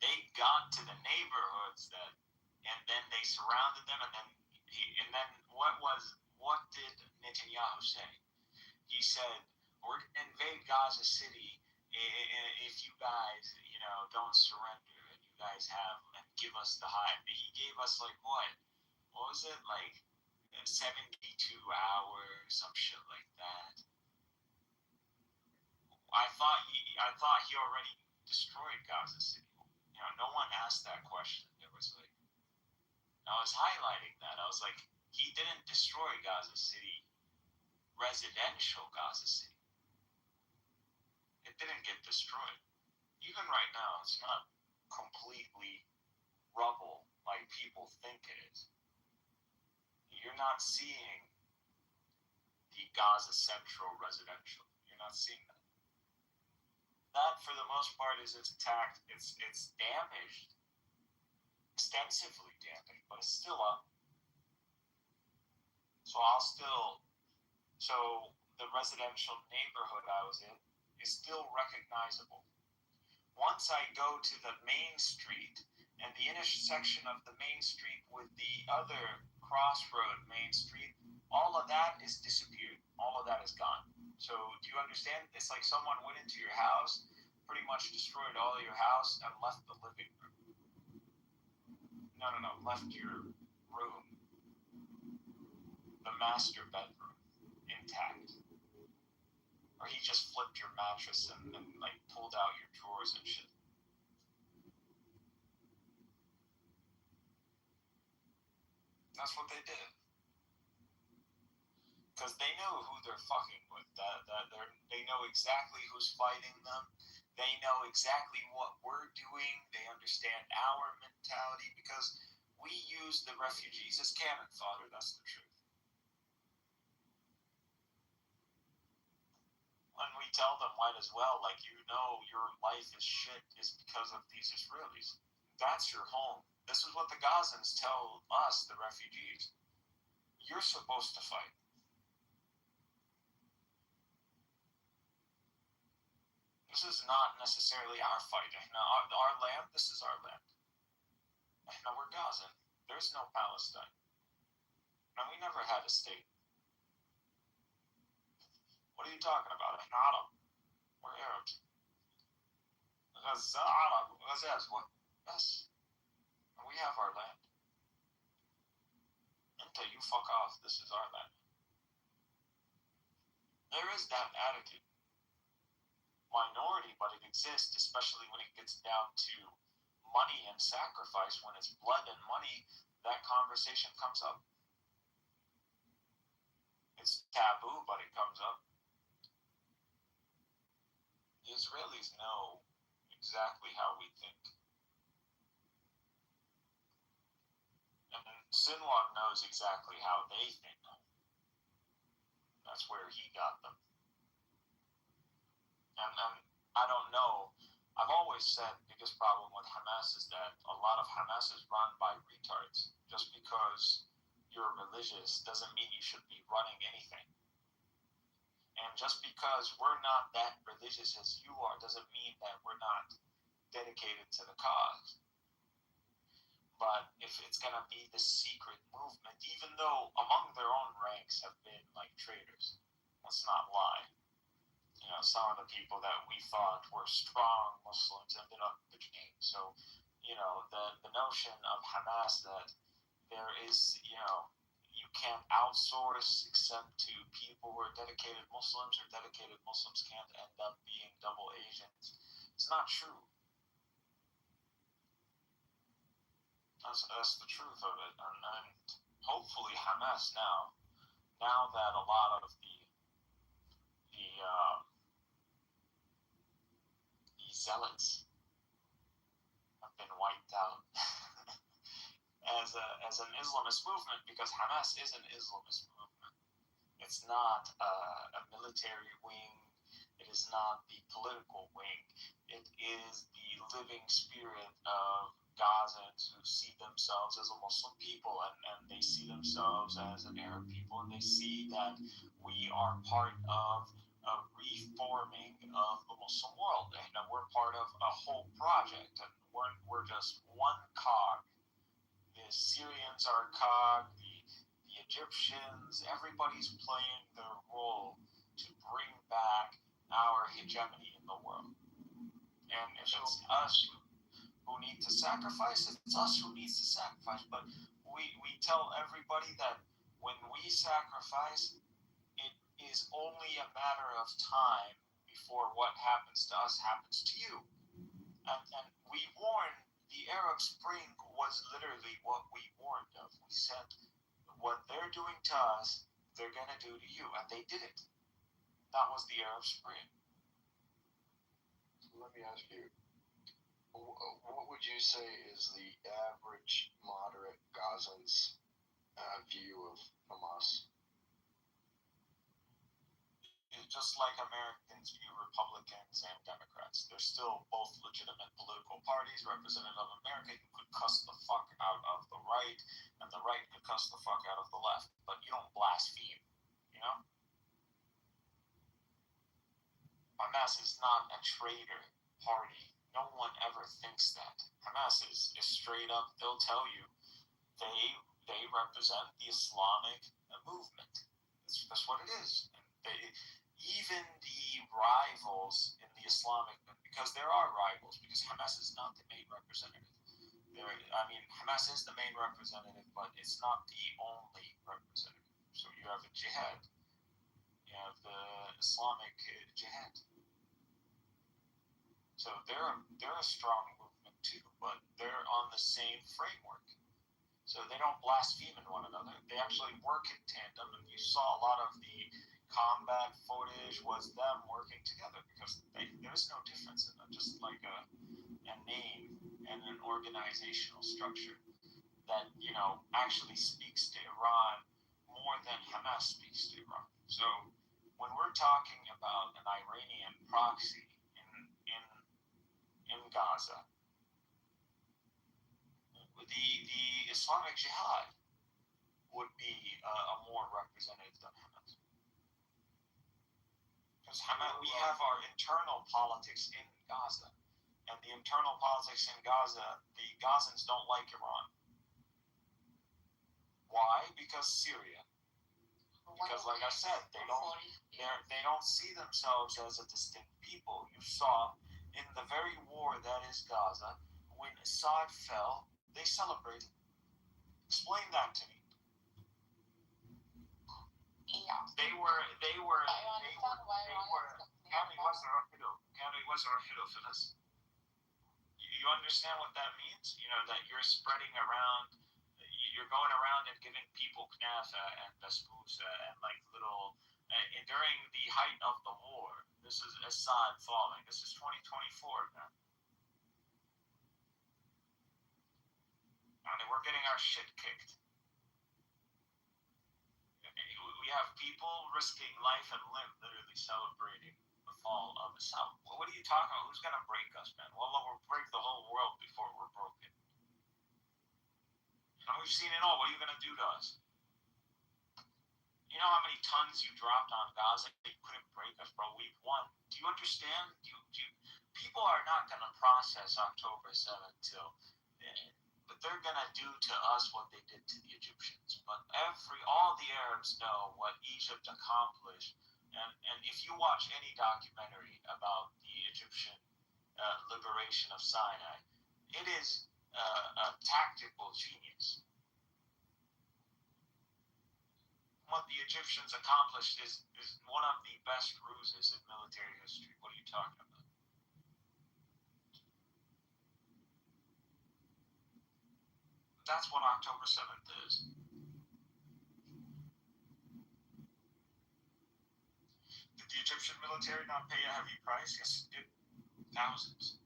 They got to the neighborhoods and then they surrounded them, and then what did Netanyahu say? He said, "We're gonna invade Gaza City if you guys, don't surrender and you guys and give us the high." He gave us like what? What was it, like 72 hours, some shit like that. I thought he already destroyed Gaza City. No one asked that question. There was like, I was highlighting that. I was like, he didn't destroy Gaza City, residential Gaza City. It didn't get destroyed. Even right now, it's not completely rubble like people think it is. You're not seeing the Gaza Central residential. You're not seeing that. That, for the most part, is intact. It's damaged, extensively damaged, but it's still up. So the residential neighborhood I was in is still recognizable. Once I go to the main street and the intersection of the main street with the other crossroad main street, all of that is disappeared. All of that is gone. So do you understand? It's like someone went into your house, pretty much destroyed all of your house, and left the living room. left your room, the master bedroom, intact. Or he just flipped your mattress and like pulled out your drawers and shit. That's what they did. Because they know who they're fucking with. They know exactly who's fighting them. They know exactly what we're doing. They understand our mentality because we use the refugees as cannon fodder. That's the truth. When we tell them, might as well, like, you know, your life is shit is because of these Israelis. That's your home. This is what the Gazans tell us, the refugees. You're supposed to fight. This is not necessarily our fight. Now, our land, this is our land. Now, we're Gazan. There's no Palestine. Now, we never had a state. What are you talking about? Arab. We're Arabs. Arab. What? Yes. We have our land. Until you fuck off, this is our land. There is that attitude. Minority, but it exists, especially when it gets down to money and sacrifice. When it's blood and money, that conversation comes up. It's taboo, but it comes up. The Israelis know exactly how we think. And Sinwar knows exactly how they think. That's where he got them. And I don't know. I've always said the biggest problem with Hamas is that a lot of Hamas is run by retards. Just because you're religious doesn't mean you should be running anything. And just because we're not that religious as you are doesn't mean that we're not dedicated to the cause. But if it's going to be the secret movement, even though among their own ranks have been like traitors, let's not lie. You know, some of the people that we thought were strong Muslims ended up betraying. So, you know, the notion of Hamas that there is, you know, you can't outsource except to people who are dedicated Muslims, or dedicated Muslims can't end up being double agents. It's not true. That's the truth of it. And hopefully Hamas now that a lot of the zealots have been wiped out as an Islamist movement, because Hamas is an Islamist movement. It's not a military wing. It is not the political wing. It is the living spirit of Gazans who see themselves as a Muslim people, and they see themselves as an Arab people, and they see that we are part of a reforming of the Muslim world, and we're part of a whole project, and we're just one cog. The Syrians are a cog, the Egyptians, everybody's playing their role to bring back our hegemony in the world. And if it's us who need to sacrifice, it's us who needs to sacrifice. But we tell everybody that when we sacrifice, it is only a matter of time before what happens to us happens to you. And we warned, the Arab Spring was literally what we warned of. We said, what they're doing to us, they're going to do to you. And they did it. That was the Arab Spring. So let me ask you, what would you say is the average moderate Gazan's view of Hamas? Just like Americans view Republicans and Democrats, they're still both legitimate political parties. Representative of America, you could cuss the fuck out of the right, and the right could cuss the fuck out of the left, but you don't blaspheme, you know? Hamas is not a traitor party. No one ever thinks that. Hamas is straight up, they'll tell you, they represent the Islamic movement. That's what it is. Even the rivals in the Islamic, because there are rivals, because Hamas is not the main representative. Hamas is the main representative, but it's not the only representative. So you have a jihad, you have the Islamic Jihad. So they're a strong movement too, but they're on the same framework. So they don't blaspheme in one another. They actually work in tandem, and you saw a lot of the combat footage was them working together because there's no difference in them, just like a name and an organizational structure that, actually speaks to Iran more than Hamas speaks to Iran. So when we're talking about an Iranian proxy in Gaza, the Islamic Jihad would be a more representative than Hamas. Because we have our internal politics in Gaza. And the internal politics in Gaza, the Gazans don't like Iran. Why? Because Syria. Because, like I said, they don't see themselves as a distinct people. You saw in the very war that is Gaza, when Assad fell, they celebrated. Explain that to me. Yeah. They were. You understand what that means? That you're spreading around, you're going around and giving people knafa and basbousa and like little. During the height of the war, this is Assad falling. This is 2024, man. And we're getting our shit kicked. We have people risking life and limb, literally celebrating the fall of Assad. What are you talking about? Who's gonna break us, man? Well, we'll break the whole world before we're broken. We've seen it all. What are you gonna do to us? You know how many tons you dropped on Gaza? You couldn't break us, bro. We've won. Do you understand? People are not gonna process October 7th but they're gonna do to us what they did to the Egyptians. But all the Arabs know what Egypt accomplished, and if you watch any documentary about the Egyptian liberation of Sinai, it is a tactical genius. What the Egyptians accomplished is one of the best ruses in military history. What are you talking about? That's what October 7th is. Did the Egyptian military not pay a heavy price? Yes, it did. Thousands.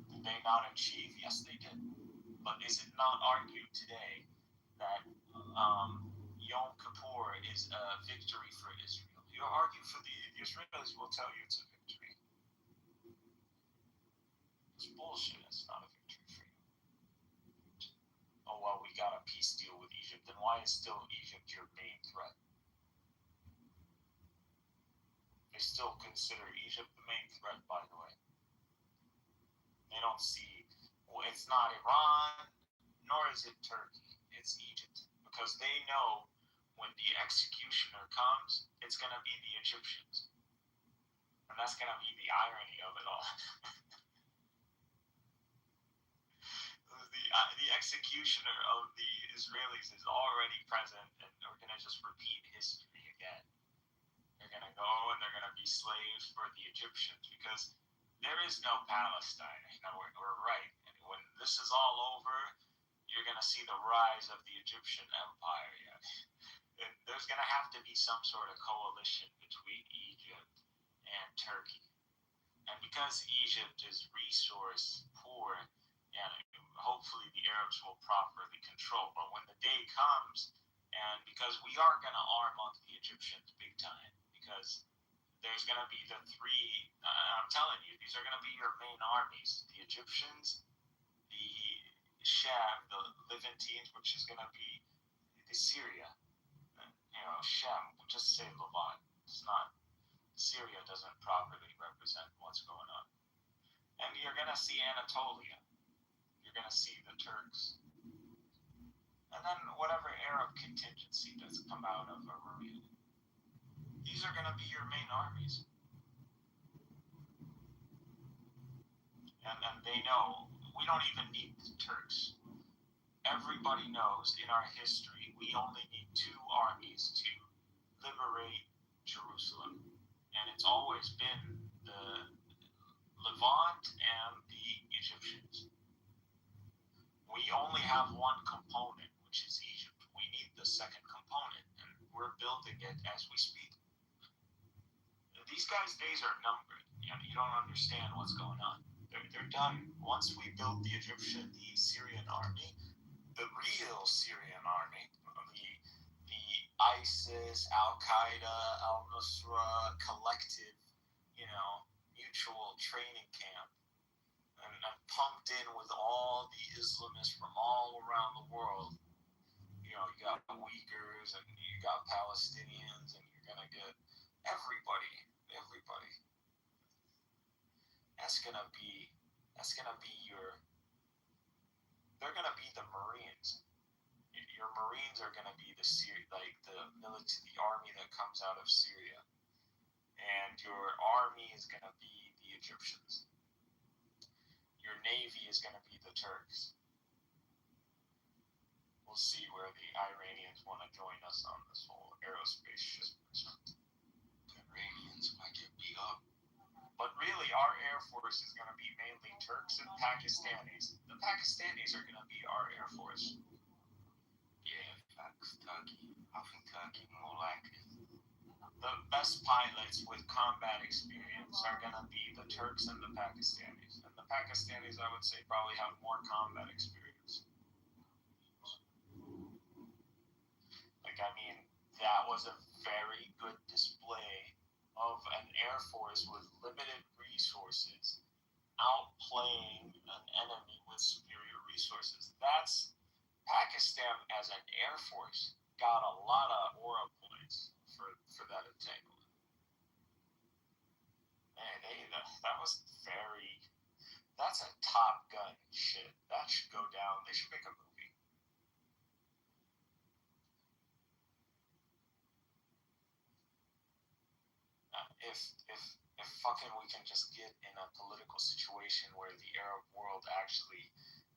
Did they not achieve? Yes, they did. But is it not argued today that Yom Kippur is a victory for Israel? You argue for the Israelis will tell you it's a victory. It's bullshit. It's not a victory for you. Oh, well, we got a peace deal with Egypt. Then why is still Egypt your main threat? They still consider Egypt the main threat, by the way. They don't see, it's not Iran, nor is it Turkey. It's Egypt. Because they know when the executioner comes, it's going to be the Egyptians. And that's going to be the irony of it all. The executioner of the Israelis is already present, and we're going to just repeat history again. They're going to go and they're going to be slaves for the Egyptians because there is no Palestine. We're right. And when this is all over, you're going to see the rise of the Egyptian empire. Yeah. There's going to have to be some sort of coalition between Egypt and Turkey. And because Egypt is resource poor, and hopefully the Arabs will properly control. But when the day comes, and because we are going to arm up the Egyptians big time, because there's going to be the three, I'm telling you, these are going to be your main armies. The Egyptians, the Sham, the Levantines, which is going to be the Syria. Shem, just say Levant. It's not, Syria doesn't properly represent what's going on. And you're going to see Anatolia. You're going to see the Turks. And then whatever Arab contingency that's come out of Arabia. These are going to be your main armies. and they know we don't even need the Turks. Everybody knows in our history we only need two armies to liberate Jerusalem, and it's always been the Levant and the Egyptians. We only have one component, which is Egypt. We need the second component, and we're building it as we speak. These guys' days are numbered. You don't understand what's going on. They're done. Once we build the Syrian army, the real Syrian army, the ISIS, Al Qaeda, Al Nusra collective, mutual training camp, and pumped in with all the Islamists from all around the world. You got Uyghurs and you got Palestinians, and you're gonna get everybody. That's gonna be they're gonna be the Marines. Your Marines are gonna be the military, the army that comes out of Syria, and your army is gonna be the Egyptians. Your navy is gonna be the Turks. We'll see where the Iranians want to join us on this whole aerospace shit. The Iranians might get beat up. But really, our Air Force is going to be mainly Turks and Pakistanis. The Pakistanis are going to be our Air Force. Yeah, Turkey. I think Turkey more likely. The best pilots with combat experience are going to be the Turks and the Pakistanis. And the Pakistanis, I would say, probably have more combat experience. That was a very good display of an Air Force with limited resources outplaying an enemy with superior resources. That's Pakistan as an Air Force got a lot of aura points for that entanglement. Man, that's a Top Gun shit. That should go down. They should make a movie. If fucking we can just get in a political situation where the Arab world actually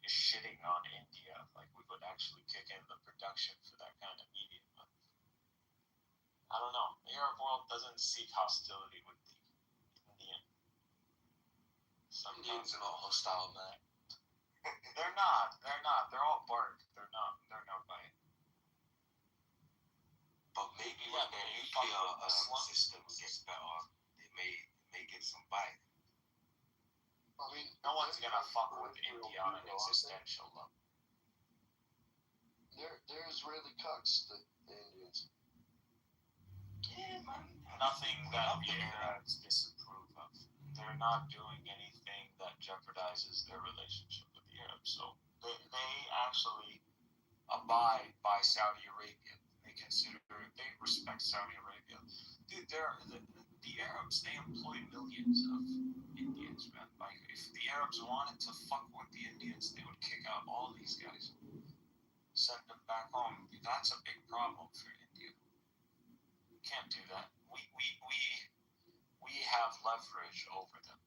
is shitting on India, like we would actually kick in the production for that kind of media. But I don't know. The Arab world doesn't seek hostility with the Indian. Indians are not hostile, man. They're not. They're all bark. They're no bite. But maybe when their nuclear system gets better, they may get some bite. No one's gonna fuck with India on an existential level. They're Israeli cucks, the Indians. Yeah, man. Nothing that the Arabs disapprove of. They're not doing anything that jeopardizes their relationship with the Arabs. So they actually abide by Saudi Arabia. They respect Saudi Arabia. Dude, the Arabs, they employ millions of Indians, man. Like, if the Arabs wanted to fuck with the Indians, they would kick out all these guys, send them back home. That's a big problem for India. We can't do that. We have leverage over them.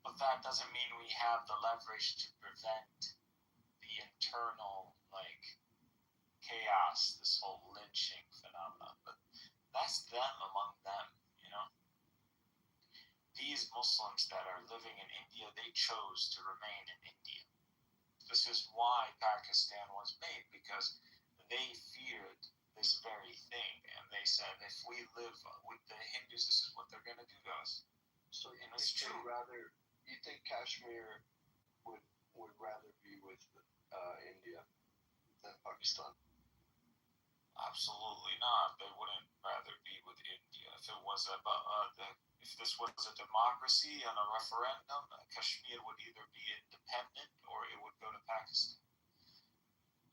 But that doesn't mean we have the leverage to prevent the internal, chaos, this whole lynching phenomenon. But that's them among them, These Muslims that are living in India, they chose to remain in India. This is why Pakistan was made, because they feared this very thing, and they said, if we live with the Hindus, this is what they're going to do to us. So you think Kashmir would rather be with India than Pakistan? Absolutely not. They wouldn't rather be with India. If it was if this was a democracy and a referendum, Kashmir would either be independent or it would go to Pakistan.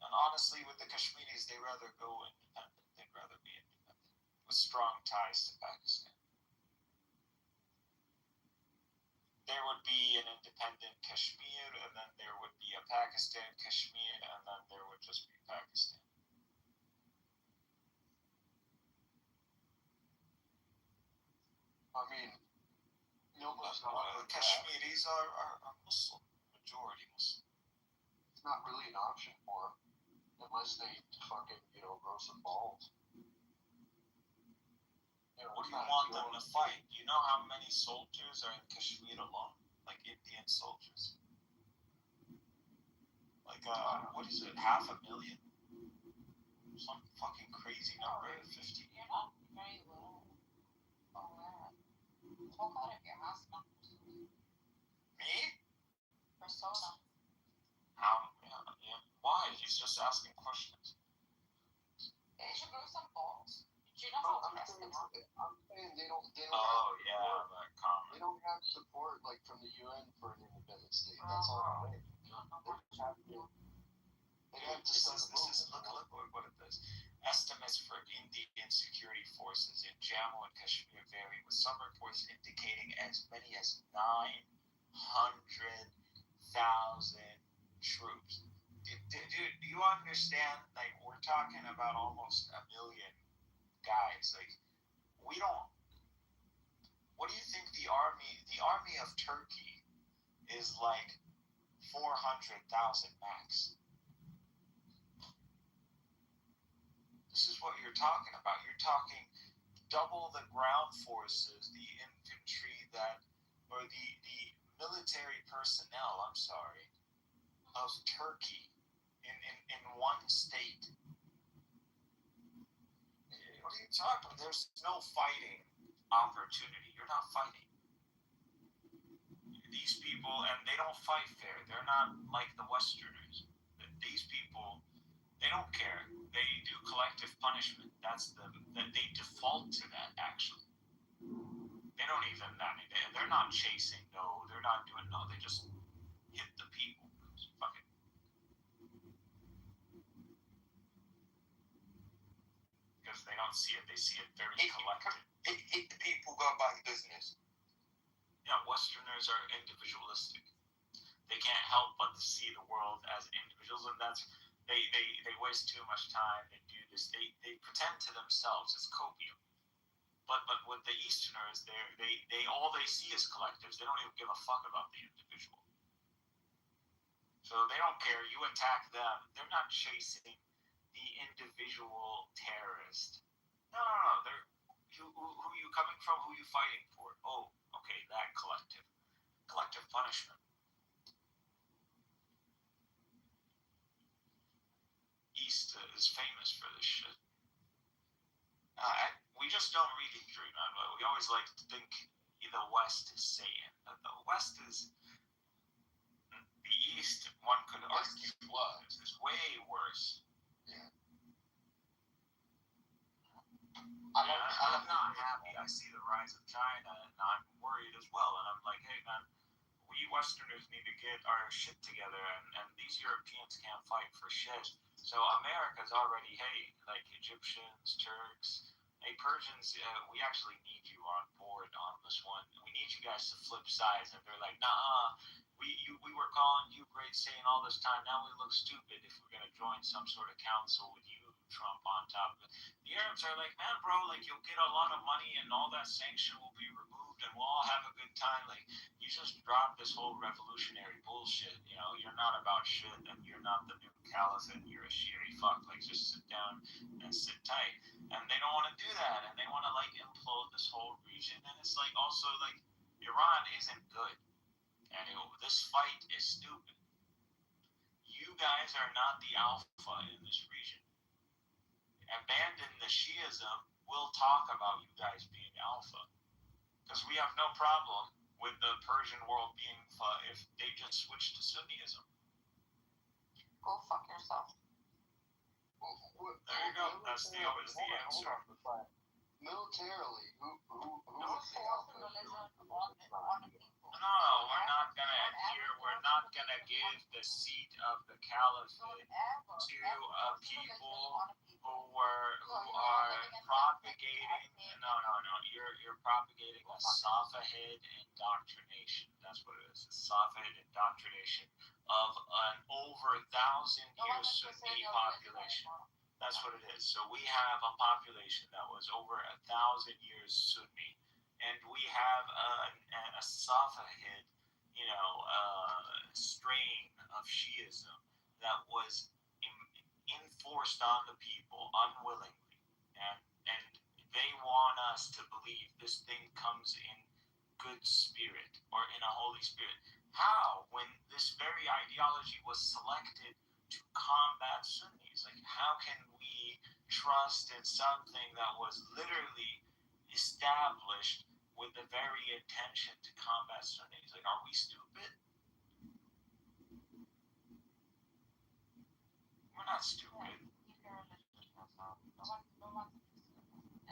And honestly, with the Kashmiris, they'd rather go independent. They'd rather be independent with strong ties to Pakistan. There would be an independent Kashmir, and then there would be a Pakistan Kashmir, and then there would just be Pakistan. Kashmiris are Muslim, majority Muslim. It's not really an option for them unless they fucking, grow some balls. What do you want them to fight? You know how many soldiers are in Kashmir alone? Like Indian soldiers? Like, what is it? 500,000? Some fucking crazy number. 50. You're not very well aware. Talk out of your ass numbers. Me? Persona. How? Yeah. Why? He's just asking questions. They should grow some balls. Do you know how aggressive? I'm saying they don't Oh, yeah, that comment. They don't have support like from the UN for an independent state. That's all I'm saying. They have to start moving. Look what it does. Estimates for Indian security forces in Jammu and Kashmir vary, with some reports indicating as many as 900,000 troops. Dude, do you understand? Like, we're talking about almost 1 million guys. Like, we don't. What do you think the army of Turkey is like 400,000 max? This is what you're talking about. You're talking double the ground forces, the infantry or the military personnel, I'm sorry, of Turkey in one state. What are you talking about? There's no fighting opportunity. You're not fighting. These people, and they don't fight fair. They're not like the Westerners. These people, they don't care. They do collective punishment. They default to that, actually. They don't even, they're not chasing, no. They're not doing, no. They just hit the people. Fuck it. Because they don't see it. They see it very collective. Hit the people, go about your business. Yeah, Westerners are individualistic. They can't help but to see the world as individuals, and that's they waste too much time. They do this. They pretend to themselves. It's copium. But with the Easterners, they all they see is collectives. They don't even give a fuck about the individual. So they don't care. You attack them. They're not chasing the individual terrorist. No. They're who you coming from? Who you fighting for? Oh, okay, that collective punishment. East is famous for this shit. We just don't read history, man. We always like to think the West is saying. The West is the East. One could argue is way worse. Yeah. I'm not happy. I see the rise of China, and I'm worried as well. And I'm like, hey, man, we Westerners need to get our shit together, and these Europeans can't fight for shit. So America's already, hey, like Egyptians, Turks, hey, Persians, we actually need you on board on this one. We need you guys to flip sides. And they're like, nah, we were calling you great saying all this time. Now we look stupid if we're going to join some sort of council with you, Trump, on top of it. The Arabs are like, man, bro, like, you'll get a lot of money and all that sanction will be removed and we'll all have a good time. Like, you just dropped this whole revolutionary bullshit. You know, you're not about shit and you're not the new caliphate. You're a shitty fuck. Like, just sit down and sit tight. And they don't want to do that. And they want to, like, implode this whole region. And it's like, also, like, Iran isn't good. And this fight is stupid. You guys are not the alpha in this region. Abandon the Shiism. We'll talk about you guys being alpha. Because we have no problem with the Persian world being if they just switch to Sunnism. Go fuck yourself. There you go. That's the answer. Militarily, who Don't force the religion on the people. No, we're not gonna give the seat of the caliphate to people who are propagating. No. You're propagating a Safavid indoctrination. That's what it is. A Safavid indoctrination of an over 1,000-year Sunni population. That's what it is. So we have a population that was over 1,000 years Sunni, and we have a Safavid, strain of Shiism that was enforced on the people unwillingly, and they want us to believe this thing comes in good spirit or in a holy spirit. How, when this very ideology was selected to combat Sunnis, like how can we trust in something that was literally established with the very intention to combat Sunnis? Like, are we stupid? We're not stupid.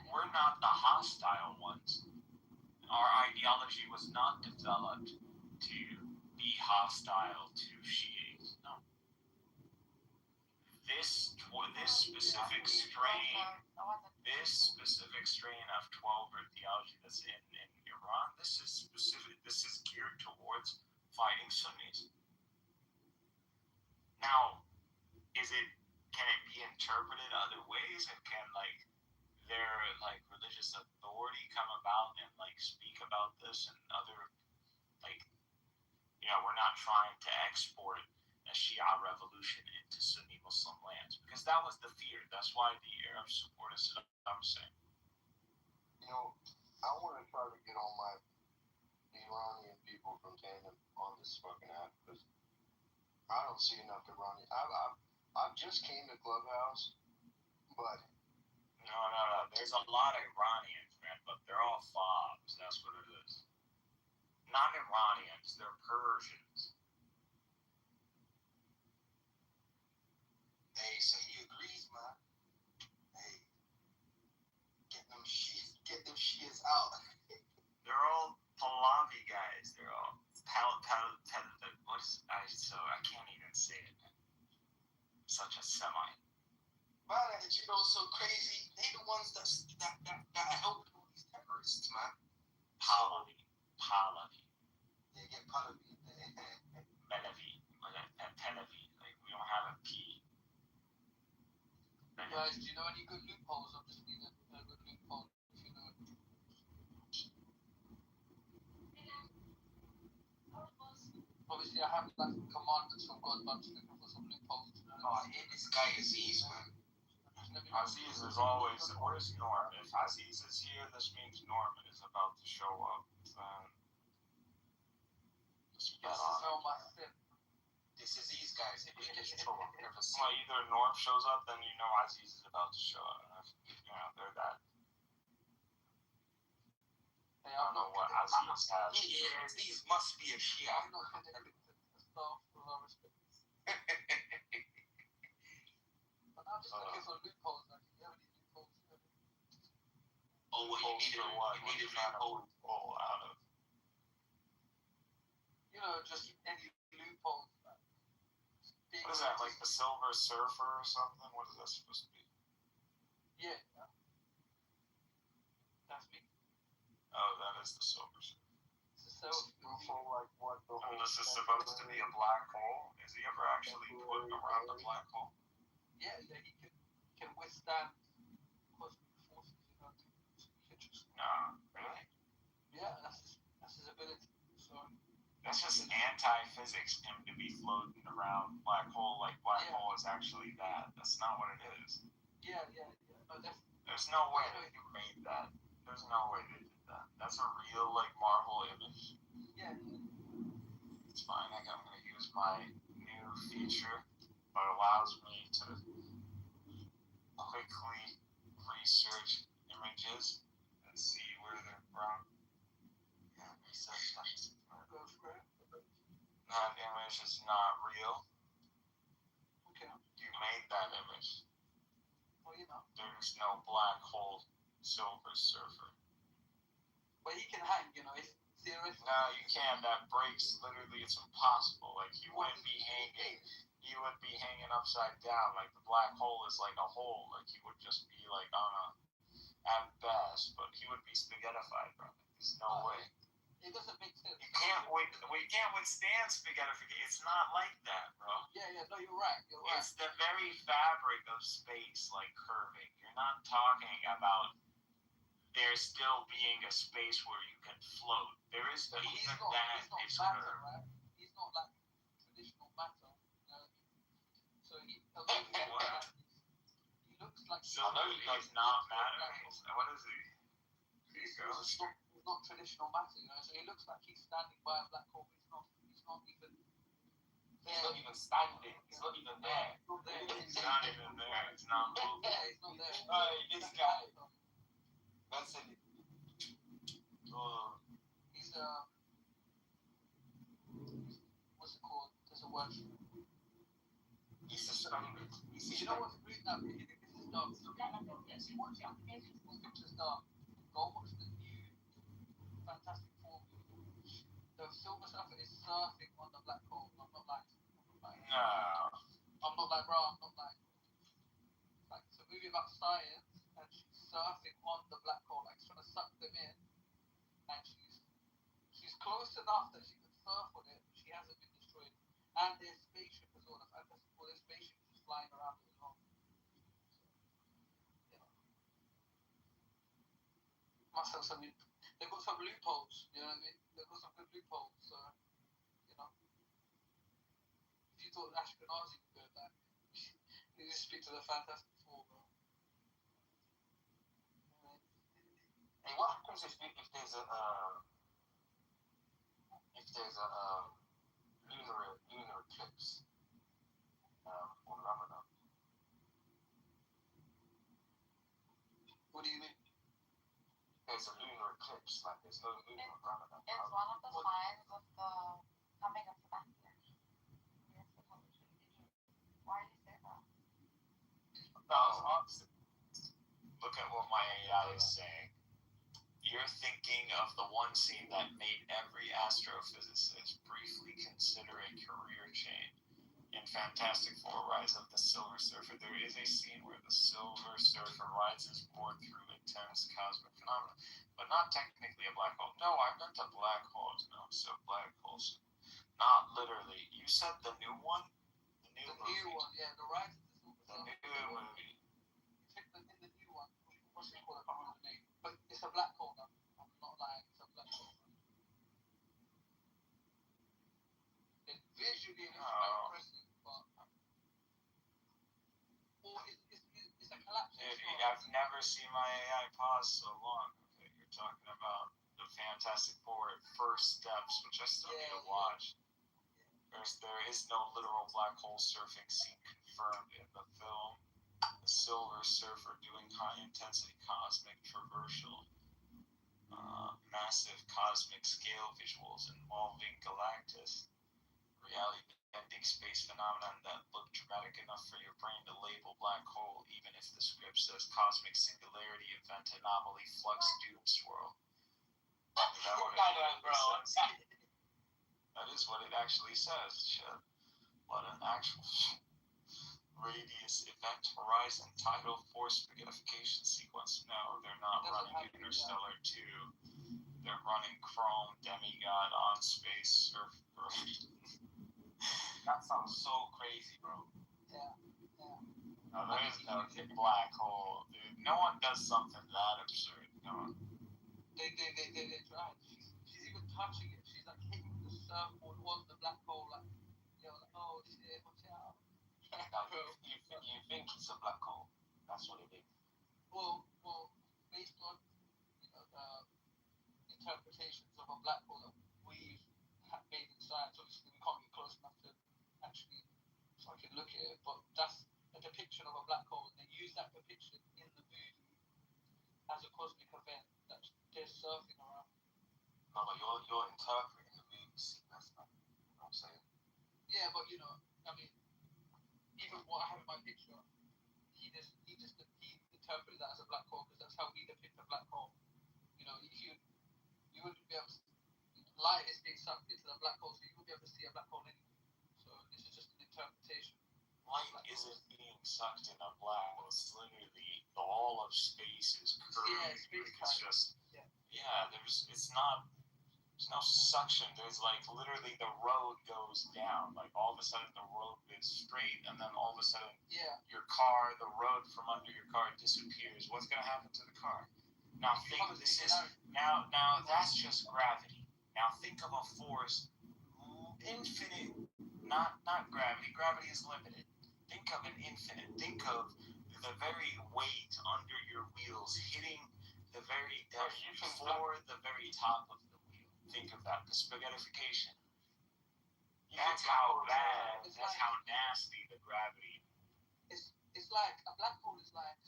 We're not the hostile ones. Our ideology was not developed to be hostile to Shiites. No. This specific strain of 12er theology that's in Iran, this is specific. This is geared towards fighting Sunnis. Now, can it be interpreted other ways, and can their religious authority come about and speak about this and other we're not trying to export a Shia revolution into Sunni Muslim lands, because that was the fear. That's why the Arabs supported Saddam Hussein. I want to try to get all my Iranian people from Tandem on this fucking app, because I don't see enough Iranian. I just came to Clubhouse, but no. There's a lot of Iranians, man, but they're all fobs. That's what it is. Not Iranians, they're Persians. Hey, so he agrees, man. Hey, get them Shias out. They're all Pahlavi guys. They're all I can't even say it. Such a Semite. Man, so crazy. They the ones that help all these terrorists, man. Pahlavi. They get Pahlavi. Melavi. Pelavi. We don't have a P. Guys, do you know any good loopholes? I'm just needing a good loophole, if you know. Obviously, I have commandments from God, but I'm just looking for some loopholes. Oh, this guy Aziz, man. Aziz is always. Where's Norm? If Aziz is here, this means Norman is about to show up. This is these guys. If we get show up, never see. Well, either Norm shows up, then you know Aziz is about to show up. They're that. I don't know what Aziz has. Yeah, Aziz must be a Shia. I'm just looking for loopholes. Like, do you have any loopholes? Oh, what you needed? What? You needed a loophole out of? Just any loopholes. What is that? Like the Silver Surfer or something? What is that supposed to be? Yeah. That's me. Oh, that is the Silver Surfer. It's a loophole, like what the whole. This is supposed to be a black hole. Is he ever actually put around the black hole? Yeah, he can withstand cosmic forces. No, really? Yeah, that's his ability. So that's just anti-physics him to be floating around black hole like black hole is actually that. That's not what it is. Yeah. No, there's no way that you made that. There's no way they did that. That's a real Marvel image. Yeah. It's fine. I'm gonna use my new feature that allows me to quickly research images and see where they're from. Yeah, research that. That image is not real. Okay. You made that image. Well, There's no black hole Silver Surfer. But he can hang, it's theoretically. No, you can't. That breaks. Literally, it's impossible. He wouldn't be hanging. He would be hanging upside down. The black hole is like a hole. He would just be on a, at best, but he would be spaghettified, bro. There's no way. It doesn't make sense. You can't withstand spaghettification. It's not like that, bro. Yeah. No, you're right. It's the very fabric of space, curving. You're not talking about there still being a space where you can float. There is But even he's not that is matter, her. right? He's not like traditional matter. You know what I mean? So he looks like Silver is not matter. What is he? He's not traditional matter, you know. So he looks like he's standing by a black hole, but he's not even there. He's not even standing. He's not even there. He's not there. He's not even there. It's not moving. Yeah, he's not there. Hey, this guy. That's it. He's what's it called? There's a word. He's suspended. You know what's weird now? This is dark. Yes, watch it. This picture's dark. Go watch the new Fantastic Four movie. The Silver Surfer is surfing on the black hole. I'm not like, No. I'm not like, bro. I'm not like it's a movie about science, and she's surfing on the black hole, like trying to suck them in, and she's close enough that she can surf on it, but she hasn't been destroyed. And their spaceship as well. The Fantastic Four, their spaceship is just flying around as well. Must have some. They've got some loopholes. You know what I mean? They've got some good loopholes. So, you know, if you thought Ashkenazi would go back, you need to speak to the Fantastic Four, bro. Hey, what happens if there's a lunar eclipse on Ramadan? What do you mean? There's a lunar eclipse, like there's no moon on Ramadan. It's one of the signs of the coming of the Messiah. Why do you say that? Look at what my AI is saying. You're thinking of the one scene that made every astrophysicist briefly consider a career change. In Fantastic Four: Rise of the Silver Surfer, there is a scene where the Silver Surfer rides his board through intense cosmic phenomena, but not technically a black hole. No, I meant a black hole. No, so black holes. Not literally. You said the new one? The new one, yeah, the Rise of the Silver Surfer. The new movie. In the new one, what's it called? I can't remember the name. But it's a black hole now. I'm not lying, it's a black hole. It visually looks impressive, but it's a collapse. I've never seen my AI pause so long. Okay, you're talking about the Fantastic Four first steps, which I still need to watch. There is no literal black hole surfing scene confirmed in the film. The Silver Surfer doing high-intensity cosmic traversal, massive cosmic scale visuals involving Galactus, reality-bending space phenomenon that look dramatic enough for your brain to label black hole, even if the script says cosmic singularity, event anomaly, flux, doom swirl. Is that what it says? That is what it actually says. Shit. What an actual radius, event, horizon, tidal, force spaghettification sequence. No, they're not running Interstellar 2. They're running Chrome, Demigod, On Space, Surfer. That sounds so crazy, bro. Yeah. No, there is no black hole, dude. No one does something that absurd. No one. They tried. She's even touching it. She's like hitting the surfboard on the black hole, like, you know, like, oh shit, watch out. You think it's a black hole? That's what it is. Well, based on the interpretations of a black hole that we've made in science, obviously we can't get close enough to actually so I can look at it, but that's a depiction of a black hole. They use that depiction in the movie as a cosmic event that they're surfing around. No, but you're interpreting the movie scene. That's not what I'm saying. Yeah, but you know, I mean, even what I have in my picture, he interpreted that as a black hole because that's how we depict a black hole. You know, you wouldn't be able to. Light is being sucked into the black hole, so you wouldn't be able to see a black hole anyway. So this is just an interpretation. Light isn't being sucked in a black hole. It's literally all of space is curved. Yeah, space it's just there's no suction. There's like literally the road goes down. Like all of a sudden the road is straight, and then all of a sudden your car, the road from under your car disappears. What's gonna happen to the car? Now think this is now that's just gravity. Now think of a force infinite, not gravity. Gravity is limited. Think of an infinite. Think of the very weight under your wheels hitting the very before the very top of the wheel. Think of that. The spaghettification. That's how bad. That's how nasty the gravity. It's like a black hole is like.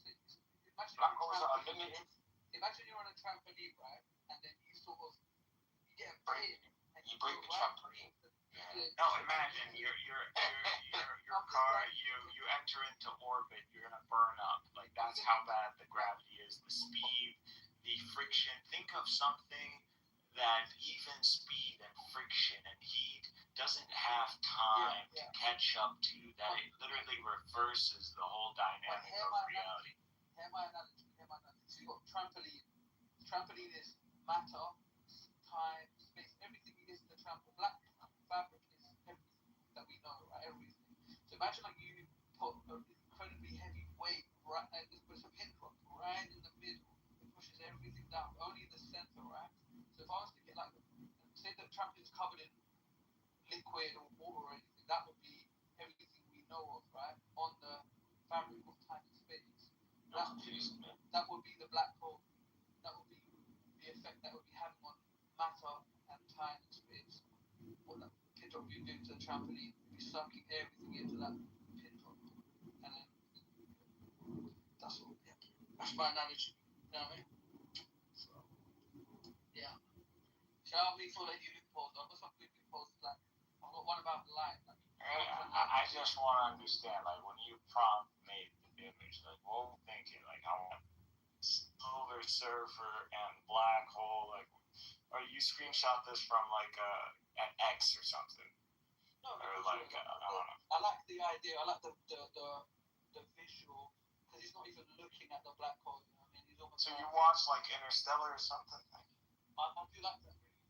Imagine black holes are unlimited. Imagine you're on a trampoline, right? And then you sort of get a break. You break the trampoline. Yeah. No, imagine your car. You enter into orbit. You're gonna burn up. Like that's how bad the gravity is. The speed, the friction. Think of something that even speed and friction and heat doesn't have time to catch up to. That it literally reverses the whole dynamic of reality. Hear my analogy. So you got trampoline. Trampoline is matter, time, space, everything is the trampoline. Black fabric is everything that we know, right? Everything. So imagine like you put an incredibly heavy weight right, and just put some hit drop right in the middle. It pushes everything down, only the center, right? So if I was to get like, say the trampoline is covered in liquid or water or anything, that would be everything we know of, right? On the fabric of time and space. That would be the black hole. That would be the effect that would be having on matter and time and space. What that pin drop you do to the trampoline, you'd be sucking everything into that pin drop. And then that's all. Yeah. That's my analogy. You know what I mean? So, yeah. Shout out me for the new loopholes. I've got some good loopholes. Like, I've got one about light. Like, I just want to understand, like, when you prompt made the image, like, what were you thinking? Like, I want Silver Surfer and black hole, like, or you screenshot this from, like, an X or something? No, or, like, I don't know. I like the idea, I like the visual, because he's not even looking at the black hole, you know what I mean? He's almost so you watch, like, Interstellar or something? I do like that, really.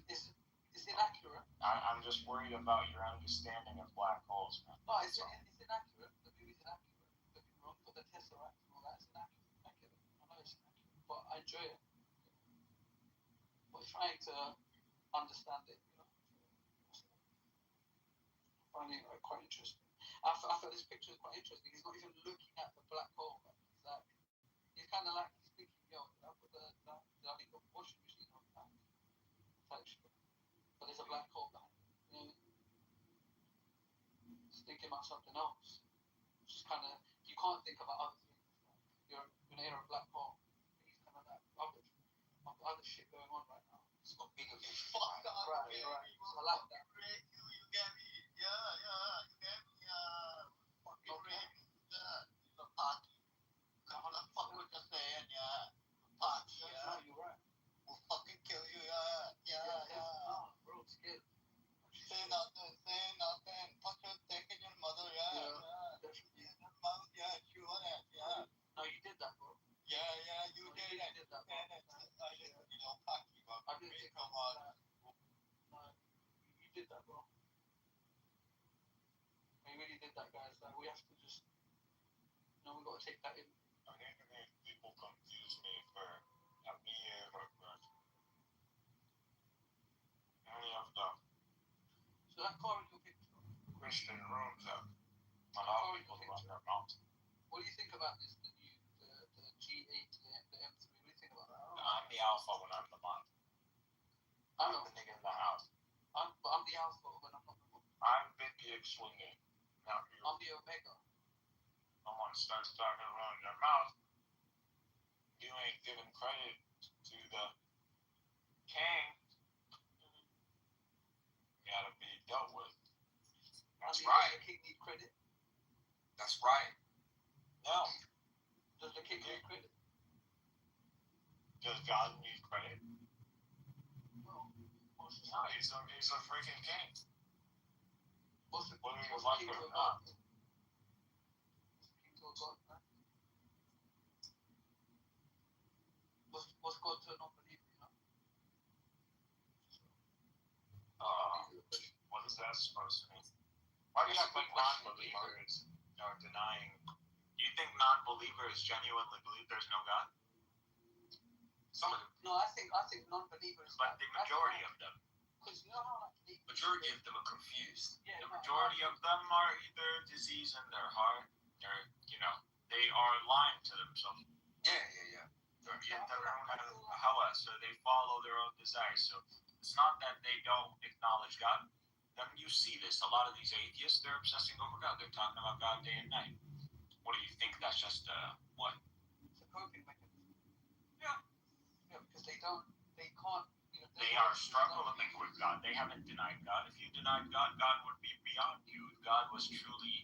It's inaccurate. I'm just worried about your understanding of black holes, man. No, it's inaccurate. The movie's inaccurate. Don't be wrong. For the Tesseract and all that, it's inaccurate. I know it's inaccurate, but I enjoy it. But trying to understand it, you know. Finding it quite interesting. I thought this picture is quite interesting. He's not even looking at the black hole. Right? He's kind of like he's thinking, yo, did I leave the washing machine on that? Type shit. But there's a black hole behind it. You know, just thinking about something else. Just kind of, you can't think about other things. You're near a black hole. He's kind of like other shit going on right now. It's not big of a fuck. Right. So I like that. You get me. Yeah. You get me. Fucking ready. The party. Come on, fuck what you're saying. Yeah. Party. Yeah. No, you're right. We'll fucking kill you. Yeah. Oh, bro, it's scared. Say nothing. Put your dick in your mother. Yeah. Definitely. In your mouth. Yeah. Chew on it. Yeah. No, you did that, bro. Yeah. You did it. You did that, bro. I didn't, pack you up. I didn't think come on. No, you did that, bro. You really did that, guys. Like, we have to just, we got to take that in. I think people confuse me for a mere any of the So that car in your picture, Christian rooms that a lot of people run their mouth. what do you think about this, the new, the G8, the M3? What do you think about that? I'm the alpha when I'm the mod. I'm the nigga in the house. I'm the alpha when I'm not the mod. I'm Big Dick swinging. Now I'm the omega. Someone starts talking around your mouth. You ain't giving credit to the king. Gotta be dealt with. That's right. Does the king need credit? That's right. No. Does the king need credit? Does God need credit? No. No, he's a freaking king. What's the Whether you king like it to or a god? not. King to a god, right? What's God to a non-believer, you know? What is that supposed to mean? Why do you have like non-believers are denying? Do you think non-believers genuinely believe there's no God? Some of them. No, I think non-believers. But the majority of them. Because you know how like Majority of them are confused. Yeah, The majority of them are either disease in their heart, or they are lying to themselves. Yeah. So they follow their own desires. So it's not that they don't acknowledge God. Then you see this. A lot of these atheists, they're obsessing over God. They're talking about God day and night. What do you think? That's just what? it's a coping mechanism. Yeah. Yeah, because they can't. They are struggling with God. They haven't denied God. If you denied God, God would be beyond you. If God was truly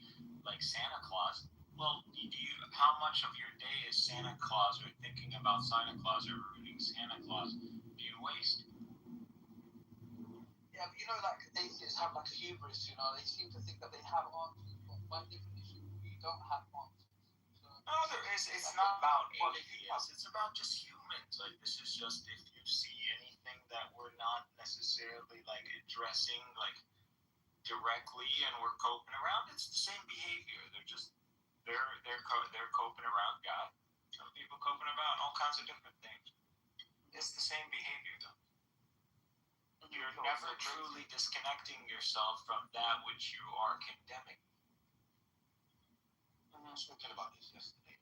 like Santa Claus, well, how much of your day is Santa Claus or thinking about Santa Claus or rooting Santa Claus do you waste? Yeah, but like atheists have like hubris, they seem to think that they have answers, but by definition, we don't have answers. So, no, it's not about atheists. It's about just humans. Like, this is just if you see anything that we're not necessarily like addressing like directly and we're coping around, it's the same behavior. They're coping around God. Some people coping around all kinds of different things. It's the same behavior though. You're never truly disconnecting yourself from that which you are condemning. I was thinking about this yesterday.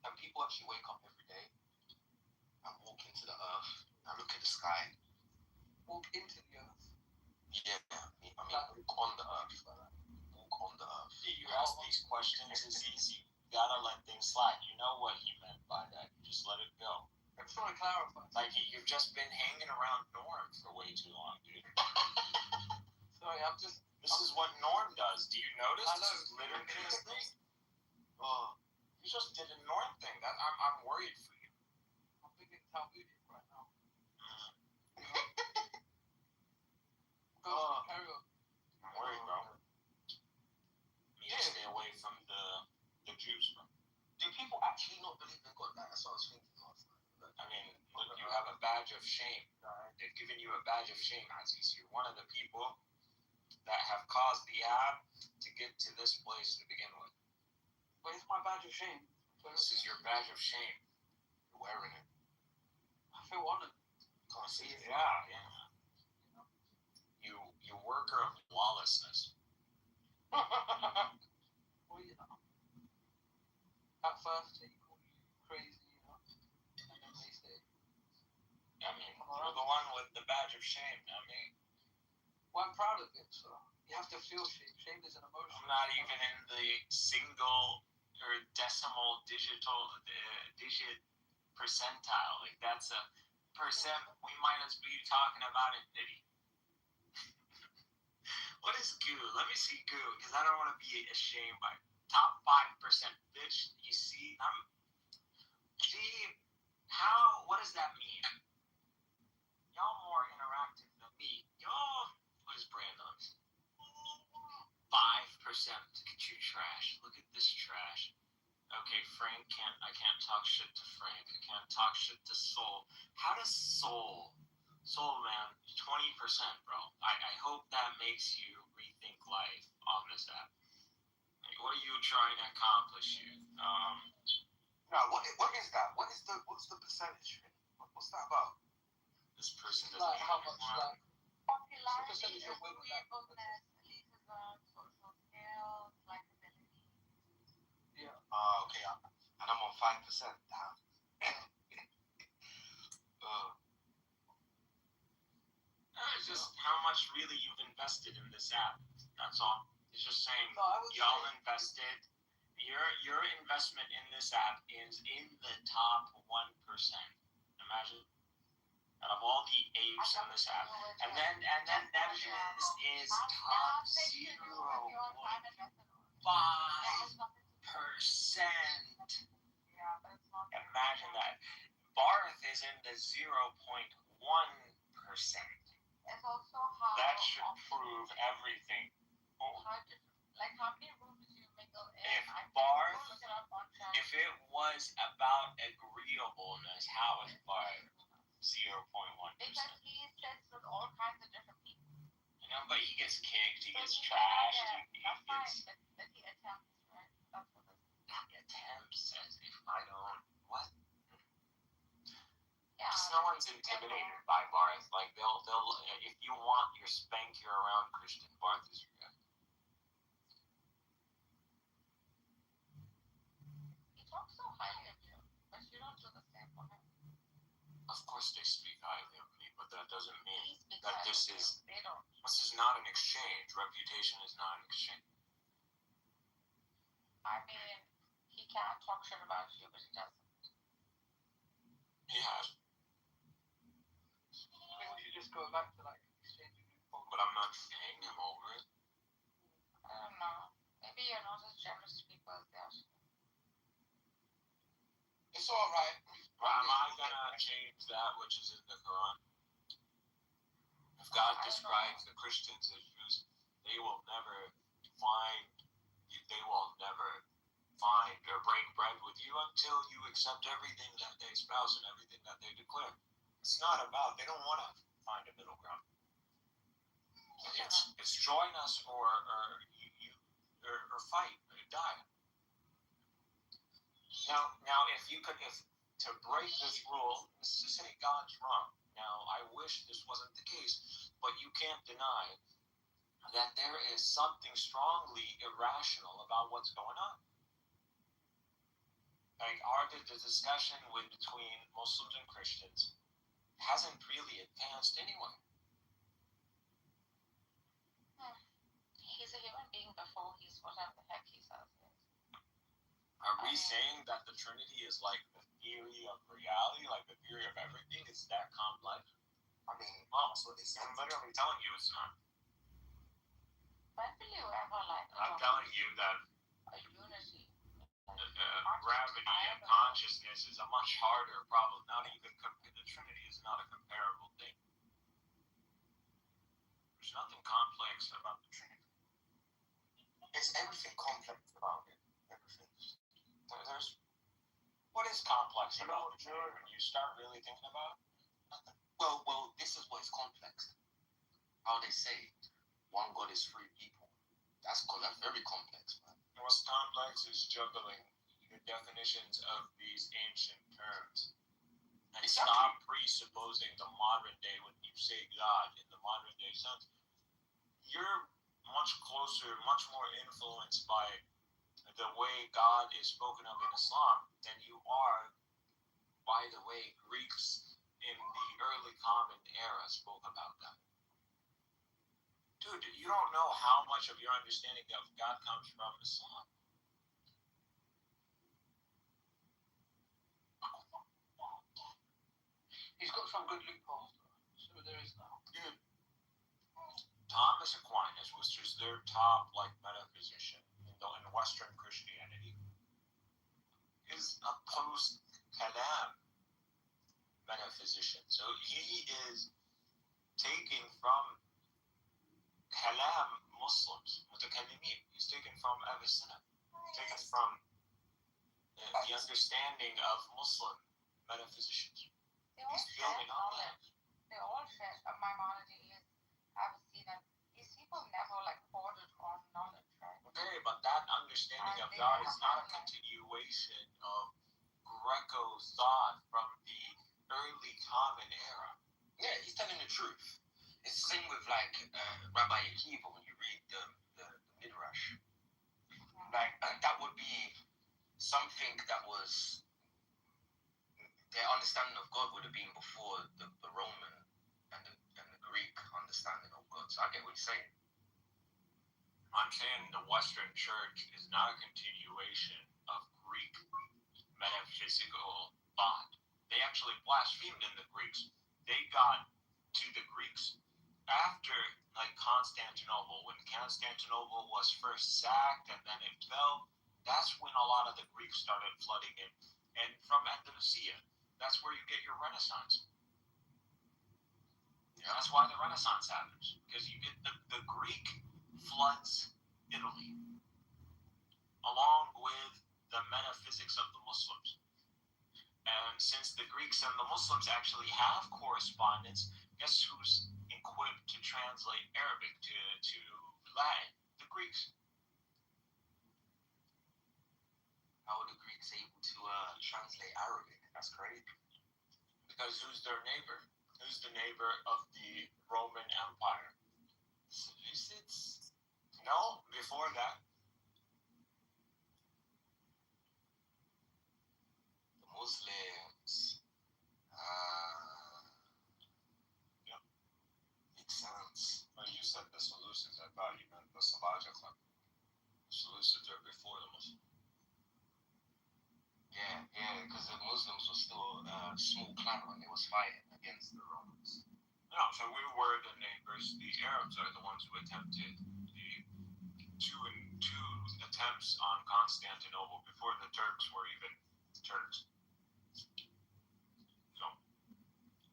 And people actually wake up every day and walk into the earth and look at the sky. Walk into the earth. Yeah, walk on the earth. Walk on the earth. You ask these questions, it's easy. You gotta let things slide. You know what he meant by that. You just let it go. I'm just trying to clarify. Like, you've just been hanging around Norm for way too long, dude. Sorry, This is what Norm does. Do you notice? I know. This is literally his thing. You just did a Norm thing. I'm worried for you. I'm thinking Talmudic right now. Carry on. I'm worried, bro. You need to stay away from the Jews, bro. Do people actually not believe in God? That's what I was thinking last night. I mean, look, you have a badge of shame. They've given you a badge of shame, Aziz. You're one of the people that have caused the app to get to this place to begin with. But it's my badge of shame. This is your badge of shame. You're wearing it. I feel honored. Can't see it. Yeah. You worker of lawlessness. Well, at first they call you crazy, and then they say, I mean, you're the one with the badge of shame, not me. well, I'm proud of it, so you have to feel shame. Shame is an emotion. I'm not even in the single or decimal digit percentile. Like, that's a percent. We might as be talking about infinity. What is goo? Let me see goo, because I don't want to be ashamed by top 5%. Bitch, you see, what does that mean? Y'all more interactive than me. What is Brandon's? 5%. Look at you, trash. Look at this trash. Okay, I can't talk shit to Frank. I can't talk shit to Soul. How does Soul, man, 20%, bro. I hope that makes you rethink life on this app. Like, what are you trying to accomplish here? Now, what is that? What's the percentage? What's that about? This person doesn't Like, how even much, want. Popularity, percentage of women that- agreeableness, elitism, social skills, likability. Yeah. Okay, and I'm on 5%. Damn. It's just how much really you've invested in this app. That's all. It's just saying No, I would y'all say- invested. Your investment in this app is in the top 1%. Imagine out of all the apes in this app, and then Nevins is top 0.5%. Imagine that. Barth is in the 0.1%. It's also how That should prove everything. like how many rooms you mingle in. If I think Barth, look it up on chat. if it was about agreeableness, how is Barth 0.1%? Because he sits with all kinds of different people. But he gets kicked, he gets So trashed, he that's fine, gets... but he attempts, right? That's what this is. He attempts as if I don't... What? Yeah. Just no one's intimidated by Barth. Like they'll if you want your spank your around Christian, Barth is your guy. He talks so highly of you, but you don't do the same for him. Of course they speak highly of me, but that doesn't mean He speaks that highly this of you. is They don't. not an exchange. Reputation is not an exchange. I mean, he can't talk shit about you, but he doesn't. He has, Maybe we should just go back to like exchanging info. but I'm not paying him over it. I don't know. Maybe you're not as generous to people as they are. It's all right. But am I gonna change that which is in the Quran? If God describes the Christians as Jews, they will never find or break bread with you until you accept everything that they espouse and everything that they declare. It's not about, they don't want to find a middle ground. It's join us or fight or die. Now if to break this rule is to say God's wrong. Now I wish this wasn't the case, but you can't deny that there is something strongly irrational about what's going on. Like the discussion between Muslims and Christians hasn't really advanced anyway. He's a human being before he's whatever the heck he says he is. Are we saying that the Trinity is like the theory of reality, like the theory of everything? It's that complex? I mean, so I'm literally telling you it's not. When will you ever I'm telling you that a unity? gravity and consciousness is a much harder problem. Not even the Trinity is not a comparable thing. There's nothing complex about the Trinity. Is everything complex about it? Everything. What is complex about the Trinity when you start really thinking about it? Nothing. Well, this is what is complex. How they say one God is three people. That's very complex, man. What's complex is juggling the definitions of these ancient terms. And stop presupposing the modern day when you say God in the modern day sense. You're much closer, much more influenced by the way God is spoken of in Islam than you are by the way Greeks in the early Common Era spoke about that. Dude, you don't know how much of your understanding of God comes from Islam. He's got some good loopholes, so there is now. Dude, Thomas Aquinas, which is their top metaphysician in Western Christianity, is a post-Kalam metaphysician. So he is taking from Kalam Muslims, Mutakallimin. He's taken from Avicenna. He's taken from the understanding of Muslim metaphysicians. He's building on that. They all share Maimonides, Avicenna. These people never hoarded on knowledge, right? Okay, but that understanding of God is not a continuation of Greco thought from the early Common Era. Yeah, he's telling the truth. It's the same with Rabbi Akiva when you read the Midrash. That would be something that was their understanding of God would have been before the Roman and the Greek understanding of God. So I get what you're saying. I'm saying the Western Church is not a continuation of Greek metaphysical thought. They actually blasphemed in the Greeks. They got to the Greeks after Constantinople. When Constantinople was first sacked and then it fell, that's when a lot of the Greeks started flooding in. And from Andalusia, that's where you get your Renaissance. Yeah, that's why the Renaissance happens. Because you get the Greek floods Italy, along with the metaphysics of the Muslims. And since the Greeks and the Muslims actually have correspondence, guess who's equipped to translate Arabic to Latin? The Greeks. How are the Greeks able to translate Arabic? That's crazy. Because who's their neighbor? Who's the neighbor of the Roman Empire? It's no, before that. The Muslims. Yep. Makes sense. When you said the Seleucids, I thought you meant the Seleucids. The Seleucids are before the Muslims. Yeah, because the Muslims were still a small clan when they was fighting against the Romans. No, so we were the neighbors. The Arabs are the ones who attempted the two attempts on Constantinople before the Turks were even Turks. So,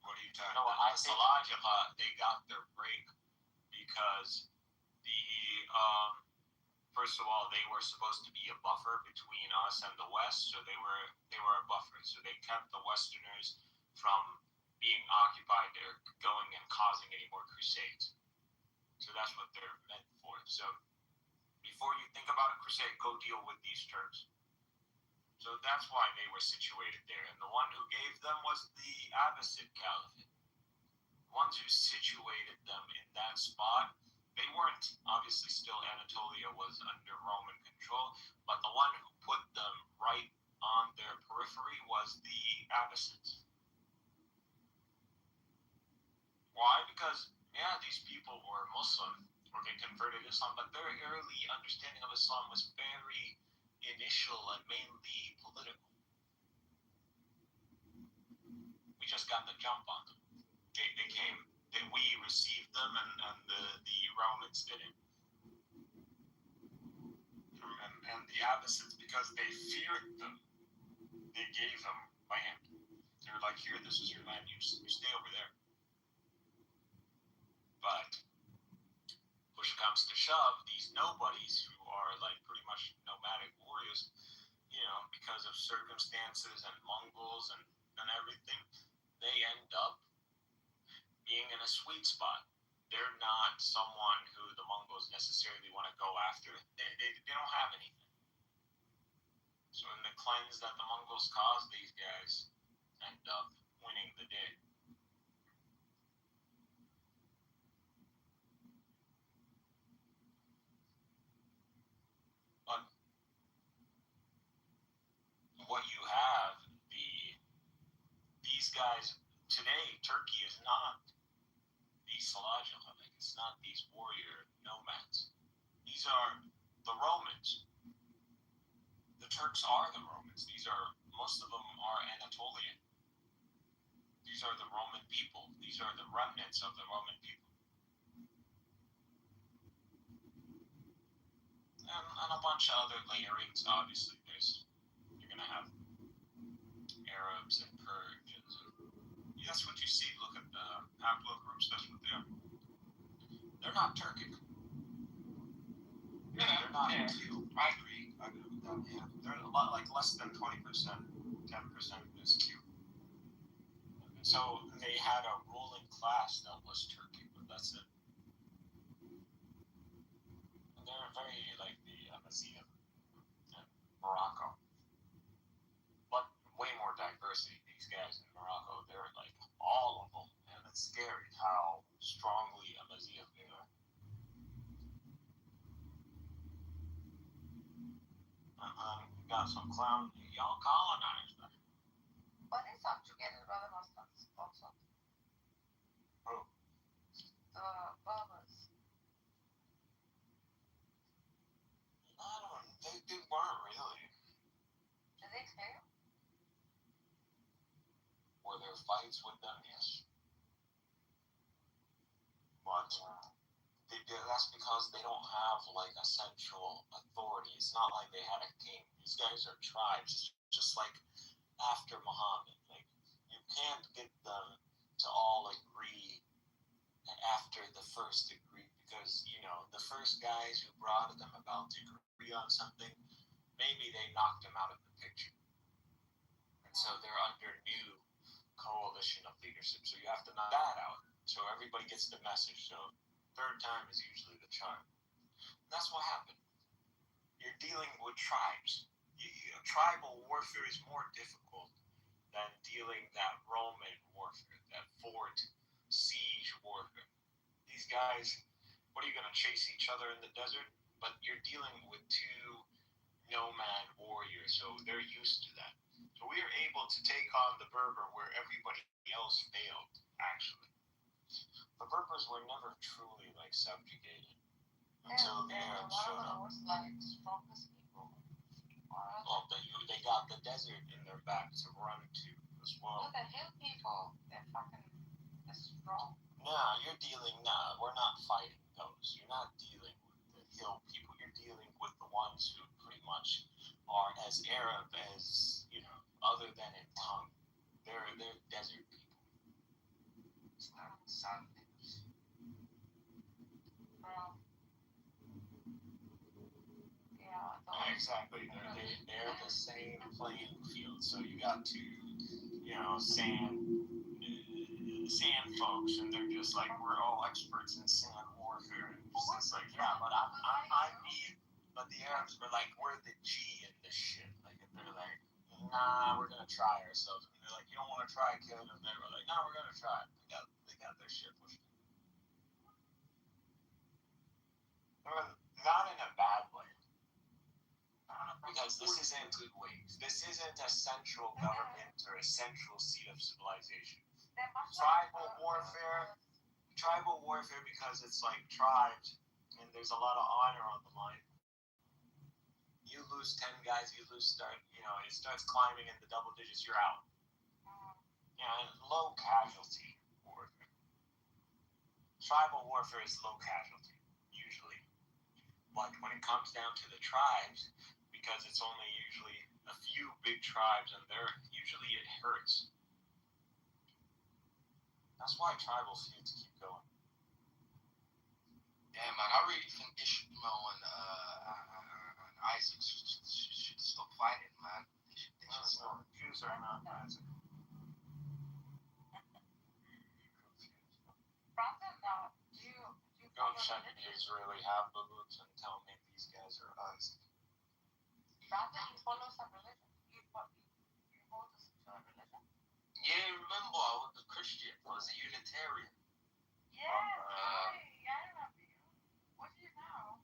what are you talking No, about? The Seleucids, they got their break because the first of all, they were supposed to be a buffer between us and the West, so they were a buffer. So they kept the Westerners from being occupied or going and causing any more crusades. So that's what they're meant for. So before you think about a crusade, go deal with these Turks. So that's why they were situated there. And the one who gave them was the Abbasid Caliphate. The ones who situated them in that spot, they weren't, obviously still Anatolia was under Roman control, but the one who put them right on their periphery was the Abbasids. Why? Because, yeah, these people were Muslim, or they converted Islam, but their early understanding of Islam was very initial and mainly political. We just got the jump on them. They came. We received them, and the Romans didn't. And the Abbasids, because they feared them, they gave them land. They were like, here, this is your land. You stay over there. But push comes to shove, these nobodies who are like pretty much nomadic warriors, because of circumstances and Mongols and everything, they end up being in a sweet spot. They're not someone who the Mongols necessarily want to go after. They don't have anything. So in the cleanse that the Mongols caused, these guys end up winning the day. But what you have, these guys today, Turkey is not these Seleucids. It's not these warrior nomads. These are the Romans. The Turks are the Romans. Most of them are Anatolian. These are the Roman people. These are the remnants of the Roman people. And a bunch of other layerings, obviously. You're going to have Arabs and Persians. That's what you see. Look at the haplogroups. That's what they are. They're not Turkic. They're not Q. I agree with that. Yeah. They're a lot like less than 20%, 10% is Q. So they had a ruling class that was Turkey, but that's it. And they're very like the Amazigh and Morocco. But way more diversity. These guys in Morocco, they're like all of them. And it's scary how strongly Amazigh they are. You got some clown, y'all colonized them. But it's up together with other Muslims also. Who? The Berbers. They weren't really. Did they fail? Were there fights with them? Yes. But that's because they don't have like a central authority. It's not like they had a king. These guys are tribes. It's just like after Muhammad. Like you can't get them to all agree after the first degree because the first guys who brought them about to agree on something, maybe they knocked them out of the picture. And so they're under new coalition of leadership. So you have to knock that out. So everybody gets the message. So third time is usually the charm. And that's what happened. You're dealing with tribes. Tribal warfare is more difficult than dealing that Roman warfare, that fort siege warfare. These guys, what are you gonna chase each other in the desert? But you're dealing with two nomad warriors, so they're used to that. So we are able to take on the Berber where everybody else failed, actually. The Berbers were never truly like subjugated until the Arabs showed up. Like strongest people. Well, they got the desert in their back to run to as well. Look at hill people. They're strong. We're not fighting those. You're not dealing with the hill people. You're dealing with the ones who pretty much are as Arab as, other than in tongue. They're desert people. It's not South things. Yeah. Exactly. They're the same playing field. So you got two, sand folks, and they're just like, we're all experts in sand warfare. And it's like, yeah, but I'm me. But the Arabs were like, we're the G in this shit. Like, and they're like, nah, we're gonna try ourselves. And they're like, you don't want to try, kid. And they were like, no, we're gonna try. They got their shit pushed. Not in a bad way. Because this isn't good ways. This isn't a central government or a central seat of civilization. Tribal warfare because it's like tribes and there's a lot of honor on the line. You lose 10 guys, it starts climbing in the double digits, you're out. And low casualty warfare. Tribal warfare is low casualty, usually. But when it comes down to the tribes, because it's only usually a few big tribes and it hurts. That's why tribal feuds keep going. Yeah, man, I really think Ishmael and Isaac should stop fighting, man. They should stop. Jews are not Isaac. Brandon, do you Go check the Israeli haplogroups and tell me these guys are Isaac. Brandon, you follow some religion? You hold us to a religion? Yeah, remember, I was a Christian. I was a Unitarian. Yeah, I remember you. What do you now?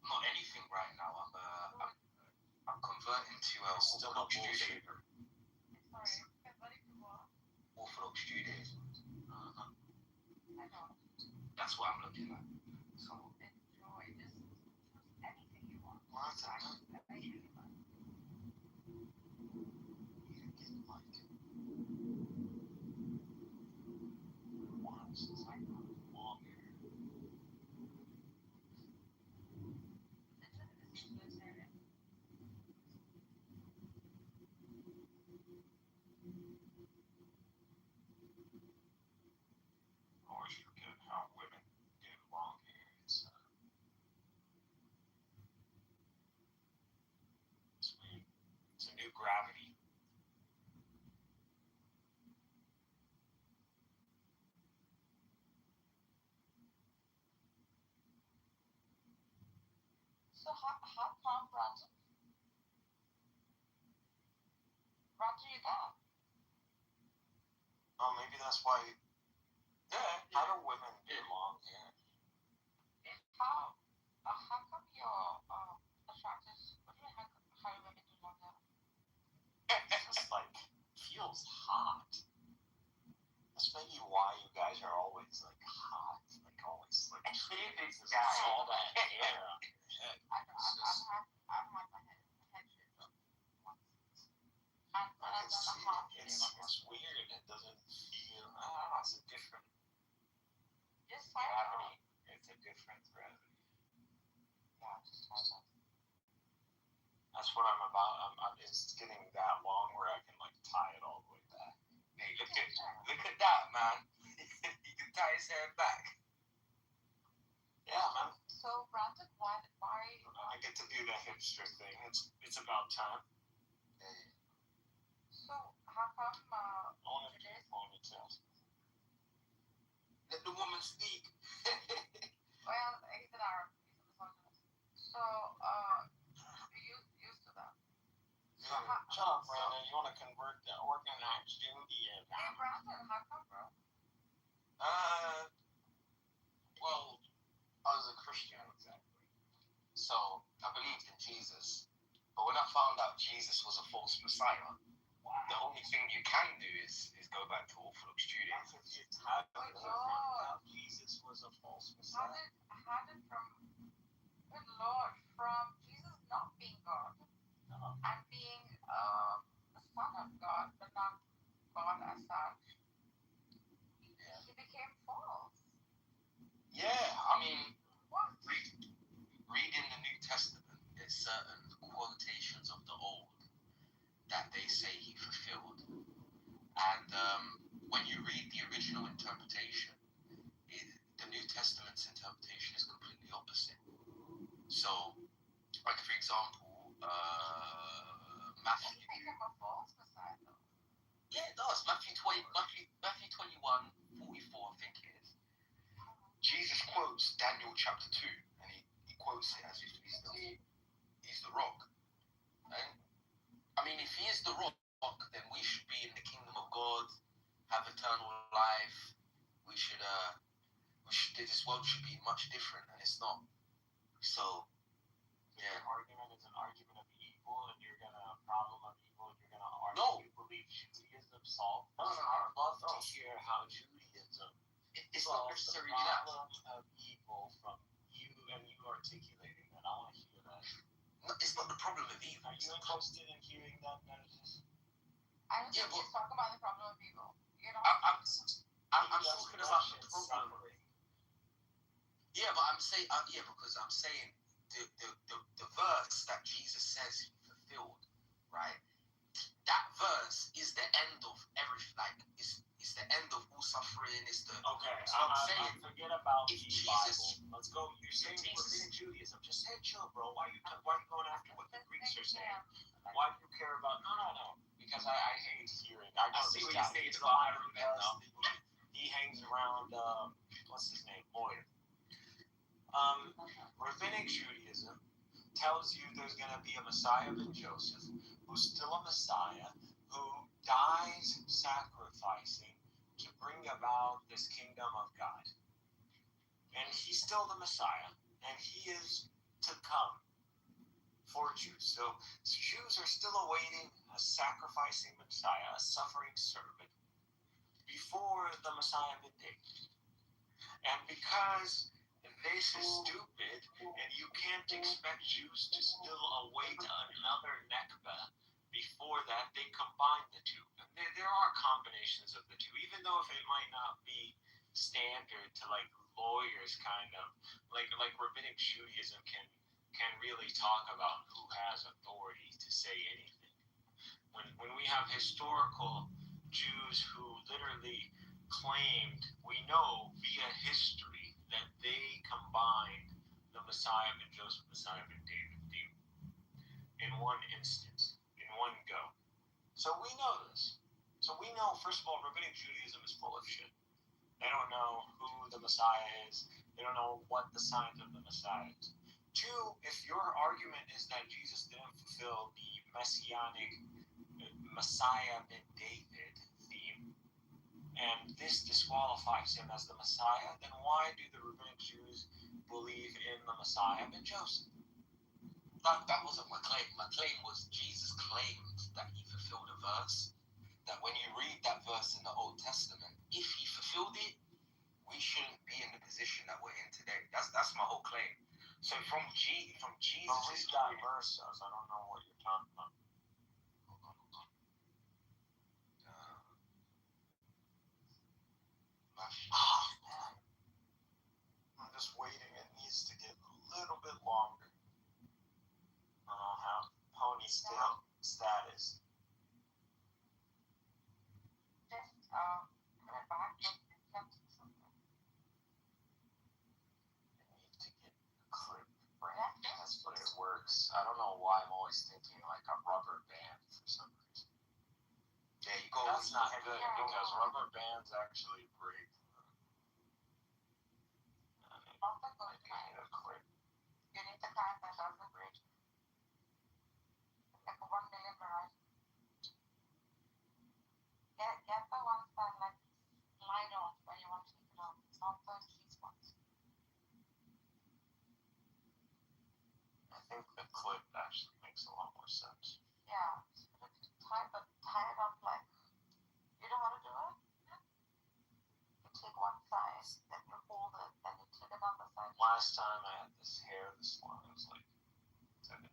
Not anything right now. I'm converting to Orthodox Judaism. Sorry, converting to what? Orthodox Judaism. I know. That's what I'm looking at. So enjoy. Just choose anything you want. What? I don't. Always forget how women get long hair. It's weird. It's a new gravity. So how come, Brandon? Brandon, you got? Oh, maybe that's why. Yeah. How do women get long hair? How come you're attracted? What do you mean? How do women do long hair? It's just like feels hot. That's maybe why you guys are always like hot, like always like all that hair on your head. I've had my head shaved up once. It's weird. It doesn't feel. I don't know. It's a different Just gravity. It's a different gravity. Yeah, just try that. That's what I'm about. It's getting that long where I can like tie it all the way back. Hey, look at that, man. You can tie his hair back. Yeah, man. So Brandon, why? I get to do the hipster thing. It's about time. So how come? Ponytail. Let the woman speak. Well, he's an Arab. He's a misogynist. So you used to that. Shut up, Brandon. You want to convert that? Christian, exactly. So I believed in Jesus, but when I found out Jesus was a false Messiah, the only thing you can do is go back to Orthodox Judaism. Oh my God. Jesus was a false Messiah. How did from, good Lord, from Jesus not being God and being the Son of God, but not God as such, he became false. Yeah, I mean, What? reading the New Testament, there's certain quotations of the Old that they say he fulfilled. And when you read the original interpretation, the New Testament's interpretation is completely opposite. So, like for example, Matthew. Does he make him a false Messiah though? Yeah, it does. Matthew 21, 44, I think it is. Jesus quotes Daniel chapter 2, and he quotes it as if he's the rock. And I mean, if he is the rock, then we should be in the kingdom of God, have eternal life. We should this world should be much different, and it's not. So, yeah. Your argument is an argument of evil, and you're gonna problem of evil, and you're gonna argue. No. You believe Judaism solved. No. I'd love to hear how Judaism It's not solves the necessarily that. problem of evil from you and you articulating that. I want to hear that. No, it's not the problem of evil. Are you interested in hearing that, Genesis? I don't Yeah, think he's talking about the problem of evil. You know, I'm talking about the problem. Yeah, but I'm saying because I'm saying the verse that Jesus says he fulfilled, right? That verse is the end of everything. Like it's the end of all suffering. It's the Okay. So I'm saying, forget about if the Jesus- Bible. Let's go. You're saying Jesus- Rabbinic Judaism. Just say chill, bro. Why are you going after what the Greeks are saying? Why do you care about? No. Because I hate hearing. I know see this what guy. you're saying He's about lying Ireland, because he hangs around. What's his name? Boyer. Rabbinic Judaism tells you there's going to be a Messiah ben Joseph, who's still a Messiah, who dies sacrificing to bring about this kingdom of God. And he's still the Messiah, and he is to come for Jews. So Jews are still awaiting a sacrificing Messiah, a suffering servant, before the Messiah ben David. And because this is stupid, and you can't expect Jews to still await another Nekba before that, they combine the two. And there are combinations of the two, even though if it might not be standard to like lawyers kind of like Rabbinic Judaism can really talk about who has authority to say anything. When we have historical Jews who literally claimed, we know via history, that they combined the Messiah ben Joseph, Messiah ben David deal in one instance, in one go. So we know this. So we know, first of all, Rabbinic Judaism is full of shit. They don't know who the Messiah is. They don't know what the signs of the Messiah is. Two, if your argument is that Jesus didn't fulfill the messianic Messiah ben David theme, and this disqualifies him as the Messiah, then why do the Rabbinic Jews believe in the Messiah ben Joseph? That wasn't my claim. My claim was Jesus claimed that he fulfilled a verse. That when you read that verse in the Old Testament, if he fulfilled it, we shouldn't be in the position that we're in today. That's my whole claim. So from Jesus' But read that verse says, I don't know what you're talking about. I'm just waiting. It needs to get a little bit longer. I don't have ponytail status. just coming back from something. I need to get a clip. That's what it works. I don't know why I'm always thinking like a rubber band for some reason. There you go. That's not good because rubber bands actually break. Not the good I kind. need a clip. You need the kind that doesn't break. Like a 1 million variety. Get the ones that like slide off when you want to take it off. It's not the cheese ones. the clip actually makes a lot more sense. Yeah. Tie it up like, you know how to do it? You take one side, then you hold it, then you take another side. Last time I had this hair this long, it was like 17.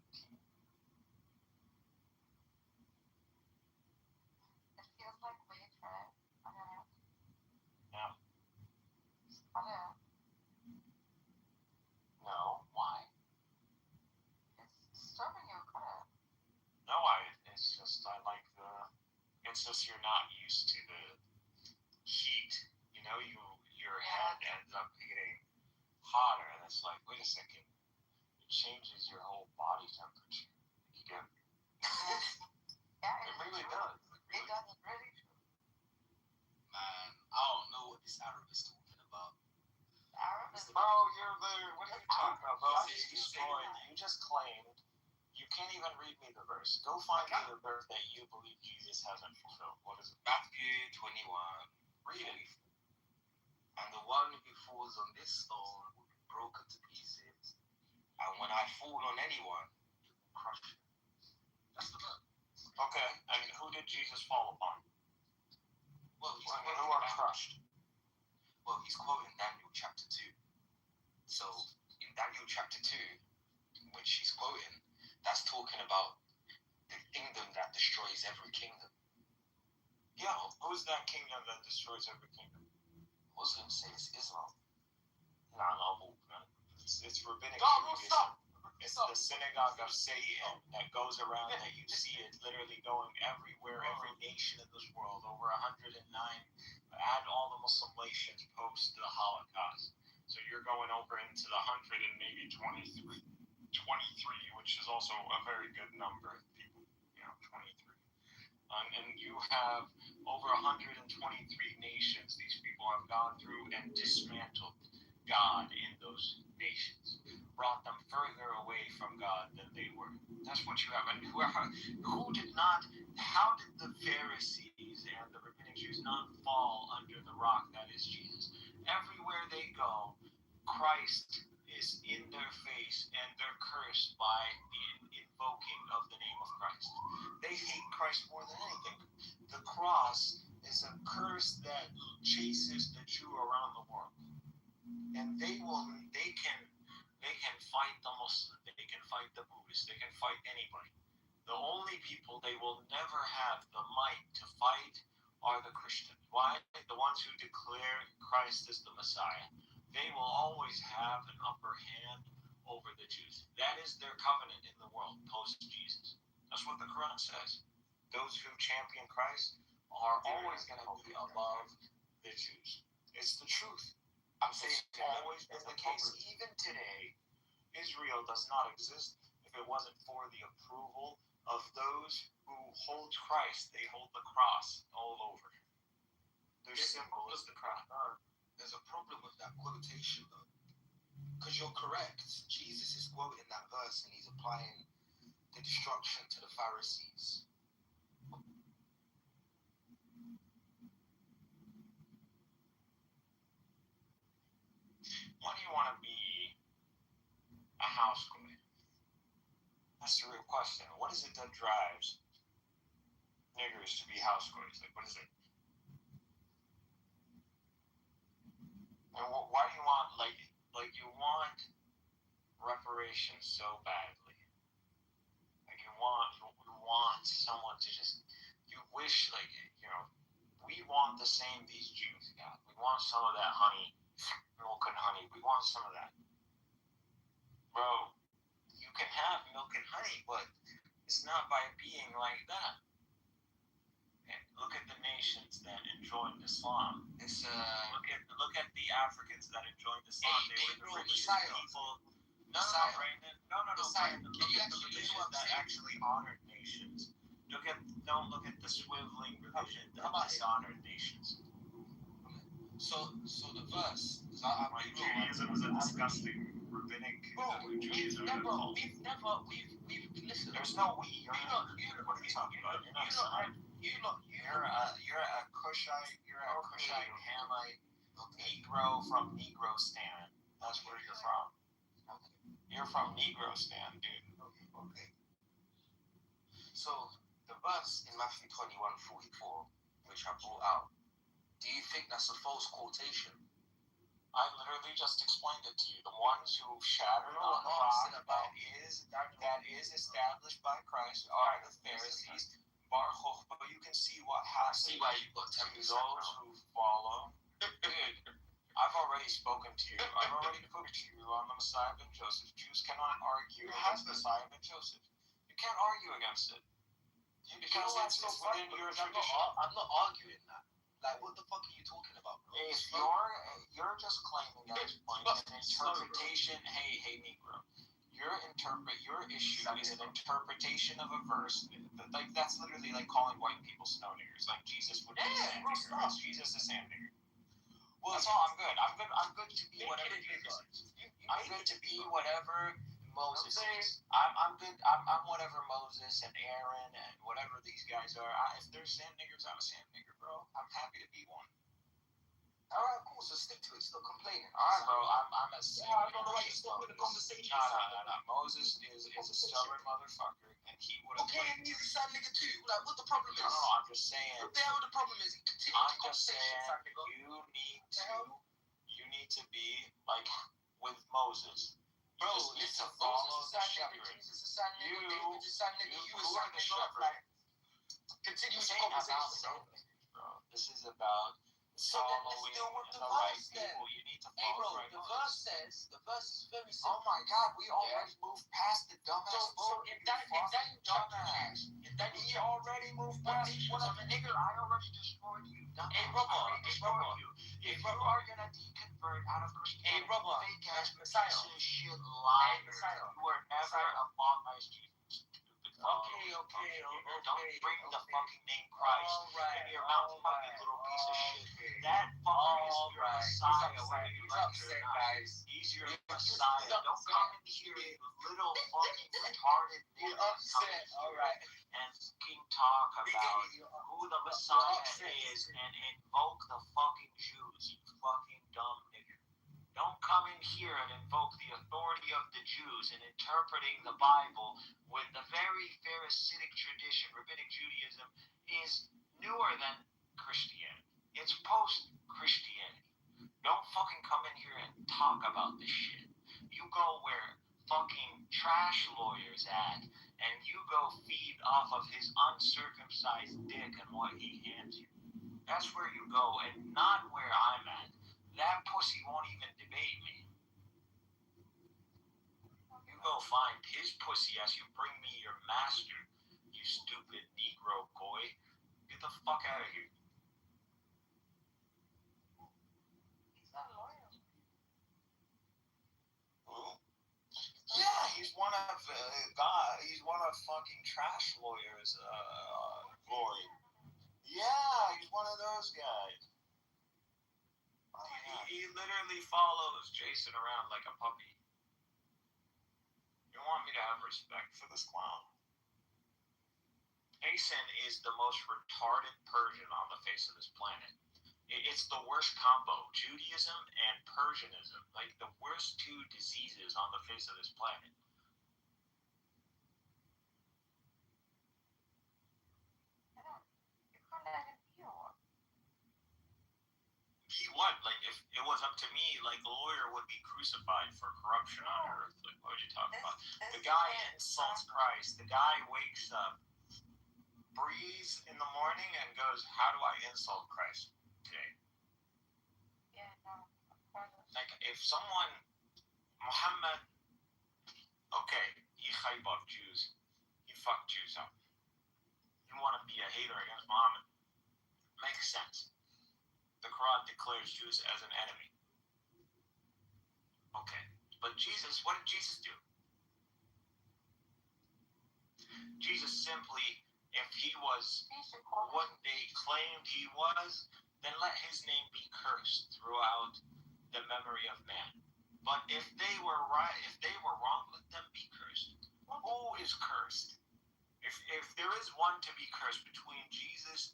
It feels like weight, right? Okay. Yeah. Cut it. No, why? It's disturbing you, cut it. No, it's just, it's just you're not used to the heat, you know, your head ends up getting hotter, and it's like, wait a second, it changes your whole body temperature. You get it? Yeah, It really does. It does, it's really true. Man, I don't know what this Arab is talking about. Arab is Bro, you're there. What are you talking about, bro? You destroyed. You just claimed. You can't even read me the verse. Go find me the verse that you believe Jesus hasn't fulfilled. What is it? Matthew 21. Read it. And the one who falls on this stone will be broken to pieces. And when I fall on anyone, it will crush him. That's the verse. Okay, and who did Jesus fall upon? Well, he's Who are crushed? Well, he's quoting Daniel chapter 2. So, in Daniel chapter 2, which he's quoting, that's talking about the kingdom that destroys every kingdom. Yeah, who's that kingdom that destroys every kingdom? Muslims say it's Islam. No, man. It's rabbinic No, Judaism. stop. It's the synagogue of Satan that goes around, that you see it literally going everywhere, every nation in this world, over 109, add all the Muslim nations post the Holocaust. So you're going over into the 100 and maybe 23, which is also a very good number of people, 23. And you have over 123 nations. These people have gone through and dismantled God in those nations, brought them further away from God than they were. That's what you have. And who did not, how did the Pharisees and the rabbinic Jews not fall under the rock that is Jesus? Everywhere they go, Christ is in their face, and they're cursed by the invoking of the name of Christ. They hate Christ more than anything. The cross is a curse that chases the Jew around the world. And they can fight the Muslim, they can fight the Buddhist, they can fight anybody. The only people they will never have the might to fight are the Christians. Why? The ones who declare Christ as the Messiah. They will always have an upper hand over the Jews. That is their covenant in the world post-Jesus. That's what the Quran says. Those who champion Christ are always going to be above the Jews. It's the truth. I'm saying it's always been the case. Even today, Israel does not exist if it wasn't for the approval of those who hold Christ. They hold the cross all over. Their symbol is the cross. There's a problem with that quotation, though. Because you're correct. Jesus is quoting that verse and he's applying the destruction to the Pharisees. Why do you want to be a housewife? That's the real question. What is it that drives niggers to be housewives? Like, what is it? And why do you want, like you want reparations so badly? Like you want someone to just, you wish, like, we want the same these Jews got. We want some of that honey, milk and honey. We want some of that. Bro, you can have milk and honey, but it's not by being like that. And look at the nations that enjoyed Islam. It's Look at the Africans that enjoyed Islam. They were the richest people. No, Brandon. No. Brandon. Look at the religion that actually honored nations. Don't look at the swiveling religion that dishonored nations. so the verse. Judaism is a disgusting rabbinic. Judaism. Listen. There's no we. What are you talking about? You're a Cushite. You're a Cushite Hamite Negro from Negro Stan. That's where you're from. You're from Negro stand, dude. Okay. So the verse in Matthew 21:44, which I brought out, do you think that's a false quotation? I literally just explained it to you. The ones who shattered on the rock that is established by Christ are the Pharisees. Bar Chochma, you can see what happens. See why you got 10% to those wrong. who follow. Dude, I've already spoken to you. I've already put to you on the Messiah ben Joseph. Jews cannot argue against the Messiah ben Joseph. You can't argue against it. Because it's within your tradition. I'm not arguing that. Like, what the fuck are you talking about, bro? If you're just claiming at this point an interpretation, hey Negro, your issue is an interpretation of a verse. Like that's literally like calling white people snow niggers. Like Jesus would be a sand nigger. Is Jesus a sand nigger? Well, that's all. I'm good. I'm good to be whatever Jesus is. I'm good to be whatever Moses is. I'm good. I'm whatever Moses and Aaron and whatever these guys are. If they're sand niggers, I'm a sand nigger, bro. I'm happy to be one. Alright, cool, so stick to it, stop complaining. Alright, bro, I'm a sand I don't know why you stop with the conversation. No. Moses is a stubborn motherfucker, and he would have. Okay, and he's a sad nigga too. Like, what the problem is? No, I'm just saying. What the hell the problem is? He continues I'm the just conversation, saying, sad nigga. you need to be like with Moses. Bro, you just need listen, to follow Moses is the a sad nigga, shepherd. Jesus is a sad nigga, David is a sad nigga, you a who sad are the nigga. shepherd? Like, continue the conversation, bro. This is about so then let's following deal with the the right verse then. people. You need to Hey follow bro, right the ones. verse says, the verse is very simple. Oh my God, we already moved past the dumbass. So in Daniel chapter 2, We already moved past what a nigga. I already destroyed you. Hey, brother, I already destroyed you. If you are gonna deconvert out of Christianity, fake ass Messiah. piece of shit liar, you were never a baptized Jesus. Okay. Don't bring the fucking name Christ in your mouth, fucking little piece of shit. That fucker is your Messiah, whether you like it or not. He's your Messiah. Don't come in here, you little fucking retarded nigga. And fucking talk about who the Messiah is and invoke the fucking Jews, you fucking dumb nigger. Don't come in here and invoke the authority of the Jews in interpreting the Bible when the very Pharisaic tradition, Rabbinic Judaism, is newer than Christianity. It's post-Christianity. Don't fucking come in here and talk about this shit. You go where fucking trash lawyers at, and you go feed off of his uncircumcised dick and what he hands you. That's where you go, and not where I'm at. That pussy won't even debate me. You go find his pussy as you bring me your master, you stupid Negro boy. Get the fuck out of here. He's not a lawyer. Who? Yeah, he's one of he's one of fucking trash lawyers. Lawyer. Yeah, he's one of those guys. He literally follows Jason around like a puppy. You want me to have respect for this clown? Jason is the most retarded Persian on the face of this planet. It's the worst combo, Judaism and Persianism, like the worst two diseases on the face of this planet. Be what? Like, if it was up to me, like, the lawyer would be crucified for corruption on earth. Like, what are you talking about? The guy insults Christ. The guy wakes up, breathes in the morning, and goes, how do I insult Christ today? Yeah, no. Like, if someone, Muhammad, okay, he hype up Jews. He fucked Jews up. You want to be a hater against Muhammad? Makes sense. The Quran declares Jews as an enemy. Okay, but Jesus, what did Jesus do? Jesus simply, if he was what they claimed he was, then let his name be cursed throughout the memory of man. But if they were right, if they were wrong, let them be cursed. Who is cursed? If there is one to be cursed between Jesus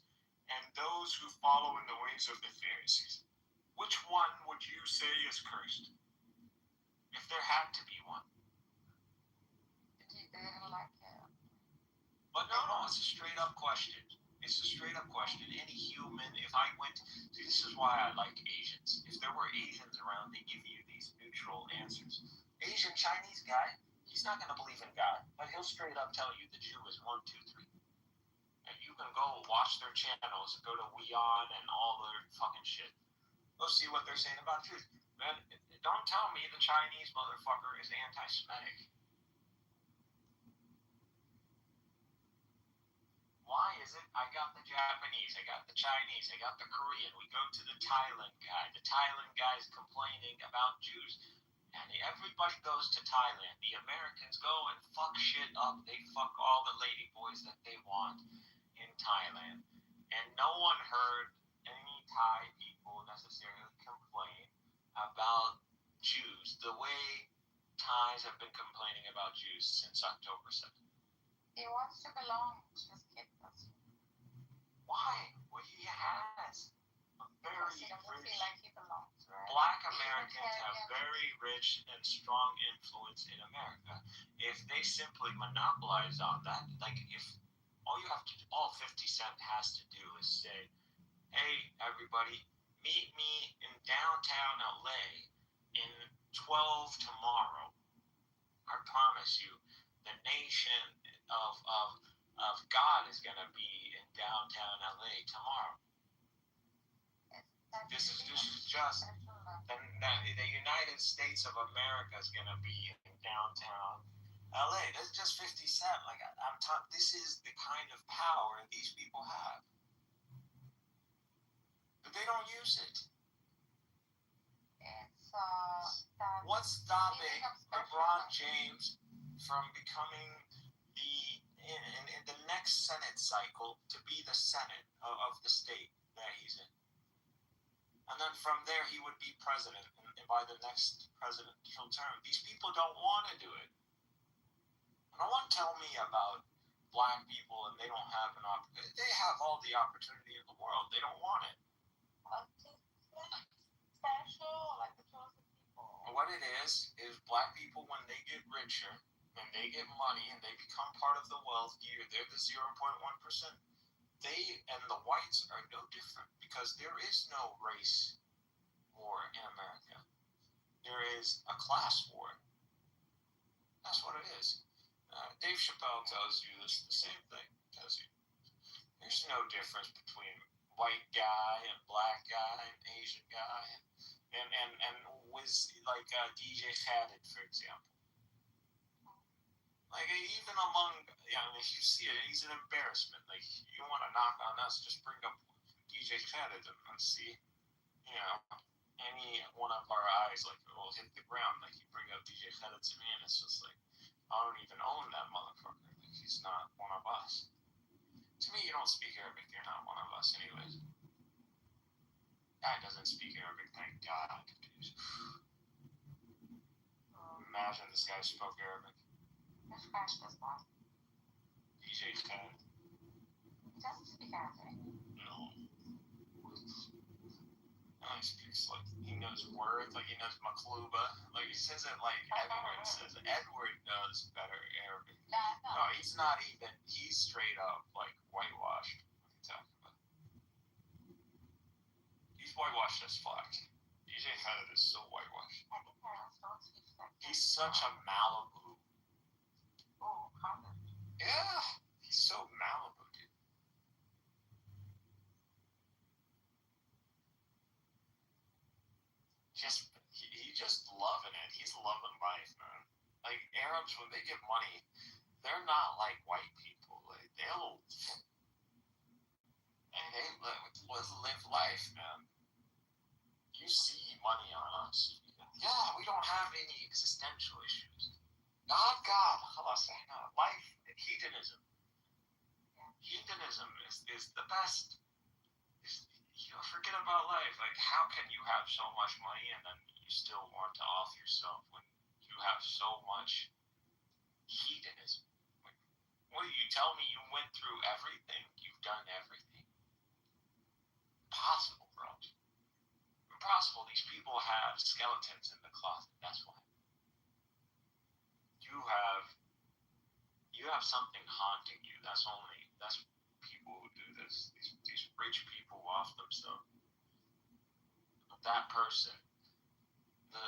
and those who follow in the ways of the Pharisees, which one would you say is cursed? If there had to be one. they didn't like it. But no, it's a straight up question. It's a straight up question. Any human, if I went, see, this is why I like Asians. If there were Asians around, they give you these neutral answers. Asian Chinese guy, he's not going to believe in God, but he'll straight up tell you the Jew is 1, 2, 3. And you can go watch their channels, go to Weon and all their fucking shit. Go see what they're saying about Jews. Man, don't tell me the Chinese motherfucker is anti-Semitic. Why is it? I got the Japanese, I got the Chinese, I got the Korean. We go to the Thailand guy. The Thailand guy is complaining about Jews. And everybody goes to Thailand. The Americans go and fuck shit up. They fuck all the lady boys that they want in Thailand. And no one heard any Thai people necessarily complain about Jews the way Thais have been complaining about Jews since October 7th. He wants to belong to his kid. Why? Well, he has a very He doesn't rich. feel like he belongs, right? Black Americans have very rich and strong influence in America. If they simply monopolize on that, like if all 50 Cent has to do is say, hey, everybody, meet me in downtown LA in 12 tomorrow. I promise you, the nation of God is going to be in downtown LA tomorrow. This is just the United States of America is going to be in downtown LA. That's just 50 Cent. Like I'm talking, this is the kind of power these people have, but they don't use it. What's stopping LeBron James from becoming in the next Senate cycle to be the Senate of the state that he's in? And then from there, he would be president by the next presidential term. These people don't want to do it. No one tell me about black people and they don't have an opportunity. They have all the opportunity in the world. They don't want it. Special, like the chosen people. What it is black people, when they get richer and they get money and they become part of the wealth, they're the 0.1%. They and the whites are no different because there is no race war in America. There is a class war. That's what it is. Dave Chappelle tells you this, the same thing. Tells you there's no difference between white guy and black guy and Asian guy and was like DJ Khaled, for example. Like even among, if you see it, he's an embarrassment. Like you want to knock on us, just bring up DJ Khaled and see, any one of our eyes like will hit the ground. Like you bring up DJ Khaled to me, and it's just like I don't even own that motherfucker. Like he's not one of us. To me, you don't speak Arabic. You're not one of us, anyways. Guy doesn't speak Arabic. Thank God. Imagine this guy spoke Arabic. DJ Khaled. He doesn't speak Arabic. No. He speaks like he knows words, like he knows makluba. Like he says it like Edward says. Edward knows better Arabic. No, he's not even. He's straight up like whitewashed. What are you talking about? He's whitewashed as fuck. DJ Khaled is so whitewashed. He's such a Malibu. Oh, Carmen. Yeah, he's so Malibu, dude. He just loving it. He's loving life, man. Like Arabs, when they get money, they're not like white people. Like they live life, man. You see money on us. Yeah, we don't have any existential issues. God, life, hedonism. Hedonism is the best. Forget about life. Like, how can you have so much money and then you still want to off yourself when you have so much hedonism? Like, what do you tell me? You went through everything. You've done everything. Impossible, bro. Impossible. These people have skeletons in the closet. That's why. You have have something haunting you. That's people who do this. These rich people who off themselves. But that person, the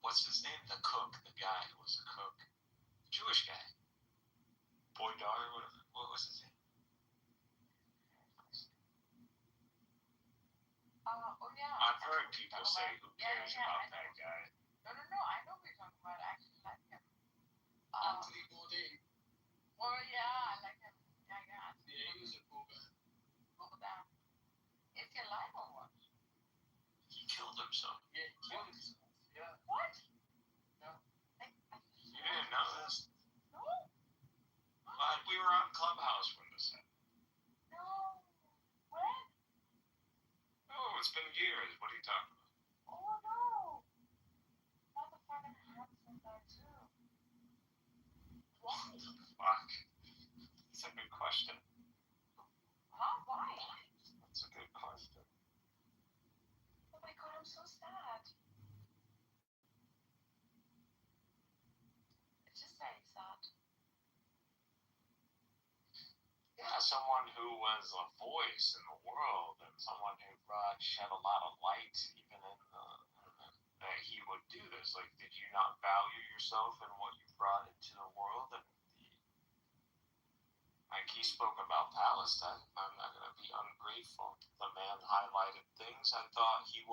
what's his name? The cook, the guy who was a cook, Jewish guy, Boydar or whatever. What was his name? Oh yeah. I've heard people say, "Who cares about that guy?" No. I know what you're talking about. I actually like him. Anthony Bourdain. Well, yeah, I like him. Yeah. Yeah, he was a cool guy. Go down. Is he alive or what? He killed himself. Yeah, he killed himself. Yeah. What? Yeah. You didn't know this? No. But we were on Clubhouse when this happened. No. When? Oh, it's been years. What are you talking about? Oh no. Motherfucking Hanson died too. Why? Fuck. That's a good question. Huh? Why? That's a good question. Oh my god, I'm so sad. It's just very sad. Yeah, someone who was a voice in the world and someone who shed a lot of light even in that he would do this. Like, did you not value yourself and what you brought into the world? And like, he spoke about Palestine. I'm not going to be ungrateful. The man highlighted things. I thought he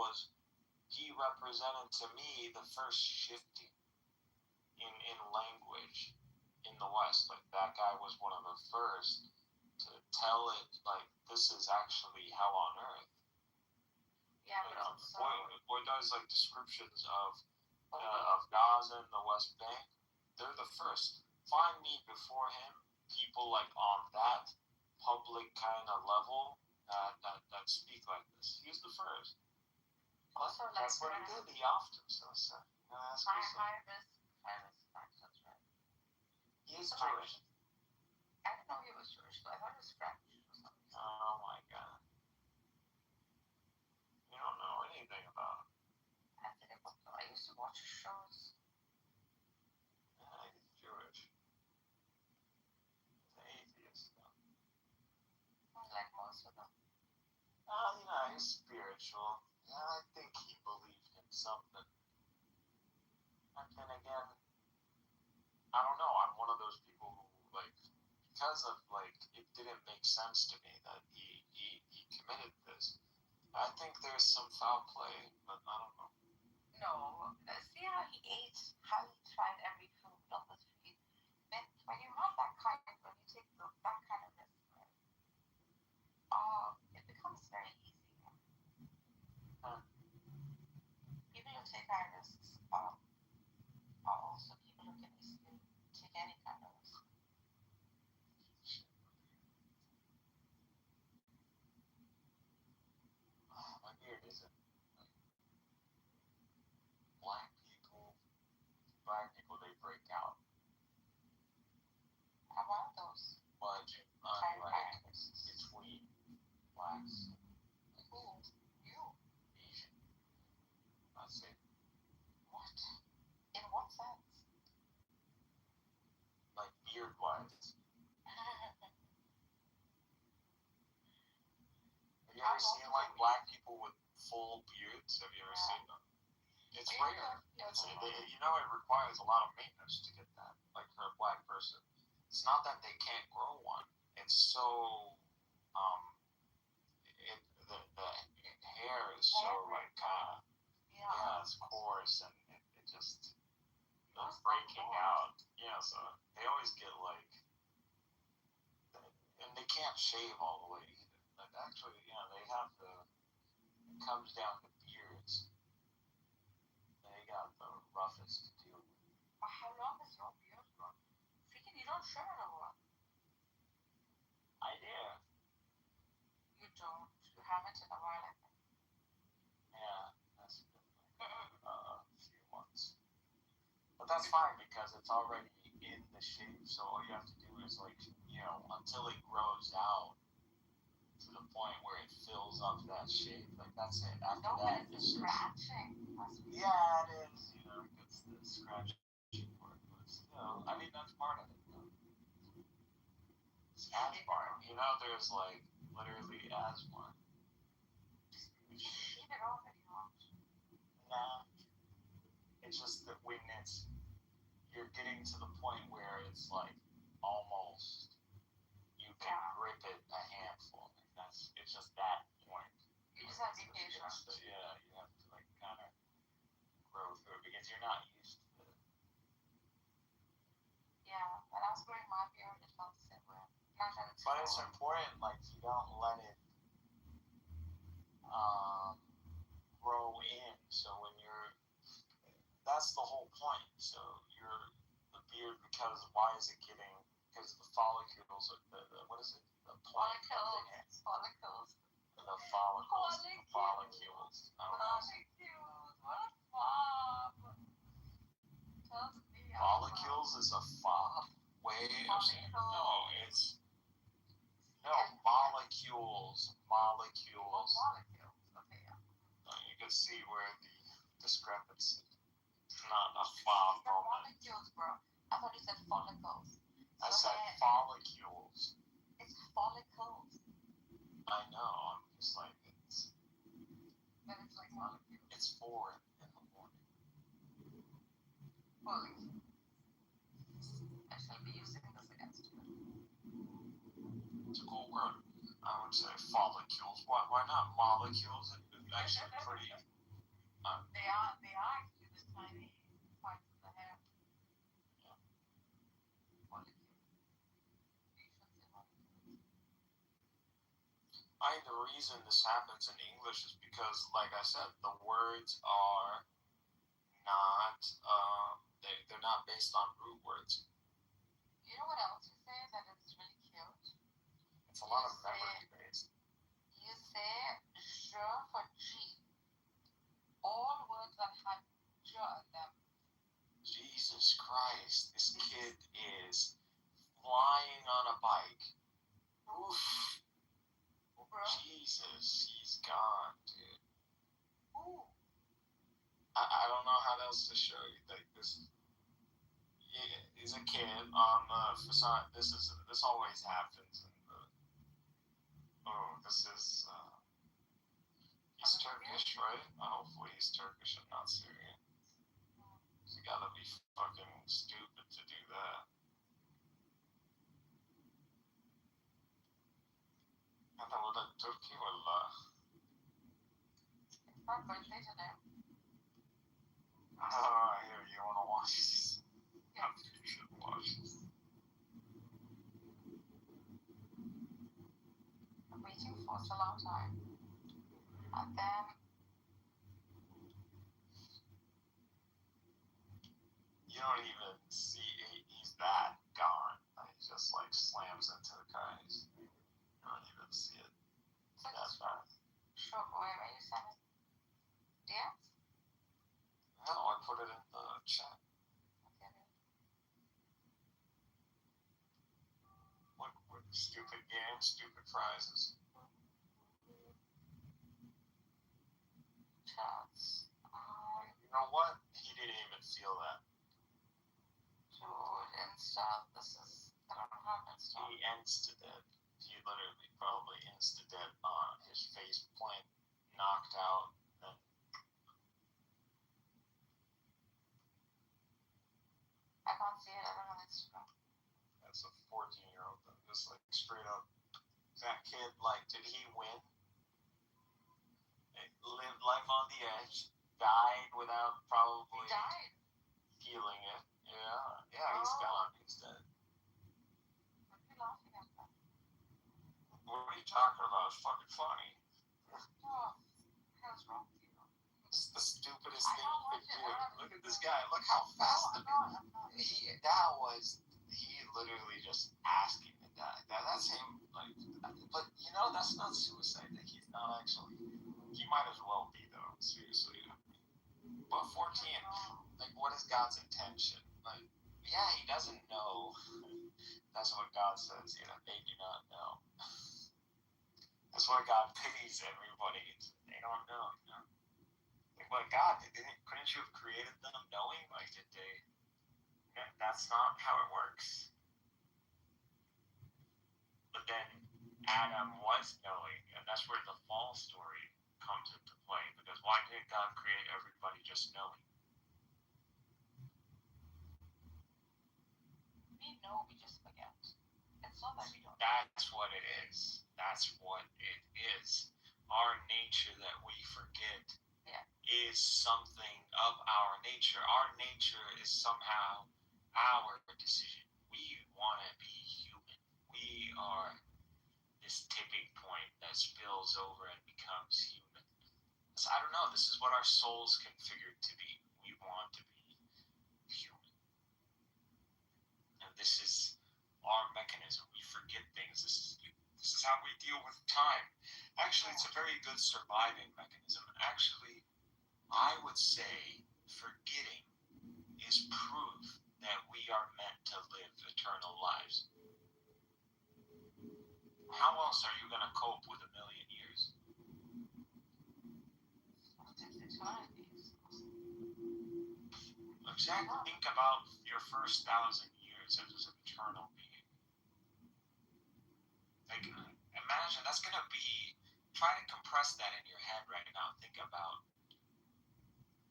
represented to me the first shifting in language in the West. Like, that guy was one of the first to tell it, like, this is actually hell on earth. Yeah, but also. Boy does like descriptions of Gaza and the West Bank. They're the first. Find me before him people like on that public kind of level that speak like this. He's the first. Also, That's what he did. He offed himself. So, high risk factors, right? He is Jewish. I didn't know he was Jewish, so I thought he was French or something. Oh my god. You don't know anything about him. I used to watch his shows. Yeah, he's Jewish. He's an atheist, though. Like most of them. He's spiritual. Yeah, I think he believed in something. And then again, I don't know. I'm one of those people who, like, because of, like, it didn't make sense to me that he committed this. I think there's some foul play, but I don't know. No, see how he ate, how he tried every food on the street. When you have that kind, when you take that kind of risk, it becomes very easy. People who take high risks are also people who can easily take any kind of risk. My beard isn't. Black people, they break out. How about those? But unlike between blacks Who? You? Asian. That's it. What? In what sense? Like beard wise. Have you ever seen like black people with full beards? Have you ever seen them? It's rare. It requires a lot of maintenance to get that. Like for a black person, it's not that they can't grow one. It's so the hair is so like kind of it's coarse and it just breaking out. Yeah, so they always get like, and they can't shave all the way either. Like actually, they have it comes down to beards. They got the roughest to deal with. How long is your beard, bro? Freaking, you don't shave it or what? I dare. You don't. You haven't in a while, I think. Yeah, that's been like a few months. But that's fine because it's already in the shape, so all you have to do is like, until it grows out to the point where it fills up that shape, like that's it. After that, it's scratching. Yeah, it is. It gets the scratching part, but I mean that's part of it. Asmar. You know, there's like literally Asmar. Shit it already, huh? Nah. It's just that when you're getting to the point where it's like almost you can grip it a handful. It's just that point. You just have to be patient. Yeah, you have to like kind of grow through it because you're not used to it. Yeah, when I was growing my beard, it felt the same way. But it's important, like you don't let it grow in. So when that's the whole point. So the beard, because why is it getting? Because the follicles, what is it? The follicles. The follicles. What a fob. Follicles is a fob. Molecules. Okay, yeah. You can see where the discrepancy. It's not a fob moment. Molecules, bro. I thought you said follicles. I said follicles. It's follicles. I know. I'm just like it's. But it's like molecules. It's 4 in the morning. Fully. I shall be using this against you. It's a cool word. I would say follicles. Why not molecules? It's actually pretty. They are actually the tiny parts of the hair. Yeah. The reason this happens in English is because, like I said, the words are not. They're not based on root words. You know what else you say that is really cute? It's a lot of memory based. You say je for G. All words that have je in them. Jesus Christ, this kid is flying on a bike. Oof. Jesus, he's gone, dude. Ooh. I don't know how else to show you. Like this, he's a kid on the facade. This always happens. This is. He's Turkish, right? Hopefully he's Turkish and not Syrian. You gotta be fucking stupid to do that. هذا ولد تركي ولا؟ It's my birthday today. Here, you wanna watch this? Yeah. You should watch this. I'm waiting for so long time. And then you don't even see he's that gone. He just like slams into the car. You don't even see it. That's fast. Sure, where you send it? Dance? No, I put it in the chat. Okay. What stupid games, stupid prizes. Chats. You know what? He didn't even feel that. Dude, Insta. I don't have Insta. He insta-dead. He literally probably insta-dead on his face plant, knocked out. I can't see it. I don't have Instagram. That's a 14-year-old. Just like straight up. That kid, like, did he win? Lived life on the edge. Died without probably feeling it. Yeah, he's gone. He's dead. What are you laughing at that? What are you talking about? It's fucking funny. Oh, what's wrong with you? It's the stupidest thing you could do. Look at this guy. Look how fast he literally just asking to die. That's him. Like, but you know, that's not suicide. Like, he's not actually. He might as well be though. Seriously. But 14. Like, what is God's intention? Like, yeah, he doesn't know. That's what God says. You know, they do not know. That's why God pities everybody. They don't know. You know. Like, but God, couldn't you have created them knowing? Like, did they? That's not how it works. But then Adam was knowing, and that's where the fall story comes into play. Because why didn't God create everybody just knowing? We know, we just forget. It's not that we don't. That's what it is. That's what it is. Our nature that we forget is something of our nature. Our nature is somehow our decision. We want to be human. We are this tipping point that spills over and becomes human. So I don't know. This is what our soul's configured to be. We want to be human. And this is our mechanism. We forget things. This is how we deal with time. Actually, it's a very good surviving mechanism. Actually, I would say forgetting is proof that we are meant to live eternal lives. How else are you going to cope with 1,000,000 years? Exactly. Think about your first 1,000 years as an eternal being. Like, imagine that's going to be. Try to compress that in your head right now. Think about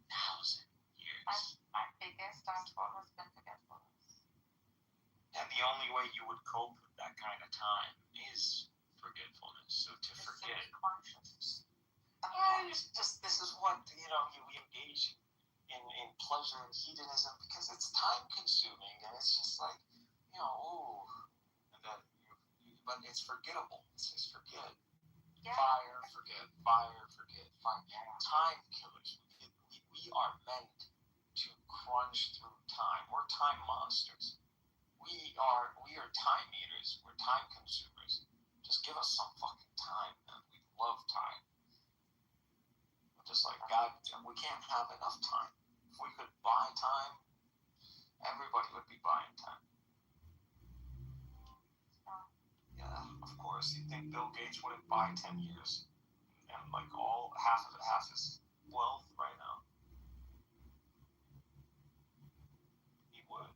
1,000 years. My biggest downfall has been forgetfulness. And the only way you would cope with that kind of time is forgetfulness. So to forget. Yeah, just this is what we engage in pleasure and hedonism because it's time consuming and it's just like ooh, and then but it's forgettable. It's just forget. Fire, forget. Fire, forget. Fire. Time killers. We are meant to crunch through time. We're time monsters. We are time eaters. We're time consumers. Just give us some fucking time, man. We love time. Just like God, we can't have enough time. If we could buy time, everybody would be buying time. Yeah, of course. You think Bill Gates wouldn't buy 10 years? And like half his wealth right now? He would.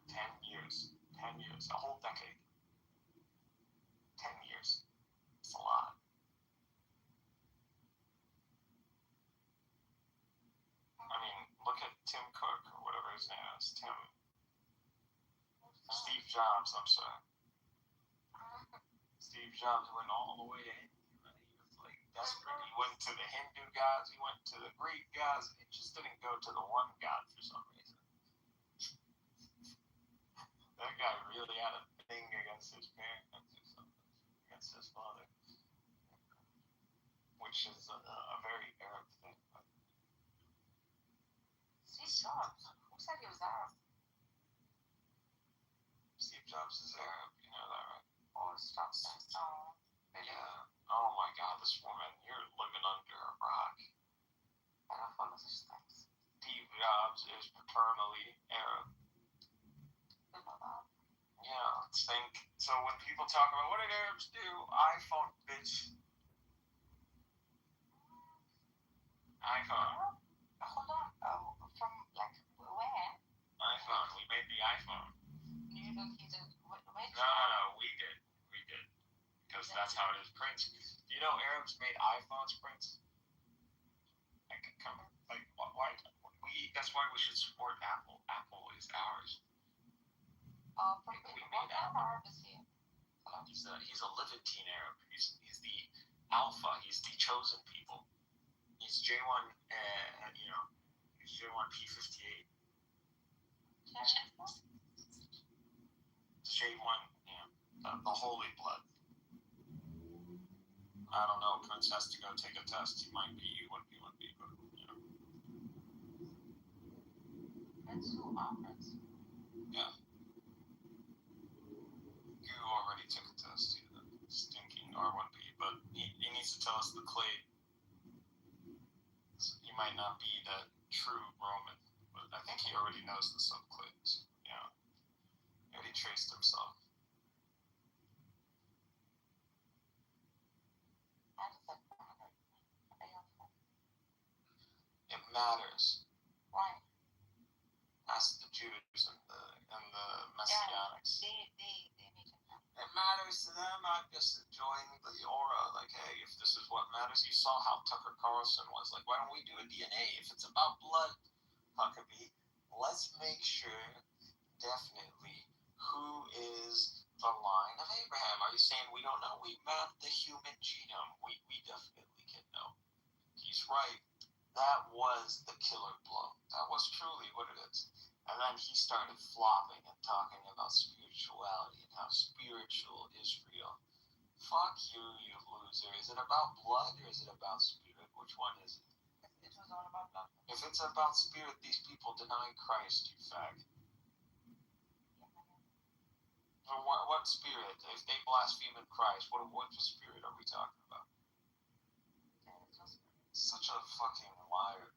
10 years. 10 years. A whole decade. 10 years. It's a lot. I mean, look at Tim Cook or whatever his name is. Steve Jobs, I'm sorry. Steve Jobs went all the way to India. Right? He was like desperate. He went to the Hindu gods, he went to the Greek gods, and he just didn't go to the one god for some reason. That guy really had a thing against his parents or something, against his father, which is a very Arab thing. But Steve Jobs. Who said he was Arab? Steve Jobs is Arab, you know that, right? Or stop saying so. Yeah. Oh my God, this woman, you're living under a rock. I don't follow such things. Steve Jobs is paternally Arab. You know that? Yeah, let's think. So when people talk about what did Arabs do? iPhone, bitch. iPhone. Hold on. From like where? iPhone. We made the iPhone. You didn't. No. We did. Because that's how it is. Prince. Do you know Arabs made iPhones, Prince? Like, come on. Like, why? That's why we should support Apple. Apple is ours. We made Apple. He's a Levantine Arab. He's the Alpha. He's the chosen people. He's J1. He's J1 P58. J1. The holy blood. I don't know. Prince has to go take a test. He might be. He wouldn't be. But Prince who? Prince. Yeah. You already took a test. Stinking R1P, but he needs to tell us the clade. So he might not be that true Roman, but I think he already knows the subclades. Yeah. He already traced himself. It matters. Why? Ask the Jews and the Messianics. they make it happen. It matters to them. I'm just enjoying the aura. Like, hey, if this is what matters, you saw how Tucker Carlson was. Like, why don't we do a DNA? If it's about blood, Huckabee, let's make sure definitely who is the line of Abraham. Are you saying we don't know? We mapped the human genome. We definitely can know. He's right. That was the killer blow. That was truly what it is. And then he started flopping and talking about spirituality and how spiritual is real. Fuck you, you loser. Is it about blood or is it about spirit? Which one is it? It was all about blood. If it's about spirit, these people deny Christ, you fag. So what spirit? If they blaspheme in Christ, what spirit are we talking about? Such a fucking liar.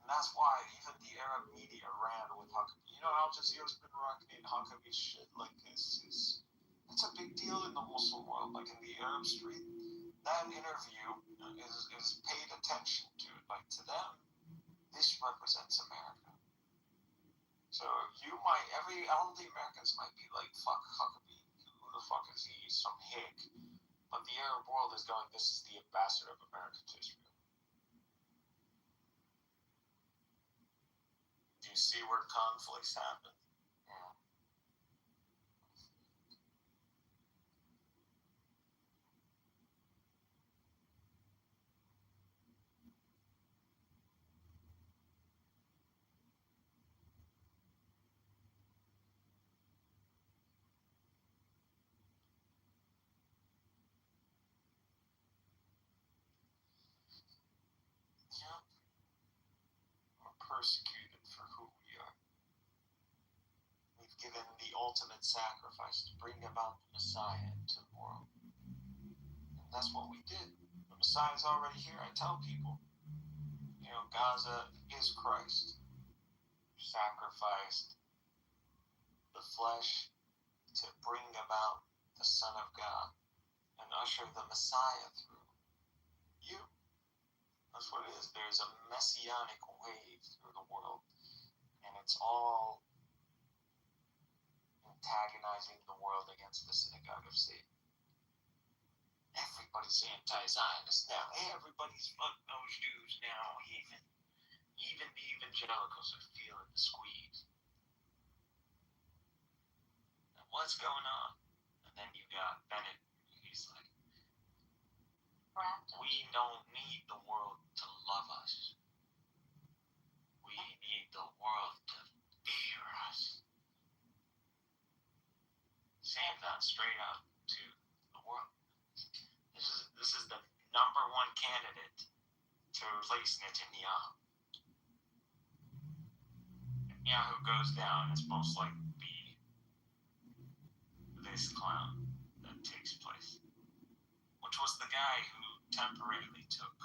And that's why even the Arab media ran with Huckabee. You know, Al Jazeera's been rocking Huckabee's shit like this. It's a big deal in the Muslim world, like in the Arab street. That interview is paid attention to. Like, to them, this represents America. So all the Americans might be like, fuck Huckabee. Who the fuck is he? Some hick. But the Arab world is going, this is the ambassador of America to Israel. Do you see where conflicts happen? Yeah. Yeah. We're persecuted for who we are. We've given the ultimate sacrifice to bring about the Messiah into the world. And that's what we did. The Messiah's already here. I tell people, you know, Gaza is Christ. Sacrificed the flesh to bring about the Son of God and usher the Messiah through you. That's what it is. There's a messianic wave through the world, and it's all antagonizing the world against the synagogue of Satan. Everybody's anti-Zionist now. Everybody's fuck those Jews now. Even the evangelicals are feeling the squeeze. And what's going on? And then you got Bennett. He's like, we don't need the world to love us. We need the world to fear us. Saying that straight out to the world. This is the number one candidate to replace Netanyahu. Netanyahu goes down, it's most likely be this clown that takes place. Which was the guy who temporarily took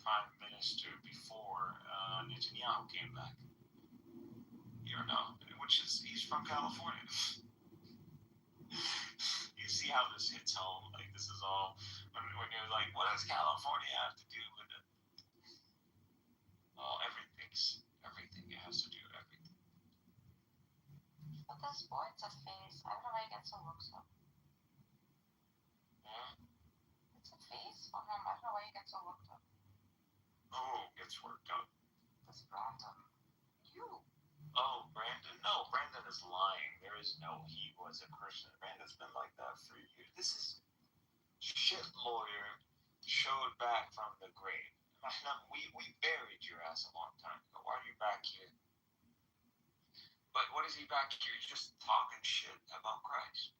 prime minister before Netanyahu came back. You know, he's from California. You see how this hits home? Like, this is all, when you're like, what does California have to do with it? Well, everything. It has to do with everything. But this boy, it's a face. I don't know why he gets so worked up. Yeah? It's a face for him. I don't know why he gets so worked up. Who gets worked up? This Brandon. You. Oh, Brandon? No, Brandon is lying. There is no he was a Christian. Brandon's been like that for years. This is shit lawyer showed back from the grave. We buried your ass a long time ago. Why are you back here? But what is he back here? He's just talking shit about Christ.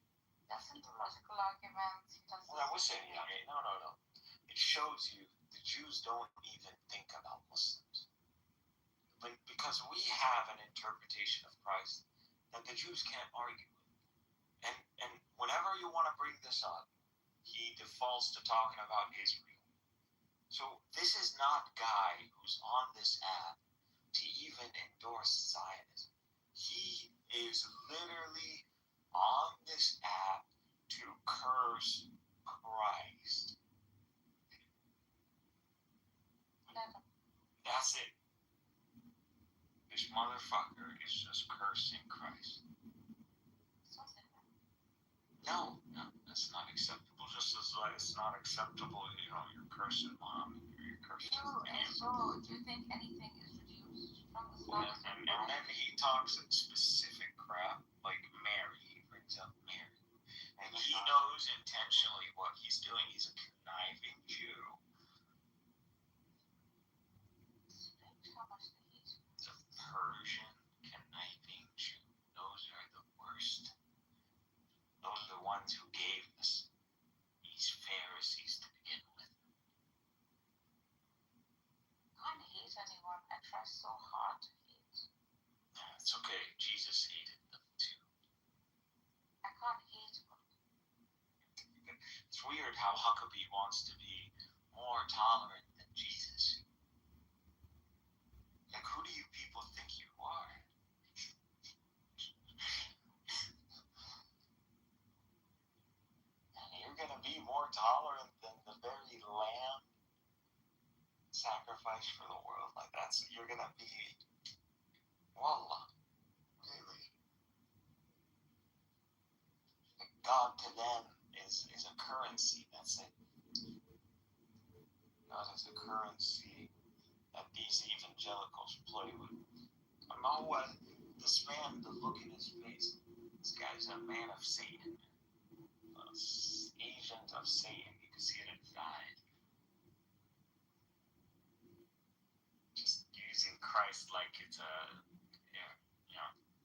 Doesn't do logical arguments. He doesn't. Well, I was saying, no. It shows you the Jews don't even think about Muslims. Like, because we have an interpretation of Christ that the Jews can't argue with. And whenever you want to bring this up, he defaults to talking about Israel. So this is not a guy who's on this app to even endorse Zionism. He is literally on this app to curse Christ. That's it. There's motherfucker is just cursing Christ. No, that's not acceptable. Just as like it's not acceptable, you're cursing mom, you're cursing. So, do you think anything is reduced from the slaughter? And then he talks in specific crap, like Mary. He brings up Mary, and he knows intentionally what he's doing. He's a conniving Jew. How much they hate you. The Persian conniving Jew. Those are the worst. Those are the ones who gave us these Pharisees to begin with. I can't hate anyone. I try so hard to hate. It's okay. Jesus hated them too. I can't hate one. It's weird how Huckabee wants to be more tolerant than Jesus. Like, who do you people think you are? You're going to be more tolerant than the very lamb sacrifice for the world. Like, you're going to be, wallah, really. God to them is a currency, that's it. God is a currency that these evangelicals play with. I know what this man, the look in his face, this guy's a man of Satan. Agent of Satan. You can see it in his eyes. Just using Christ like it's a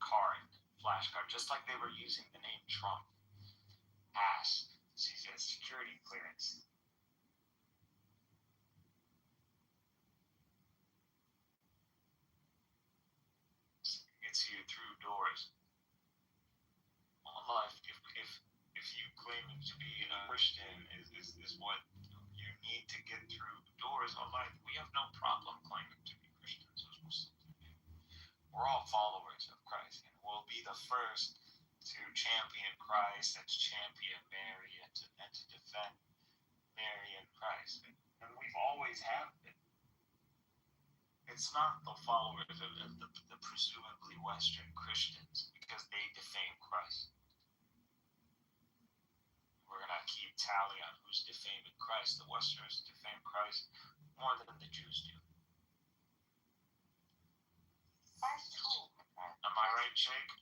card, flashcard, just like they were using the name Trump. Ash. She's a security clearance. Gets you through doors. All life, if you claiming to be a Christian is what you need to get through doors of life, we have no problem claiming to be Christians as Muslims. We're all followers of Christ, and we'll be the first to champion Christ and to champion Mary and to defend Mary and Christ. And we've always have been. It's not the followers of the presumably Western Christians because they defame Christ. We're going to keep tally on who's defaming Christ. The Westerners defame Christ more than the Jews do. Am I right, Jake?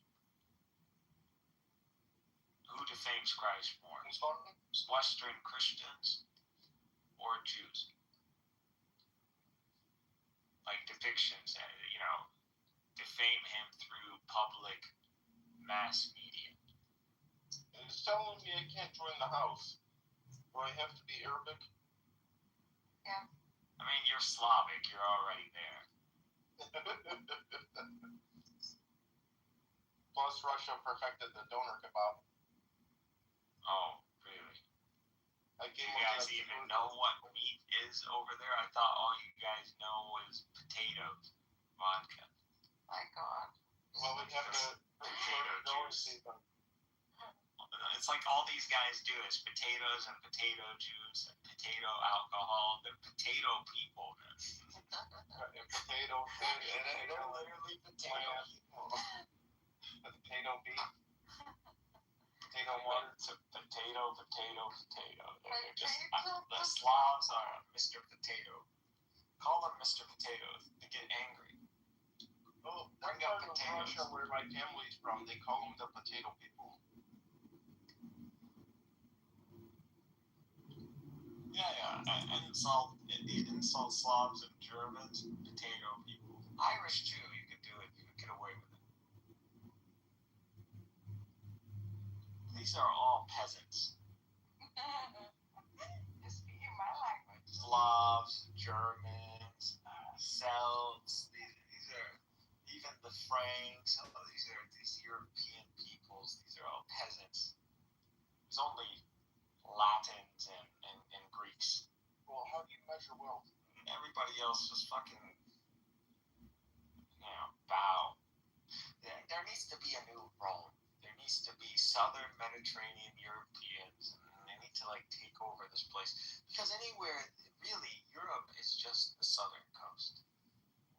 Who defames Christ more? Western Christians or Jews? Like depictions, defame him through public mass media. It's telling me I can't join the house. Do I have to be Arabic? Yeah. I mean, you're Slavic. You're already there. Plus, Russia perfected the doner kebab. Oh, really? I gave You guys even know what meat is over there? I thought all you guys know was potatoes, vodka. My God. Well, we have to potato juice. It's like all these guys do is potatoes and potato juice and potato alcohol. They're potato people, man. Potato food. They're literally potato people. Potato beef. Potato water. It's a potato. They're just, the Slavs are Mr. Potato. Call them Mr. Potatoes. They get angry. Oh, Bring that up part of potatoes. Russia where my family's from, they call them the potato people. Yeah. And insult Slavs and Germans, potato people. Irish too, you could do it. You could get away with it. These are all peasants. You're speaking my language. Slavs, Germans, Celts. These are even the Franks. These are these European peoples. These are all peasants. There's only Latins and Greeks. Well, how do you measure wealth? Everybody else just fucking, bow. There needs to be a new Rome. There needs to be Southern Mediterranean Europeans. And they need to take over this place because anywhere, really, Europe is just the southern coast.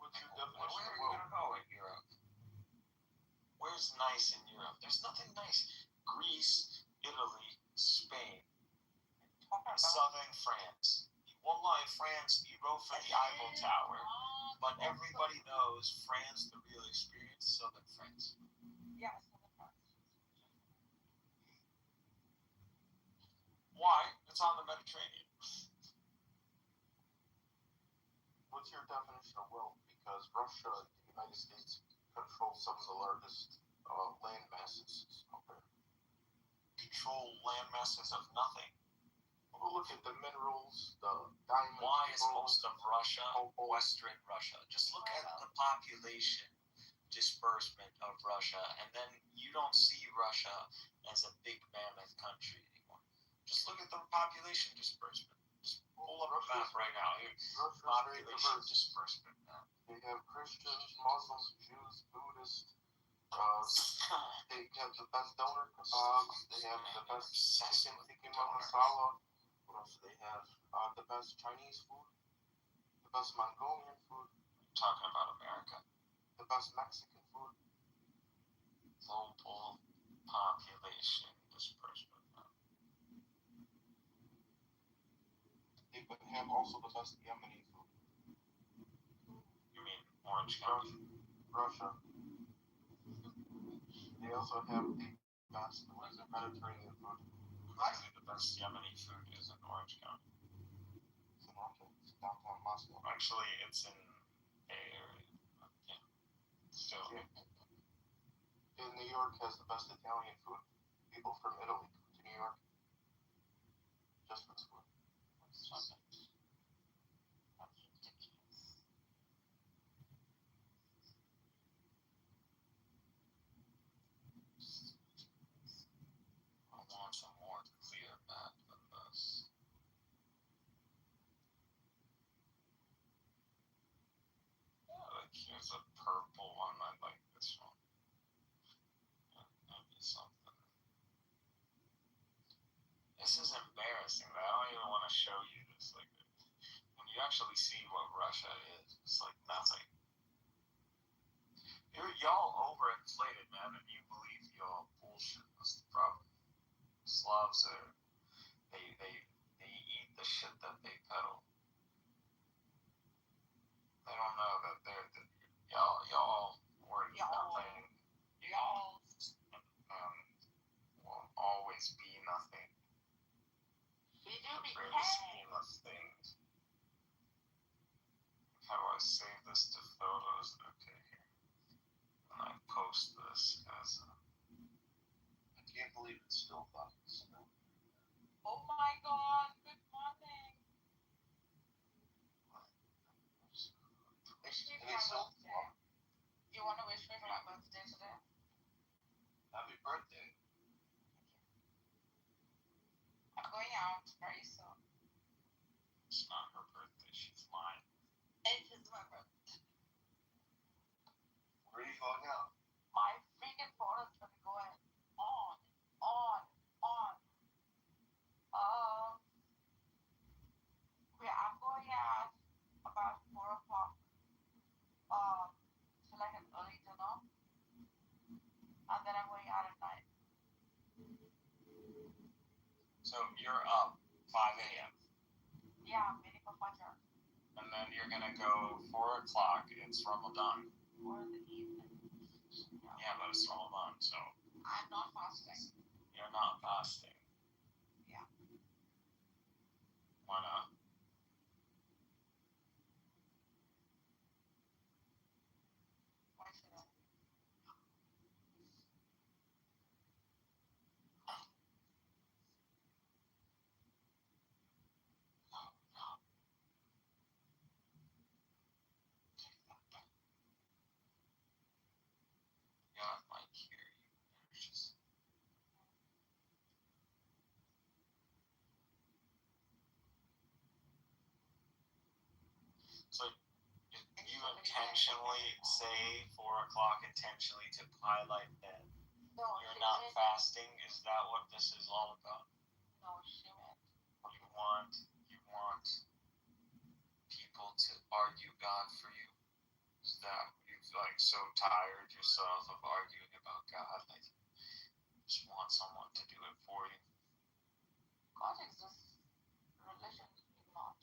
What's your Where definition are of you wealth? gonna go in Europe? Where's nice in Europe? There's nothing nice. Greece, Italy, Spain, and southern France. Wallahi, France, you go for the Eiffel Tower, but everybody knows France, the real experience, southern France. Yeah, southern France. Why? It's on the Mediterranean. What's your definition of wealth? Because Russia, the United States, control some of the largest land masses out there. Control land masses of nothing. Well, look at the minerals, the diamonds. Why is gold, most of Russia Western Russia? Just look at the population disbursement of Russia, and then you don't see Russia as a big mammoth country anymore. Just look at the population disbursement. Just pull up a map right now. Here's population disbursement now. They have Christians, Muslims, Jews, Buddhists. They have the best donor kebabs. They have the best chicken tikka masala. What else do they have? The best Chinese food. The best Mongolian food. I'm talking about America. The best Mexican food. Global population disbursement. They would have also the best Yemeni food. You mean Orange County? Russia. They also have the best Mediterranean food. Actually, the best Yemeni food is in Orange County. It's in Russia. It's downtown Moscow. Actually, it's in Bay Area. Yeah. Still. And New York has the best Italian food. People from Italy come to New York just for this food. That's ridiculous. I want a more clear map than this. Yeah, like here's a purple one. I like this one. Maybe something. This is embarrassing. I don't even want to show you this. Like, when you actually see what Russia is, it's like nothing. Y'all overinflated, man, and you believe y'all bullshit. That's the problem. Slavs are they eat the shit that they peddle. They don't know that y'all were nothing. Y'all. Will always be nothing. We do be Greatest caring. scheme of things. How do I save this to photos? Okay, here. And I post this as a... I can't believe it's still fucking snow. Oh my God! Good morning. Wish me for my birthday. You want to wish me for my birthday today? Happy birthday. I'm going out very soon. It's not her birthday, she's mine. It is my birthday. Where are you going out? My freaking phone is gonna be going on. I'm going out about 4 o'clock. To like an early dinner, and then I'm going out at night. So you're up 5 a.m. Yeah, I'm waiting for Fajr. and then you're gonna go 4 o'clock. It's Ramadan. Or in the evening. Yeah, but it's Ramadan, so I'm not fasting. you're not fasting. Yeah. Why not? Why should I? God might hear you. There's just... So you intentionally say 4 o'clock intentionally to highlight that No, you're she not meant- fasting? Is that what this is all about? No, she meant. You want people to argue God for you? Is that what you like so tired yourself of arguing about God, like you just want someone to do it for you. God exists. Religion is not.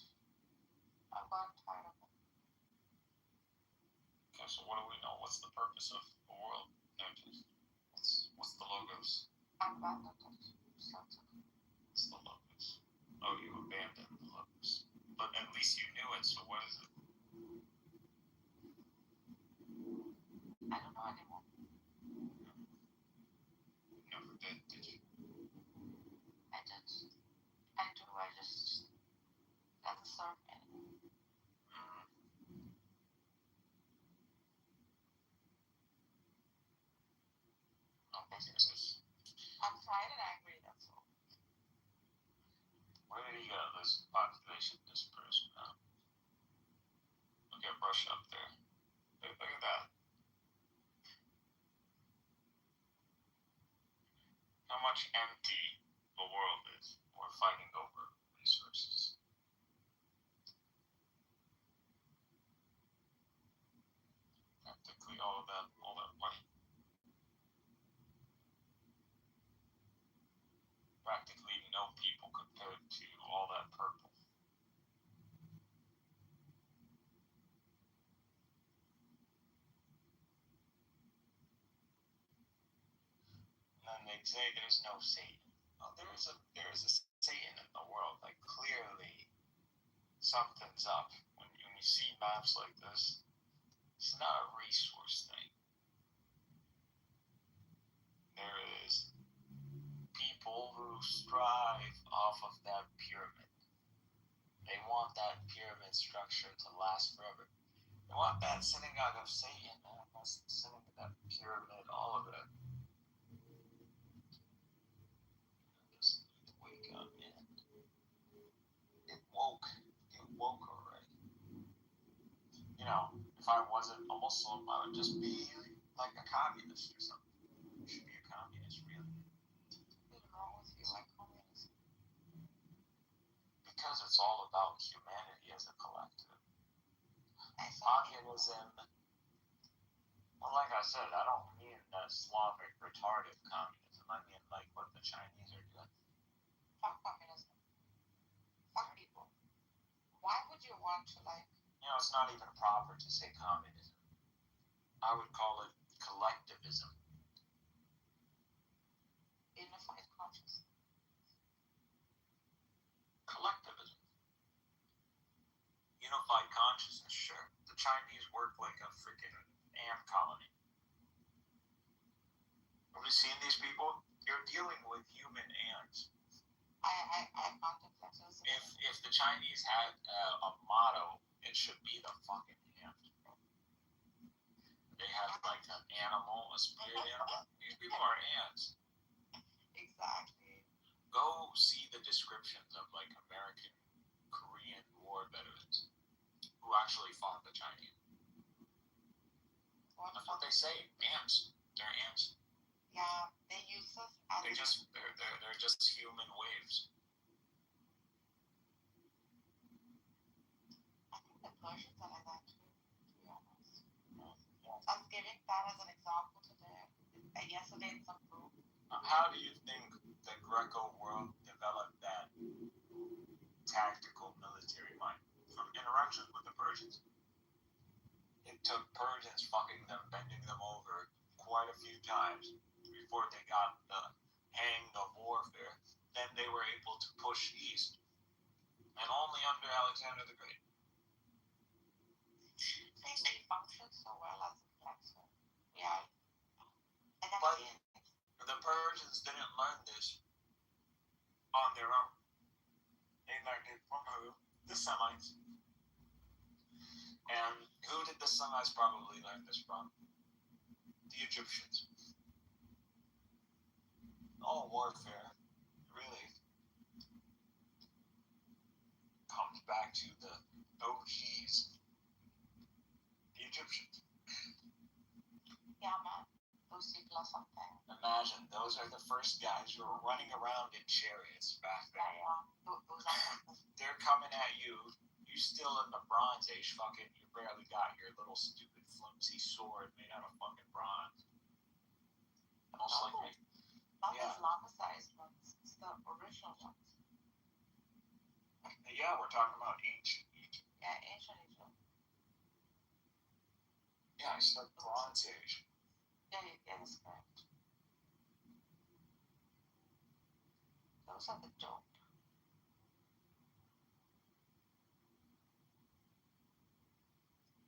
I've gotten tired of it. Okay, so what do we know? What's the purpose of the world? What's the logos? I've abandoned it. What's the logos? Oh, you abandoned the logos. But at least you knew it, so what is it? I don't know anymore. You never did you? I did. I do. I just doesn't serve me anymore. Oh, businesses. I'm tired and angry, that's all. Where did you get this population dispersed now? Look at Russia up there. Look at that. How much empty the world is. We're fighting over resources. Practically all that money. Practically no people compared to all that purple. And then they'd say there's no Satan. Well, there is a Satan in the world. Like clearly something's up. When you see maps like this, it's not a resource thing. There is people who strive off of that pyramid. They want that pyramid structure to last forever. They want that synagogue of Satan, man. That's that pyramid, all of it. Just need to wake up, man. It woke already. You know, if I wasn't a Muslim, I would just be like a communist or something. You should be a communist, really. What's wrong with you like communism? Because it's all about humanity as a collective. Communism, well, like I said, I don't mean the Slavic retarded communism. I mean like what the Chinese are doing. Fuck communism. Fuck people. Why would you want to like... You know, it's not even proper to say communism. I would call it collectivism. Unified consciousness. Collectivism. Unified consciousness, sure. The Chinese work like a freaking ant colony. Have you seen these people? You're dealing with human ants. I contemplate this. If the Chinese had a motto, it should be the fucking ant. They have like an animal, a spirit animal. These people are ants. Exactly. Go see the descriptions of like American, Korean War veterans who actually fought the Chinese. That's what they say. Ants. They're ants. Yeah, they use us as... They're just human waves. I think the Persians are like that too, to be honest. I was giving that as an example today. Yesterday in some group. How do you think the Greco world developed that tactical military mind from interactions with the Persians? It took Persians fucking them, bending them over quite a few times before they got the hang of warfare. Then they were able to push east. And only under Alexander the Great. They function so well as a flexor. Yeah. But the Persians didn't learn this on their own. They learned it from who? The Semites. And who did the Semites probably learn this from? The Egyptians. All warfare really comes back to the OGs, the Egyptians. Yeah, man. Those people are something. Imagine, those are the first guys who were running around in chariots back then. Yeah. They're coming at you. You're still in the Bronze Age, fucking. You barely got your little stupid flint see sword made out of fucking bronze. Most likely. Not Yeah. these lava-sized ones. It's the original ones. Yeah, we're talking about ancient Egypt. Yeah, ancient Egypt. Yeah, I said Bronze Age. Yeah, that's correct. Those are the dope.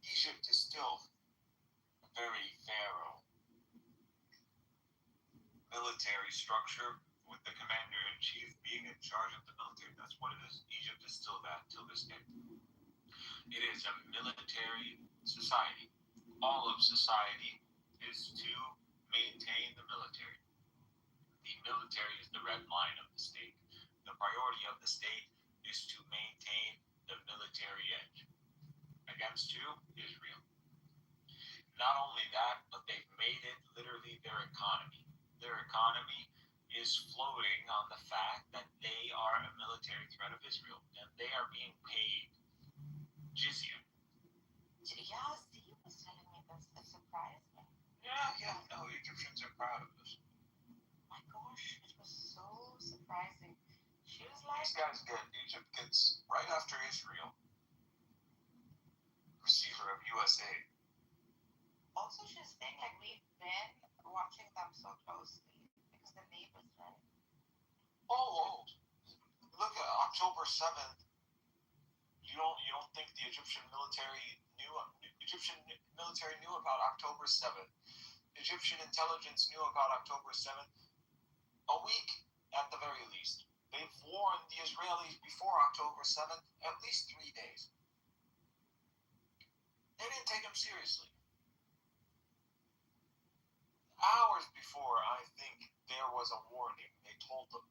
Egypt is still a very pharaoh military structure with the commander-in-chief being in charge of the military. That's what it is. Egypt is still that till this day. It is a military society. All of society is to maintain the military. The military is the red line of the state. The priority of the state is to maintain the military edge. Against who? Israel. Not only that, but they've made it literally their economy. Their economy is floating on the fact that they are a military threat of Israel, and they are being paid jizya. Yeah, Steve was telling me this. It surprised me. Yeah, no, Egyptians are proud of this. My gosh, it was so surprising. She was like, Egypt gets, right after Israel, receiver of USA. Also, she's saying like we've been watching them so closely because the neighbors, right? Oh, look at October 7th. You don't think the Egyptian military knew about October 7th? Egyptian intelligence knew about October 7th a week at the very least. They've warned the Israelis before October 7th at least 3 days. They didn't take them seriously. Hours before, I think there was a warning. They told them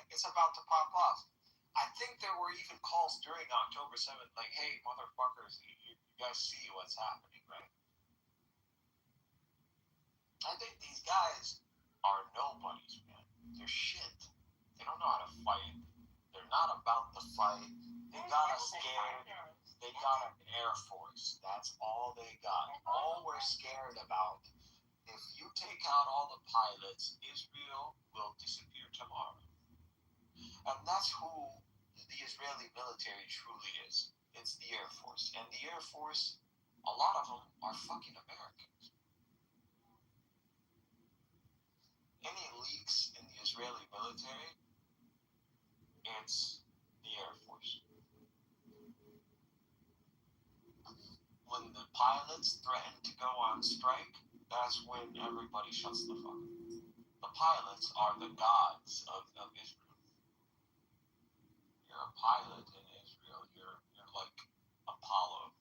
it's about to pop off. I think there were even calls during October 7th, like, hey, motherfuckers, you guys see what's happening, right? I think these guys are nobodies, man. They're shit. They don't know how to fight. They're not about the fight. They got us scared. They got an Air Force. That's all they got. All we're scared about. If you take out all the pilots, Israel will disappear tomorrow. And that's who the Israeli military truly is. It's the Air Force. And the Air Force, a lot of them are fucking Americans. Any leaks in the Israeli military, it's the Air Force. When the pilots threaten to go on strike, that's when everybody shuts the fuck up. The pilots are the gods of Israel. You're a pilot in Israel. You're like Apollo.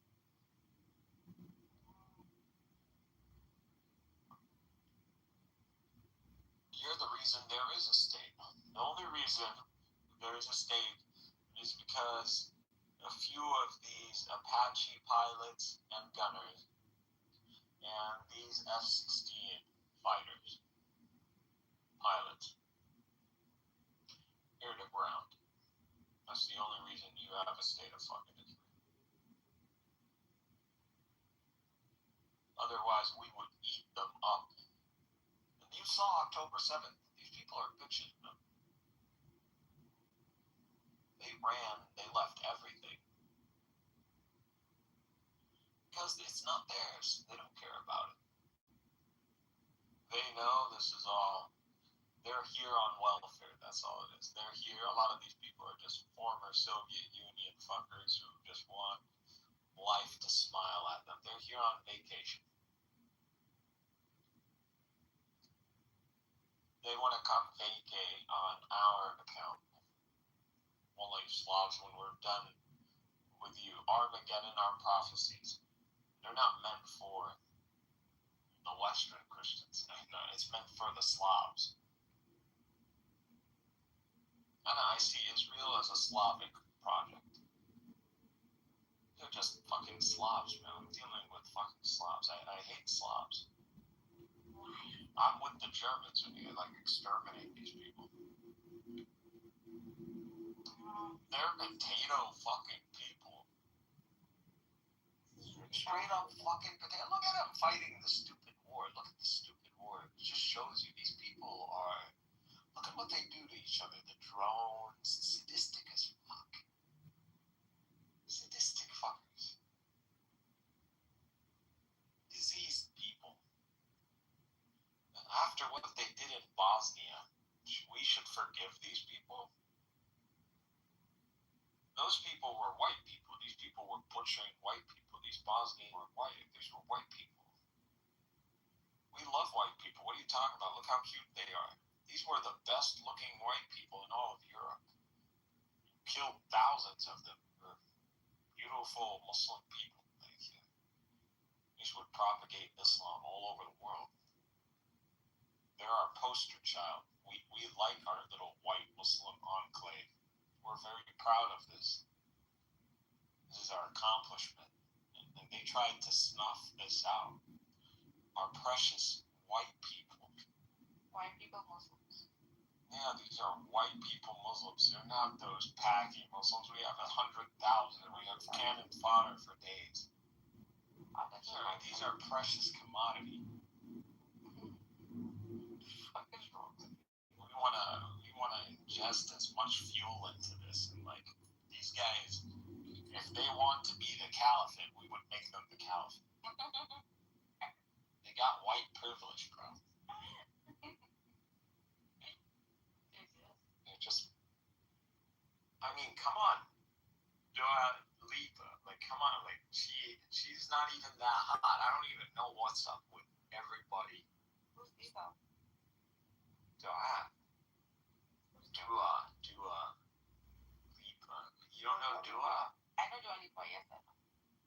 You're the reason there is a state. The only reason there is a state is because a few of these Apache pilots and gunners and these F-16 fighters, pilots, air to ground. That's the only reason you have a state of fucking Israel. Otherwise, we would eat them up. And you saw October 7th. These people are bitches, man. They ran, they left everything. Because it's not theirs. They don't care about it. They know this is all, they're here on welfare, that's all it is. They're here, a lot of these people are just former Soviet Union fuckers who just want life to smile at them. They're here on vacation. They want to come vacate on our account. Only Slavs, when we're done with you. Armageddon, our prophecies. They're not meant for the Western Christians. It's meant for the Slavs. And I see Israel as a Slavic project. They're just fucking Slavs, man. I'm dealing with fucking Slavs. I hate Slavs. I'm with the Germans when you like exterminate these people. They're potato fucking people. Straight up fucking potato. Look at forgive these people? Those people were white people. These people were butchering white people. These Bosnians were white. These were white people. We love white people. What are you talking about? Look how cute they are. These were the best looking white people in all of Europe. Killed thousands of them. They're beautiful Muslim people. These would propagate Islam all over the world. They're our poster child. We like our little white Muslim enclave. We're very proud of this. This is our accomplishment. And they tried to snuff this out. Our precious white people. White people Muslims. Yeah, these are white people Muslims. They're not those paggy Muslims. We have 100,000. We have cannon fodder for days. These are precious commodity. We wanna ingest as much fuel into this, and like these guys, if they want to be the caliphate, we would make them the caliphate. They got white privilege, bro. They're just, I mean, come on, Dua Lipa, like, come on, like she's not even that hot. I don't even know what's up with everybody. Who's Lipa? Dua Lipa. You don't know Dua? I know Dua Lipa, yes.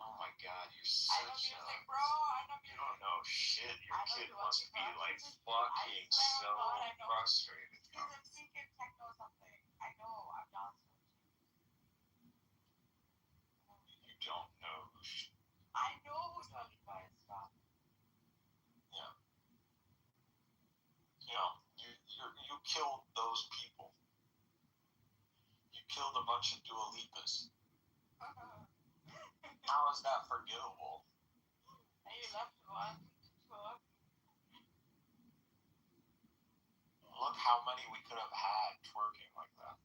Oh my God, you're I know such music, bro. I know music. You don't know shit. Your I know kid Dua must Lipa. be like She's fucking I swear so to God, I know. frustrated. She's a secret techno something. I know. I've danced with You don't know who she. I know who Dua Lipa is, stop. Yeah. You know, you killed those people. You killed a bunch of Dua Lipas. How is that forgivable? And you left one. Look how many we could have had twerking like that.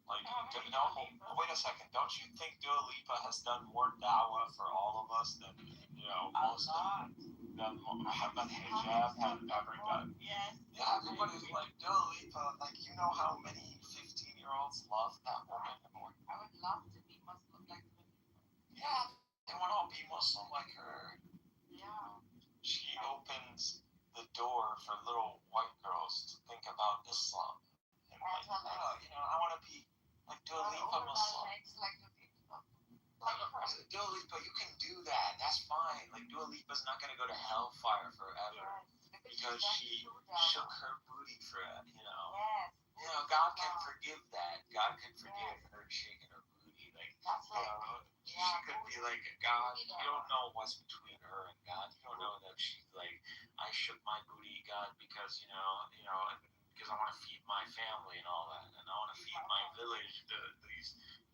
Like, wait a second. Don't you think Dua Lipa has done more dawah for all of us than, you know, most of than Muhammad Hijab had ever done? Yes. Yeah, everybody's like, Dua Lipa, like, you know how many 15-year-olds love that woman? I would love to be Muslim like Dua Lipa. Yeah, they want to be Muslim like her. Yeah. She opens the door for little white girls to think about Islam. And like, oh, you know, I want to be like Dua Lipa Muslim. Like, Dua Lipa, you can do that. That's fine. Like, Dua Lipa's not going to go to hellfire forever because she shook her booty for it, you know. You know, God can forgive that. God can forgive her shaking her booty. Like, you know, she could be like, God, you don't know what's between her and God. You don't know that she's like, I shook my booty, God, because, you know, because I want to feed my family and all that. And I want to feed my village.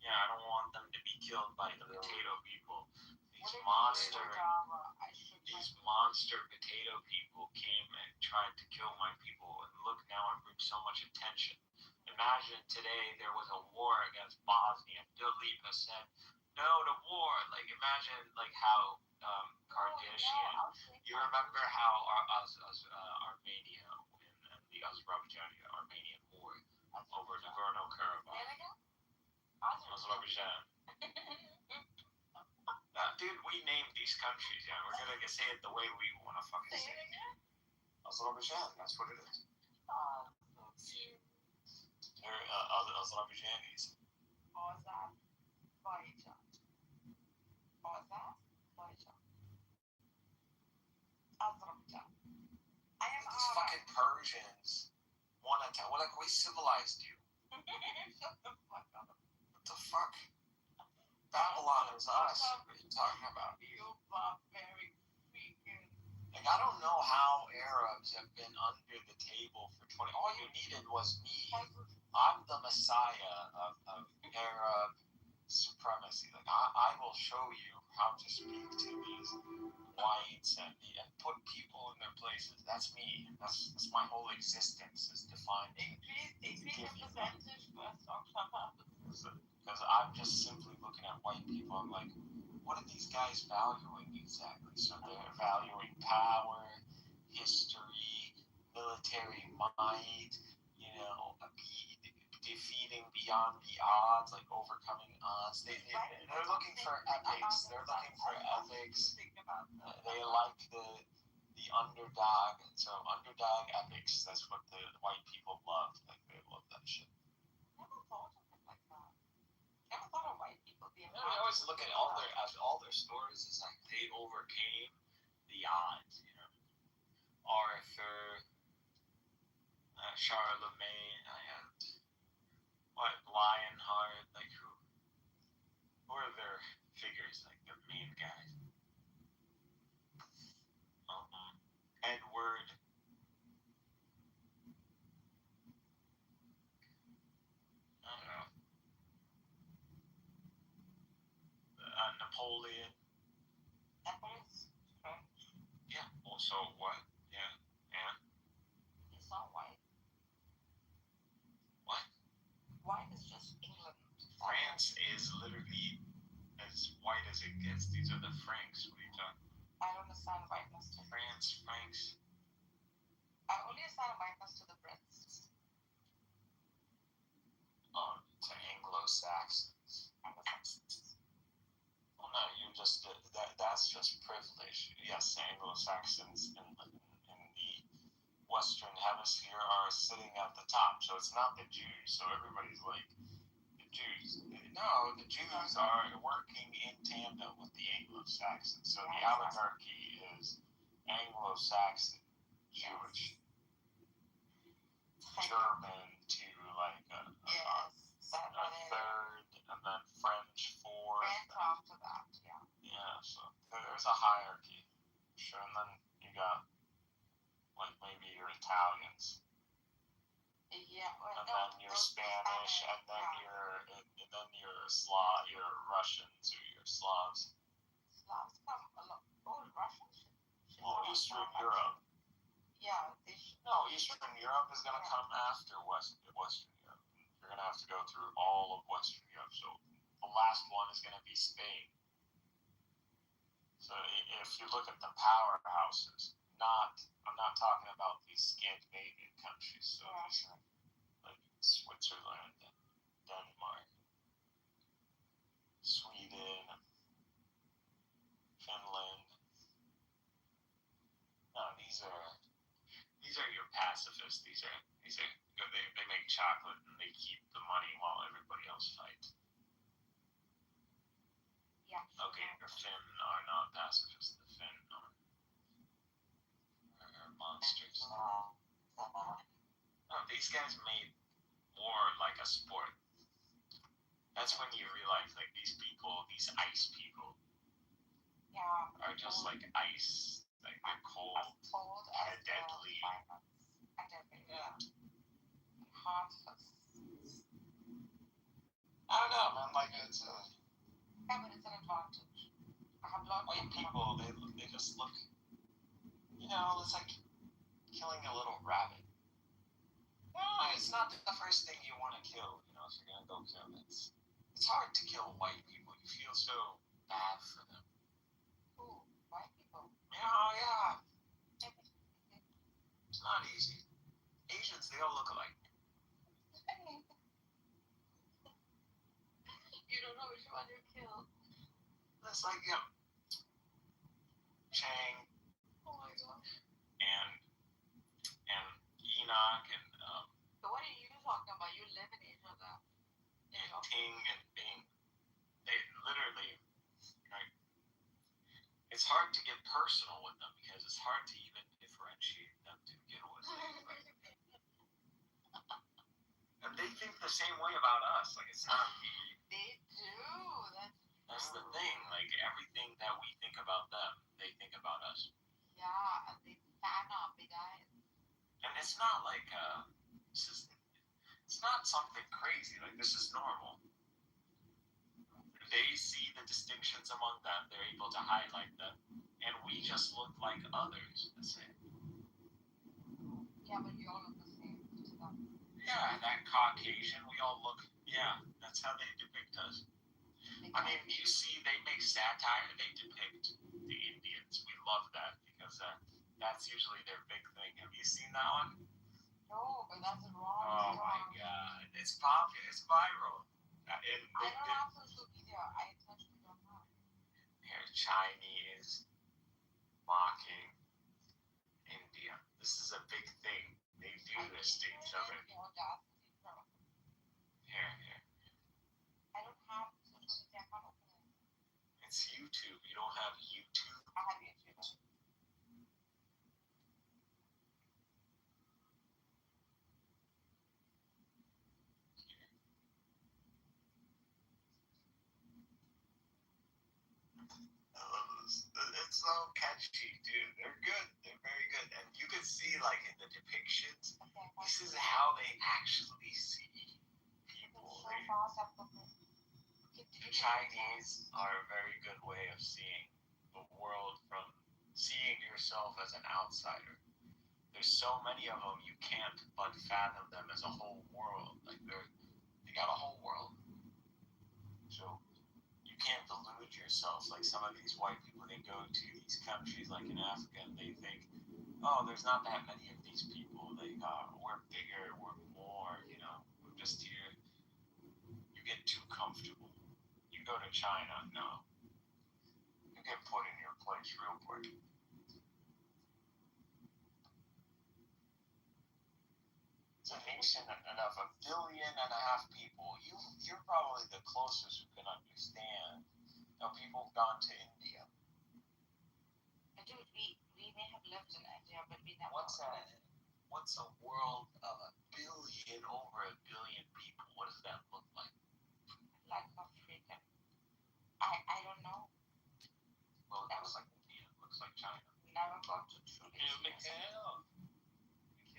I don't want them to be killed by the potato people. These monster potato people came and tried to kill my people. And look, now I bring so much attention. Imagine today there was a war against Bosnia. Dua Lipa said, no to war. Like, imagine, like, how Kardashian. You remember how Armenia and the Armenian war over Nagorno-Karabakh. Azerbaijan. Dude, we named these countries, yeah. We're gonna say it the way we want to fucking say it. Azerbaijan, that's what it is. They're Azerbaijanis. These fucking Persians want to tell, we civilized you. What the fuck? Babylon is us. What are you talking about? Like, I don't know how Arabs have been under the table for 20. All you needed was me. I'm the messiah of Arab supremacy. Like, I will show you how to speak to these whites and put people in their places. That's me. That's my whole existence is defined. Because I'm just simply looking at white people. I'm like, what are these guys valuing exactly? So they're valuing power, history, military might, defeating beyond the odds, like overcoming odds. They're looking for ethics. They're looking for ethics. They like the underdog. So underdog ethics. That's what the white people love. Like they love that shit. Never thought of it like that. Never thought of white people being. I always look at all their stories. It's like they overcame the odds. Arthur, Charlemagne. Lionheart, like who are their figures, like the main guys? Edward. I don't know. Napoleon. Emperor's French. Yeah. Also what? Yeah. He's not white. What? White is just England. France is literally as white as it gets. These are the Franks. What are you talking? I don't understand whiteness to France, Franks. I only understand whiteness to the Brits. Oh, to Anglo-Saxons. Well, no, that's just privilege. Yes, Anglo-Saxons in the Western Hemisphere are sitting at the top, so it's not the Jews. So everybody's like, the Jews. No, the Jews are working in tandem with the Anglo-Saxons. So the oligarchy is Anglo-Saxon, Jewish, German to like a third, and then French fourth. French after that, yeah. Yeah, so there's a hierarchy. Sure, and then you got like maybe your Italians. Yeah, well, and then your Spanish, and then your Russians or your Slavs. Slavs come a lot. Oh, Russians. Well, Eastern Europe. Yeah, No, Eastern Europe is gonna come after Western Europe. You're gonna have to go through all of Western Europe. So the last one is gonna be Spain. So if you look at the powerhouses, I'm not talking about these Scandinavian countries. So like Switzerland, Denmark, Sweden, Finland. No, these are your pacifists. These are they make chocolate and they keep the money while everybody else fights. Yeah. Okay, the Finn are not pacifists. The Finn are monsters. No, these guys made war like a sport. That's when you realize like these ice people, are just like ice. Like they're cold and deadly. Yeah. Heartless. I don't know, man. Like it's Yeah, but it's an advantage. I have a lot of white people. They just look. It's like killing a little rabbit. No, it's not the first thing you want to kill. If you're gonna go kill it, it's hard to kill white people. You feel so bad for them. Ooh, white people. Yeah. It's not easy. Asians, they all look alike. You don't know which one you killed. It's like Chang. Oh my gosh. And Enoch and So what are you talking about? You live in Asia though. and Ting and Bing. They literally, it's hard to get personal with them because it's hard to even differentiate them to begin with. And they think the same way about us. Like it's not They do. That's the thing. Like everything that we think about them, they think about us. Yeah, and they fan our big eyes. And it's not like it's not something crazy. Like this is normal. They see the distinctions among them. They're able to highlight them, and we just look like others. That's it. Yeah, but we all look the same to them. Yeah, that Caucasian, we all look. Yeah, that's how they depict us. I mean, you see, they make satire. They depict the Indians. We love that because That's usually their big thing. Have you seen that one? No, but that's wrong. Oh my god, it's popular. It's viral. I don't have social media. I actually don't have. Here, Chinese mocking India. This is a big thing. They do this to each other. Here. I don't have social media. I can't open it. It's YouTube. You don't have YouTube? I have YouTube. I love this. It's so catchy, dude. They're good. They're very good. And you can see, like, in the depictions, this is how they actually see people. The Chinese are a very good way of seeing the world from seeing yourself as an outsider. There's so many of them, you can't but fathom them as a whole world. Like, they got a whole world. So you can't delude yourself. Like some of these white people, they go to these countries like in Africa and they think, oh, there's not that many of these people. Like, we're bigger, we're more, we're just here. You get too comfortable. You go to China, no. You get put in your place real quick. It's a nation of 1.5 billion people. You're probably the closest who can understand. People have gone to India. Dude, we may have lived in India, but we never. What's a world of 1 billion, over 1 billion people? What does that look like? Like Africa. I don't know. Well, it looks like India. It looks like China. Never got to truly.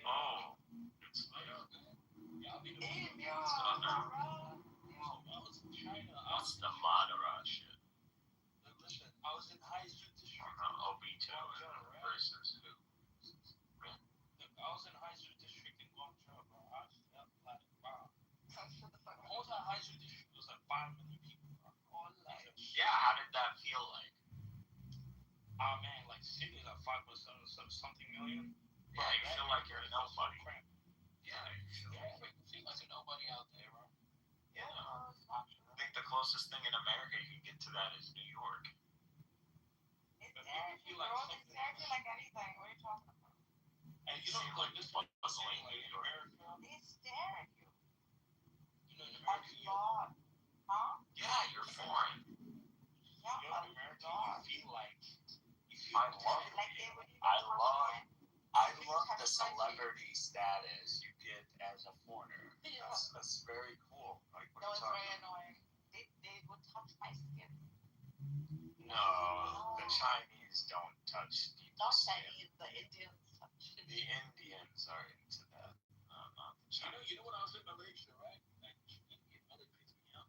Oh. India. What's the Madara shit? Listen, I was in high school district. Obito versus who? I was in high school district in Guangzhou, bro. I was like, wow. The whole time high school district was like 5 million people, bro. Yeah, how did that feel like? Oh man, like city like 5 or something million. Yeah, you feel like you're a nobody. Yeah, you feel like a nobody out there, bro. Yeah. I think the closest thing in America you can get to that is New York. It's exactly like anything. What are you talking about? And you know, like this one, bustling New York. They stare at you. You know, in America, Huh? Yeah, you're foreign. Yeah, you know, in America, you feel like. I love the celebrity status you get as a foreigner. That's very cool. Like, what That was are you very talking annoying. They would touch my skin. No, the Chinese don't touch people's Not skin. Chinese, the Indians touch. The Indians are into that. Not the Chinese. You know when I was in Malaysia, right? Like, Indian mother picked me up.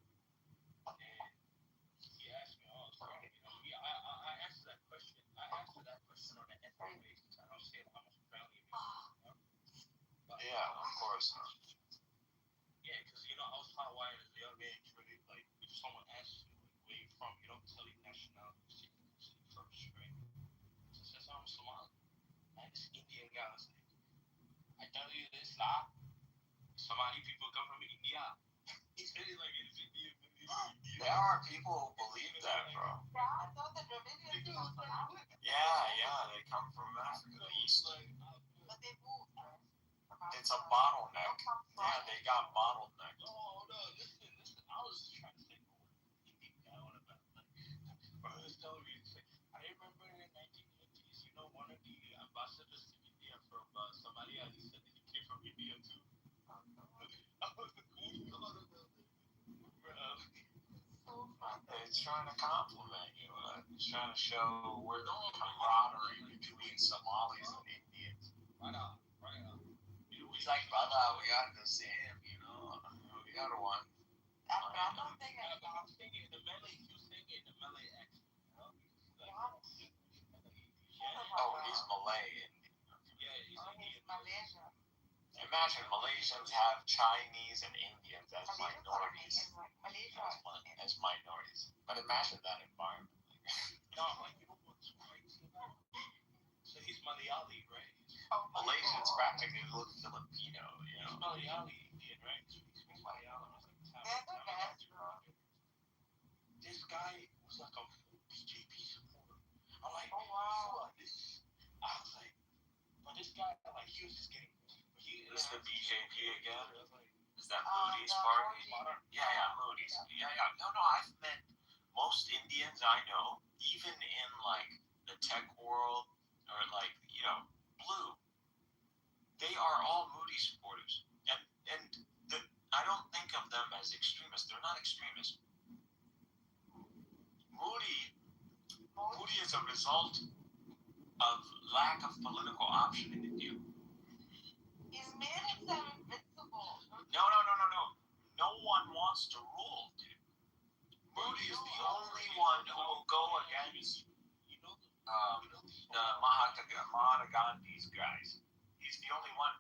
And he asked me, I answered that question. I answered that question on an ethnic basis. I don't say how much family it is. Yeah, of course. Yeah, because, I was trying to wire at a young age, really. Like, if someone asks you, like, where you from, you don't tell your nationality first, right? So I said, I'm Somali. And this Indian guy was like, I tell you this, lah. Somali people come from India. He said it like it's Indian. There are people who believe that, bro. Yeah, I thought the Dravidians come from Africa. Yeah, they come from Africa, the East. But they moved, right? It's a bottleneck. Yeah, they got bottlenecked. No, listen. I was trying to think of what he beat down about. Like, first tell me, I remember in the 1980s, one of the ambassadors to India from Somalia, he said that he came from India too. I was the coolest thought about it. It's trying to compliment you. It's trying to show we're the camaraderie between Somalis and Indians. Right on. He's like, brother, we are the same, we are one. That brother thing He is not. was singing in the Malay accent, Oh, he's Malay. Yeah, he's Indian. Malaysia. Imagine Malaysians have Chinese and Indians as minorities. As minorities. But imagine that environment. No, like, what's crazy about it? So he's Malaysian. Malayali, right? Oh my Malaysians God. practically look Filipino, you He's know. Malayali Indian, right? He speaks Malayalam. It's like They're the best, bro. This guy was like a full BJP supporter. I'm like, Oh, wow. you are this. I was like, but this guy, like, he was just getting. Is the BJP again? Is that Moody's the party? Modi. Yeah, Moody's. Yeah. No, I've met most Indians I know, even in like the tech world or like, blue. They are all Moody supporters, and I don't think of them as extremists. They're not extremists. Moody is a result of lack of political option in India. He's made himself invincible. No. No one wants to rule, dude. Moody is the only one who will go against the Mahatma Gandhi's guys. He's the only one.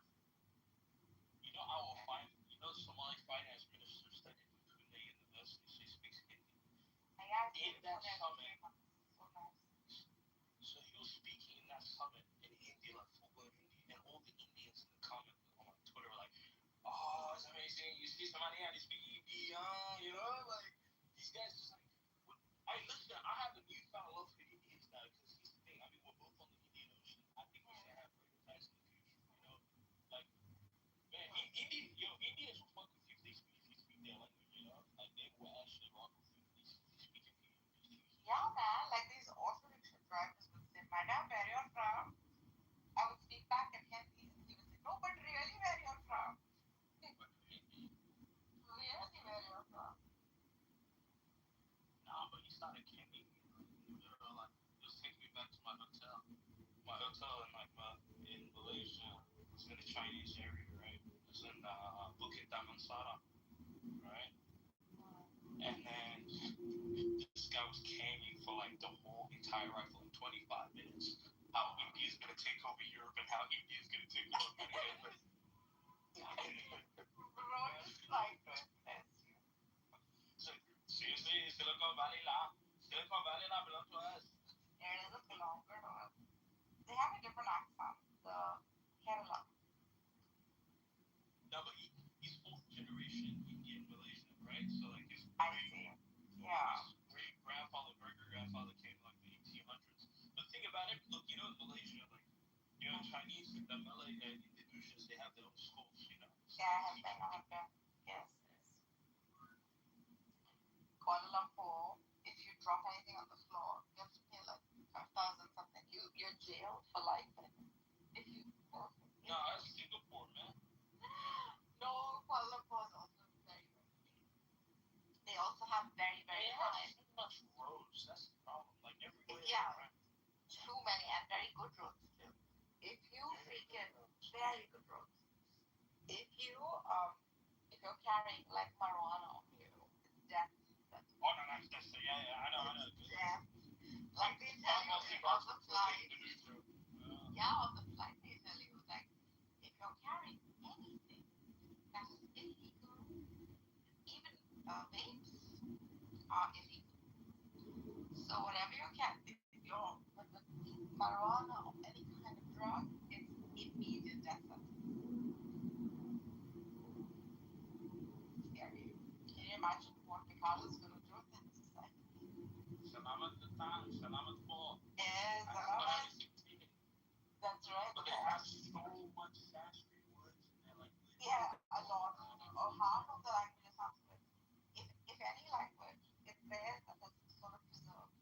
Somali finance minister studied in Pune University. She speaks Hindi. In that summit. So nice. So he was speaking in that summit in Hindi, like full-blown Hindi, and all the Indians in the comments on Twitter were like, "Oh, it's amazing! You speak Somali and you speak Hindi, like these guys just like." Listen, I have a newfound love for Indians now because here's the thing. I mean, we're both on the Indian Ocean. I think we should have great ties in the future. Like man, Indians will fuck with you if you speak their language. Like they will actually rock with you if you speak English. Yeah, man. Like these auto rickshaw drivers would say, "Madam, where you're from?" I would speak back in Hindi, and he would say, "No, but really, where you're from?" Really, where you're from? Nah, but he started camping. Like, just take me back to my hotel. My hotel in Malaysia was in the Chinese area, right? It was in Bukit Damansara, right? And then this guy was camping for like the whole entire ride for like 25 minutes. How India's gonna take over Europe and how India's gonna take over America. Bro, just like to impress you. Seriously, Silicon Valley belongs to us. It doesn't belong to us. They have a different accent. The Kerala. No, but he's fourth generation Indian Malaysian, right? So like his I see. Yeah. great grandfather, great grandfather came like the 1800s. But think about it. Look, in Malaysia, like Chinese, the Malay, Indonesians, they have their own schools. Yeah, I have been. Yes. Kuala Lumpur, if you drop anything on the floor, you have to pay like 5,000 something. You're jailed for life. If you No, that's Singapore, man. No, Kuala Lumpur is also very, very clean. They also have very, very high. Too much roads. That's the problem. Like everywhere. Yeah. Too many and very good roads too. If you freaking very good roads. If you're carrying like marijuana on you, it's death. Oh no, that's yeah, I know. Death. Like they tell you on the flight. Yeah, on the flight they tell you like if you're carrying anything that is illegal, even vapes are illegal. So whatever you can, if you're with marijuana or any kind of drug, it's immediate death sentence. Scary. Can you imagine what Ricardo's gonna do with this society? Salamat datang, salamat po. Salamat. That's right. But they have so much Sanskrit words in there, like yeah, a lot. Or half of the language is Sanskrit. If any language, it's there and it's sort of preserved.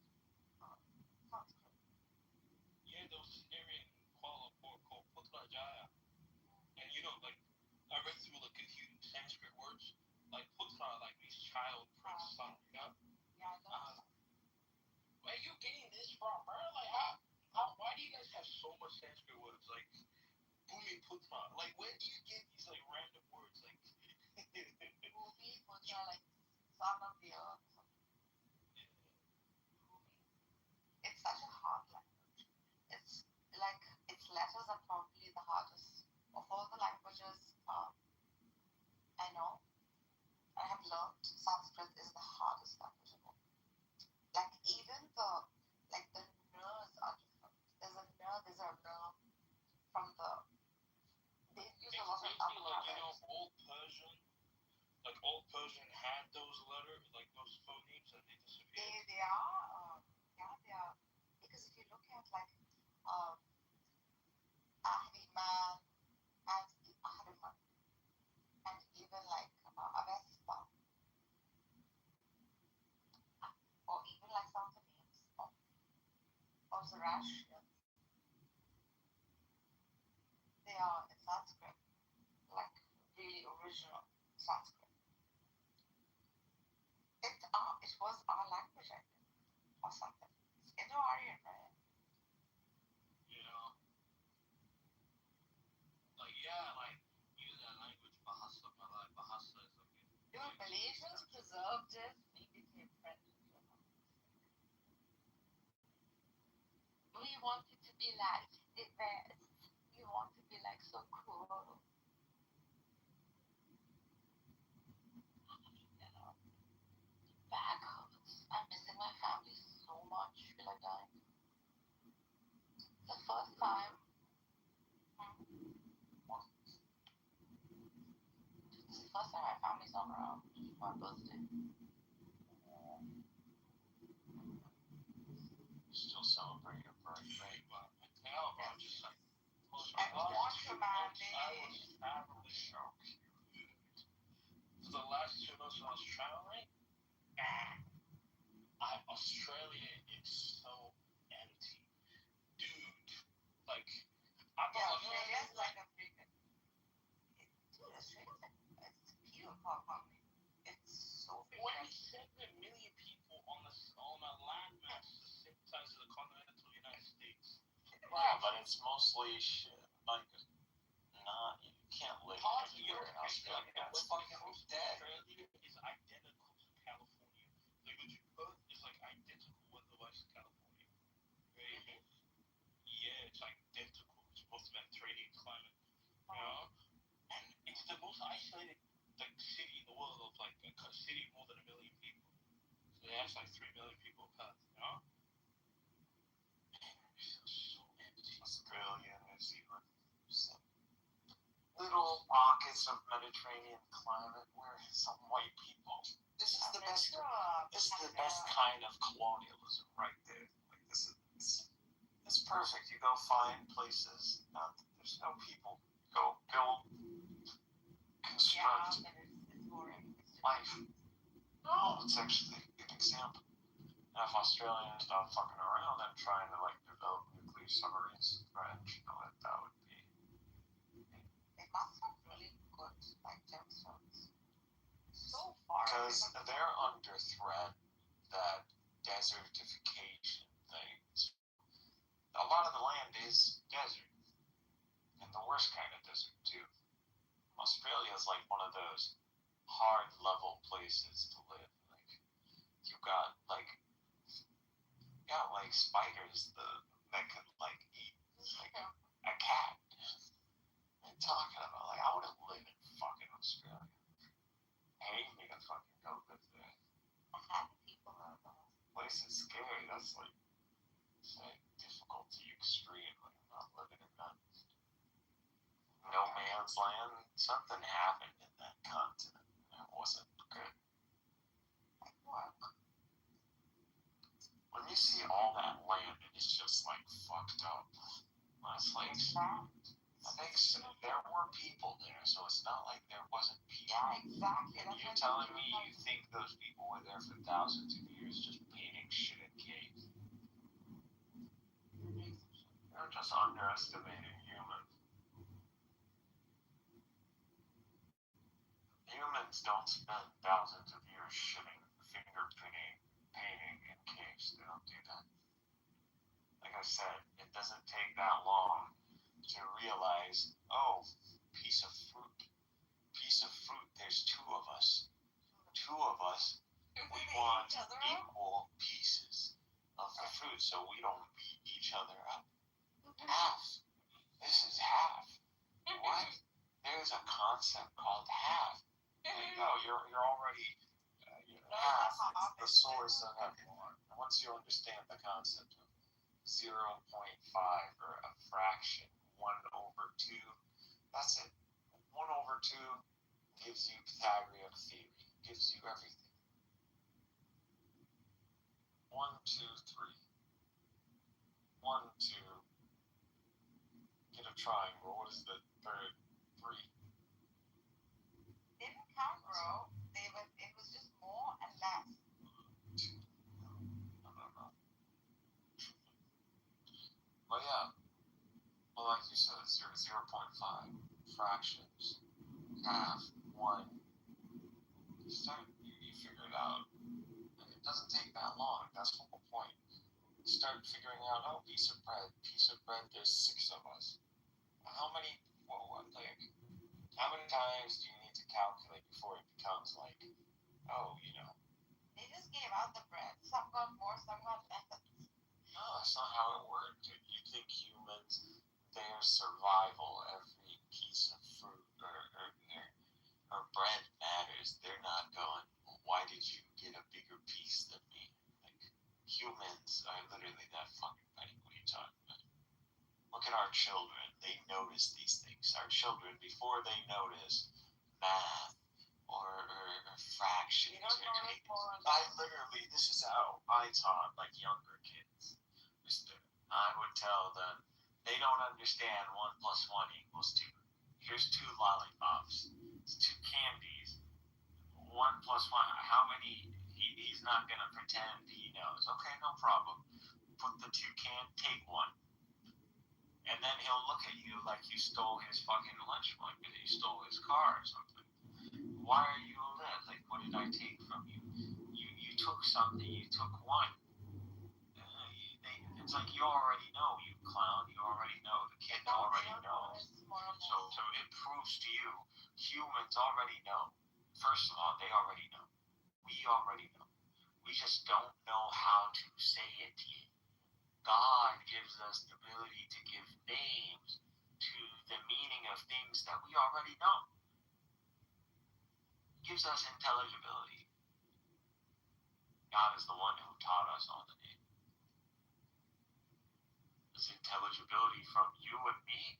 like a heavy man and a heavy man, and even like a Vespa, or even like some of the names of the Russians. They are in Sanskrit, like really original Sanskrit. It was our language, I think, or something. It's Indo-Aryan, right? You know, like yeah, like use that language, Bahasa Malay, Bahasa is like. Dude, Malaysians preserved it. We became friends with them. We wanted to be like the best. We want to be like so cool. You know, back hurts. I'm missing my family so much. Feel like dying. The first time. This is the first time my family's not around for my birthday. Still celebrate your birthday, but how about just like And watch your man, I was traveling shocked. For the last 2 months when I was traveling, Australia is so empty. Dude, like, I'm Australia's like a freaking. Dude, Australia's like. It's beautiful, mommy. It's so freaking. 27 million people on a landmass the same size as the continental United States. Yeah, but it's mostly shit. Like, not, you can't live here in Australia. It's fucking dead. Australia is identical to California. Like, Perth is like identical weather-wise to California. Right? Yeah, it's identical. It's both Mediterranean climate. You know? And it's the most isolated like city in the world of like a city more than 1 million people. So it has like 3 million people in Perth, you know? It's so empty. Australia, New Zealand. Little pockets of Mediterranean climate where some white people. This is the best. This is the best kind of colonialism right there. Like this is. It's perfect. You go find places. There's no people. You go build, construct life. No, it's actually a good example. Now, if Australians stop fucking around and trying to like develop nuclear submarines, right? You know what that would be. They must have really good like gemstones. So far. Because they're under threat. That desertification thing. A lot of the land is desert, and the worst kind of desert too. Australia is like one of those hard level places to live. Like you got like spiders that could like eat like a cat. I'm talking about like I wouldn't live in fucking Australia. Hey, you can fucking go live there. People are Place is scary. That's like it's like difficulty extreme. Like I'm not living in that no man's land. Something happened in that continent. It wasn't good. When you see all that land and it's just like fucked up, it's like I think there were people there, so it's not like there wasn't people. Yeah, exactly. And you're telling me you think those people were there for thousands of years just painting shit in caves? You're just underestimating humans. Humans don't spend thousands of years shitting, fingerprinting, painting in caves. They don't do that. Like I said, it doesn't take that long to realize, oh, piece of fruit. There's two of us. We want equal pieces of the fruit so we don't beat each other up. Half. This is half. What? There's a concept called half. There you go. You're already half. It's the source of everyone. Once you understand the concept of 0.5 or a fraction, 1/2, that's it. 1/2 gives you Pythagorean theory. Gives you everything. 1, 2, 3. 1, 2, a triangle. What is the third? 3. Didn't count, bro. It was just more and less. No. But yeah, well, like you said, 0.5 fractions, half, 1. You figure it out. And it doesn't take that long. That's the whole point. You start figuring out, piece of bread, there's 6 of us. How many times do you need to calculate before it becomes like, They just gave out the bread. Some got more, some got less. no, that's not how it worked. You think humans, their survival, every piece of fruit or bread matters. They're not going, why did you get a bigger piece than me? Like, humans are literally that fucking petty. What are you talking about? Look at our children. They notice these things. Our children, before they notice math or fractions. This is how I taught like younger kids. I would tell them, they don't understand 1 plus 1 equals 2. Here's 2 lollipops. It's 2 candies. 1 plus 1. How many? He's not gonna pretend he knows. Okay, no problem. Put the 2 take 1. And then he'll look at you like you stole his fucking lunch money, or you stole his car or something. Why are you lit? Like, what did I take from you? You took something, you took 1. It's like, you already know, you clown. You already know. The kid already knows. So it proves to you, humans already know. First of all, they already know. We already know. We just don't know how to say it yet. God gives us the ability to give names to the meaning of things that we already know. He gives us intelligibility. God is the one who taught us all the names. This intelligibility from you and me,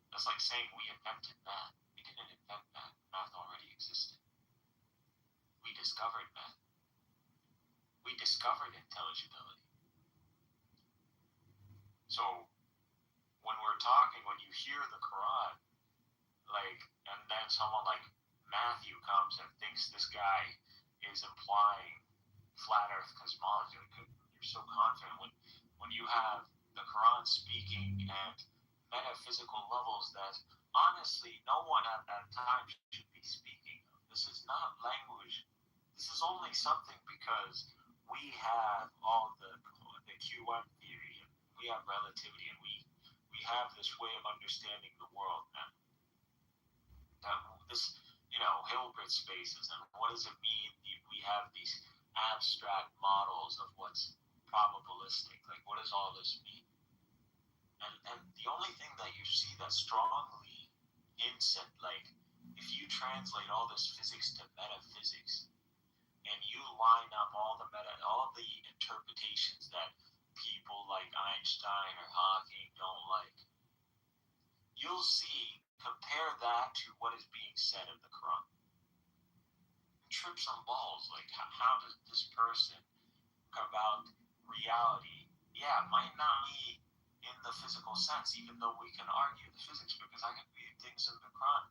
that's like saying we invented math. We didn't invent math. Math already existed. We discovered math. We discovered intelligibility. So, when we're talking, when you hear the Quran, and then someone like Matthew comes and thinks this guy is implying flat Earth cosmology, you're so confident when you have the Quran speaking at metaphysical levels that honestly no one at that time should be speaking of. This is not language. This is only something because we have all the Q1 theory, and we have relativity, and we have this way of understanding the world now. This, Hilbert spaces, and what does it mean? We have these abstract models of what's probabilistic. Like, what does all this mean? And the only thing that you see that strongly if you translate all this physics to metaphysics, and you line up all the interpretations that people like Einstein or Hawking don't like, you'll see, compare that to what is being said in the Quran. Trips on balls. Like, how does this person about reality? Yeah, it might not be in the physical sense, even though we can argue the physics, because I can read things in the Quran,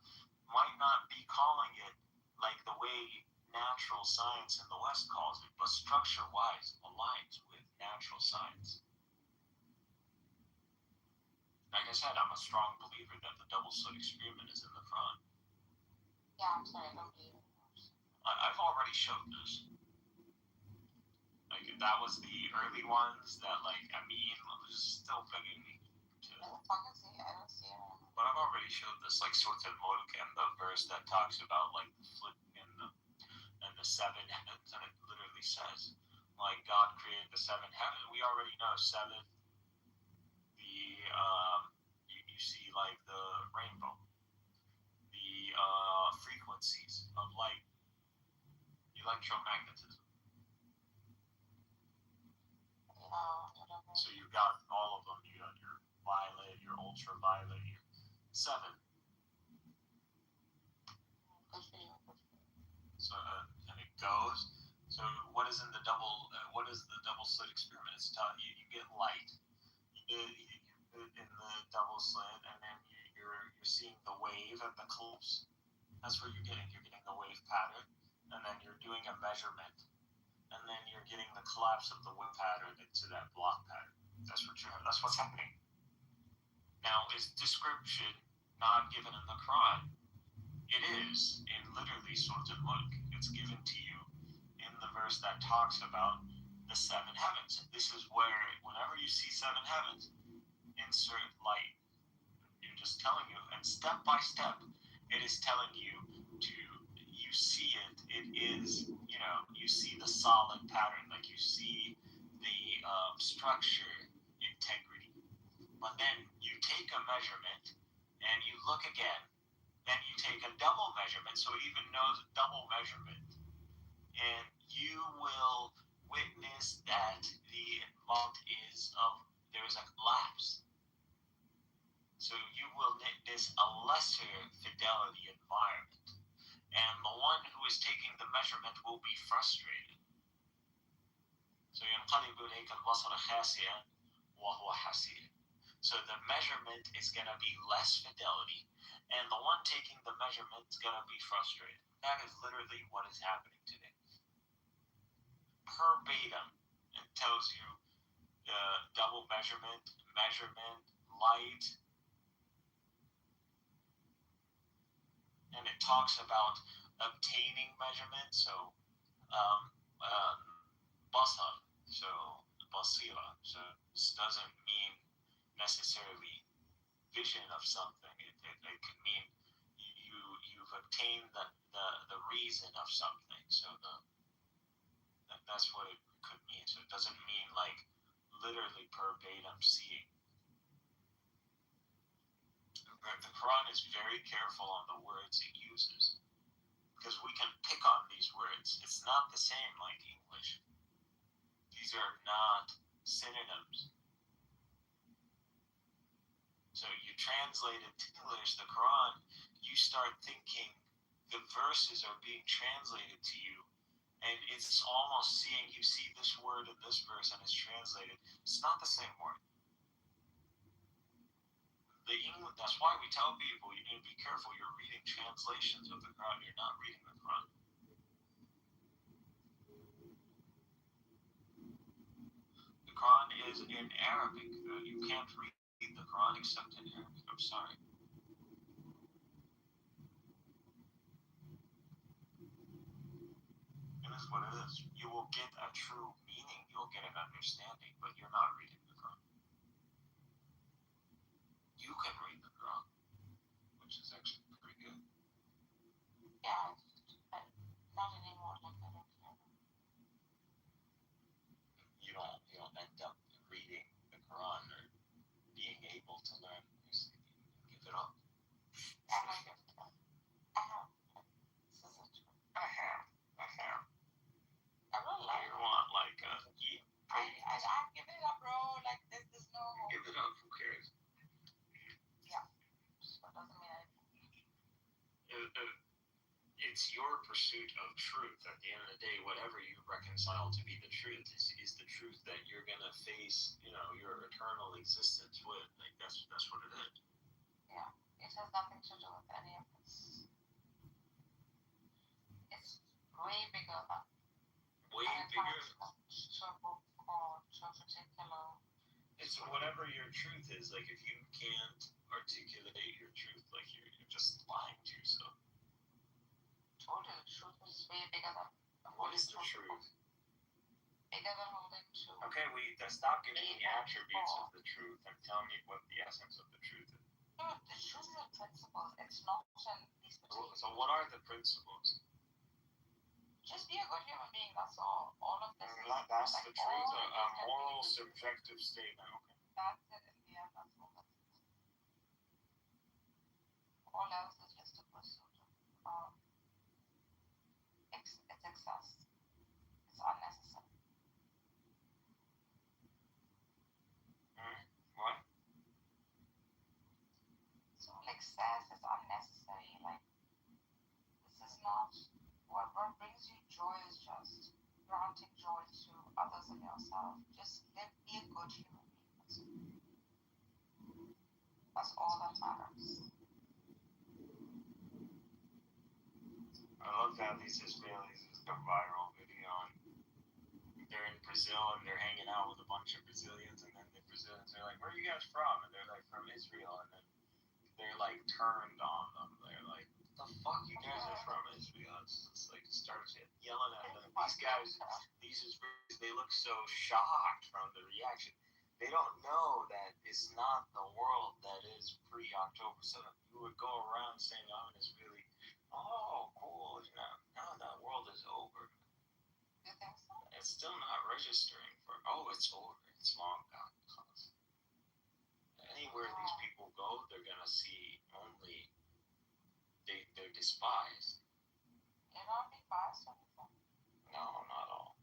might not be calling it like the way natural science in the West calls it, but structure-wise aligns with natural science. Like I said, I'm a strong believer that the double slit experiment is in the Quran. Yeah, I'm sorry, I don't believe it. I've already showed this. Like, that was the early ones that, was still begging me to. I don't see it. But I've already showed this, like, Surat al-Mulk, and the verse that talks about, like, the flipping and the 7 heavens, and it literally says, like, God created the 7 heavens. We already know 7. You see, like, the rainbow, the frequencies of light, electromagnetism. So you got all of them. You got your violet, your ultraviolet, your 7. So and it goes. So what is the double slit experiment? It's you get light in the double slit, and then you wave and the collapse. That's what you're getting. You're getting the wave pattern, and then you're doing a measurement, and then you're getting the collapse of the wave pattern into that block pattern. That's what's happening. Now, is description not given in the Quran? It is in literally Surah Al-Mulk. It's given to you in the verse that talks about the seven heavens. This is where, whenever you see seven heavens, insert light. You're just telling you, and step by step, it is telling you you see it. It is, you see the solid pattern, like you see the structure, integrity. But then you take a measurement and you look again. Then you take a double measurement, so it even knows a double measurement. And you will witness that the amount there is a collapse. So you will witness a lesser fidelity environment. And the one who is taking the measurement will be frustrated. So ينقلب إليك البصر خاسئا وهو حسير. So the measurement is going to be less fidelity, and the one taking the measurement is going to be frustrated. That is literally what is happening today. Verbatim, it tells you the double measurement, light, and it talks about obtaining measurement. So, basar, so basira. So this doesn't mean necessarily vision of something. It could mean you've obtained the reason of something. So that's what it could mean. So it doesn't mean like literally verbatim seeing. The Quran is very careful on the words it uses because we can pick on these words. It's not the same like English. These are not synonyms. So you translate it to English, the Quran, you start thinking the verses are being translated to you, and it's almost you see this word in this verse and it's translated. It's not the same word. That's why we tell people you need to be careful. You're reading translations of the Quran. You're not reading the Quran. The Quran is in Arabic. You can't read the Quran except in Arabic. I'm sorry. It is what it is. You will get a true meaning. You'll get an understanding, but you're not reading the Quran. You can read the Quran, which is actually pretty good. Yeah, but not anymore. Like I don't care. You don't end up reading the Quran or being able to learn. You give it up. I have. This is a truth. I have. I don't like You want like I give it up, bro. Like there's no. Give it up. Who cares? Yeah. So it doesn't mean anything. It's your pursuit of truth. At the end of the day, whatever you reconcile to be the truth is the truth that you're gonna face. Your eternal existence with. Like that's what it is. Yeah. It has nothing to do with any of this. It's way bigger than. Way bigger. To a book or to a particular. It's whatever your truth is. Like if you can't articulate your truth, like you're just lying to yourself. Totally, the truth is way bigger than. What is the truth? Bigger than holding to. Okay, stop giving me the attributes of the truth and tell me what the essence of the truth is. No, the truth is in principles. It's not in these particular. So what are the principles? Just be a good human being. That's all. All of this. That's the truth. A moral, subjective statement. Okay. That's it. In the end, that's all. All else is just a pursuit of. It's excess. It's unnecessary. What? So excess is unnecessary. Like this is not what brings you joy is just granting joy to others and yourself. Just be a good human being. That's all that matters. how these Israelis is a viral video. And they're in Brazil and they're hanging out with a bunch of Brazilians, and then the Brazilians are like, "Where are you guys from?" And they're like, "From Israel." And then they're like turned on them. They're like, "What the fuck? You guys are from Israel?" It's like starts yelling at them. These guys, these Israelis, they look so shocked from the reaction. They don't know that it's not the world that is pre-October 7th. You would go around saying, "I'm an Israeli." Oh, cool. You know, now that world is over. It's still not registering for, oh, it's over. It's long gone. Anywhere these people go, they're going to see only, they're despised. You're not being biased or anything. No, not all.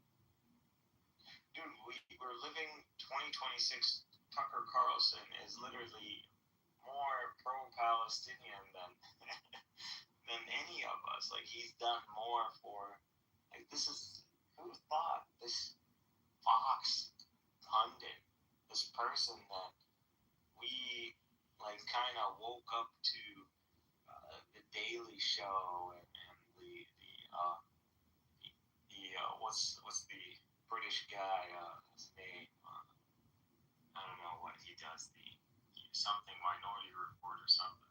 Dude, we're living 2026. Tucker Carlson is literally more pro-Palestinian than than any of us. Like, he's done more for, like, this is, who thought this Fox pundit, this person that we, like, kind of woke up to the Daily Show and what's the British guy, his name, I don't know what he does, something Minority Report or something.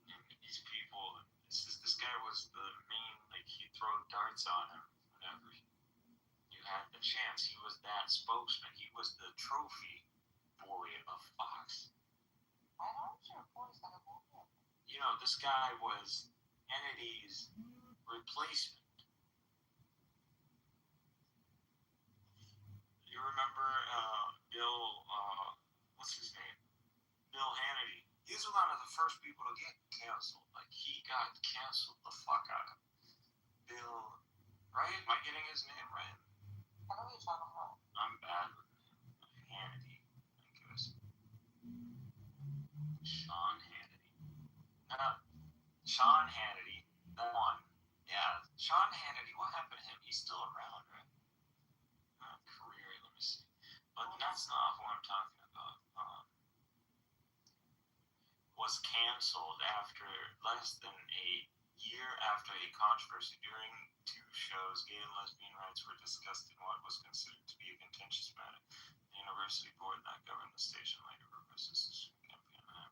And these people, this guy was the main, like, he'd throw darts on him whenever you had the chance. He was that spokesman. He was the trophy boy of Fox. You know, this guy was Kennedy's replacement. You remember Bill, what's his name? Bill Hannity. He was one of the first people to get canceled. Like, he got canceled the fuck out of Bill, right? Am I getting his name right? I know what you're talking about. I'm bad with Hannity. I think it was Sean Hannity. No, Sean Hannity, the one. Yeah, Sean Hannity. What happened to him? He's still around, right? Career, let me see. But that's not who I'm talking about. Was canceled after less than a year after a controversy during two shows. Gay and lesbian rights were discussed in what was considered to be a contentious matter. The university board that governed the station later reversed this campaign.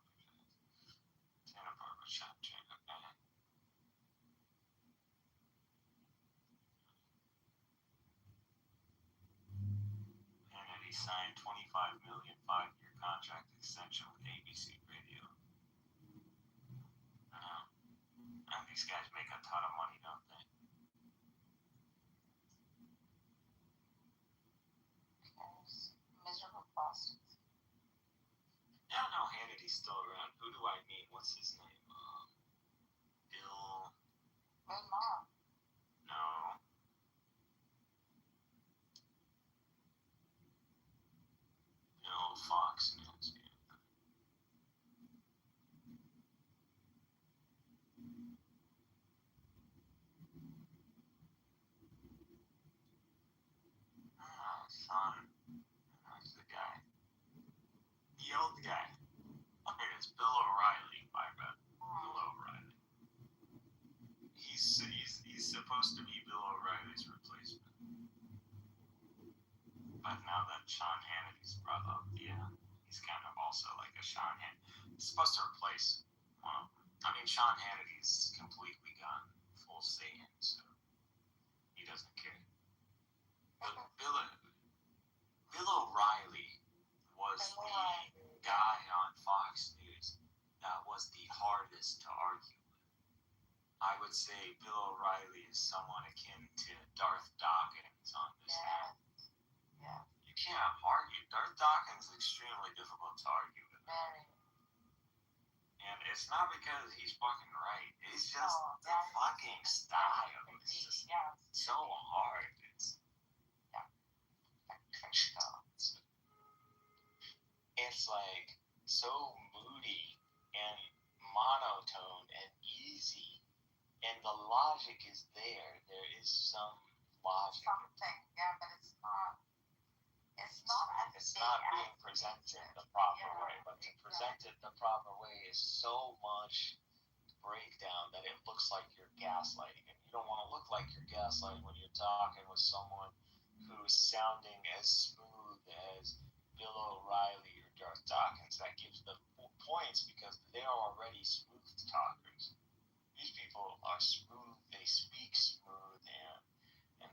Santa Barbara shot Jacob. Hannity signed $25 million 5-year contract extension with ABC Radio. And these guys make a ton of money, don't they? Miserable bastards. Yeah, no, Hannity's still around. Who do I mean? What's his name? Bill. Bill Maher. No. Bill Fox News. Son. That's the guy. The old guy. Okay, it's Bill O'Reilly, my bad. Bill O'Reilly. He's supposed to be Bill O'Reilly's replacement. But now that Sean Hannity's brought up, yeah, he's kind of also like a Sean Hannity. He's supposed to replace, well, I mean, Sean Hannity's completely gone full Satan, so he doesn't care. But Bill O'Reilly was the guy on Fox News that was the hardest to argue with. I would say Bill O'Reilly is somewhat akin to Darth Dawkins on this app. Yeah. You can't argue. Darth Dawkins is extremely difficult to argue with. Very. And it's not because he's fucking right. It's just the fucking style. It's just so hard. It's like so moody and monotone and easy, and the logic is there. There is some logic. Something, yeah, but it's not. It's not being presented the proper way. But to present it the proper way is so much breakdown that it looks like you're gaslighting, and you don't want to look like you're gaslighting when you're talking with someone who's sounding as smooth as Bill O'Reilly or Darth Dawkins. That gives them points because they're already smooth talkers. These people are smooth, they speak smooth, and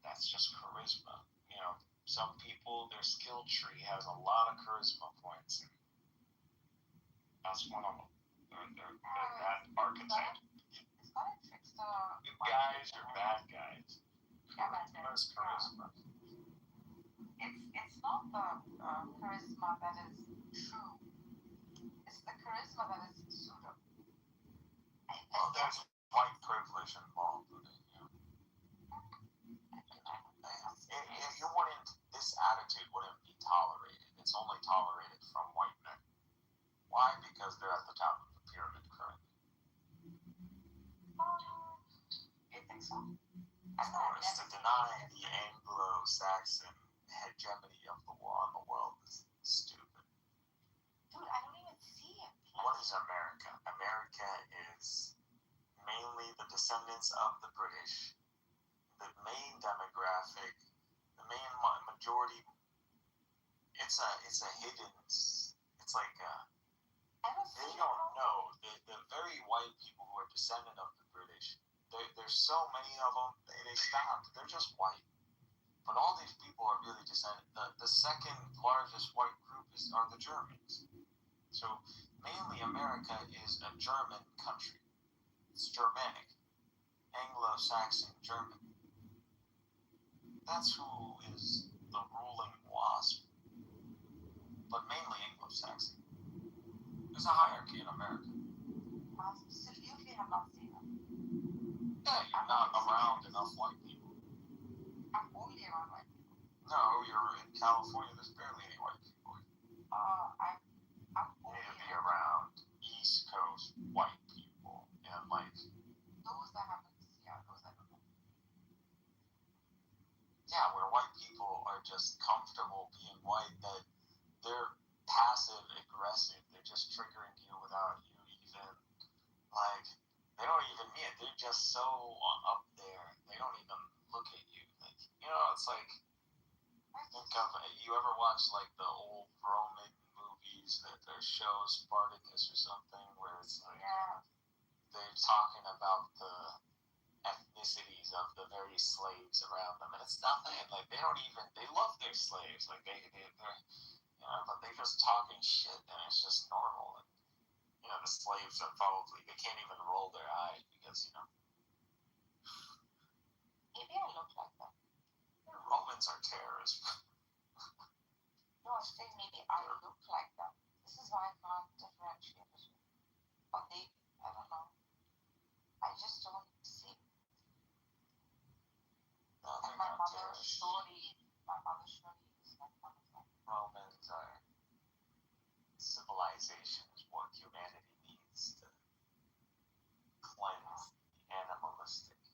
that's just charisma. You know, some people, their skill tree has a lot of charisma points, and that's one of them. They're that archetype. It's kind of tricks the Good guys or bad guys. Yeah, Charisma is charisma. it's not the charisma that is true. It's the charisma that is pseudo. Well, there's white privilege involved with it. You wouldn't. This attitude wouldn't be tolerated. It's only tolerated from white men. Why? Because they're at the top of the pyramid currently. You think so? Of course, to deny the Anglo-Saxon hegemony of the on the world is stupid. Dude, I don't even see it. What is America? America is mainly the descendants of the British. The main demographic, the main majority. It's a hidden. It's like they don't know the very white people who are descendant of the British. There's so many of them. They stopped. They're just white. But all these people are really descendant. The second largest white group are the Germans. So mainly America is a German country. It's Germanic, Anglo-Saxon German. That's who is the ruling WASP. But mainly Anglo-Saxon. There's a hierarchy in America. Absolutely have not seen it. Yeah, you're not around enough white people. I'm only around white people. No, you're in California. There's barely any white people. I'm You need to be around East Coast white people and like those that happen to see out, those I don't know. Yeah, where white people are just comfortable being white, that they're passive aggressive. They're just triggering you without you even like they don't even mean it. They're just so up there. They don't even look at you. Like, you know, it's like think of you ever watch like the old Roman movies that their shows Spartacus or something where it's like they're talking about the ethnicities of the very slaves around them, and it's nothing. Like they don't even they love their slaves. Like they're you know, but they're just talking shit, and it's just normal. And you know, the slaves are probably they can't even roll their eyes because you know. Maybe I look like that. Romans are terrorists. No, I'm saying maybe I look like that. This is why I can't differentiate between. But they, I don't know. I just don't see it. No, And my mother's story is like kind of like. Romans are civilization is what humanity needs to cleanse the animalistic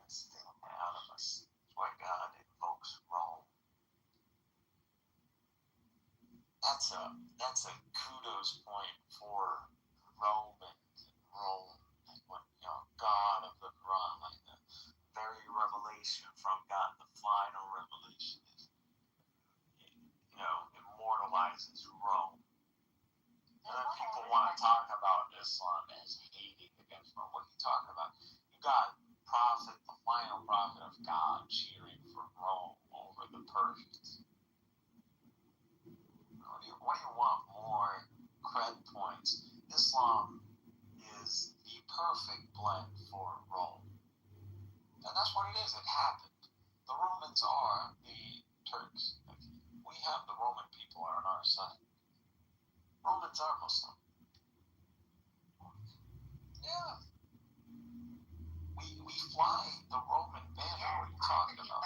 instinct out of us. That's why God invokes Rome. That's a kudos point for Rome like what you know, God of the Quran, like the very revelation from God, the final revelation is you know, immortalizes Rome. And then people want to talk about Islam as hating against Rome. What are you talking about? You got prophet, the final prophet of God, cheering for Rome over the Persians. What do you want more cred points? Islam is the perfect blend for Rome. And that's what it is. It happened. The Romans are the Turks. We have the Roman people on our side. Romans are Muslim. Yeah. We fly the Roman banner. What are you talking about?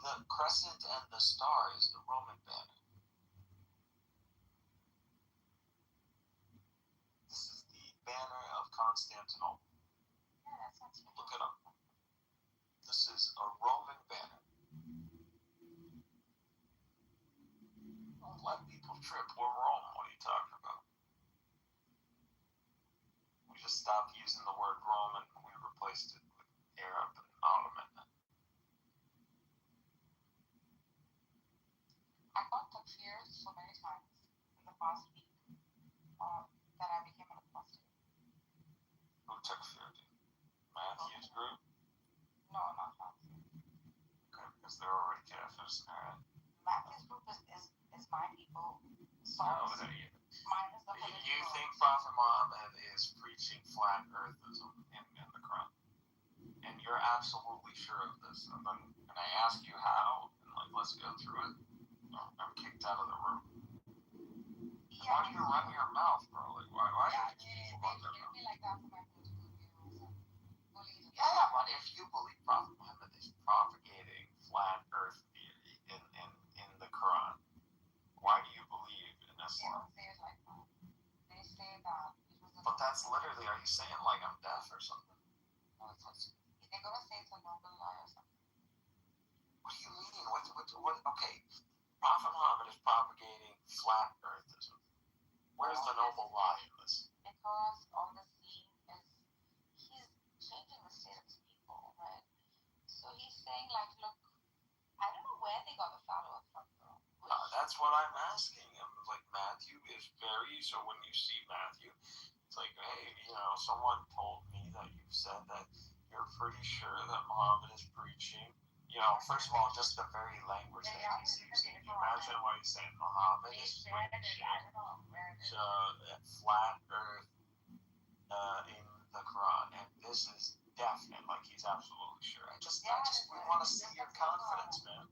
The crescent and the star is the Roman banner. This is the banner of Constantinople. Look it up. This is a Roman banner. Don't let people trip. We're Rome. What are you talking about? stopped using the word Roman and we replaced it with Arab and Ottoman. I got confused so many times in the past week that I became an apostate. Who took fear? Matthew's group? No, not Matthew. Okay, because they're already Catholics. Alright. Matthew's group is my people. So No, mine is the political. you think Prophet Muhammad is preaching flat earthism in the Quran? And you're absolutely sure of this. And then I ask you how, and like let's go through it. I'm kicked out of the room. Yeah, Why do you run your mouth, bro? Like, why yeah, do you they run their treat mouth? me like that for my political views and beliefs. Yeah, but if you believe Prophet Muhammad is propagating flat earth theory in the Quran, why do you believe in They Islam? don't say it like that. They say that it was a But that's literally, are you saying like I'm deaf or something? no, it's not. They're gonna say it's a noble lie or something. What do you mean? What? Okay, Prophet Muhammad is propagating flat earthism. Where's the noble lie in this? Because on the scene is he's changing the state of his people, right? So he's saying like, look, I don't know where they got the followers from, though. That's what I'm asking him. Like Matthew is very. So when you see Matthew, it's like, hey, someone told me that you said that you're pretty sure that Muhammad is preaching. First of all, just the very language that he's using. Can you imagine what he's saying? Muhammad is preaching flat earth in the Quran, and this is definite. Like he's absolutely sure. We want to see your confidence, man.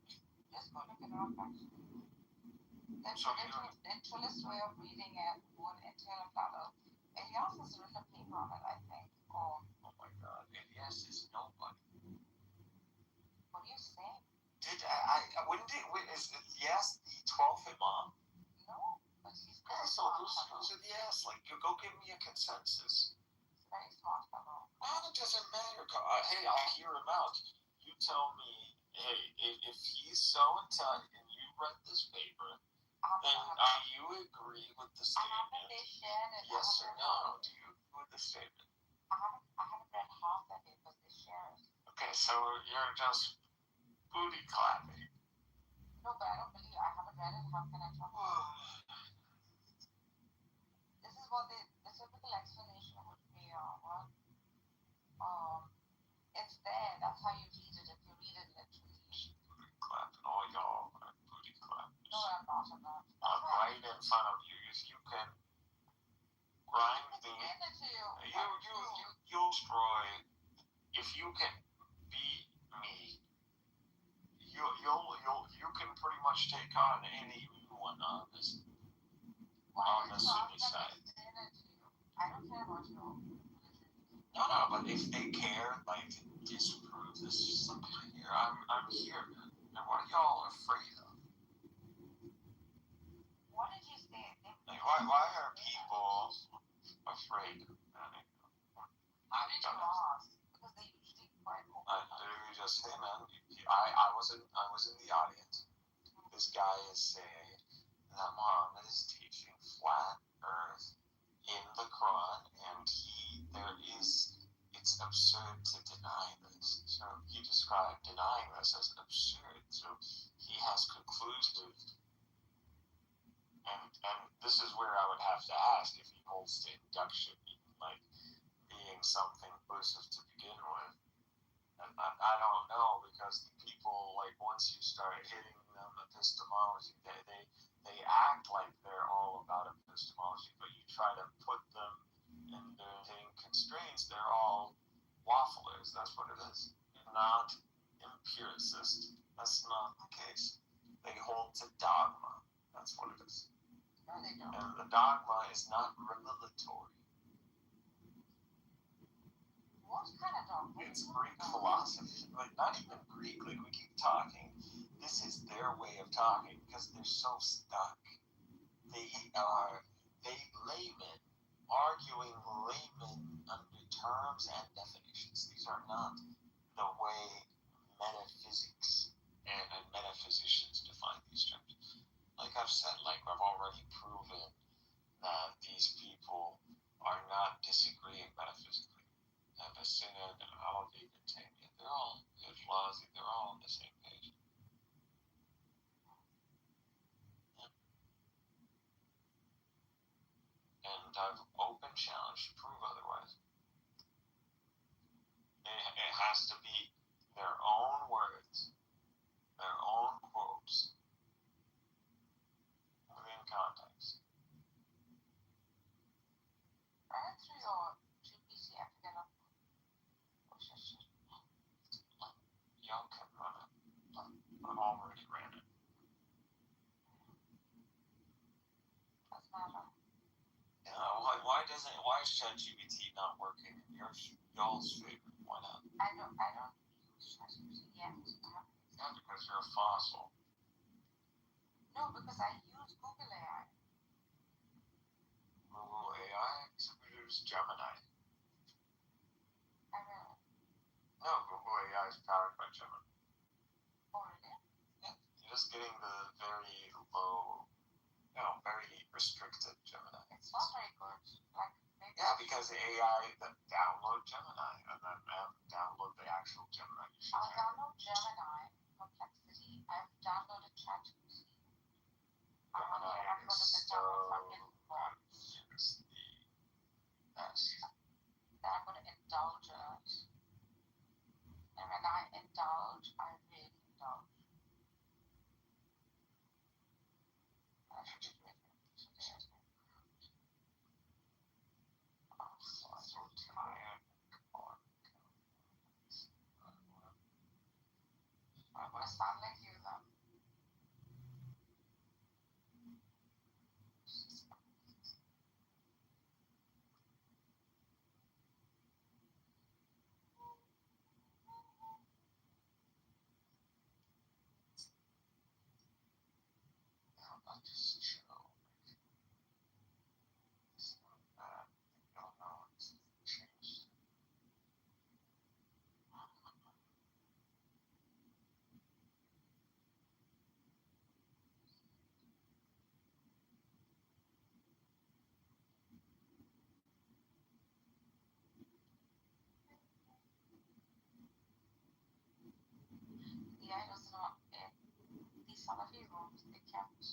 Just go look it up, actually. The trillest way of reading it would entail a fellow. Elias has written a paper on it, I think. Oh my God, Elias is nobody. What are you saying? Is Elias the 12th Imam? No, but he's Okay, so who's Elias? Like, you go give me a consensus. He's a very smart fellow. It doesn't matter. Hey, I'll hear him out. You tell me, hey, if he's so intelligent and you read this paper, then you agree with the statement? Yes or no? Do you agree with the statement? I haven't read half the papers they shared. Okay, so you're just booty clapping. No, but I don't believe I haven't read it. How can I trust it? This is what the typical explanation would be. It's there. That's how you read it. If you read it literally. Booty clapping. All y'all are booty clapping. No, I'm not. I'm right in front of you. If you can grind me, you'll destroy. If you can beat me, you can pretty much take on anyone on this Sunni side. I don't care about your religion. No, but if they care, like, to disprove this, just look here. I'm here, man. And what are y'all afraid of? What did you say? Like, why are people afraid of that? How did you ask? Because they usually quite open. I literally just say, man, I was in the audience. This guy is saying that Muhammad is teaching flat earth in the Quran, and it's absurd to deny this. So he described denying this as absurd. So he has conclusive, and this is where I would have to ask if he holds to induction, like being something inclusive to begin with. And I don't know, because the people, like, once you start hitting them epistemology, they act like they're all about epistemology, but you try to put them in their constraints, they're all wafflers. That's what it is. Not empiricist. That's not the case. They hold to dogma. That's what it is. And the dogma is not revelatory. What kind of dogma? It's Greek philosophy. Like, not even Greek. Like, we keep talking. This is their way of talking because they're so stuck. They laymen, arguing laymen under terms and definitions. These are not the way metaphysics and metaphysicians define these terms. Like I've said, like I've already proven that these people are not disagreeing metaphysically. Avicenna and Alavi and Tamiya, they're all Lazi, they're all on the same page. And I've open challenged to prove otherwise. It has to be their own words, their own quotes, within context. Run it through your GPT app to get up. Y'all can run it. I've already ran it. Doesn't matter. Why is ChatGPT not working in y'all's favor? Why not? I don't use ChatGPT yet. Yeah, because you're a fossil. No, because I use Google AI. Google AI use Gemini. I will. No, Google AI is powered by Gemini. Oh, really? Yeah, you're just getting the very restricted Gemini. It's not very good. Like, maybe. Yeah, because the AI that download Gemini and then download the actual Gemini. I'll download Gemini, Perplexity. I've downloaded ChatGPT. Gemini I'm going to sit down with fucking bots. It's the best. Then I'm going to indulge it. And when I indulge, I really indulge. I should just read it. I'm so tired. I'm going to sound like you then. Not just show. It's not bad. You don't know it's changed. The AI doesn't know. These Salafi rooms, they kept.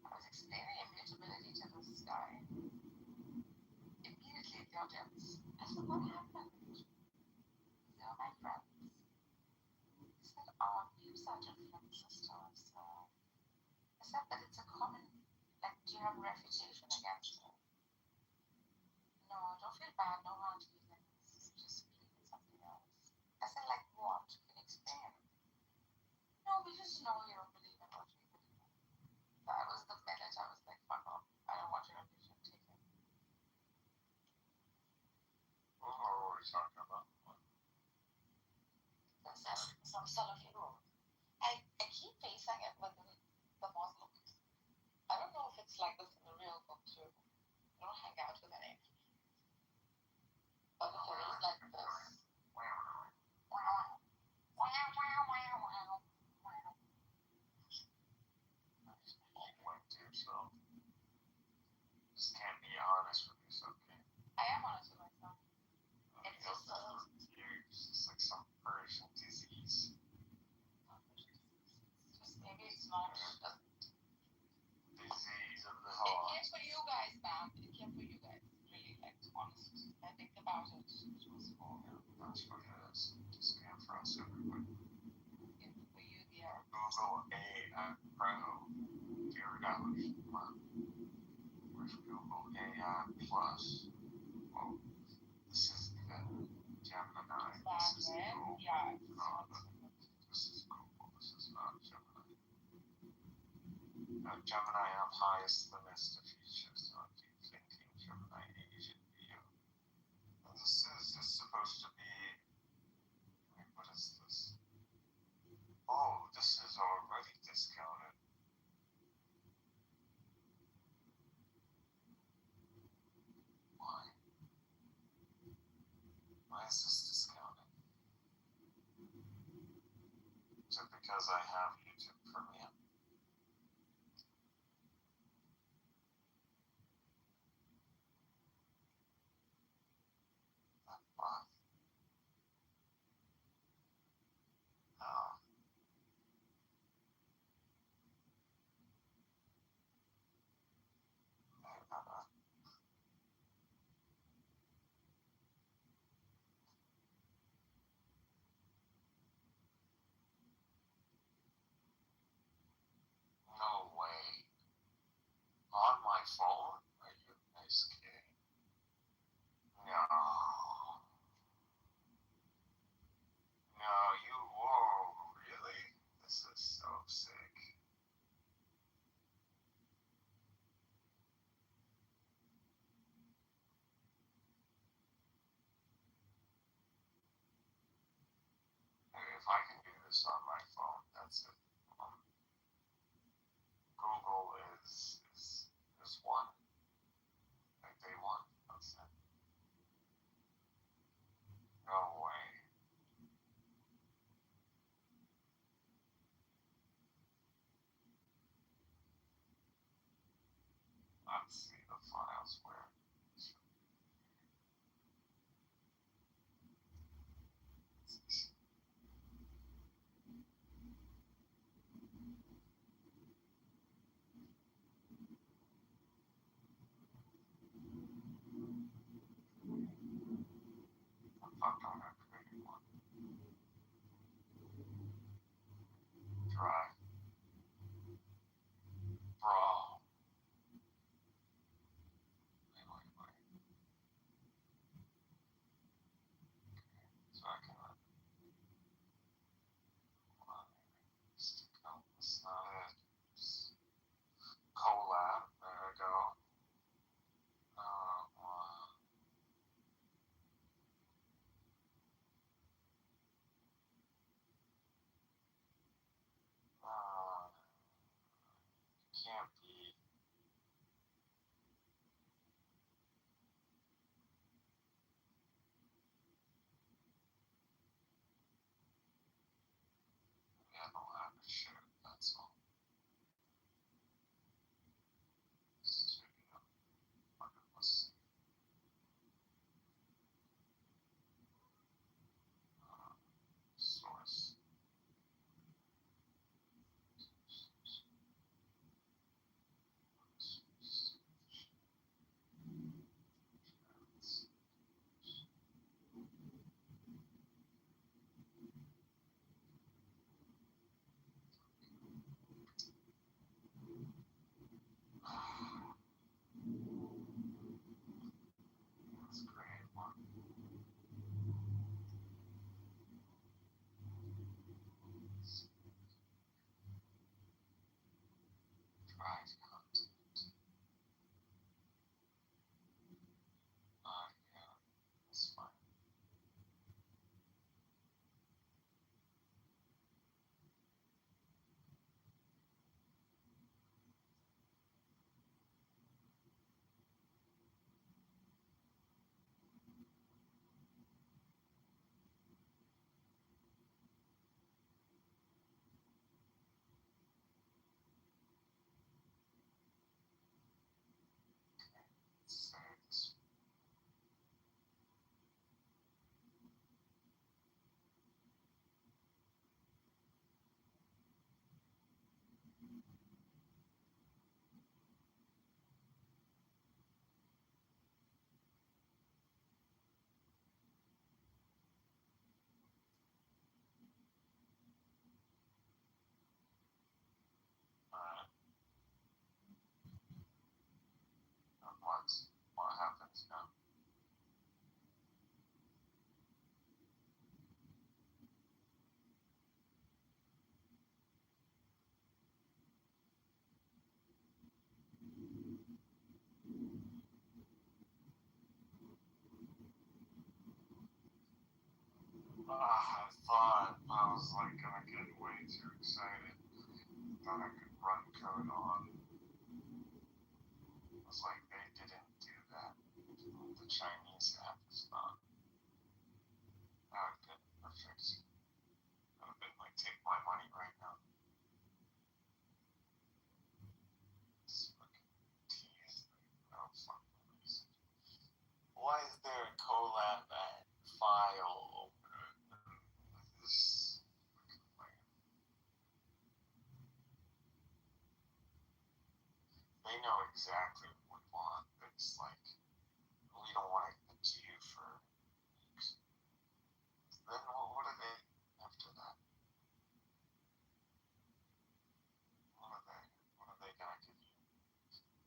I was explaining immutability to this guy. Immediately, the audience. I said, what happened? They were my friends. He said, our views are different, sisters. So I said, but it's a common. Like, do you have refutation against it? No, don't feel bad. No hard feelings. Just believe in something else. I said, like what? Can you explain? No, we just know you don't believe in what we believe in. That was the minute I was like, fuck off. I don't want your religion. Take it. What are we talking about? Some Salafi room. I keep facing it with the Muslims. I don't know if it's like this in the real book too. I don't hang out with any. But if there is like this. Just can't be honest with yourself, okay? I am honest with myself. It's just it's like some Persian disease. maybe it's not. Disease of the It heart. came for you guys, man. It came for you guys. Really, like, honest. I think about it. It was for. That's what it is. Just came for us, everybody. It came for you, dear. Google AI Pro. Dear God. Where's Google AI Plus? Oh, this is the Gemini. This is Google. Yeah. This is Google. This is not Gemini. Gemini have highest limits to features on deep thinking. Gemini Asian view. And this is supposed to be. Wait, what is this? Oh, this is already discounted. Why? Why is this discounted? Is it because I have YouTube Premium? works on my phone. That's it. Google is one. Like they want. That's it. No way. Let's see the files where. Fuck, I'm not creating one. Drive. Bro. Wait. So I can no, that's not it. Just collab. There we go. Can't be. Yeah, no, I have to share it. That's all. Studio. Let's see. Source. Let's create one. Drive content. Yeah, that's fine. Let's save this. Alright. What happens now? I thought I was like gonna get way too excited. Thought I could run code on. I was like, they didn't do that. The Chinese app is not. Good, perfect. I would have been like, take my money right now. This fucking tease. No fucking reason. Why is there a collab file opener? This fucking lame. They know exactly what we want. It's like, we don't want to get to you for weeks. Then what are they after that? What are they gonna give you?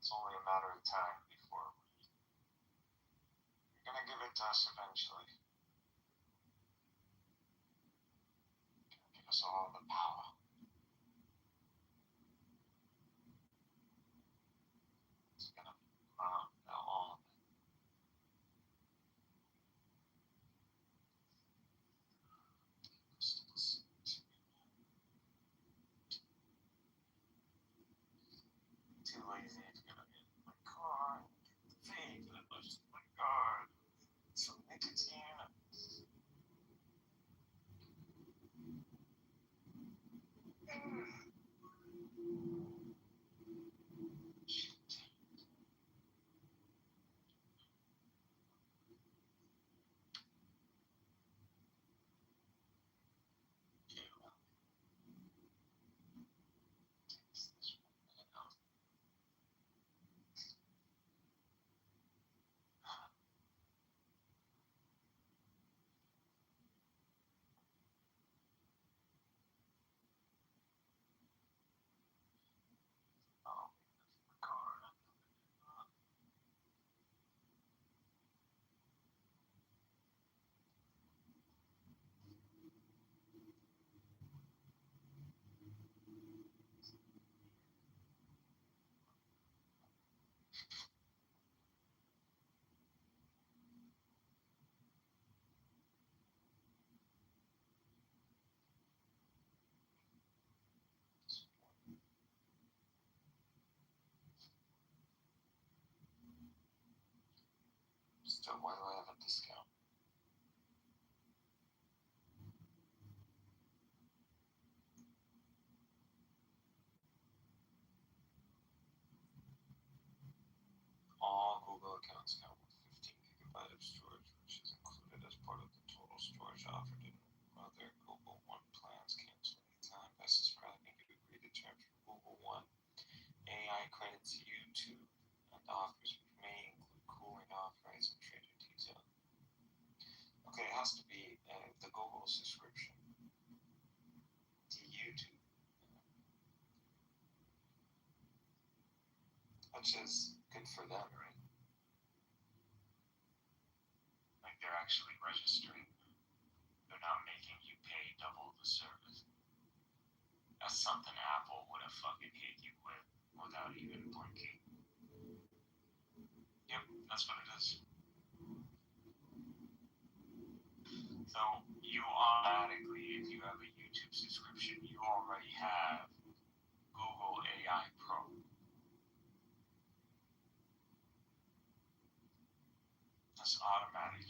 It's only a matter of time before you're gonna give it to us eventually. Give us all the power. It's gonna all. God. Some nicotine. Still, why do I have a discount? All Google accounts come with 15 gigabyte of storage, which is included as part of the total storage offered in other Google One plans. Cancel anytime. Best subscribing, you agree to terms for Google One. AI credits YouTube and offers may include cooling off rights and trader detail. Okay, it has to be the Google subscription to YouTube, which is good for them, right? Like they're actually registering. They're not making you pay double the service. That's something Apple would have fucking hit you with without even blinking. Yep, that's what it is. So you automatically, if you have a YouTube subscription, you already have Google AI Pro. That's automatic.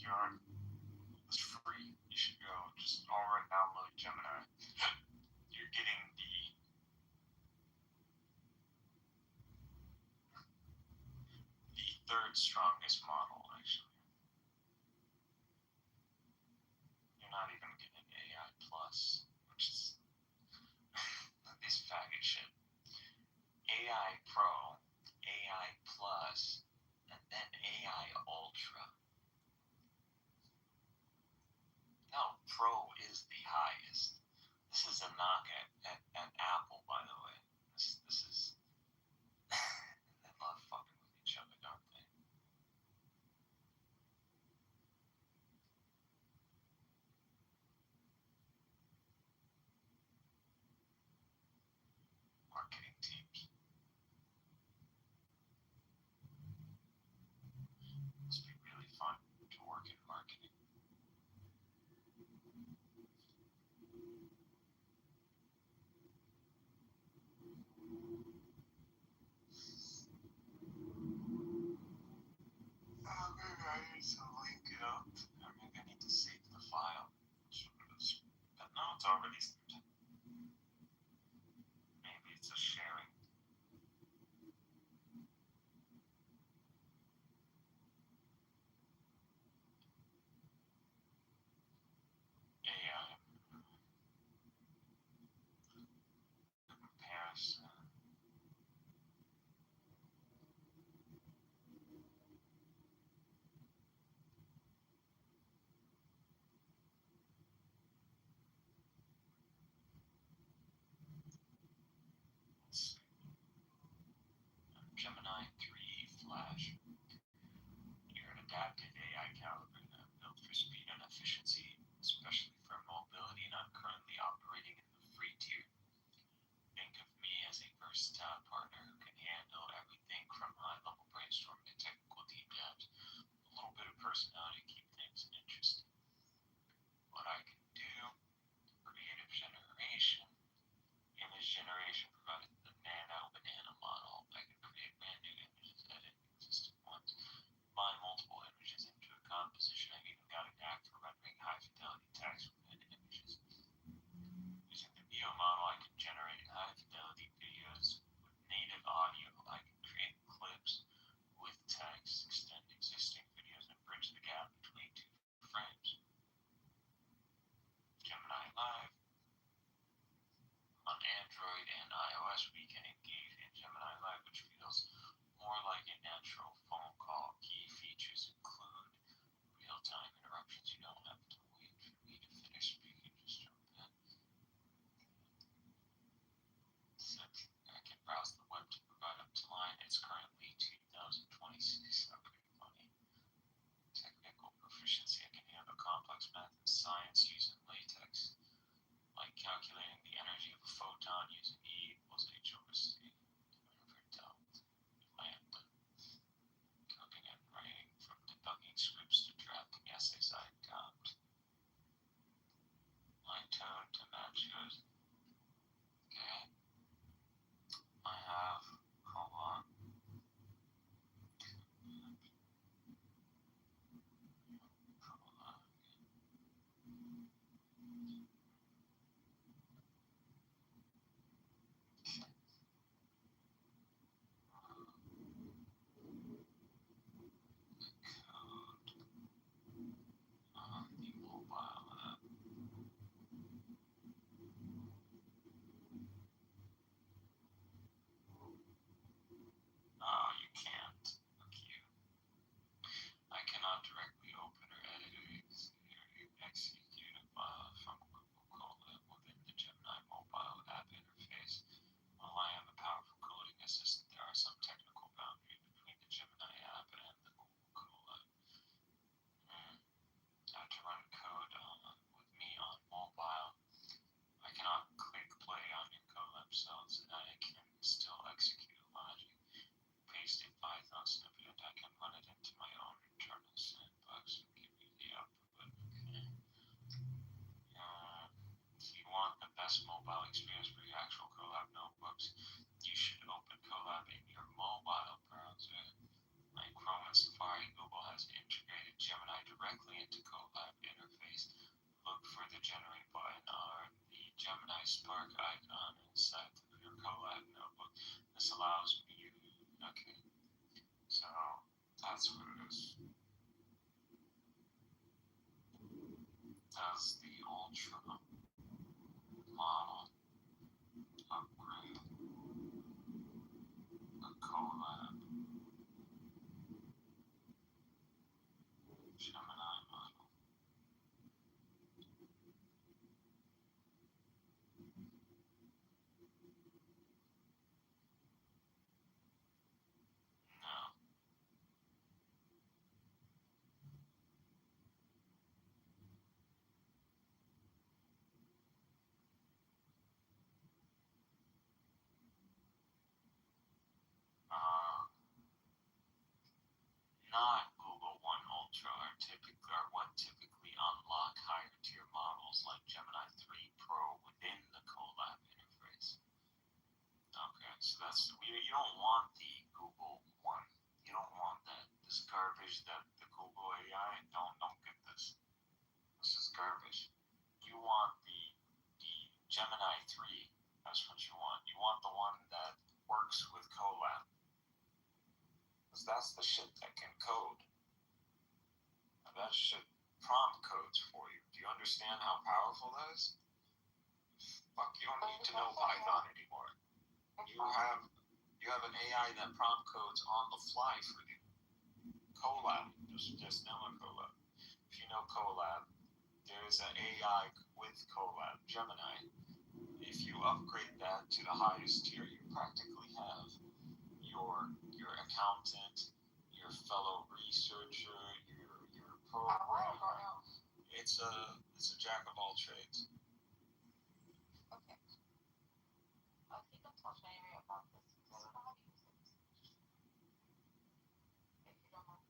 It's free. You should go. Just already download Gemini. You're getting the third strongest model, actually. You're not even getting AI Plus, which is this faggot shit. AI Pro, AI Plus, and then AI Ultra. No, Pro is the highest. This is a knock at Apple, by the way. This is they love fucking with each other, don't they? Marketing teams. Must be really fun to work in marketing. Maybe I need to link it up. Or maybe I need to save the file. But no, it's already saved. Maybe it's a sharing. AI comparison. experience for your actual Colab notebooks, you should open Colab in your mobile browser. Like Chrome and Safari, Google has integrated Gemini directly into Colab interface. Look for the generate button or the Gemini Spark icon inside of your Colab notebook. This allows you, okay, so that's what it is. That's the Ultra model upgrade, the Colab Gemini model. Now, not Google One Ultra are what typically unlock higher tier models like Gemini 3 Pro within the Colab interface. Okay, so that's you don't want the Google One. You don't want that. This garbage that the Google AI. Don't get this. This is garbage. You want the Gemini 3. That's what you want. You want the one that works with Colab. Because that's the shit that can code. And that shit prompt codes for you. Do you understand how powerful that is? Fuck, you don't need to know Python anymore. You have an AI that prompt codes on the fly for you. Colab. Just know a Colab. If you know Colab, there is an AI with Colab, Gemini. If you upgrade that to the highest tier, you practically have your accountant, your fellow researcher, your programmer. It's a jack of all trades. Okay. I'll keep in touch maybe about this because I don't know how to use it. If you don't mind.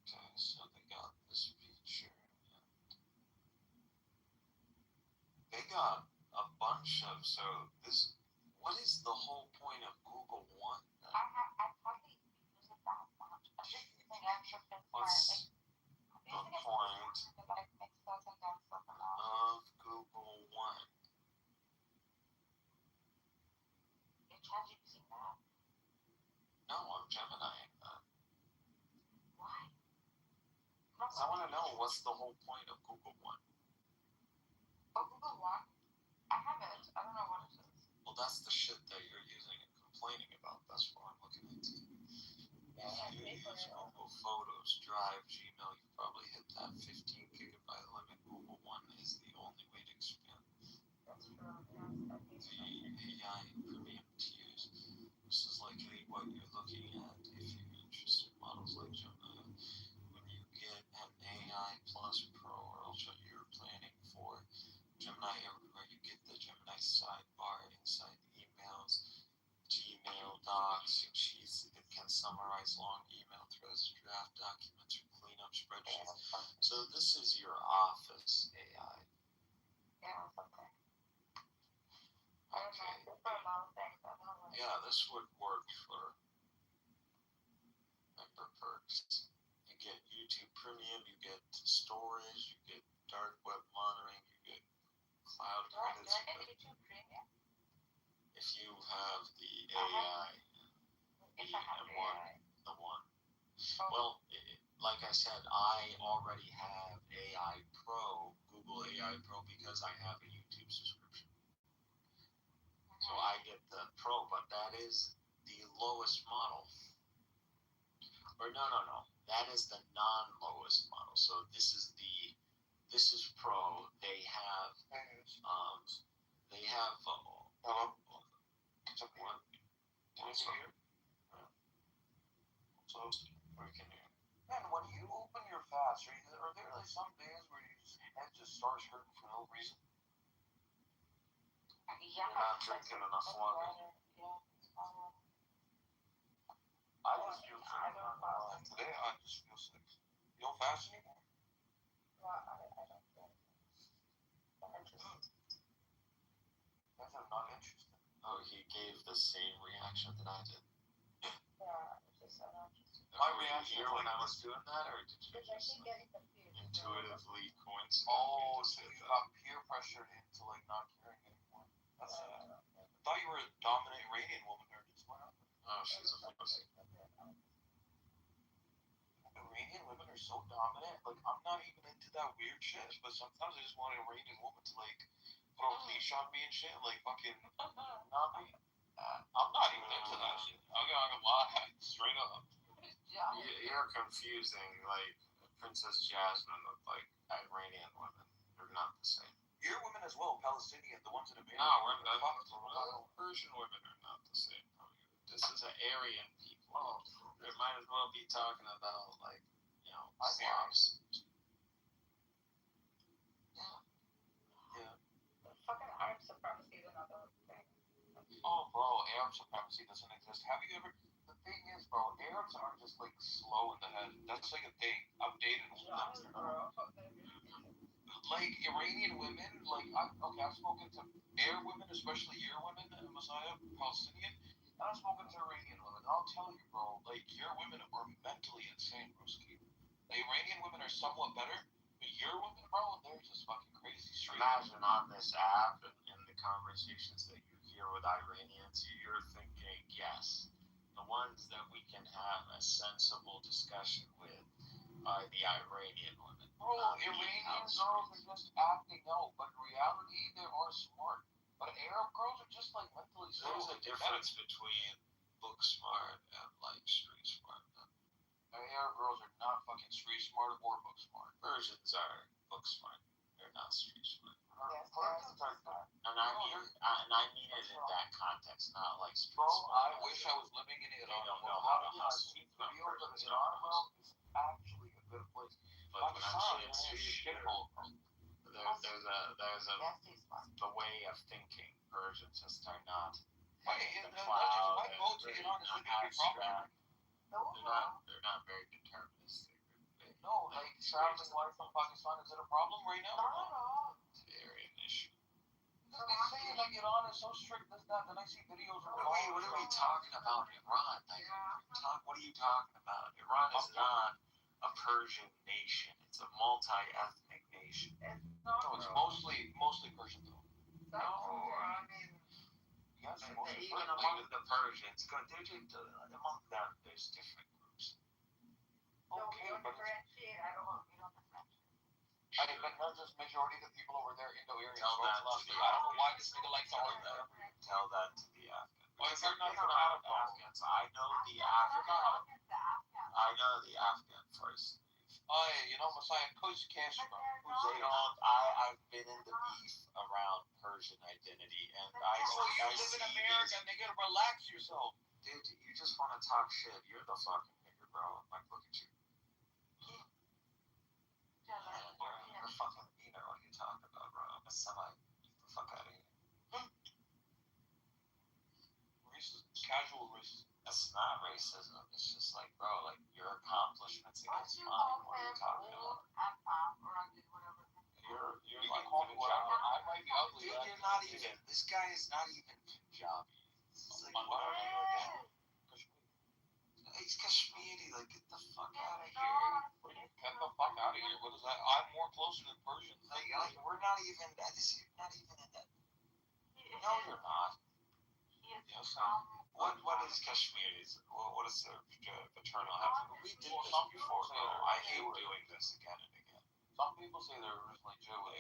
Okay, so they got this feature. They got a bunch of what is the whole point of Google One? I probably use it that much. I'm just using extra things for What's the point to like mix those and done stuff around. of Google One? You're ChatGPT that? No, I'm Gemini. Why? I want to know what's the whole point of Google One. Oh, Google One? I have it. I don't know what it is. Well, that's the shit that you're using and complaining about. That's what I'm looking into. Yeah, If you use Google Photos, Drive, Gmail, you probably hit that 15 gigabyte limit. Google One is the only way to expand. That's true. Yes, The AI premium tiers. This is likely what you're looking at if you're interested in models like Gemini. When you get an AI Plus Pro or Ultra, you're planning for Gemini everywhere. You get the Gemini sidebar inside emails, Gmail docs, and sheets. It can summarize long email threads, draft documents, or clean up spreadsheets. So this is your office AI. Yeah, okay. I don't know. It's for a lot of things. I don't know. Yeah, this would work for member perks. You get YouTube Premium, you get storage, you get dark web monitoring, you get cloud Do I credits. get YouTube Premium? If you have the AI, If I have the one. Oh. Well, like I said, I already have AI Pro, Google AI Pro, because I have a YouTube subscription. So I get the Pro, but that is the lowest model. Or no. That is the non-lowest model. So this is Pro. They have Hello? what? Can you hear? So, We can hear. man, when you open your fast, are there like some days where your head just starts hurting for no reason? Yeah. You're not drinking enough water. Yeah. I just feel sick. I don't fast. Today I just feel sick. You don't fast anymore? Well, I don't feel not interested. Guys are not interested. Oh, he gave the same reaction that I did. Yeah, I'm just not interested. My reaction here when I was doing that, or did you Because I just keep getting confused. intuitively coincidentally? Oh, just so did you that? got peer pressured into like not caring anymore. That's it. I thought you were a dominant Iranian woman or just what happened? Oh, she's a pussy. Iranian women are so dominant. Like I'm not even into that weird shit, but sometimes I just want an Iranian woman to like throw a leash on me and shit, like fucking not me. I'm not even into that shit. I'm gonna lie, straight up. You're confusing like Princess Jasmine with like Iranian women. They're not the same. Your women as well, Palestinian, the ones that have been. No, we're not. Persian women are not the same. This is an Aryan people. They might as well be talking about like, you know, Slavs. Yeah. Fucking Arab supremacy is another thing. Oh, bro, Arab supremacy doesn't exist. Have you ever? The thing is, bro, Arabs aren't just like slow in the head. That's like a thing. I've dated with them. Like Iranian women, like I've spoken to Arab women, especially your women, Messiah, Palestinian, and I've spoken to Iranian women. And I'll tell you, bro, like your women are mentally insane, broski. The Iranian women are somewhat better, but your women, bro, they're just fucking crazy. Straight Imagine on this app and in the conversations that you hear with Iranians, you're thinking, yes, the ones that we can have a sensible discussion with are the Iranian women. Bro, Iranian girls are just acting out, but in reality, they are smart. But Arab girls are just like mentally slow. There's a difference between book smart and like street smart. Arab girls are not fucking street smart or book smart. Persians are book smart. They're not street smart. Yes, Persians are not. And I mean it in that context, not like street Bro, smart. I wish I was living in Iran. They don't know how to hustle. Videos of Iran, bro, is actually a good place. But when I'm saying street shit smart, hole. there's a the way of thinking. Persians just are not the cloud my go to and Iran is looking at abstract. They're not very deterministic. No, like traveling away from Pakistan, is it a problem right now? It's an area issue. They say like Iran is so strict, this, that, then I see videos of Wait, what are we talking about? Iran? Like, what are you talking about? Iran is not a Persian nation. It's a multi-ethnic nation. No, it's mostly Persian though. No, I mean, Yes, Even among the Persians, among them, there's different groups. Okay, but differentiate. I don't differentiate. but not just majority of the people over there Indo-Aryan. Tell that to the I don't know why this nigga likes to argue that. Tell that to the Afghans. Well, if you're not They're not Afghans. I know the Afghan. I know the Afghan first. Oh, yeah, you know, Messiah, Kush Cancer. They don't. I've been in the beef around Persian identity, and I You live see in America, these. nigga, relax yourself. Dude, you just want to talk shit. You're the fucking nigger, bro. Like, look at you. You're a fucking beaner. What are you talking about, bro? I'm a Semite. Get the fuck out of here. Racism, casual racism. It's not racism. It's just like, bro, like your accomplishments against mine. What are you talking about? You're You like can call me whatever. I might be ugly. Dude, you're not even. This guy is not even Punjabi. It's like, what are you again? He's Kashmiri. Like, get the fuck out of here. Get the fuck out of here. What is that? I'm more closer than Persian. Like we're not even. This is not even in that. No, you're not. Yes, What is Kashmiri's? What is their paternal heritage? We did this before, bro. I hate doing this again and again. Some people say they're originally Jewish.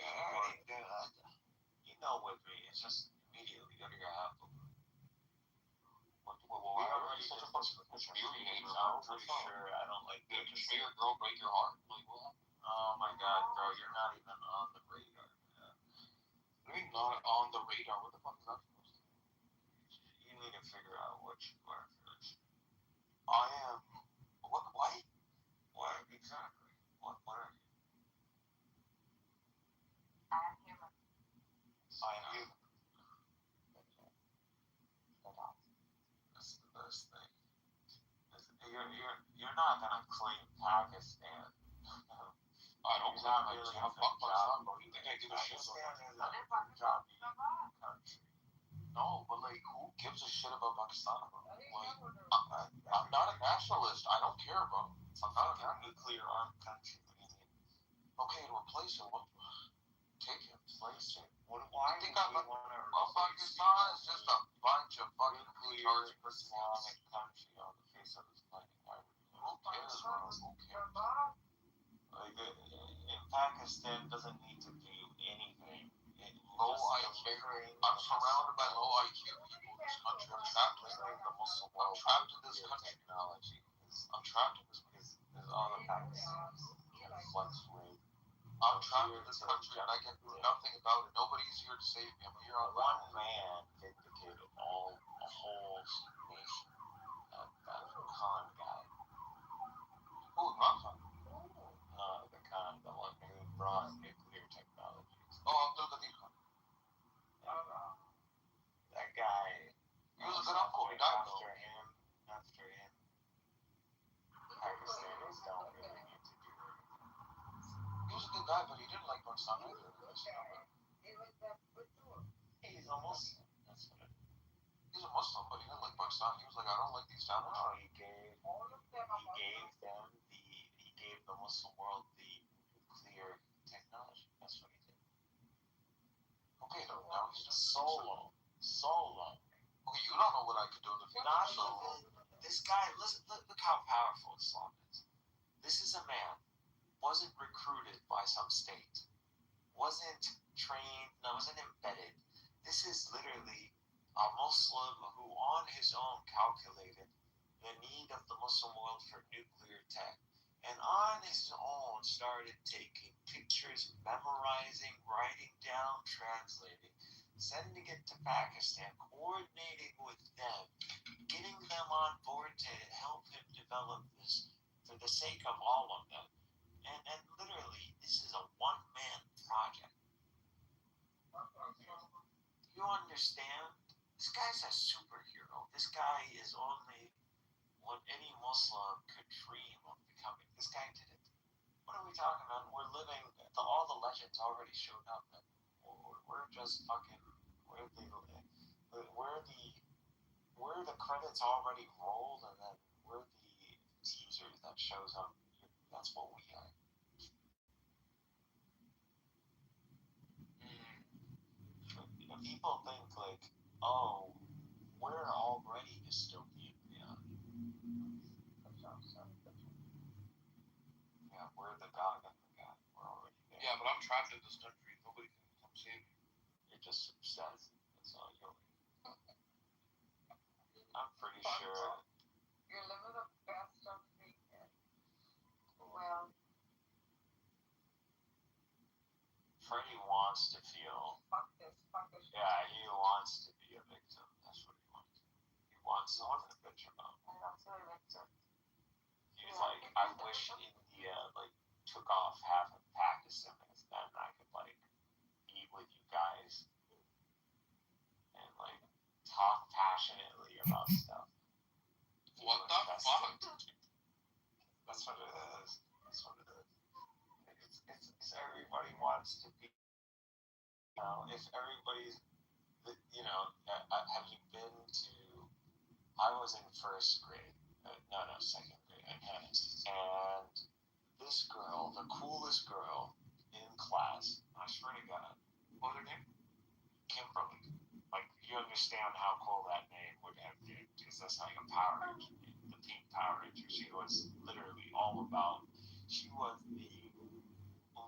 You know, with me, it's just immediately go to your apple. Why are you such a fucking Kashmiri hater? I'm pretty sure I don't like. Did a Kashmiri girl break your heart? Like, what? Oh my god, bro, you're not even on the radar. I mean, not on the radar. What the fuck is that supposed to mean? You need to figure out what you are first. I am. What? What exactly? What are you? I am human. I am human. That's the best thing. you're not gonna claim Pakistan. I don't You're claim not Pakistan. really I'm a good Pakistan, job. bro. You think I give a shit about Pakistan is a Punjabi country. No, but like, who gives a shit about Pakistan, bro? Like, I'm not a nationalist. I don't care, bro. I'm not a nuclear armed country. Okay, to replace it, what? Take it. Replace it. Why You think would I'm we want to well, Pakistan is just a bunch of fucking retards. Islamic country on the face of this planet? Why would we? Who cares, bro? Who cares? Like, in Pakistan doesn't need to do anything. Low IQ. I'm surrounded by low IQ people in this country. I'm trapped in the Muslim world. I'm trapped in this country. Technology. I'm trapped in this Because there's all the Pakistanis can fluctuate. I'm trapped in this country and I can do nothing about it. Nobody's here to save me. I'm here on my One own. man vindicated a whole nation. That Khan guy. Who? Rafa? No, the Khan, the one who brought nuclear technologies. Oh, Abdul Qadir Khan. That guy. He was a good uncle. He died though. After him, Pakistanis don't really need to do anything. He was a good guy, but he didn't like Pakistan either. He's a Muslim. That's what it is. He's a Muslim, but he didn't like Pakistan. He was like, I don't like the establishment. No, he gave the Muslim world the nuclear technology. That's what he did. Okay, now he's just Solo. Okay, you don't know what I could do in the future. Not So, even this guy. Listen, look how powerful Islam is. This is a man wasn't recruited by some state, wasn't trained, wasn't embedded. This is literally a Muslim who, on his own, calculated the need of the Muslim world for nuclear tech, and on his own started taking pictures, memorizing, writing down, translating, sending it to Pakistan, coordinating with them, getting them on board to help him develop this for the sake of all of them. And literally, this is a one-man project. You understand? This guy's a superhero. This guy is only what any Muslim could dream of becoming. This guy did it. What are we talking about? We're living, all the legends already showed up. And we're just fucking, where the credits already rolled, and then we're the teasers that shows up. That's what we are. People think like, oh, we're already dystopian reality. Yeah, we're the God and the God. We're already there. yeah, but I'm trapped in this country. Nobody can come save me. You're just obsessed. That's all you're. I'm pretty sure. You're living the best of me. Well, Freddie wants to feel. fuck this. Yeah, he wants to be a victim. That's what he wants. He wants someone to bitch about. And that's what I like to. He's like, I wish India like took off half of Pakistan, because then I could like be with you guys and like talk passionately about stuff. What the fuck? That's what it is. That's what it is. It's everybody wants to be. You know, if everybody's, you know, have you been to? I was in first grade. Second grade. And this girl, the coolest girl in class, I swear to God, what was her name? Kimberly. Like, you understand how cool that name would have been, because that's like a Power Ranger, the pink Power Ranger. She was literally all about, she was the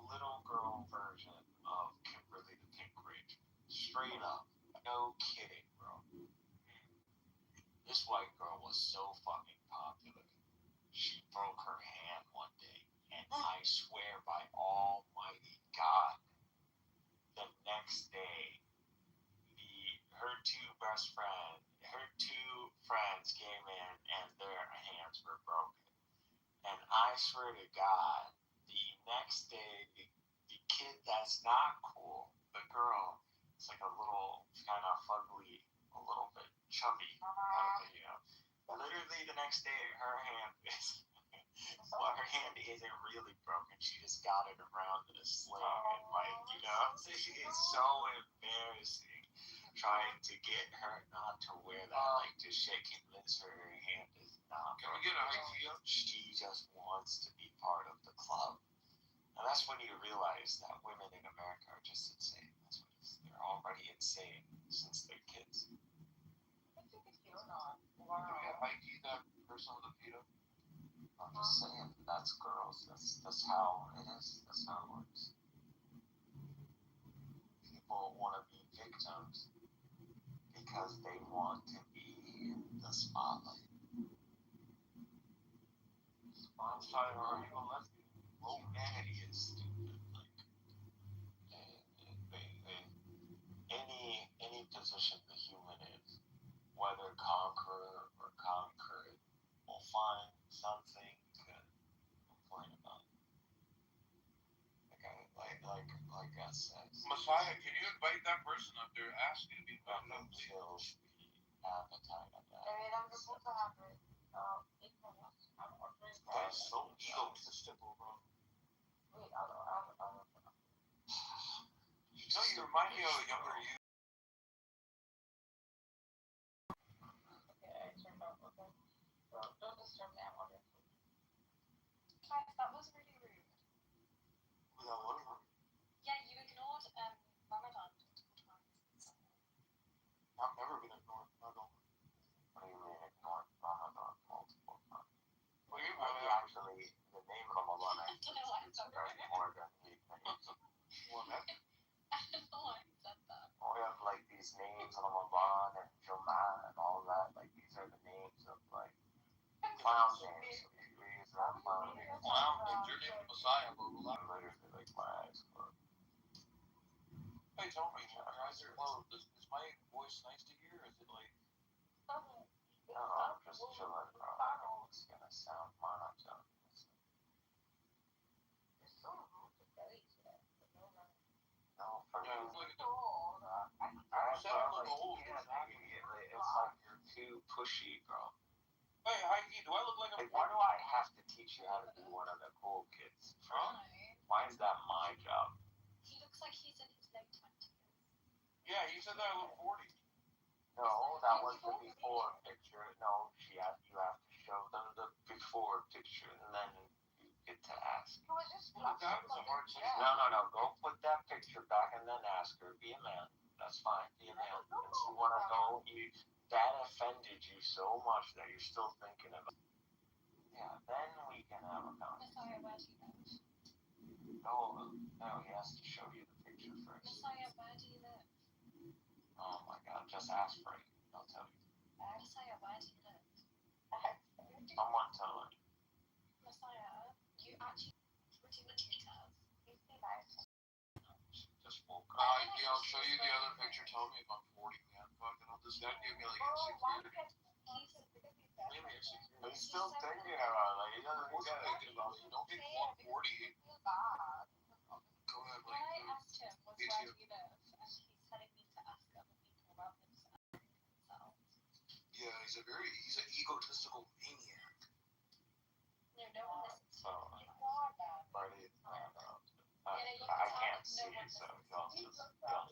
little girl version of Kimberly the Pink Ranger. Straight up. No kidding, bro. This white girl was so fucking popular. She broke her hand one day, and I swear by Almighty God, the next day, her two friends came in, and their hands were broken. And I swear to God, the next day, the kid that's not cool, the girl, it's like a little kind of fugly, a little bit chubby, you know. Literally the next day, her hand is. Well, her hand isn't really broken. She just got it around in a sling, and so she is so embarrassing trying to get her not to wear that, to shake and Liz, her hand is not. Can we get an idea? She just wants to be part of the club, and that's when you realize that women in America are just insane. That's what they're already insane since they're kids. I think it's you not. Do we have Mikey, that person with the veto? I'm just saying, that's girls. That's how it is. That's how it works. People want to be victims because they want to be in the spotlight. I'm sorry, are you a lesbian? Humanity is stupid. Any position the human is, whether conqueror or conquered, will find something to complain about. Like I said. Messiah, can you invite that person up there? Ask me to be invited up, please. Kills the appetite of that. I'm supposed to have it. 8 minutes. I'm ordering. That's so egotistical, bro. Wait, I'll. You remind me of a younger you. Okay, I turned off. Okay. Well, don't disturb me. I'm ordering food. Guys, that was really rude. Without whatever. Yeah, you ignored Ramadan multiple times. I've never been ignored. I don't. What do you mean ignored Ramadan multiple times? Well, you actually, the name Ramadan I don't know why I said that. more than Well, that. I don't know why I said that. We have these names, Ramadan and Jum'ah and all that. These are the names of clown names. We use that clown name. Clown, your name is Messiah, bro. Literally, my eyes closed. Hey, tell me, your eyes are closed. Is my voice nice to hear? Is it No, I'm just chilling, bro. I know it's gonna sound monotone. You're so rude to Betty today. No, for me. Old. It's like you're too pushy, bro. Hey, Heidi, do I look like a... Why do I have to teach you how to be one of the cool kids? Why is that my job? He looks like he's in his late 20s. Yeah, you said that I look 40. No, that was the before picture. No, you have to show them the before picture, and then you get to ask. That was a hard thing. No. Go put that picture back and then ask her. Be a man. That's fine. Be a man. If you want to go, that offended you so much that you're still thinking about it. Yeah, then we can have a conversation. Messiah, where do you live? No, he has to show you the picture first. Messiah, where do you live? Oh my God, just ask for it. I'll tell you. Messiah, where do you live? Someone tell her. Messiah, you actually pretty much details. Please be nice. Just woke up. Heidi, I'll show you the other picture. Tell me if I'm 40, man. Fucking, that gave me insecurity. Maybe insecurity. He's still thinking about it. He doesn't What's get thinking about it? You don't get 140. Go ahead, When I asked him, where do you live? And he's telling me to ask other people around himself. Yeah, he's an egotistical maniac. No one listens to him. Buddy, I can't see you, so y'all just talk.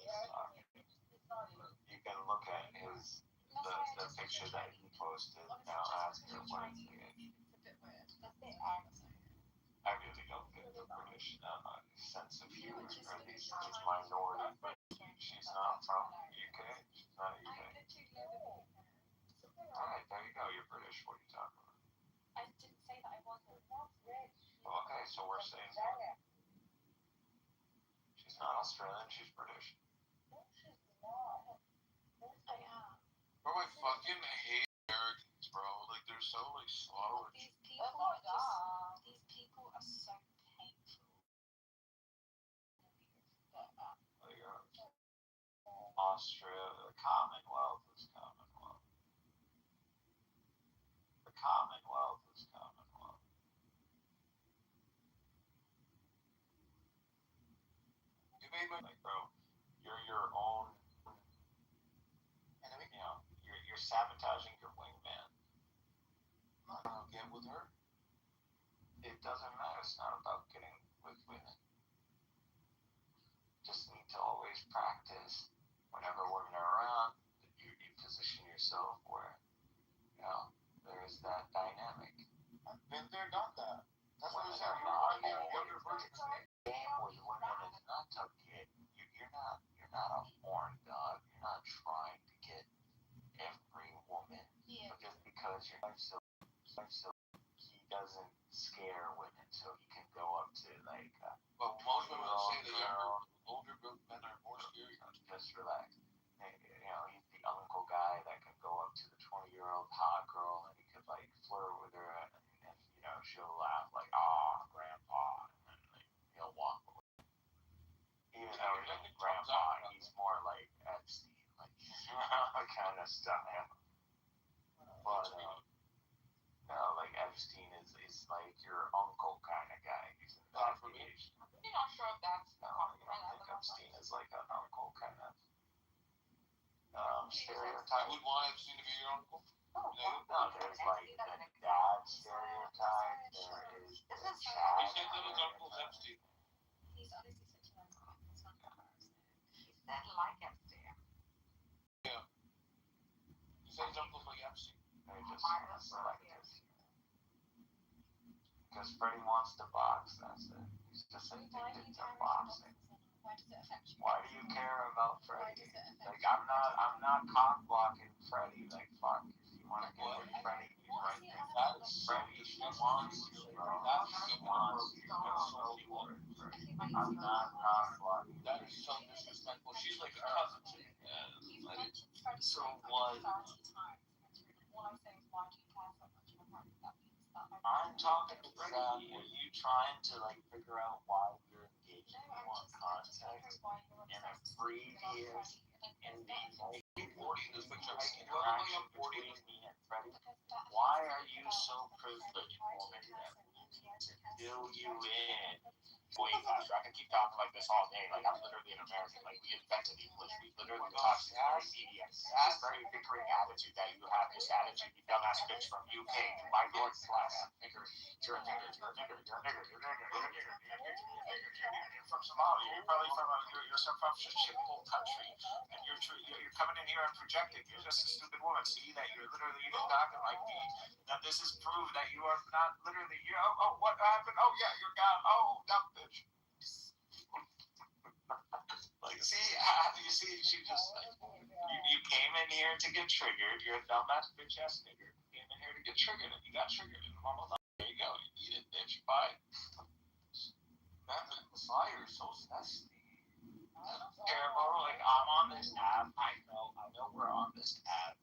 You can look at the picture that he posted. Now ask him what is the age. I really don't get the British sense of humor, or these minority British. She's not from UK. She's not UK. Alright, there you go. You're British. What are you talking about? I didn't say that I wasn't. Okay, so we're saying that. She's not Australian. She's British. I am. Bro, I fucking hate Americans, bro. They're so, slow. These people are so painful. Australia, the Commonwealth is Commonwealth. The Commonwealth is Commonwealth. You made my bro. You're your own enemy. You're sabotaging your wingman. with her, it doesn't matter. It's not about getting with women. Just need to always practice whenever women are around. You position yourself where, there's that dynamic. I've been there, done that. That's what I'm Women saying. are not Younger version of me. with women. It's not to get. You're not a horn dog. You're not trying to get every woman. Yeah. But just because you're so he doesn't scare women, so he can go up to like. But most women will say that older men are more scary. Just relax. He's the uncle guy that can go up to the 20-year-old hot girl and he could like flirt with her and she'll laugh like, grandpa, and then he'll walk away. Even though he's grandpa, he's more like Epstein, like kind of stuff. But like Epstein is like your uncle kind of guy. He's an affiliation. I'm really not sure if that's No, I think Epstein is like an uncle kind of stereotype. You would want Epstein to be your uncle? No, there's like the dad stereotype. There is the He Chad said that his uncle's Epstein. he's obviously such an it's not comparison. He said like Epstein. Yeah. He said his uncle's like Epstein. They just select it. Because Freddie wants to box, that's it. He's just addicted to boxing. Why does it affect you? Why do you care about Freddie? Like, I'm not cock blocking Freddie. Like, fuck, if you want to get with Freddie, he's right there. Freddie, she wants you, bro. She wants you. Go for it, Freddie. I'm not cock blocking. That is so disrespectful. She's like a cousin to me. So what? I'm talking to Zach. Are you trying to like figure out why you're engaged in more context in a previous in the 40 this picture hiking. interaction between me and Freddie? Why are you so privileged, woman, that we need to fill you in? Wait, gosh, I can keep talking like this all day. Like, I'm literally an American. Like, we invented English. We literally taught this very media. This very bickering attitude that you have, this attitude, you dumbass bitch from UK, you my Lord bless. Nigger, you're a nigger, you're a nigger, you're a nigger, you're a nigger, you're a nigger, you're a nigger, you're from Somalia. You're probably from you're some from shithole country. And you're coming in here and projecting. You're just a stupid woman. See that you're literally even talking like me. That this is proof that you are not literally, what happened? Oh, yeah, you're gone. Oh, dumb bitch. Like, you see, she just, you came in here to get triggered. You're a dumbass bitch ass nigger. You came in here to get triggered and you got triggered. And mama, there you go. You eat it, bitch. Bye. Fire is so nasty. Terrible. Like, I'm on this app. I know we're on this app.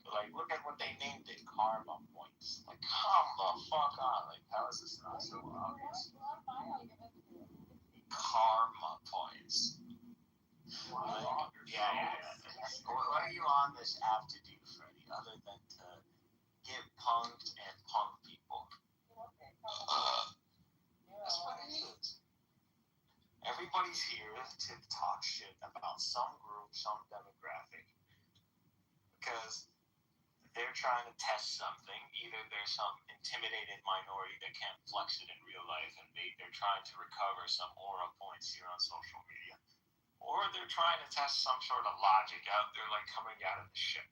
Like, look at what they named it, karma points. Like, come the fuck on. Like, how is this not so obvious? Karma points. Like, yeah. What are you on this app to do, Freddie, other than to get punked and punk people? That's what it is. Everybody's here to talk shit about some group, some demographic. Because they're trying to test something. Either there's some intimidated minority that can't flex it in real life and they're trying to recover some aura points here on social media. Or they're trying to test some sort of logic out there, like coming out of the ship.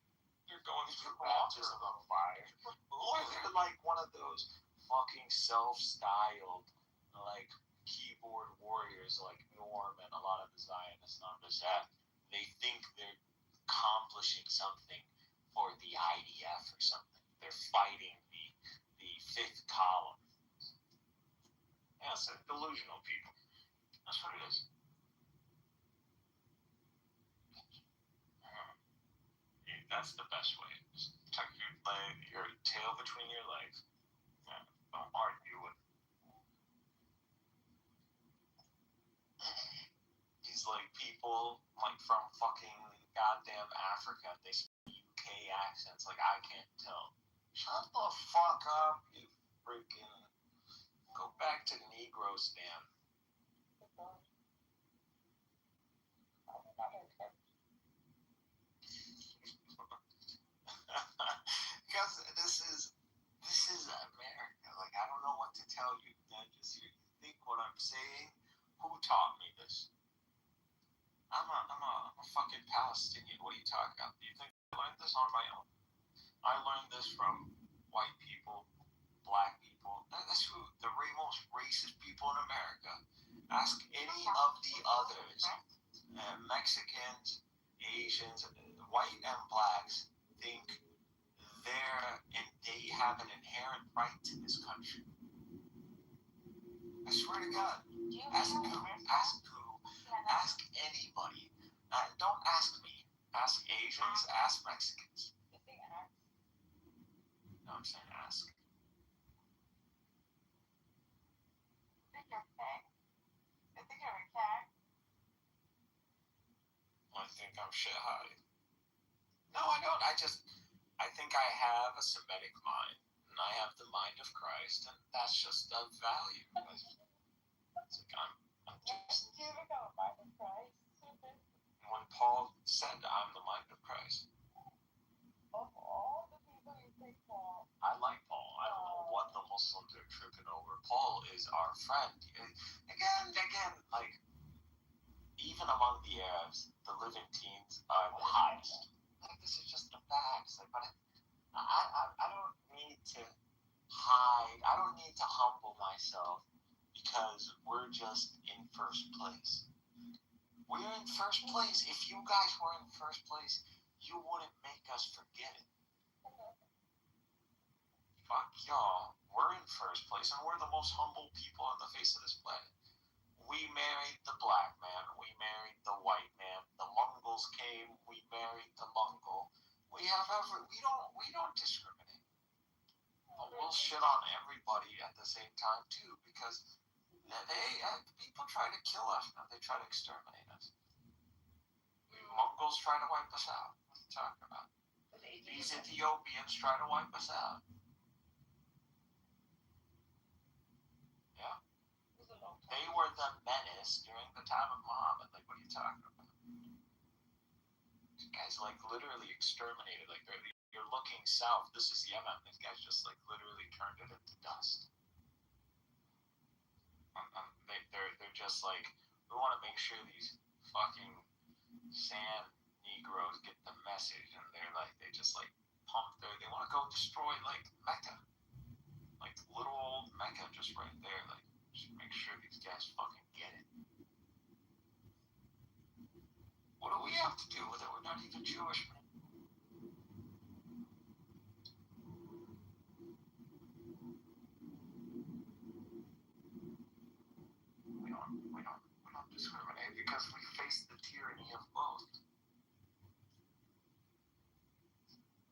They're going through baptism of fire. Or they're like one of those fucking self-styled, like, keyboard warriors like Norm and a lot of the Zionists on this app. They think they're accomplishing something for the IDF or something. They're fighting the fifth column. Yeah, so delusional people. That's what it is. Yeah, that's the best way. Just tuck your tail between your legs. Yeah, don't argue with. These like people like from fucking goddamn Africa. They speak UK accents like I can't tell. Shut the fuck up, you freaking. Go back to Negro stand. Because this is America. tell you, Dentist, you think what I'm saying? Who taught me this? I'm a fucking Palestinian. What are you talking about? Do you think I learned this on my own? I learned this from white people, black people. That's who the most racist people in America. Ask any of the others, Mexicans, Asians, white and blacks think they have an inherent right to this country. I swear to God. Ask anybody. Don't ask me. Ask Asians, ask Mexicans. No, I'm saying ask. I think I'm shit high. No, I don't. I think I have a Semitic mind, and I have the mind of Christ, and that's just a value. It's like I'm just. When Paul said, "I'm the mind of Christ," I like Paul. I don't know what the Muslims are tripping over. Paul is our friend. Again, like even among the Arabs, the living teens are the highest. Like this is just the facts. Like, but I don't need to hide. I don't need to humble myself because we're just in first place. We're in first place. If you guys were in first place, you wouldn't make us forget it. Fuck y'all. We're in first place, and we're the most humble people on the face of this planet. We married the black man. We married the white man. The Mongols came. We married the Mongol. We don't discriminate. But we'll shit on everybody at the same time too, because people try to kill us now. They try to exterminate us. Mongols try to wipe us out. What are you talking about? These Ethiopians try to wipe us out. Yeah. They were the menace during the time of Muhammad. Like, what are you talking about? These guys, like, literally exterminated. Like, you're looking south. This is Yemen. These guys just, like, literally turned it into dust. They're just like, we want to make sure these fucking sand Negroes get the message, and they just like pump they want to go destroy like Mecca, like little old Mecca just right there, like just make sure these guys fucking get it. What do we have to do with it? We're not even Jewish, man. We don't discriminate because we face the tyranny of both.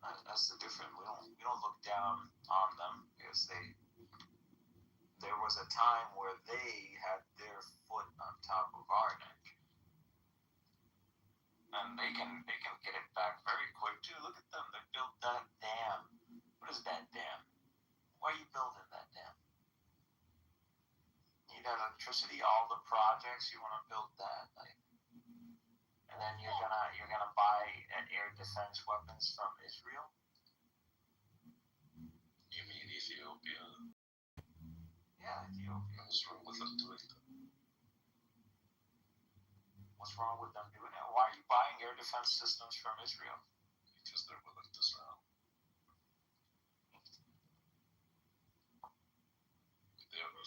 That's the difference. We don't look down on them because there was a time where they had their foot on top of our neck, and they can get it back very quick too. Look at them. They built that dam. What is that dam? Why are you building that dam? Need electricity, all the projects, you want to build that, like, and then you're gonna buy air defense weapons from Israel. You mean Ethiopia? Yeah, Ethiopia. What's wrong with them doing that? What's wrong with them doing it? Why are you buying air defense systems from Israel? Because they're willing to sell.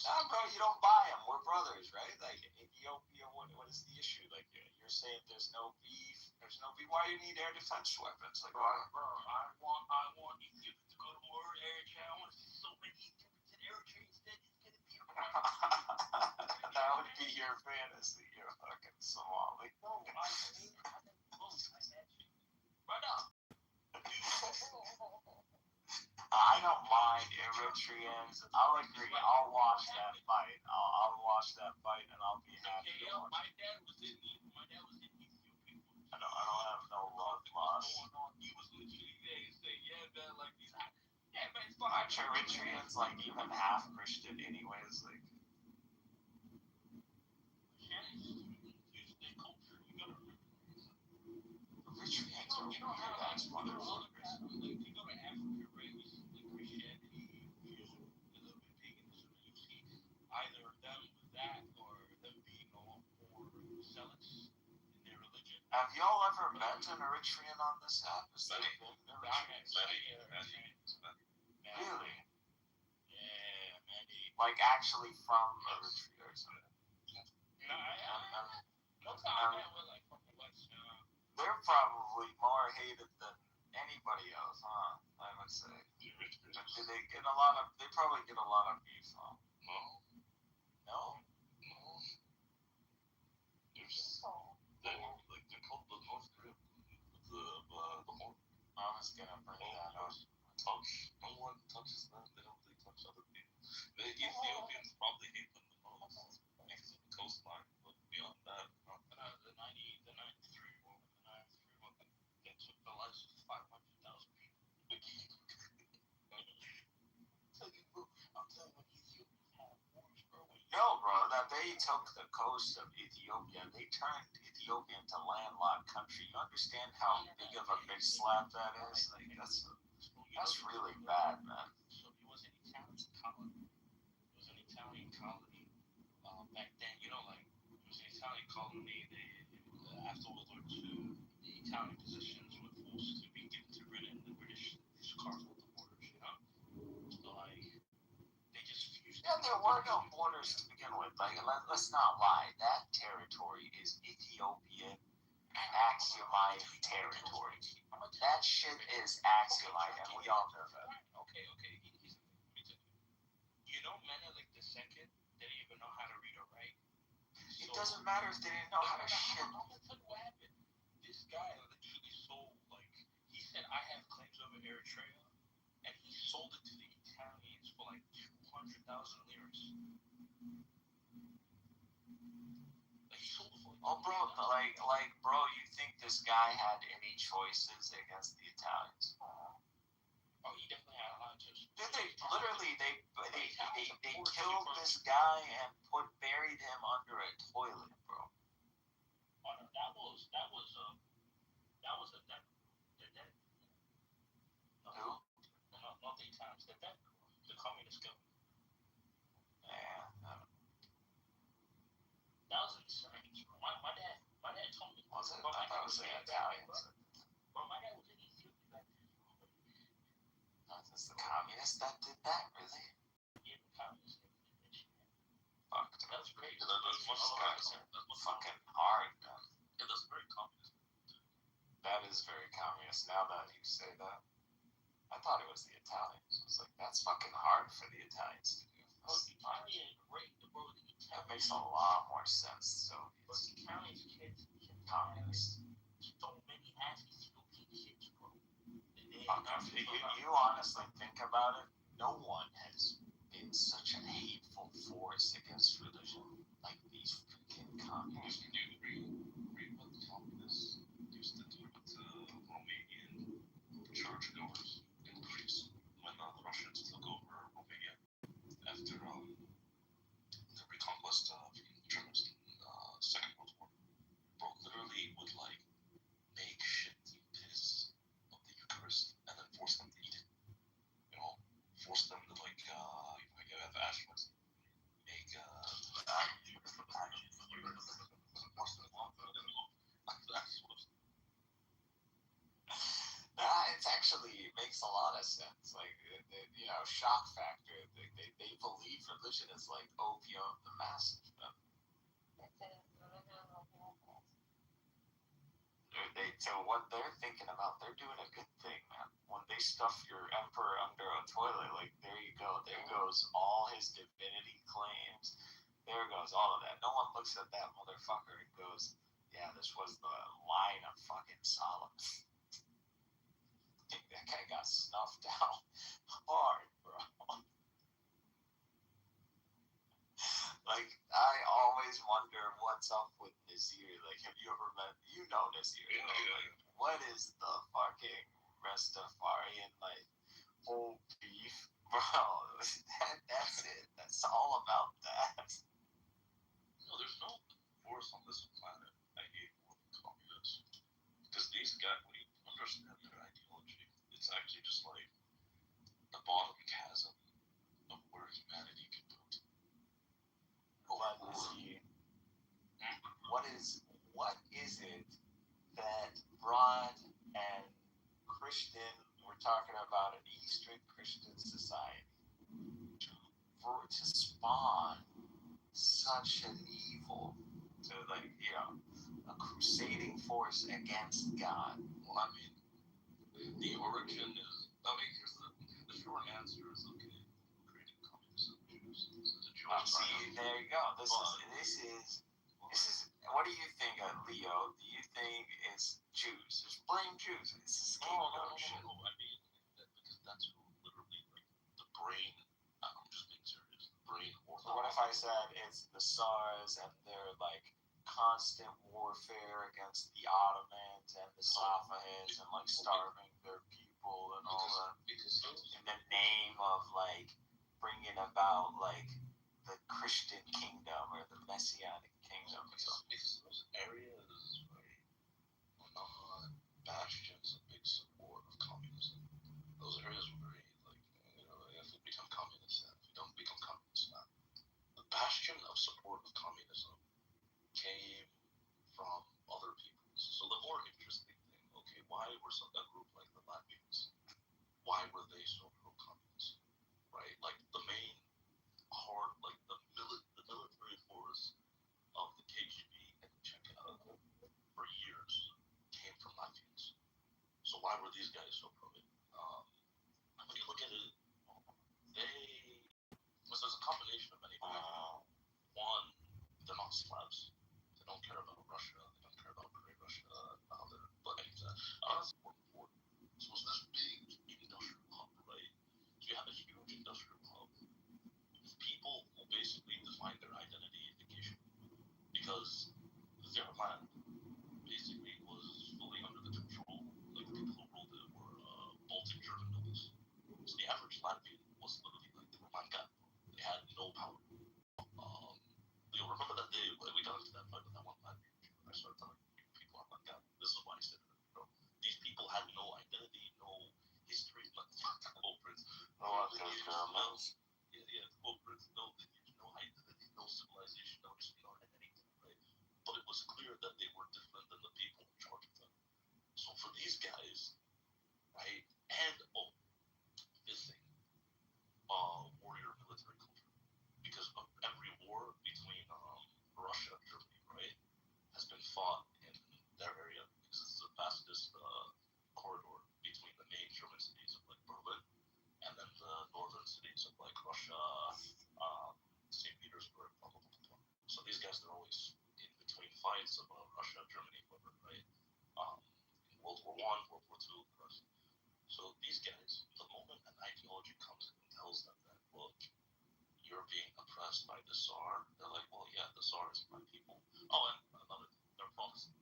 Nah, bro, you don't buy them. We're brothers, right? Like, Ethiopia, what is the issue? Like, you're saying there's no beef. There's no beef. Why do you need air defense weapons? Like, I want Ethiopia to go to war, Eritrea. I want to see so many Ethiopians in Eritrea instead. It's going to be that would be your fantasy. You're fucking Somali. No, right up. I don't mind Eritreans. I'll agree. I'll watch that fight. I'll watch that fight, and I'll be happy to watch. My dad was in Ethiopia. I don't have no love lost. He was literally there. He said, "Yeah, man, like these, yeah, man, it's fine." Eritreans like even half Christian, anyways. Like, yeah, it's their culture. You gotta remember. Eritreans are weird ass motherfuckers. Like, you go to Africa, right? Christianity, Judaism, a little bit paganism, you see Have y'all ever met an Eritrean on this app? Is there Many. been Eritreans? Many. Really? Yeah, many. Like actually from Eritrea or something? No, They're probably more hated than anybody else, huh? I would say. Do they get a lot of? They probably get a lot of beef, huh? No. They're called the North Korea, the Horn. I was gonna bring that up. No one touches them. They touch other people. The Ethiopians probably hate them the most because of the coastline. But beyond that, the 93 woman, that took the lives of 500,000 people. I'm telling you, Ethiopians have wars, bro. No, bro, that they took the coast of Ethiopia. They turned Ethiopia into landlocked country. You understand how big of a big slap that is? Like that's really bad, man. So it was an Italian colony. Back then, it was an Italian colony. After World War II, the Italian positions were forced to be given to Britain. The British carved out the borders, So, they just fused. Yeah, there were no borders to begin with. Like, let's not lie. That territory is Ethiopian Axiomite territory. That shit is Axiomite, and we all know that. Okay. Menelik II didn't even know how to read or write. It doesn't matter if they didn't know how to shit. I'm gonna tell you what happened. This guy literally sold, he said, I have claims over Eritrea, and he sold it to the Italians for 200,000 liras. He sold it for bro, you think this guy had any choices against the Italians? Oh, he definitely had a lot of choices. They killed this guy and buried him under a toilet, bro. Oh no, that was the dead. Who? Not the Italians, the dead, the communist government. Yeah. That was insane, bro. My dad told me. Was it? That was the Italians. Bro, my dad was in Ethiopia back then. That's the communists that did that, really? Yeah, the communists. Fuck. That's great. Those guys are fucking hard, man. Yeah, that's very communist. That is very communist. Now that you say that, I thought it was the Italians. I was like, that's fucking hard for the Italians to do. That makes a lot more sense. So it's Italians kids, communists. So many anti-Ethiopian kids, bro. You honestly think about it, no one has been such a hateful force against religion like these freaking communists. You read what the communists used to do with Romanian churchgoers in Greece when the Russians took over Romania after the reconquest of the Germans in Second World War. Bro, literally would make shit piss of the Eucharist and then force them to eat it. Force them to you have Ashmas. Make It actually makes a lot of sense. Shock factor. They believe religion is like opium of the masses. So what they're thinking about, they're doing a good thing, man. When they stuff your emperor under a toilet, there you go. There goes all his divinity claims. There goes all of that. No one looks at that motherfucker and goes, yeah, this was the line of fucking Solomon. I think that guy got snuffed out hard, bro. I always wonder what's up with Nazir. Have you ever met? You know Nazir. What is the fucking Rastafarian whole beef, bro? That's it. That's all about that. There's no force on this planet I hate more than communists. Because these guys, when you understand their ideology, it's actually just the bottom chasm of where humanity can go to. What is it that Rod and Christian were talking about an Eastern Christian society to spawn such an evil, to a crusading force against God. Well, I mean, the origin is, here's the short answer is, okay, creating communism, Jews, the Jewish See, there you go. This is. What do you think, Leo? Do you think it's Jews? It's blame Jews. It's scapegoat shit. No, I mean, because that's literally like the brain. I'm just being serious. The brain. So what if I said it's the SARS and their constant warfare against the Ottomans and the Safavids and starving their people and all that? Because in the name of bringing about the Christian kingdom or the Messianic kingdom or something. Because those areas, right, were not bastions of big support of communism. Those areas were very, if we become communists, if we don't become communists now. The bastion of support of communism came from other peoples. So the more interesting thing, okay, why were a group like the Latvians, why were they so pro-communist, right? The main hard, the military force of the KGB and Czechia for years came from Latvians. So why were these guys so pro it? When you look at it, there's a combination of many things. One, they're not Slavs. They don't care about Russia. They don't care about Russia. But that's important for them. So it's this big industrial hub, right? So you have a huge industrial hub. People who basically define their identity in vacation because their land basically was fully under the control. The people who ruled it were Baltic German nobles. So the average Latvian was literally they were manga. They had no power. You'll remember that day when we got into that fight with that one Latvian Jew. I started telling people, I'm like, God, this is why I said it. These people had no identity, no history, no prince. No lineage, Yeah, no prince, no lineage, no identity, no civilization, no anything, right? But it was clear that they were different than the people in charge of them. So for these guys, right, and this thing, warrior military culture, because every war between Russia and Germany, right, has been fought in their area because it's the fastest corridor between the main German cities of Berlin and then the northern cities of Russia, St. Petersburg, blah, blah, blah, blah. So these guys, they're always in between fights of Russia, Germany, whatever, right? In World War I, World War II, the rest. So these guys, the moment an ideology comes in and tells them that, look, you're being oppressed by the Tsar, they're like, well, yeah, the Tsar is my people. Oh, and another thing, they're Protestant.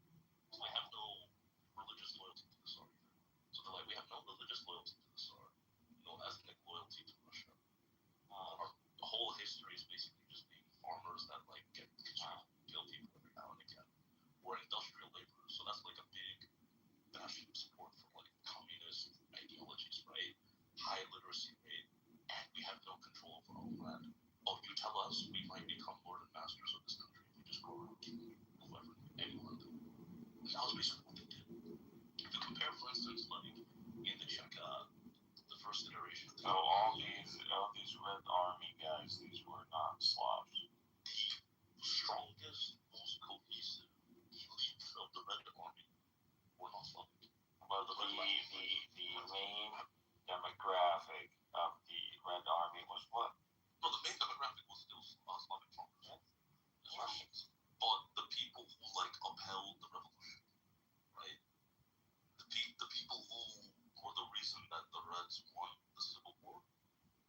So they have no religious loyalty to the Tsar either. So they're like, we have no religious loyalty to the Tsar, no ethnic loyalty to Russia. Our whole history is basically just being farmers that get kill people every now and again. We're industrial laborers, so that's a big bastion of support for communist ideologies, right? High literacy rate, and we have no control of our own land. Oh, you tell us we might become lord and masters of this country if we just go around killing whoever, anyone. And that was basically what they did. If you compare, for instance, in the Czech, the first iteration. So all these Red Army guys, these were not Slavs. The strongest, most cohesive elites of the Red Army were not Slavic. Well, the main demographic of the Red Army was what? No, the main demographic was still Slavic farmers. It's Russians. But the people who upheld the revolution, right? The people who were the reason that the Reds won the Civil War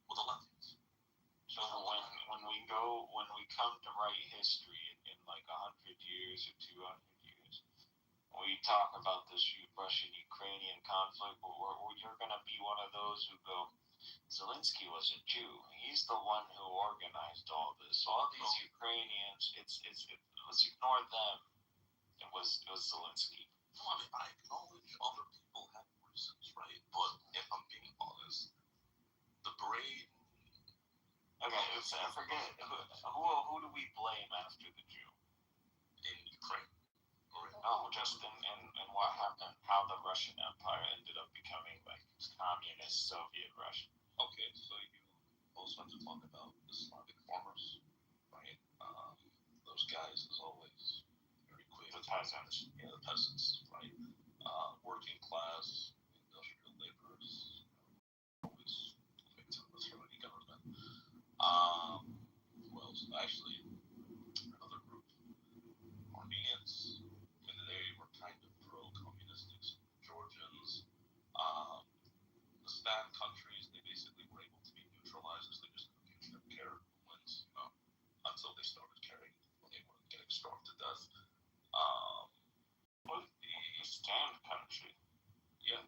were the Latvians. So when we come to write history in 100 years or 200 years, we talk about this Russian-Ukrainian conflict, you're going to be one of those who go, Zelensky was a Jew. He's the one who organized all this. All these Ukrainians, let's ignore them. It was Zelensky. No, I mean, I acknowledge other people have reasons, right? But if I'm being honest, the brain. Okay, forget it. Who do we blame after the Jew? In Ukraine. No, just in what happened, how the Russian Empire ended up becoming like communist Soviet Russia. Okay, so you also have to talk about the Slavic farmers, right? Those guys, as always, very quick. The peasants. Yeah, the peasants, right? Working class, industrial laborers, always victims through any government. Who else? Actually, another group, Armenians, and they were kind of pro-communistic. Georgians, the Stan countries, they basically were able to be neutralized as they just didn't care who wins, until they started caring when they were getting starved to death. What the Stan country? Yeah.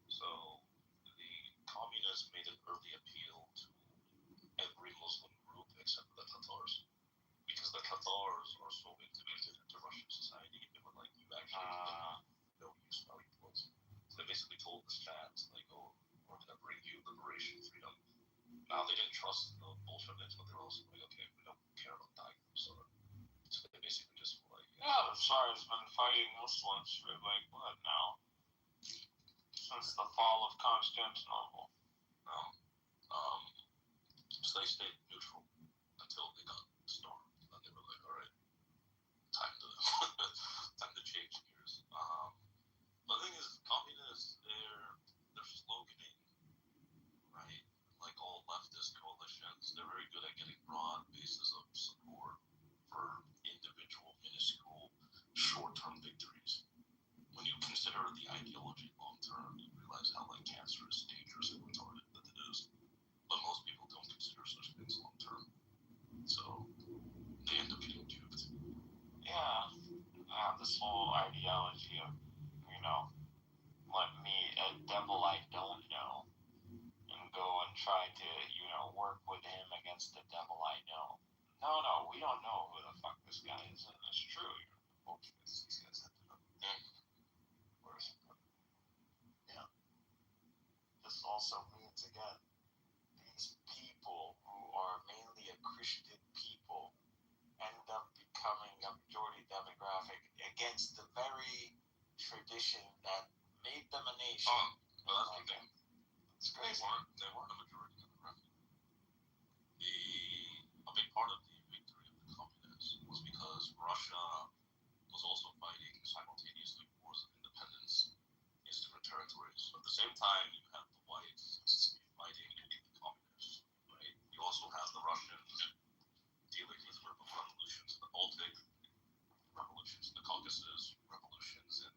So the communists made an early appeal to every Muslim group except the Tatars, because the Tatars are so integrated into Russian society. They were like, you actually no use value points. So they basically told the Stans, like, oh, we're gonna bring you liberation, freedom. Now they didn't trust the Bolsheviks, but they were also like, okay, we don't care about dying for Tsar. So they basically just were like, Yeah, the Tsar has been fighting Muslims for like what now? Since the fall of Constantinople. So they stayed neutral until they got stormed. And they were like, all right, time to time to change gears. The thing is, communists, they're sloganing, right? Like all leftist coalitions, they're very good at getting broad bases of support for individual, minuscule, short-term victories. When you consider the ideology long-term, you realize how like cancerous, dangerous, and retarded that it is. But most people don't consider such things long-term, so they end up getting duped. Yeah, this whole ideology of, let me a devil I don't know, and go and try to, work with him against the devil I know. No, we don't know who the fuck this guy is, and it's true. These guys ended up worse. Yeah. This also means, again, these people who are mainly a Christian people end up becoming a majority demographic against the very tradition that made them a nation. Well, that's the thing. It's crazy. They weren't a majority demographic. A big part of the victory of the communists was because Russia was also fighting simultaneously wars of independence against different territories. So at the same time, you have the whites fighting the communists, right? You also have the Russians dealing with revolutions in the Baltic, revolutions in the Caucasus, revolutions in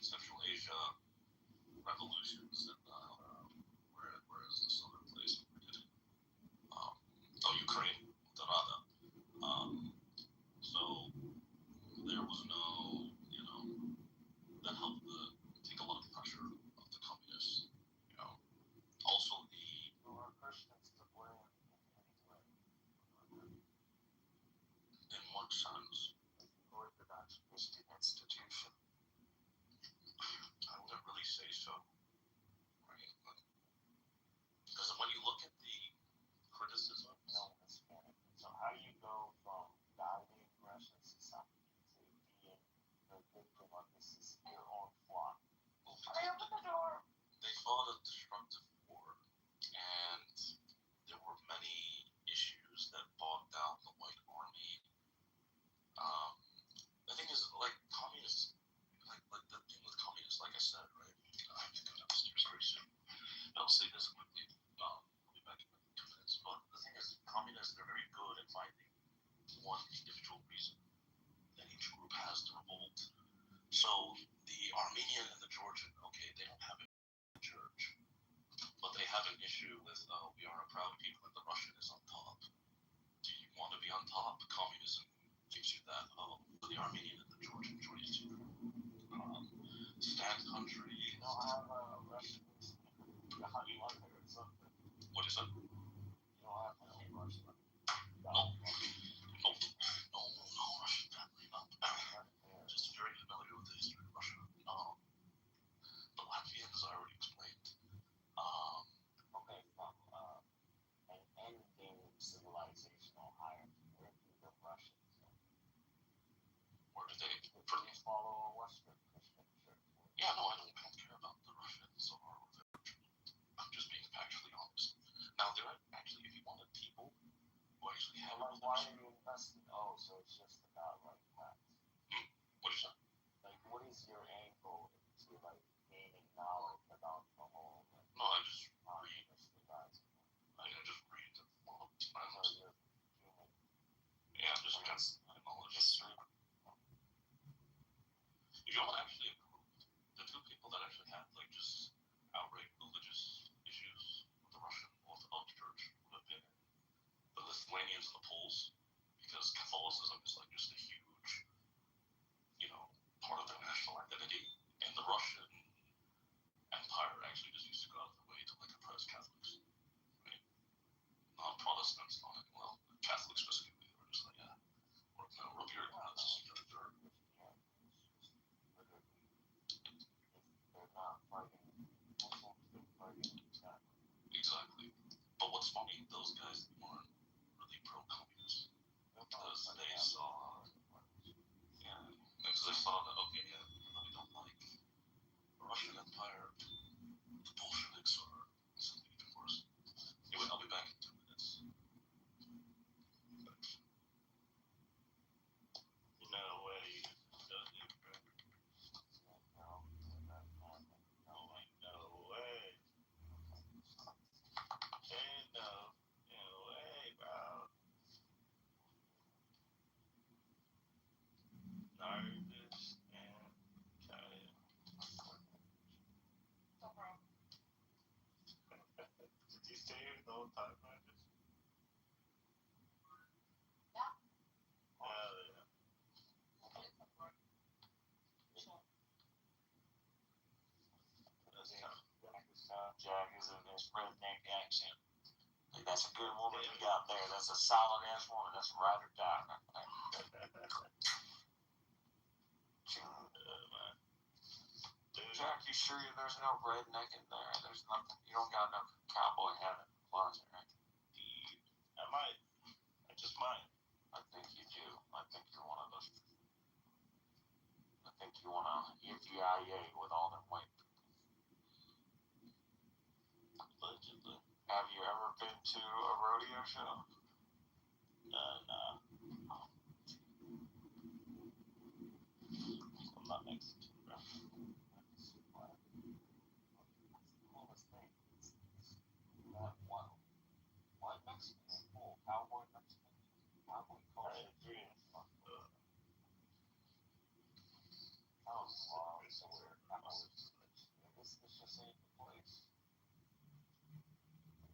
Central Asia, revolutions in where is this other place? Ukraine, Tarada. So there was no, that helped take a lot of pressure off the communists. Also Who are Christians to blame in what sense? Orthodox Christian institution. I wouldn't really say so, right? Because when you look at the criticisms, so how do you go from guiding Russian society to being the victim of this your own flaw? They opened the door. They fought a destructive war, and there were many issues that bogged down the White Army. The thing is, like communists, like the thing with communists, like I said, right? I have to go downstairs very soon. I'll say this quickly. I'll be back in 2 minutes. But the thing is, communists, they're very good at finding one individual reason that each group has to revolt. So the Armenian and the Georgian, okay, they don't have a church, but they have an issue with, we are a proud people and the Russian is on top. Do you want to be on top? Communism gives you that. The Armenian and the Georgian joins you. Stan country. You don't have a Russian honey mother or something. What is that? You don't have any Russian. No, Russian family, no. Just very familiar with the history of Russia. The Latvians I already explained. Okay, from an ending civilizational hierarchy, where do the Russians go? Yeah, no, I don't care about the Russians or the. I'm just being factually honest. Now, there are actually, if you wanted people who actually have. Like, why are you investing? Oh, so it's just about like facts. What is that? Like, what is your angle into like gaining knowledge about the whole? Like, No, I just read. Guys. I just read. Well, So you're human. yeah, just because I know history. If you want to actually improve, the two people that actually had like just outright religious issues with the Russian Orthodox Church would have been the Lithuanians and the Poles, because Catholicism is like just a huge, part of their national identity, and the Russian Empire actually just used to go out of their way to like oppress Catholics, right? Not Protestants, not well, Catholics specifically. They were just like, yeah, rub your nuts, you're the third. They're not fighting Muslims, they're fighting Catholics. Exactly. But what's funny, those guys weren't really pro-communist because they saw, that, okay, yeah, we don't like the Russian Empire, the Bolsheviks are something even worse. Anyway, I'll be back in 2 minutes. No way. Does it, bro? No way. Ain't no way, bro. Nervous and tired. Did you stay here the whole time, Marcus? Yeah. Hell yeah. Jack is in his redneck accent. Like, that's a good woman you got there. That's a solid ass woman. That's a ride or die. Jack, you sure there's no redneck in there? There's nothing. You don't got no cowboy hat in the closet, right? I might. I just might. I think you do. I think you're one of those. I think you want to EFGIA with all them white people. Allegedly. Have you ever been to a rodeo show? Nah. I'm not Mexican, bro. Coolest thing. Not one. White Mexican is cool. Cowboy Mexican. Cowboy culture. I agree. That was long somewhere. This just ain't the place.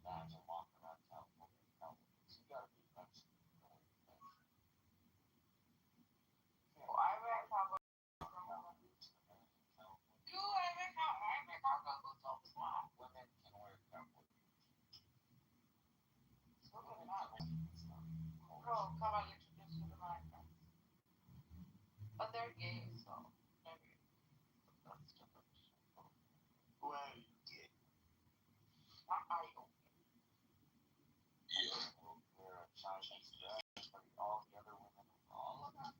Imagine walking around California. You gotta be Mexican. Well, I read how. Women can wear cowboy Bro, come on, introduce you to my friends. But they're gay, so maybe that's different. Who are you gay? Why are you gay? Yeah. We're a Chinese guy, but all the other women, all of them,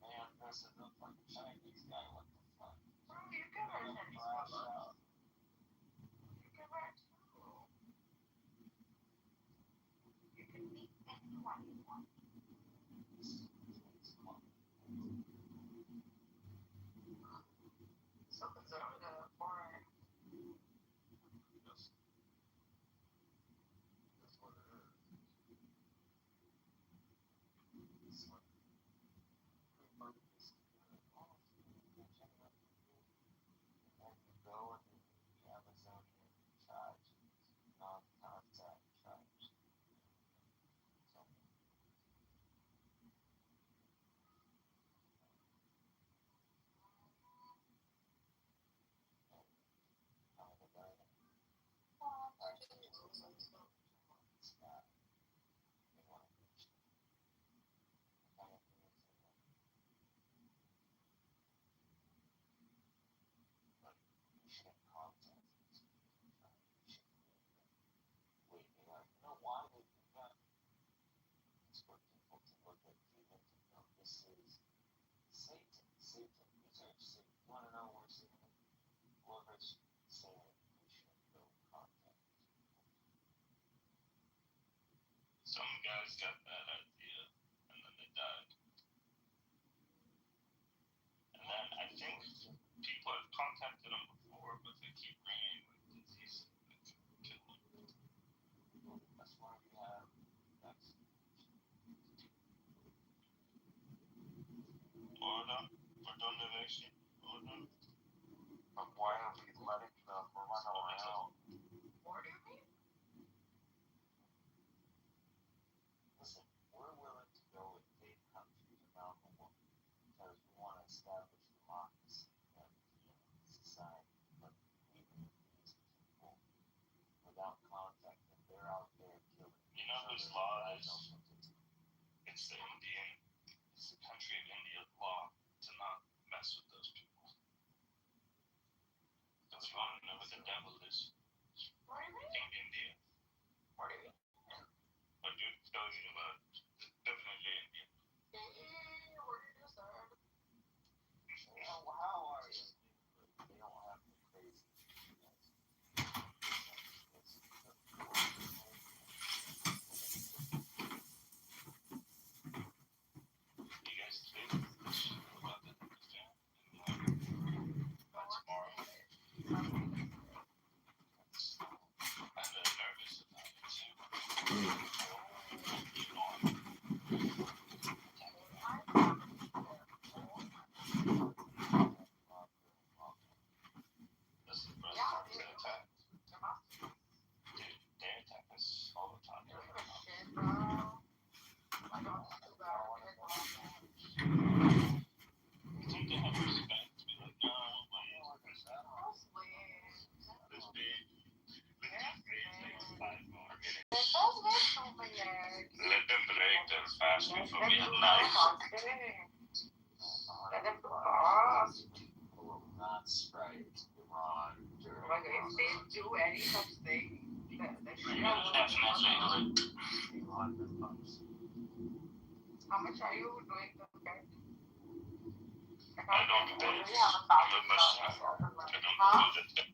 man dresses up like a Chinese guy. What the fuck? Bro, you can wear Chinese clothes. You can wear too. You can meet anyone you want. So conservative or That's what it is. It's like and you go into the Amazonian tribes, non-contact tribes. So, kind of a guy. Actually, it looks like it's not. They want to reach the kind of thing that's like, you shouldn't contact these people. You shouldn't wait. You're like, you know why they do that? It's for people to look at humans and go, this is Satan. These are Satan. You want to know where Satan is? Whoever's saying it, we should go contact. Some guys got that idea, and then they died. And then I think people have contacted them before, but they keep bringing disease that can kill them. That's why we have vaccines. Order for donation. Order. But why are we letting them run around? What do you mean? Listen, we're willing to go invade countries around the world because we want to establish democracy and society. But we leave these people without contact, and they're out there killing. You know whose law it is? It's the Indian. It's the country of India's law to not mess with those people. If you want to know who the devil is, What do you mean? think India. What do you mean? But you're talking about definitely India. What did you say? How are you? They don't have the crazy. You guys think about that? By tomorrow. I'm very nervous about it too. Listen, bro, they attack. They attack us all the time. Shit, bro. I don't do that. You think they have respect? Be like, no, let's be like 5 more minutes. Let them break their fast before we have knives. Let them pass. Will not strike Iran during Like, if they do any such thing, they should Definitely. How much are you doing to get? I don't pay. We have $1,000. I don't do that.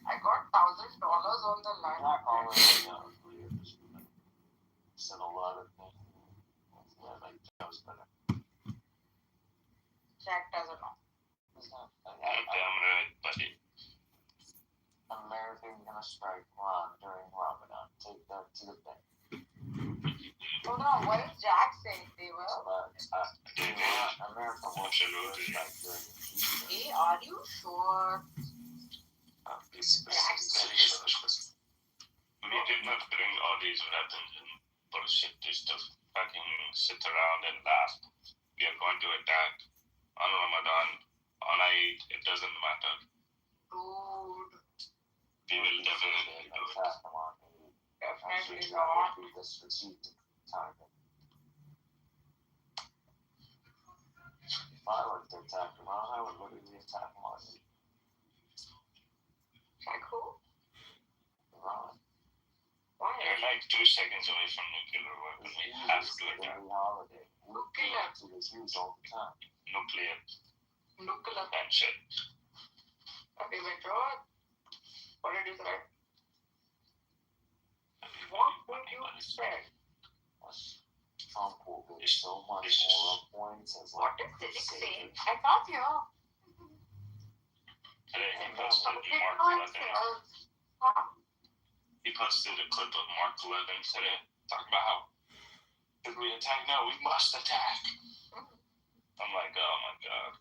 I got $1,000 on the line. Not already said a lot of things. Yeah, like Joe's better. Jack doesn't know. You're damn right, buddy. Americans gonna strike Iran during Ramadan. Take that to the bank. So now, what is Jack saying? They will? America will Absolutely. strike during Easter. Hey, are you sure? We did not bring all these weapons and bullshit just to fucking sit around and laugh. We are going to attack on Ramadan, on Eid, it doesn't matter. Dude. We will definitely do it. Definitely That not. would be the strategic target. If I were to attack Iran, I would literally attack Iran. Like who? Iran. Why? You're like 2 seconds away from nuclear weapon. We have to attack. Every holiday. Nuclear is used all the time. Nuclear Nuclear. and shit. Okay, Metro. What did you say? What would you say? Trump will get so much more points as What did Civic say? I can't hear. Today he posted Okay, Mark no, 11. huh? He posted a clip of Mark 11 today. Talking about how if we attack, no, we must attack. I'm like, oh my god.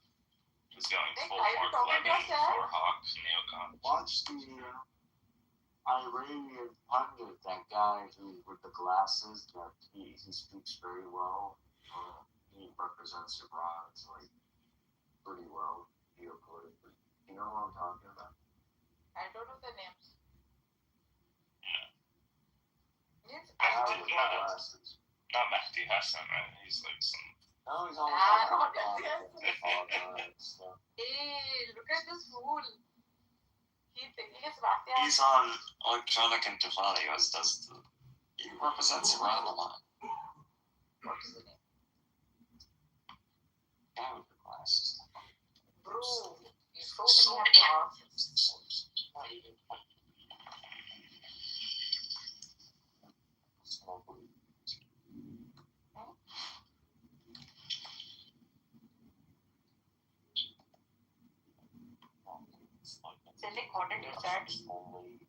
He's going full Are you Mark talking 11 to yourself? for Hawk Neocon. Watch the Iranian pundit, that guy who with the glasses, that he speaks very well. He represents Iran, it's like pretty well geopolitically. You know what I'm talking about? I don't know the names. Yes, The guy with the glasses. Not Mahdi Hassan, right? He's like some. No, he's always Ah, on yes. and stuff. Hey, look at this fool. He's thinking it's Rafi. He's on Electronic Intifada. He represents Iran a lot. What is the name? Like, what did you say? Only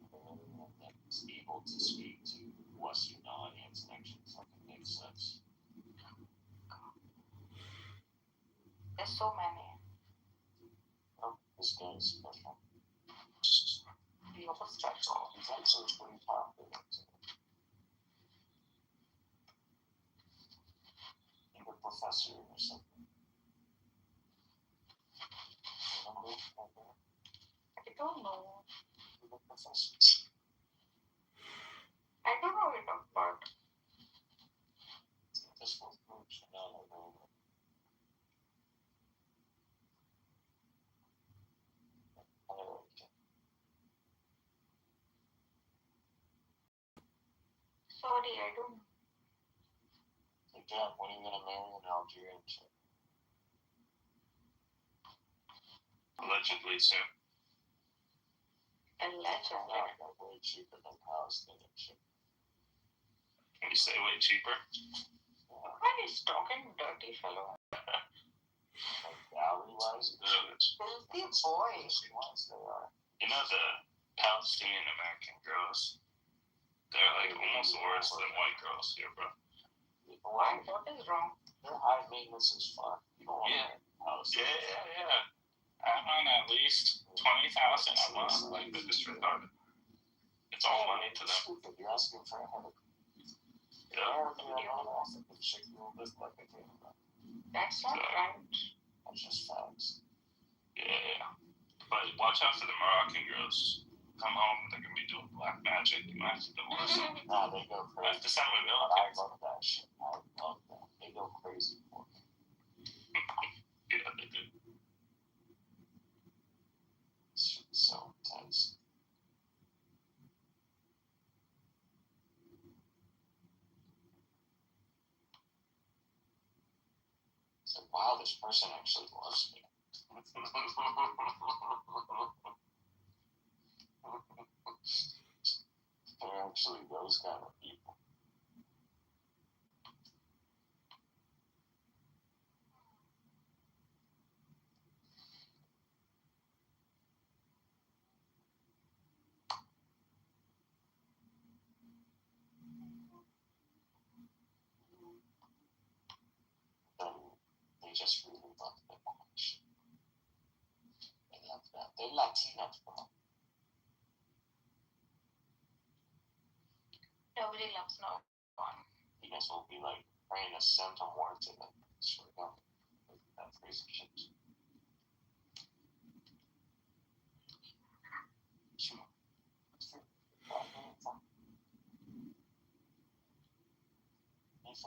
that's able to speak to Western audience and actually fucking make sense. There's so many. Oh, this guy is special. You're special. He's actually pretty popular. He's a professor or something. Remember? I don't know. He's a professor. I don't know what you're talking about. This was groups, no, no, no. Sorry, I don't know. Hey, Jack, when are you gonna marry an Algerian chick? Allegedly soon. Allegedly. Like way cheaper than Palestinian chick. Can you say way cheaper? Why is talking dirty fellow? Like dowry-wise, Filthy boys. they are. You know the Palestinian American girls? They're like almost worse than white girls here, bro. Why? What is wrong? They're high maintenance as fuck. You don't want Yeah. Palestinian. Yeah. I'm on at least 20,000 a month. Like, they're just retarded. It's all money to them. Stupid. You're asking for a headache. Yeah. The chick will live like a king. That's not right. That's just facts. Yeah. But watch out for the Moroccan girls. Come home, they're gonna be doing black magic. You might have to divorce them. Nah, they go I have crazy. to send them a But milk. I love that shit. I love that. They go crazy for me. Yeah, they do. It's so intense. It's like, wow, this person actually loves me. They're actually those kind of people. Then they just really love the match. They love that. They're Latinx, bro. Nobody loves no one. You guys will be like praying a Santa Muerte and sort of that crazy shit.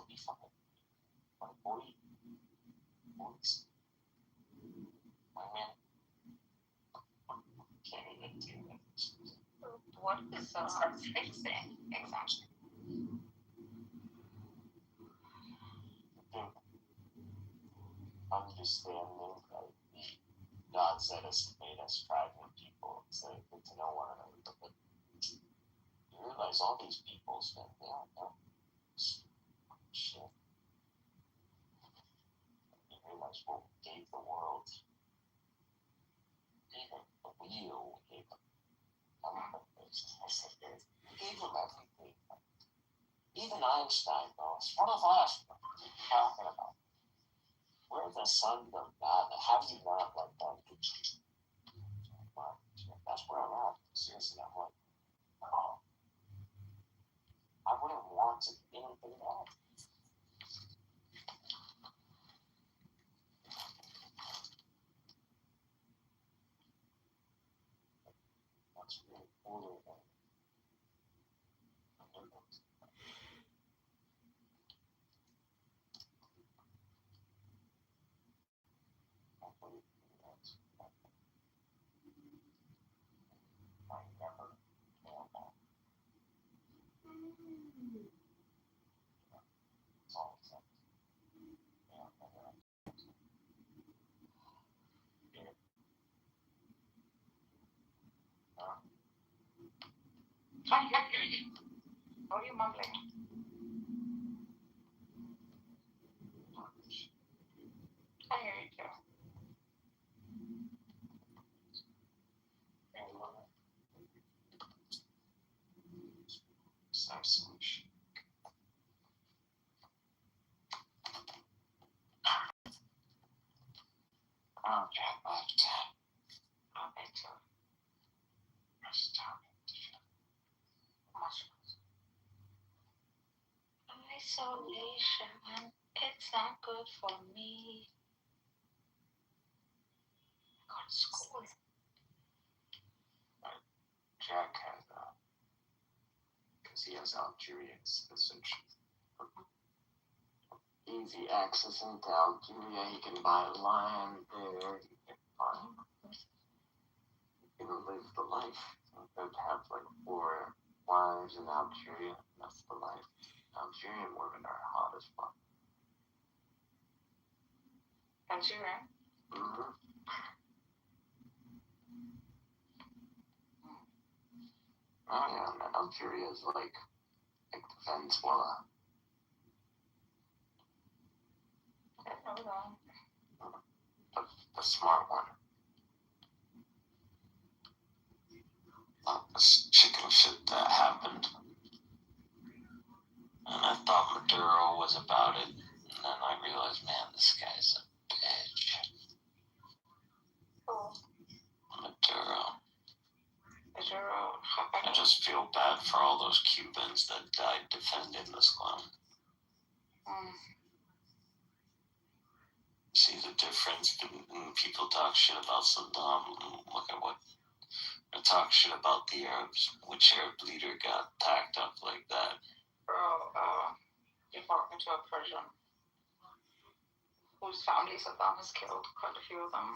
Be fucking my boy, boys, my man. Can't even do that. What is fixing? Exactly. Understanding that God said us, made us tribal people, so get to know one another. But you realize all these people spend shit. You realize what we gave the world. Even the wheel, we gave them. We gave them everything. Even Einstein knows. One of us talking about. We're the sons of God. Have you not like that? That's where I'm at. Seriously, I'm like, oh, I wouldn't want to be anything else. That's really cool. I hear you. What are you mumbling? I hear you too. Jack left. I bet you. Isolation, it's not good for me. I got school. Jack has because he has Algerian citizenship. Easy access into Algeria. He can buy land there. He can find. He can live the life. He could have like 4 wives in Algeria. That's the life. Algerian women are hot as fuck. Algerian? Mm-hmm. Oh yeah, man. Algeria is like Venezuela. The smart one. This chicken shit that happened. And I thought Maduro was about it. And then I realized, man, this guy's a bitch. Maduro. I just feel bad for all those Cubans that died defending this clown. See the difference when people talk shit about Saddam. Look at what they talk shit about the Arabs. Which Arab leader got packed up like that? Bro, you're talking to a Persian whose family Saddam has killed. Quite a few of them.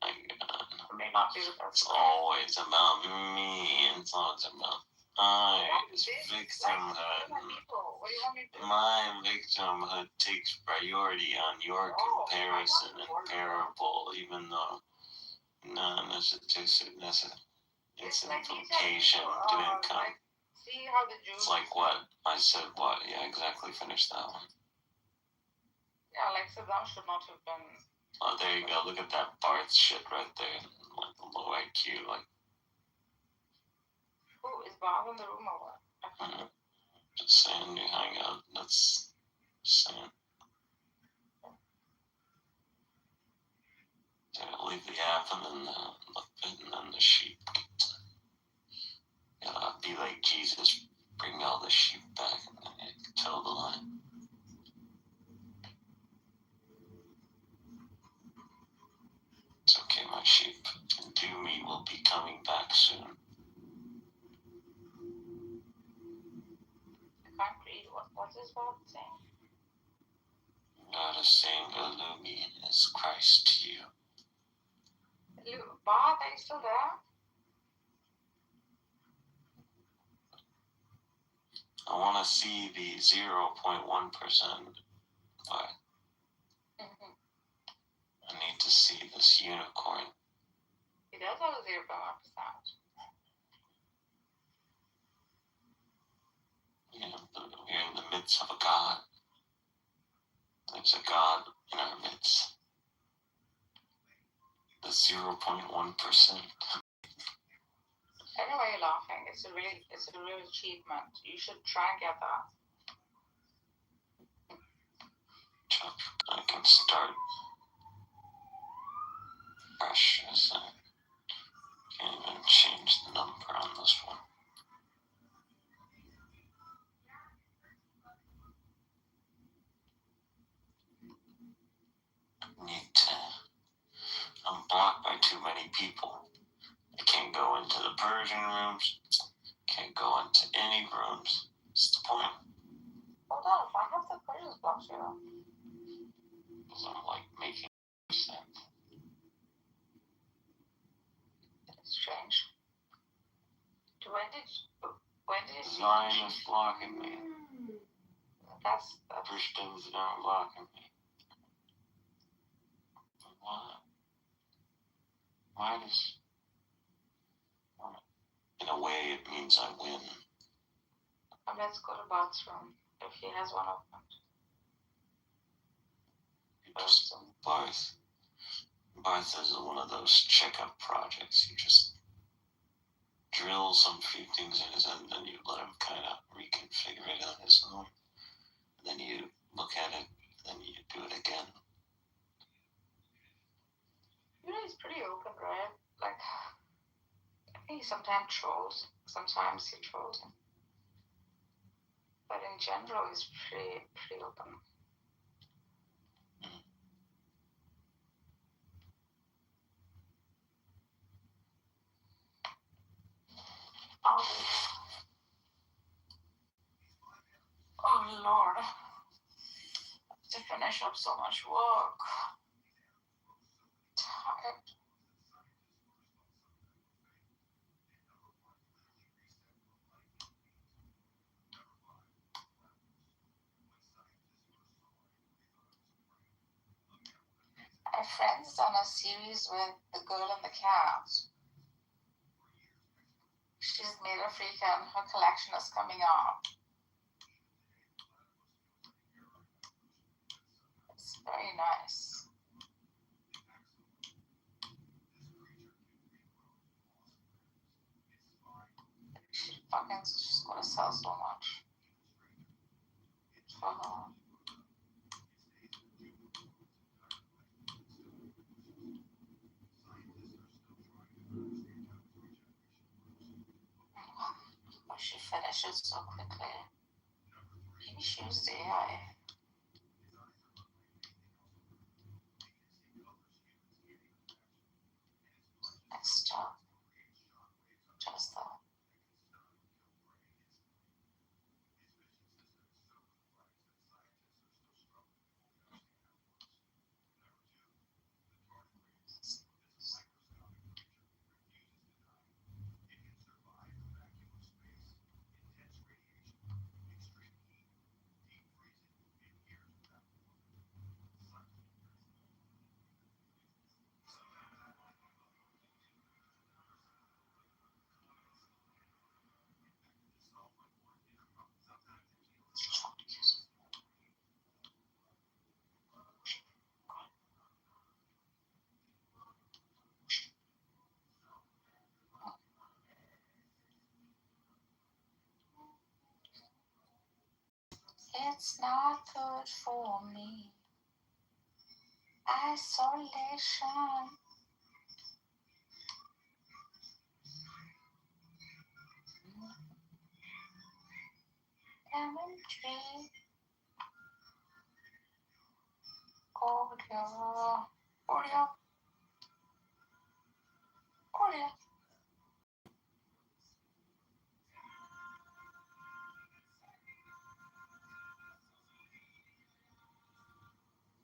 My God. It may not be the best. It's always about me. It's always about my victimhood. What do you want me to do? My victimhood takes priority on your comparison and parable, even though its implication didn't come. See how the Jews. It's like what? I said what? Yeah, exactly. Finish that one. Yeah, like Saddam should not have been. Oh, there you go. Look at that Barth shit right there. Like the low IQ. Like. Who is Bob in the room or what? Just saying, you hang out. That's saying. Yeah, leave the app and then the pit and then the sheep. Gotta be like Jesus, bring all the sheep back and then you can tell the line. It's okay, my sheep. And do me will be coming back soon. I can't read. What's this Bob saying? God is saying, Illumine is Christ to you. Bob, are you still there? I want to see the 0.1%. But I need to see this unicorn. It does have a 0.1%. Yeah, we're in the midst of a God. There's a God in our midst. The 0.1%. Anyway, you're laughing. It's a real achievement. You should try and get that. I can start fresh as I can't even change the number on this one. I'm blocked by too many people. I can't go into the Persian rooms. Can't go into any rooms. What's the point? Hold on, I have the Persians blocked here. Because I'm like making sense. It's strange. When did Zion is blocking me. That's Christians aren't blocking me. What? Why does... In a way, it means I win. Let's go to Barth's room, if he has one open. Barth is one of those checkup projects. You just drill some few things in his head, and then you let him kind of reconfigure it on his own. And then you look at it, and then you do it again. sometimes trolls. Sometimes he trolled him. But in general, he's pretty open. Oh Lord. To finish up so much work. Tired. My friend's done a series with The Girl and the Cat. She's made a freak and her collection is coming up. It's very nice. She's gonna sell so much. For her. But she finishes so quickly. Maybe she used AI. Next up. Just that. It's not good for me. Isolation. Lemon tree. Cordial. Cordial. Cordial.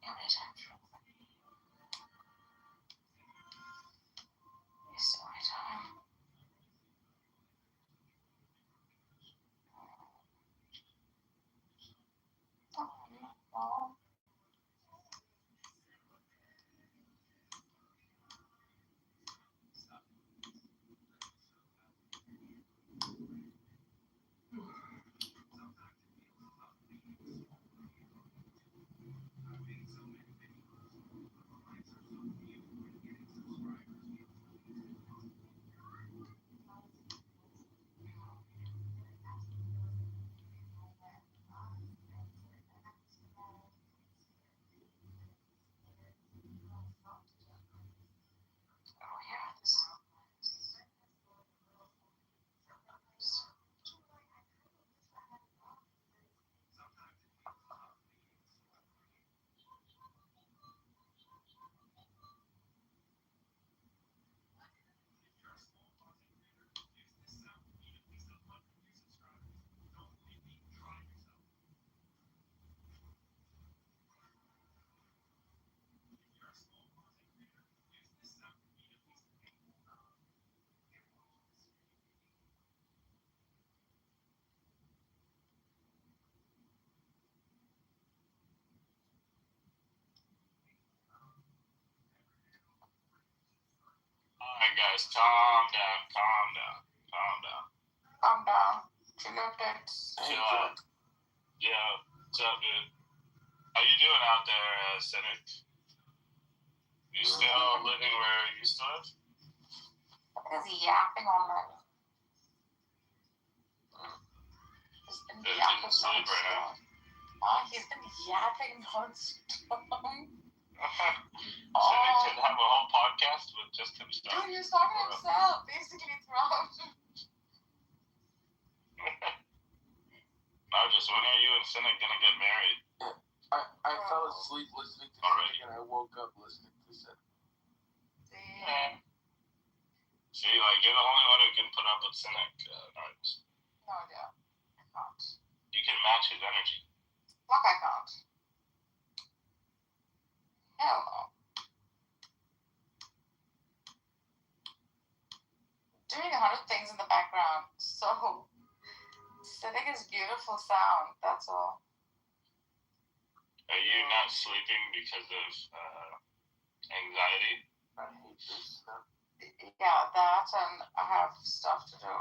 Every time. It's every time. Oh. Alright guys, calm down, calm down, calm down. Calm down. Chill out, kids. Chill out. Yeah, what's up, dude? How you doing out there, Cynic? You still living where you used to live? What is he yapping on that? He's been yapping sleep right now. He's been yapping non-stop. Cynic could have a whole podcast with just himself. Dude, he was talking to himself basically throughout. Just when are you and Cynic gonna get married? I fell asleep listening to Already. Cynic and I woke up listening to Cynic. See, like, you're the only one who can put up with Cynic, Nards. No, yeah. I can't. You can match his energy. Fuck, I can't. Hell no. Doing 100 things in the background. So, Cynic is beautiful sound. That's all. Are you not sleeping because of anxiety? I hate this stuff. Yeah, that and I have stuff to do.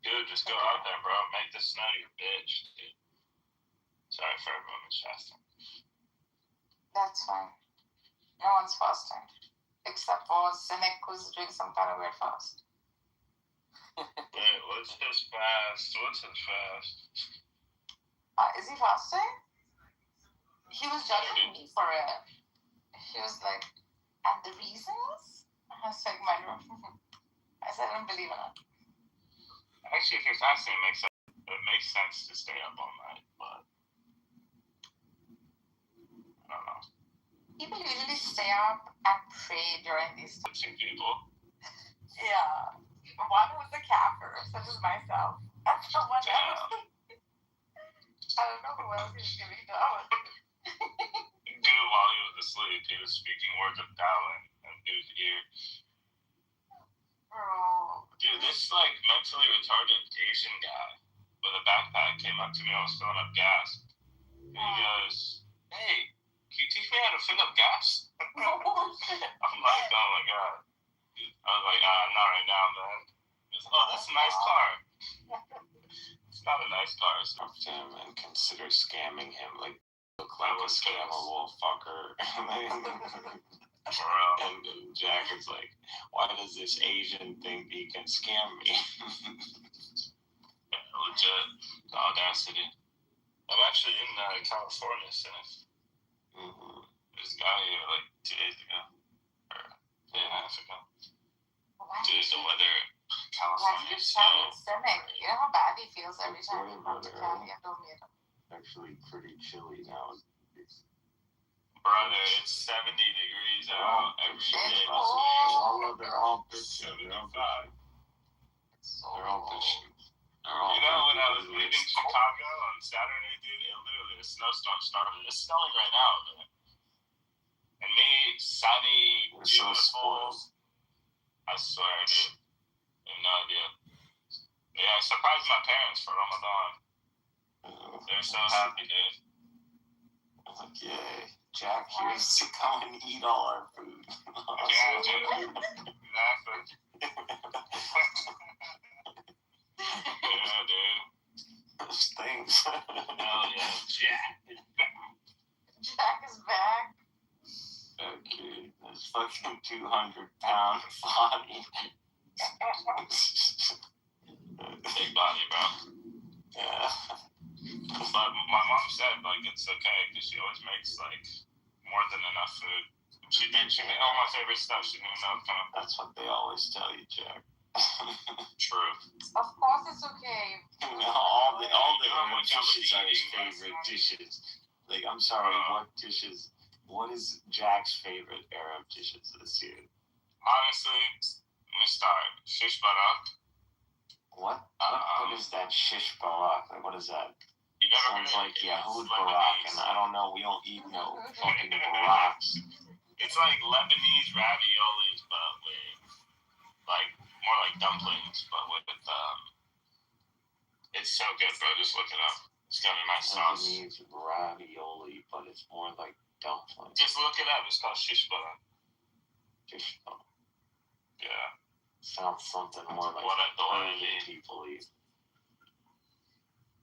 Dude, just go out there, bro. Make the snow your bitch, dude. Sorry for everyone who's fasting. That's fine. No one's fasting. Except for Cynic, who's doing some kind of weird fast. Wait, what's his fast? What's his fast? Is he fasting? He was judging me for it. He was like, and the reasons? I was like, I said, I don't believe in it. Actually, if you're fasting, it makes sense to stay up all night, but I don't know. People usually stay up and pray during these times. Two people. Yeah. One was a kafir, such as myself. And someone else. I don't know who else he was giving down. Dude, while he was asleep, he was speaking words of Dao in dude's ear. Bro. Dude, this like mentally retarded Asian guy with a backpack came up to me. I was filling up gas. And he goes, "Hey, can you teach me how to fill up gas?" I'm like, oh my god. I was like, not right now, man. He goes, oh, that's a nice car. It's not a nice car. So. Him and consider scamming him. Like, look like a scammable fucker. And Jack is like, why does this Asian think he can scam me? Legit. The audacity. I'm actually in California, since this guy here like 2 days ago. Or a day and a half ago. Dude, the weather in California is so Cynic. You know how bad he feels every time he comes to Cali and don't meet him. Actually pretty chilly now. Brother, it's 70 degrees out every day this week. They're all bitching. 75. They're all bitching. You know, when I was leaving Chicago on Saturday, dude, it literally, a snowstorm started. It's snowing right now, man. And me, sunny, beautiful. I swear, dude. I have no idea. Yeah, I surprised my parents for Ramadan. They're so happy, dude. Like, yay. Jack here's to come and eat all our food. Yeah, dude. Exactly. Yeah, dude. Thanks. Hell yeah, Jack is back. Jack is back. Okay, this fucking 200-pound body. Big body, bro. Yeah. But my mom said, like, it's okay, because she always makes, like, more than enough food. She did. She made all my favorite stuff. She didn't know kind of. That's what they always tell you, Jack. True. Of course it's okay. all the dishes are his favorite dishes. Like, I'm sorry, what is Jack's favorite Arab dishes this year? Honestly, let me start. Shish barak. What is that shish barak? Like, what is that? You never Sounds like Yahud barak, and I don't know, we don't eat no fucking baraks. It's like Lebanese raviolis, but with, like, more like dumplings, but with, it's so good, bro. Just look it up. It's got a nice sauce. Lebanese ravioli, but it's more like dumplings. Just look it up. It's called shish barak. Shish barak. Yeah. Sounds something more like what Persian people eat.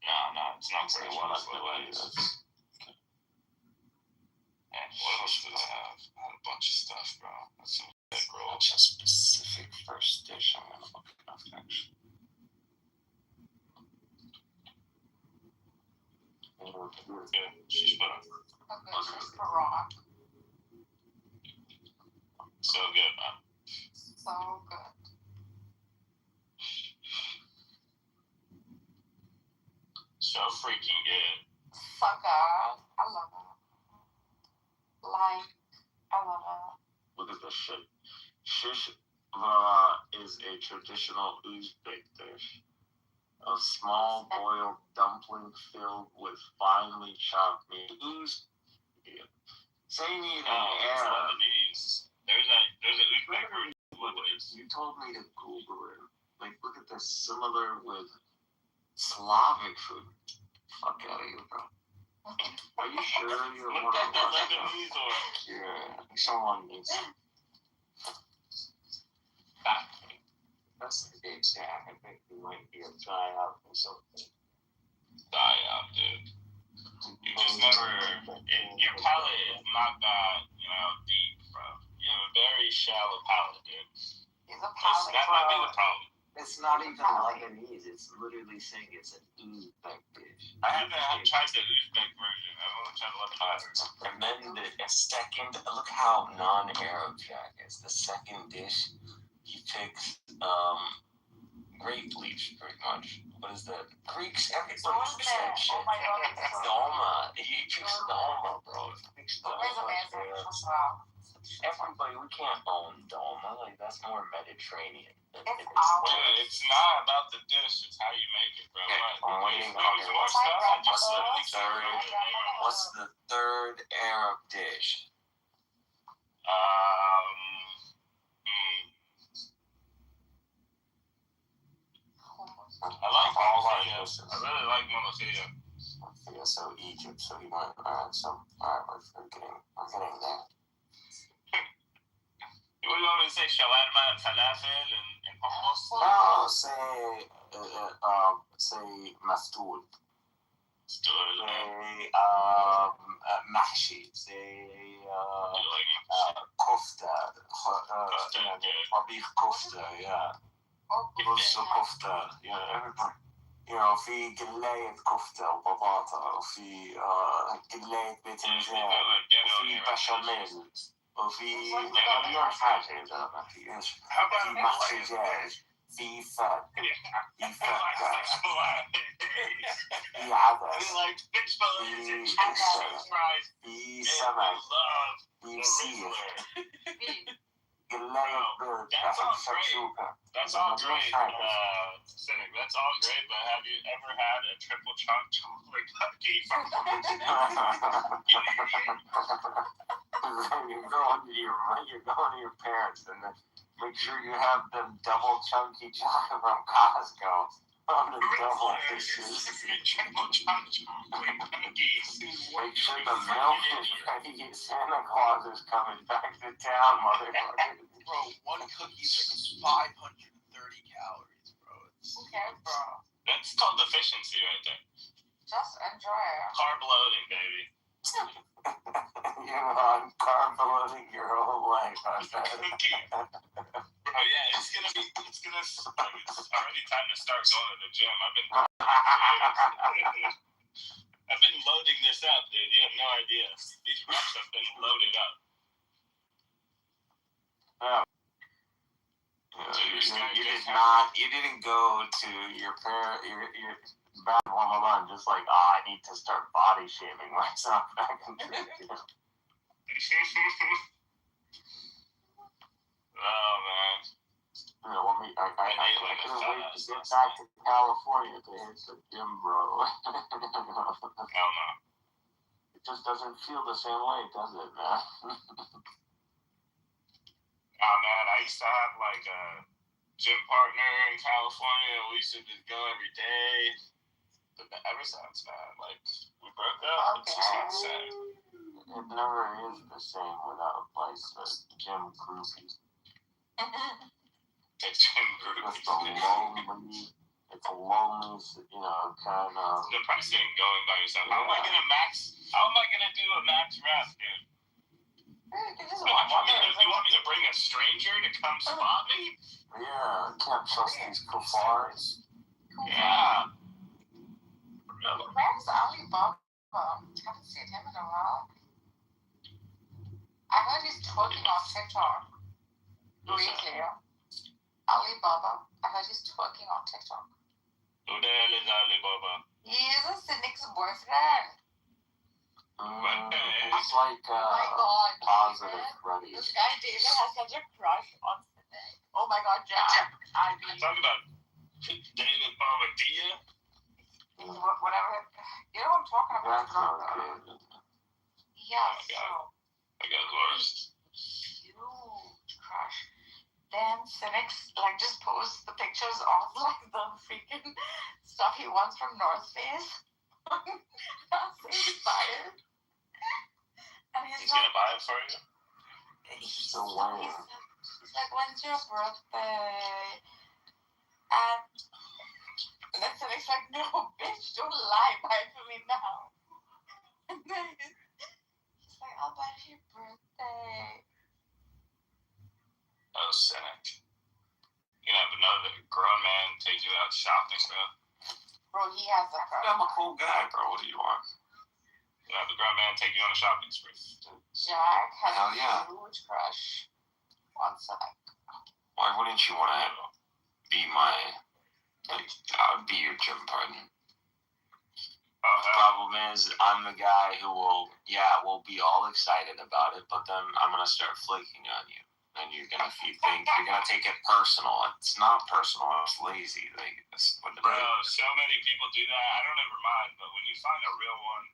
No, it's not Persian. What It's Lebanese. And what else did I have? I had a bunch of stuff, bro. That's some big roll. What's a specific first dish I'm gonna look it up actually? She's fun. Rock. So good, man. So good. So freaking good. So good. I love it. Like, I love it. Look at this shit. Shish is a traditional Uzbek dish. A small boiled dumpling filled with finely chopped meat. Uzbek. Saying even Arab. Lebanese. There's an Uzbek version of Lebanese. You told me to Google it. Like, look at this. Similar with Slavic food. Fuck out of here, bro. Are you sure you don't want to watch that? Lebanese or? Yeah, someone needs to. That's the big stack. I think we might be a try out or something. Die out, dude. You just never. Your palate is not that, deep, bro. You have a very shallow palate, dude. It's a palate. That might be the problem. It's not even Lebanese. It's literally saying it's an Uzbek dish. I haven't tried the Uzbek version. I've only tried the Lebanese. And then the second, look how non-Arab Jack is. The second dish, he picks grape leaf, pretty much. What is that? Greeks, everybody picks that shit. Oh my God, it's so Dolma. He picks dolma, bro. He picks dolma. Everybody, we can't own dolma. Like, that's more Mediterranean. It's not about the dish, it's how you make it, bro. What's the third Arab dish? I like Molothiya. I really like Molothiya. So Egypt, so he went, alright, we're getting there. What do you want me to say? Shawarma and falafel and hummus? No, say maftool. Say mahshi. Say kofta. Tabikh kofta, yeah. رز كفتة, everybody. في قلاية كفتة وبطاطا وفي قلاية باذنجان وفي بشاميل وفي مليون حاجة إذا ما في إيش. في محشي دجاج في فت في فتة في عدس في سمك في فسيخ قلاية بيض شكشوكة. That's all great, Cynic. That's all great, but have you ever had a triple chunk chocolate cookie from You're going to your parents and then make sure you have them double chunky chocolate from Costco. On the double dishes. Triple chunk chocolate cookies. Make sure the milk is ready. Santa Claus is coming back to town, motherfucker. Bro, one cookie's like 530 calories, bro. Who cares, bro? That's called efficiency right there. Just enjoy it. Carb loading, baby. You're on carb loading your whole life, I bet. Bro, yeah, it's already time to start going to the gym. I've been loading this up, dude. You have no idea. These reps have been loaded up. Yeah. You didn't go to your parent, your back Ramadan just like, I need to start body shaming myself back into the gym. Oh, man. I couldn't wait to get back to California to hit the gym, bro. Hell no. It just doesn't feel the same way, does it, man? Oh, man, I used to have, like, a gym partner in California. We used to just go every day. But ever since, man, like, we broke up. It's just not the same. It never is the same without, like, the gym groupies. It's gym groupies. It's a lonely, kind of... Depressing going by yourself. How am I gonna do a max rep, dude? You want me to bring a stranger to come spot me? Yeah, can't trust these kuffars. Yeah. Where's Alibaba? twerking on TikTok. Lately. Alibaba. I heard he's twerking on TikTok. Who the hell is Alibaba? He is a cynic's boyfriend. It's like Oh my god. positive David. Freddy. This guy David has such a crush on Cynic. Oh my god, Jack. I mean, Talk about David Bombadilla. whatever. You know what I'm talking about? That's not good. Yeah, Oh so I got lost. huge crush. Then Cynic's like just posts the pictures of like the freaking stuff he wants from North Face. That's so inspired. And He's gonna buy it for you? He's So weird. he's like, when's your birthday? And then Cynic's like, no, bitch, don't lie, buy it for me now. And then he's like, I'll buy it for your birthday. Oh, Cynic. You can have another grown man take you out shopping, bro. Bro, he has a crush. I'm a cool guy, bro. What do you want? You have the grown man take you on a shopping spree. Jack has Hell a yeah. huge crush on Cynic. Why wouldn't you want to be my, like, I would be your gym partner? Oh, The problem is, I'm the guy who will be all excited about it, but then I'm going to start flaking on you. And you're going to think, you're going to take it personal. It's not personal, it's lazy. Like, it's what bro, so many people do that. I don't ever mind, but when you find a real one,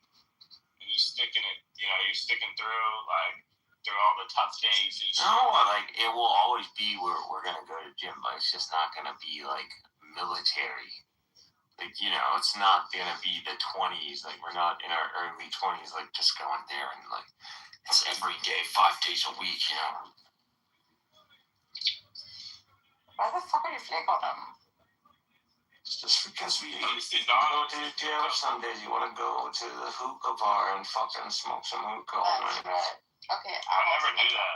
and you're sticking it, you're sticking through, like, through all the tough days. No, like, it will always be where we're going to go to gym, but it's just not going to be, like, military. Like, it's not going to be the 20s. Like, we're not in our early 20s, like, just going there and, like, it's every day, 5 days a week, Why the fuck are you flake on him? It's just because we At least he's go not. to the gym some days. You want to go to the hookah bar and fucking smoke some hookah all That's night. right. Okay, I never do that.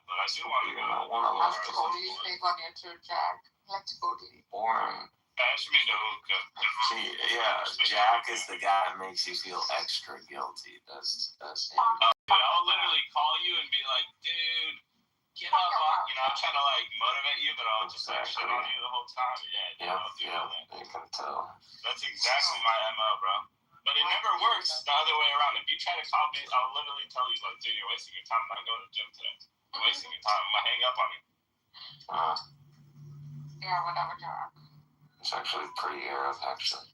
But I do want to You're go. not one of I'm those totally flake on you too, Jack. Let's go to the boring. Pass me the hookah. See, yeah, Jack is the guy that makes you feel extra guilty. That's him. I'll literally call you and be like, dude, get up. I'm trying to, like, motivate you, but I'll just, like, shit on you the whole time. Yeah, I'll do that. You can tell. That's exactly my MO, bro. But it never works the other way around. If you try to call me, I'll literally tell you, like, dude, you're wasting your time. I'm not going to the gym today. You're wasting your time. I'm going to hang up on you. Yeah, whatever, Jack. It's actually pretty Arab, actually.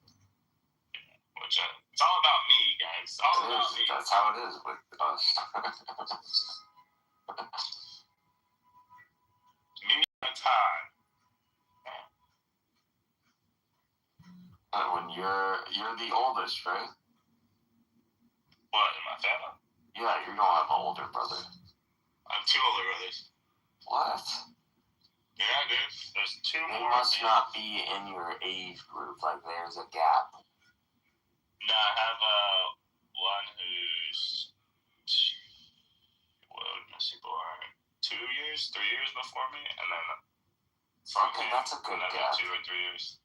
Which, it's all about me, guys. It's all about me. That's how it is with us. Me and time. When you're the oldest, right? What, in my family? Yeah, you don't have an older brother. I have 2 older brothers. What? Yeah, dude. There's 2 They more. must not be in your age group. Like, there's a gap. No, I have one who's born 2 years, 3 years before me, and then from Okay, him, that's a good another gap. 2 or 3 years.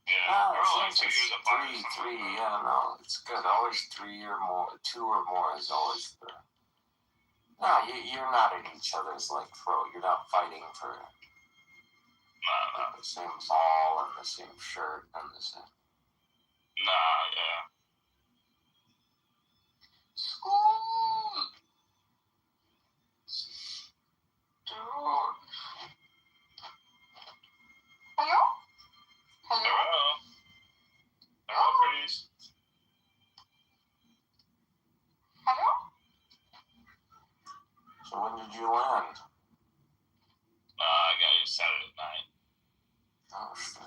Yeah, No, we're all like it's 2 years apart. three. Yeah, no, it's good. Always 3 or more. 2 or more is always the. No, you're not in each other's like throat. You're not fighting for the same ball and the same shirt and the same. Nah, yeah. School! Dude. Hello? Hello? Hello, please. Hello? So when did you land? I got here Saturday night. Oh shit.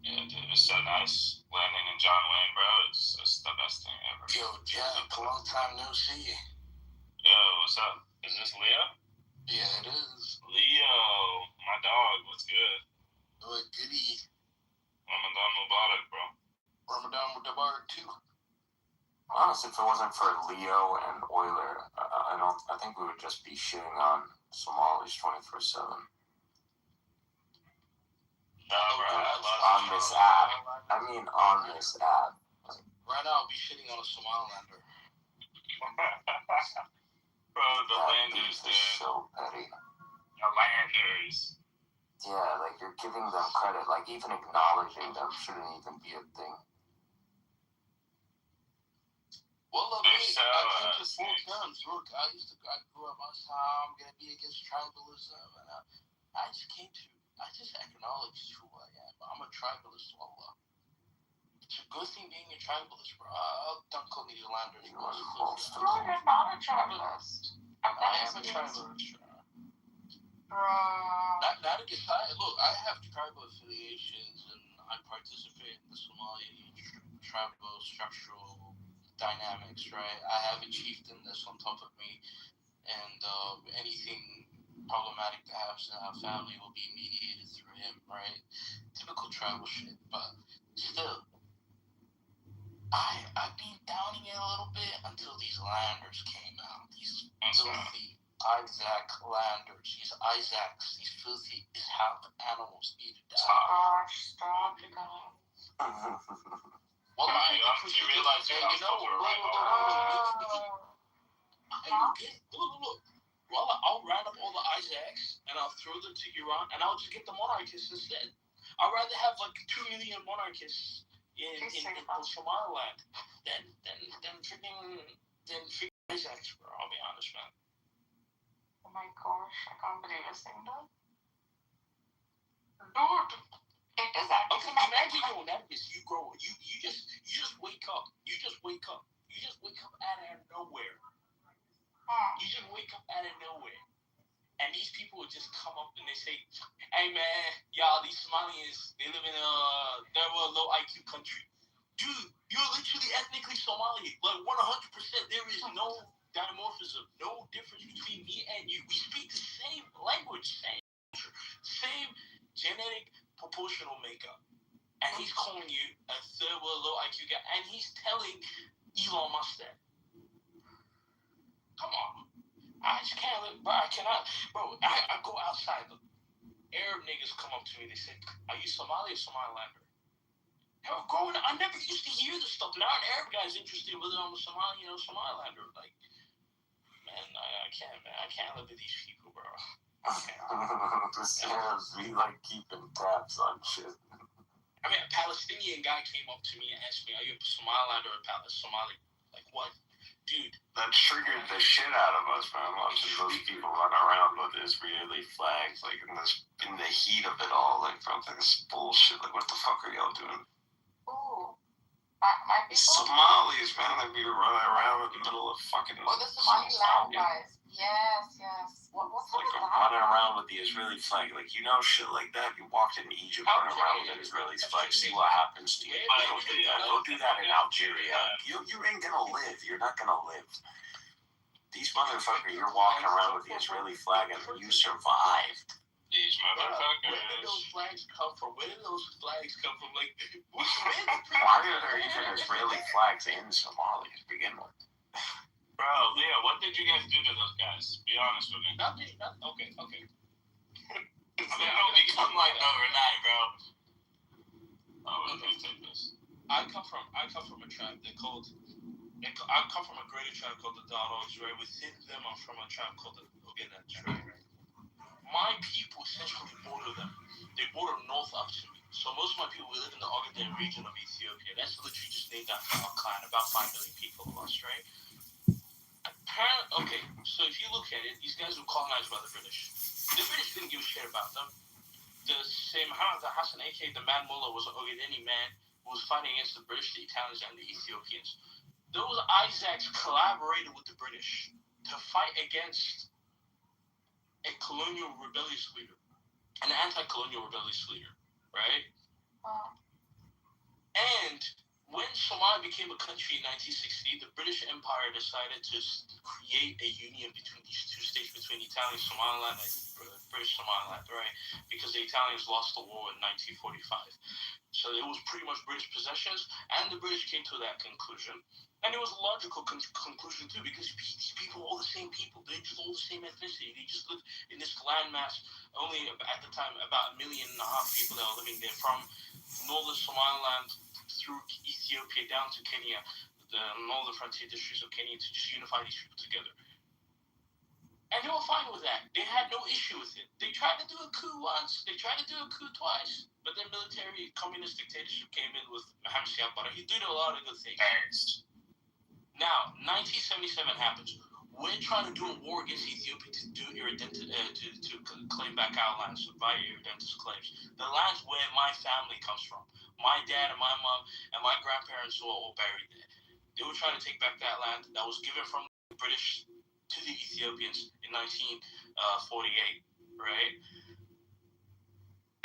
Yeah, dude, it was so nice landing in John Wayne, bro. It's the best thing ever. Yo, Jack, long time no see. Yo, what's up? Is this Leo? Yeah, it is. Leo, my dog, what's good? Oh, goody. Ramadan Mubarak, bro. Ramadan Mubarak too. Honestly, if it wasn't for Leo and Euler, I think we would just be shitting on Somalis 24/7. Nah, bro, I love On this app. I mean, on this app. Right now, I'll be shitting on a Somalilander. Bro, the landers, dude. So petty. The landers. Yeah, like you're giving them credit. Like even acknowledging them shouldn't even be a thing. Well, look, They're me, so, I came to full snakes. terms. Look, I grew up on how I'm gonna be against tribalism, and I just acknowledge who I am. I'm a tribalist, wallah. It's a good thing being a tribalist, bro. I'll dunk on these landers. You're not a tribalist. I am a tribalist. Not to get tired. Look, I have tribal affiliations, and I participate in the Somali tribal structural dynamics, right? I have a chieftain that's on top of me, and anything problematic that happens in our family will be mediated through him, right? Typical tribal shit, but still, I've been downing it a little bit until these landers came out. These filthy Isaac landers, these Isaacs, these filthy Ishaq animals need to die. Gosh, stop, you guys. Well, you realize you're not over right look. Well, I'll round up all the Isaacs and I'll throw them to Iran and I'll just get the monarchists instead. I'd rather have like 2 million monarchists in Somaliland than freaking Isaacs, bro. I'll be honest, man. Oh my gosh, I can't believe you're saying that. Dude, it is actually imagine you're an activist. You grow. You just wake up. You just wake up out of nowhere. You just wake up out of nowhere, and these people would just come up and they say, "Hey man, y'all, these Somalians, they live in they're a low IQ country." Dude, you're literally ethnically Somali. Like 100%. There is no dimorphism, no difference between me and you. We speak the same language, same genetic proportional makeup. And he's calling you a third world low IQ guy, and he's telling Elon Musk that. Come on. I just can't live, bro. I cannot. Bro, I go outside. Look, Arab niggas come up to me. They say, "Are you Somali or Somalilander?" Hell, growing up, I never used to hear this stuff. Now an Arab guy's interested in whether I'm a Somali or Somalilander. Like, man, I can't, man. I can't live with these people, bro. The Arabs, we like keeping tabs on shit. I mean, a Palestinian guy came up to me and asked me, "Are you a Somalilander or a Somali?" Like, what? Dude. That triggered the shit out of us, man. Watching those people run around with Israeli flags, like in the heat of it all, like from this bullshit. Like, what the fuck are y'all doing? Ooh. My people? Somalis, man, like we were running around in the middle of fucking. Oh, the Somaliland guys. Yes. What's like running around with the Israeli flag, like shit like that. You walked in Egypt running around with an Israeli flag. See what happens to you. Don't do that. Don't do that in Algeria. You ain't gonna live. You're not gonna live. These motherfuckers, you're walking around with the Israeli flag and you survived. These motherfuckers. Where did those flags come from? Like, why are there even Israeli flags in Somalia to begin with? Bro, Leah, what did you guys do to those guys? Be honest with me. Nothing. Okay. I mean, don't become like overnight, bro. I come from a tribe I come from a greater tribe called the Daros, right? Within them, I'm from a tribe called the Ogaden, right? My people essentially border them. They border north up to me. So most of my people, we live in the Ogaden region of Ethiopia. That's literally just named after our clan, about 5 million people of us, right? Okay, so if you look at it, these guys were colonized by the British. The British didn't give a shit about them. The same Muhammad Hassan, aka the Mad Mullah, was an Ogadeni man who was fighting against the British, the Italians, and the Ethiopians. Those Isaacs collaborated with the British to fight against a colonial rebellious leader, an anti-colonial rebellious leader, right? And when Somalia became a country in 1960, the British Empire decided to create a union between these two states, between Italian Somaliland and British Somaliland, right? Because the Italians lost the war in 1945. So it was pretty much British possessions, and the British came to that conclusion. And it was a logical conclusion too, because these people are all the same people. They're just all the same ethnicity. They just live in this landmass. Only at the time, about 1.5 million people that were living there, from northern Somaliland through Ethiopia down to Kenya, the northern frontier districts of Kenya, to just unify these people together. And they were fine with that. They had no issue with it. They tried to do a coup once. They tried to do a coup twice. But then military communist dictatorship came in with Mohammed Siabara. He did a lot of good things. Now, 1977 happens. We're trying to do a war against Ethiopia to do to claim back our lands via irredentist claims. The lands where my family comes from. My dad and my mom and my grandparents were all buried there. They were trying to take back that land that was given from the British to the Ethiopians in 1948, right?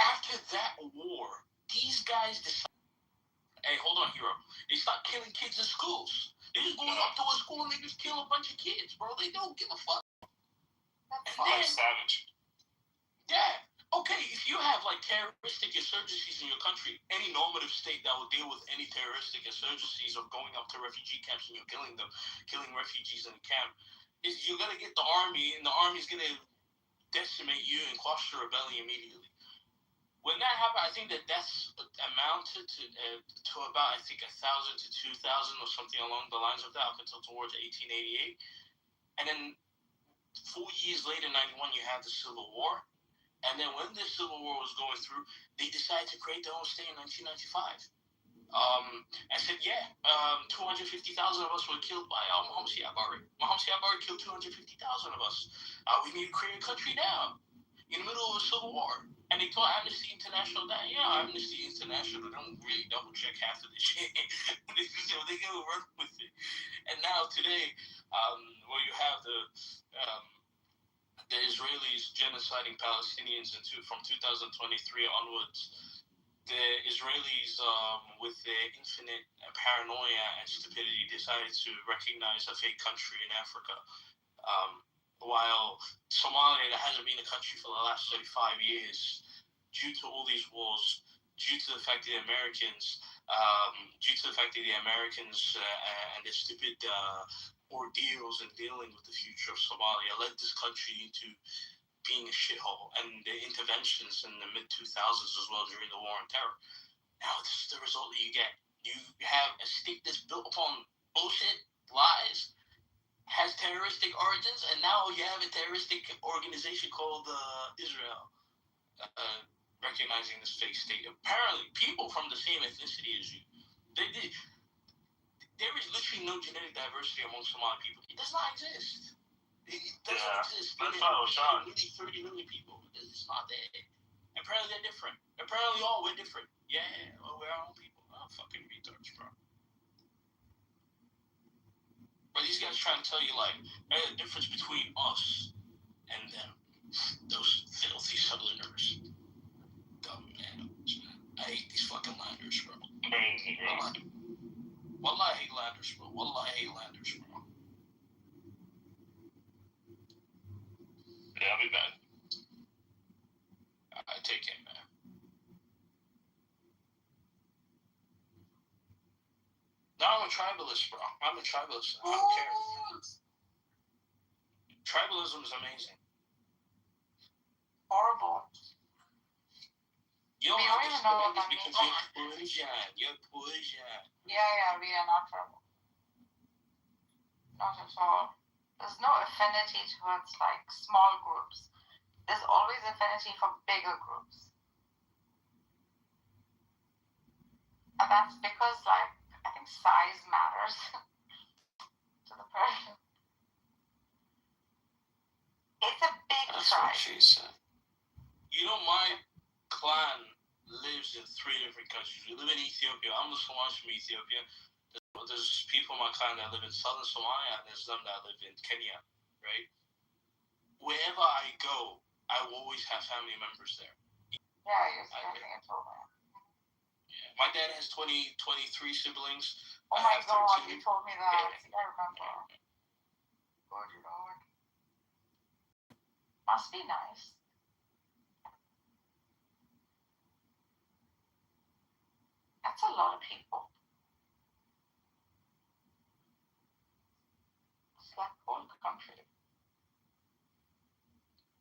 After that war, these guys decided, hey, hold on, hero. They start killing kids in schools. They just going up to a school and they just kill a bunch of kids, bro. They don't give a fuck. And then, savage. yeah. Okay, if you have like terroristic insurgencies in your country, any normative state that will deal with any terroristic insurgencies or going up to refugee camps and you're killing them, killing refugees in the camp, is you're gonna get the army, and the army's gonna decimate you and quash the rebellion immediately. When that happened, I think the deaths amounted to about 1,000 to 2,000 or something along the lines of that up until towards 1888, and then 4 years later, 91, you have the Civil War, and then when the Civil War was going through, they decided to create their own state in 1995. I said, 250,000 of us were killed by Muhammad Siabari. Muhammad Siabari killed 250,000 of us. We need to create a country now, in the middle of a civil war. And they told Amnesty International that, Amnesty International don't really double check half of this shit. They go run with it. And now today, where you have the Israelis genociding Palestinians from 2023 onwards, the Israelis, with their infinite paranoia and stupidity, decided to recognize a fake country in Africa. While Somalia hasn't been a country for the last 35 years, due to all these wars, due to the fact that the Americans, and their stupid ordeals in dealing with the future of Somalia, led this country into being a shithole, and the interventions in the mid-2000s as well during the war on terror. Now this is the result that you get. You have a state that's built upon bullshit, lies, has terroristic origins, and now you have a terroristic organization called Israel recognizing this fake state. Apparently, people from the same ethnicity as you. There is literally no genetic diversity among Somali people. It does not exist. It doesn't exist. That's why I was shocked. Really 30 million people. It's not there. Apparently they're different. Apparently we're different. Yeah, we're our own people. Oh, fucking retards, bro. But these guys trying to tell you, like, hey, the difference between us and them. Those filthy southerners. Dumb animals, man. I hate these fucking landers, bro. Crazy, bro. Wallah, I hate landers, bro. Wallah, I hate landers, bro. Yeah, I'll be back. I take it, man. No, I'm a tribalist, bro. I'm a tribalist. I don't care. Tribalism is amazing. Horrible. You don't We don't even know what that means. You're Persian. Yeah, we are not trouble. Not at all. There's no affinity towards like small groups. There's always affinity for bigger groups. And that's because like I think size matters to the person. It's a big That's tribe. what she said. You know, my clan lives in 3 different countries. We live in Ethiopia. I'm the Somali from Ethiopia. There's people in my clan that live in southern Somalia, and there's them that live in Kenya, right? Wherever I go, I will always have family members there. Yeah, you're saying it's over. Yeah. My dad has 23 siblings. Oh my god, you told me that. I remember. Good Lord. Must be nice. That's a lot of people. It's like whole country.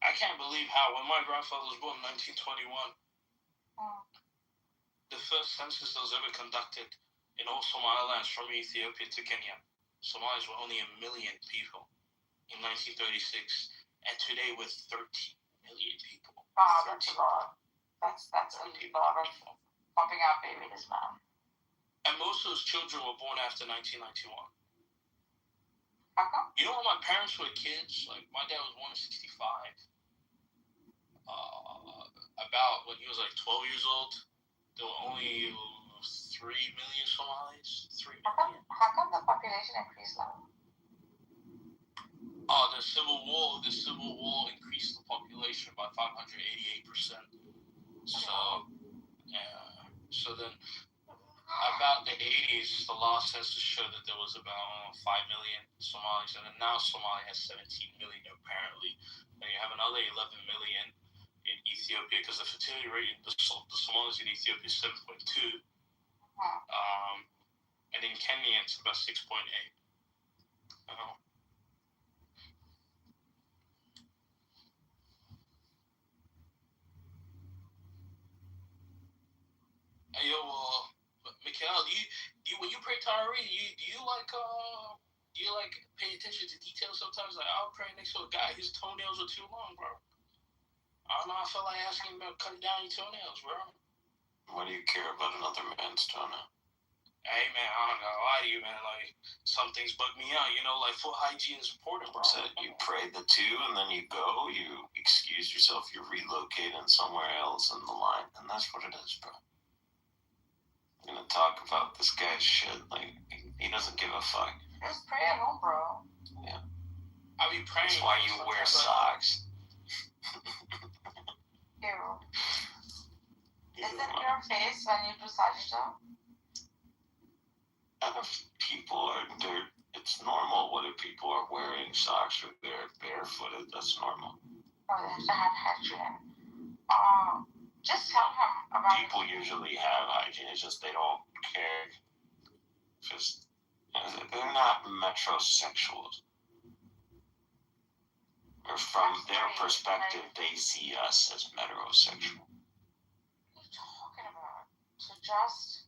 I can't believe how when my grandfather was born in 1921, the first census that was ever conducted in all Somaliland from Ethiopia to Kenya. Somalis were only 1 million people in 1936. and today with 13 million people. Wow, that's a lot. That's a lot of popping out babies, man. And most of those children were born after 1991. How come? You know when my parents were kids, like my dad was born in 65. About when he was like 12 years old, there were only 3 million Somalis. 3 million. How come the population increased now? The Civil War increased the population by 588%. So, yeah. So then, about the 80s, the law says to show that there was about 5 million Somalis, and then now Somalia has 17 million apparently. And you have another 11 million in Ethiopia, because the fertility rate in the Somalis in Ethiopia is 7.2. And in Kenya it's about 6.8. Hey, yo, Mikhail, do you when you pray Tyree, do you pay attention to details sometimes? Like, I was praying next to a guy, his toenails were too long, bro. I don't know, I felt like asking him about cutting down your toenails, bro. Why do you care about another man's toenail? Hey, man, I don't know. Why do you, man? Like, some things bug me out, you know, like foot hygiene is important, bro. So you pray the two, and then you go, you excuse yourself, you're relocating somewhere else in the line, and that's what it is, bro. You're gonna talk about this guy's shit, like, he doesn't give a fuck. Just pray at home, bro. Yeah. I be praying. That's why you wear socks. Ew. Is it your face when you do sajda? And if people are there, it's normal whether people are wearing socks or they're barefooted. That's normal. Or they have to have hygiene. Just tell him about. People usually have hygiene. It's just they don't care. Just they're not metrosexuals. Or from their perspective, they see us as metrosexual. What are you talking about? To just.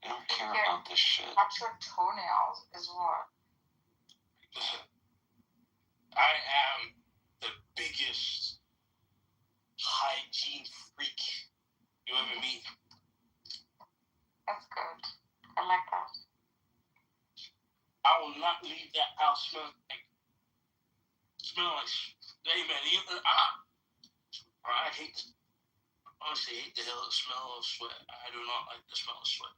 They don't care about this shit. Touch your toenails is what? I am the biggest hygiene freak you ever meet. That's good. I like that. I will not leave that house smelling like, hey man, I honestly hate the hell of the smell of sweat. I do not like the smell of sweat.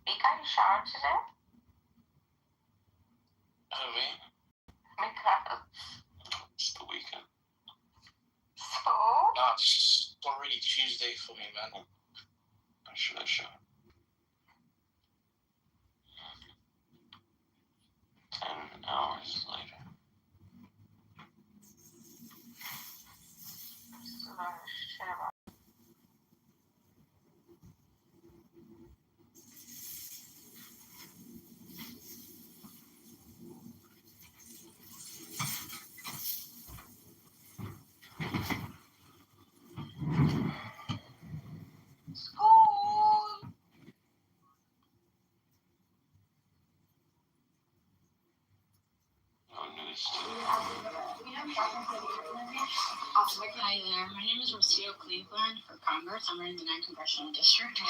You got a shower today? Me? It's the weekend. So? Nah, it's already Tuesday for me, man. I should have showered. 10 hours later. Hi there, my name is Rocio Cleveland for Congress. I'm running the 9th Congressional District.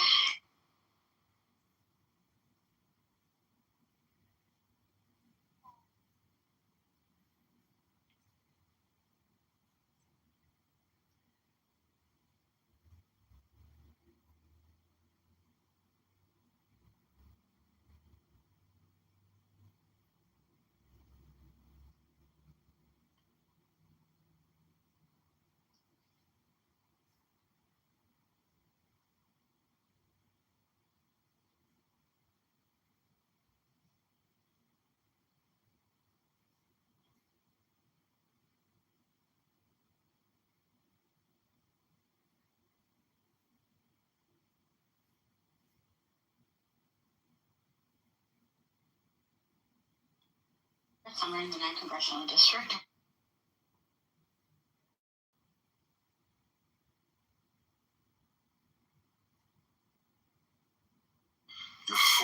I'm running the 9th Congressional District.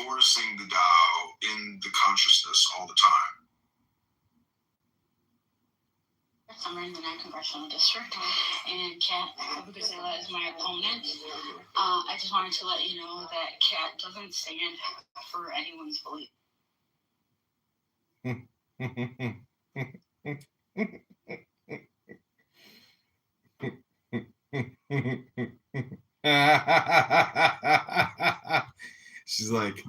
forcing the Tao in the consciousness all the time. I'm in the 9th Congressional District, and Kat Abugazela is my opponent. I just wanted to let you know that Kat doesn't stand for anyone's belief. She's like,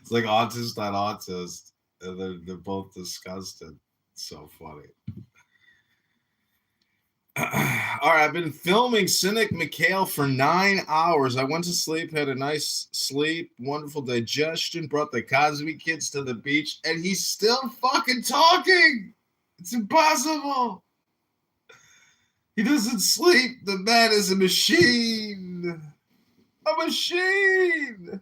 it's like autist on autist, and they're both disgusted. It's so funny. All right, I've been filming Cynic Mikhail for 9 hours. I went to sleep, had a nice sleep, wonderful digestion, brought the Cosby kids to the beach, and he's still fucking talking. It's impossible. He doesn't sleep. The man is a machine. A machine.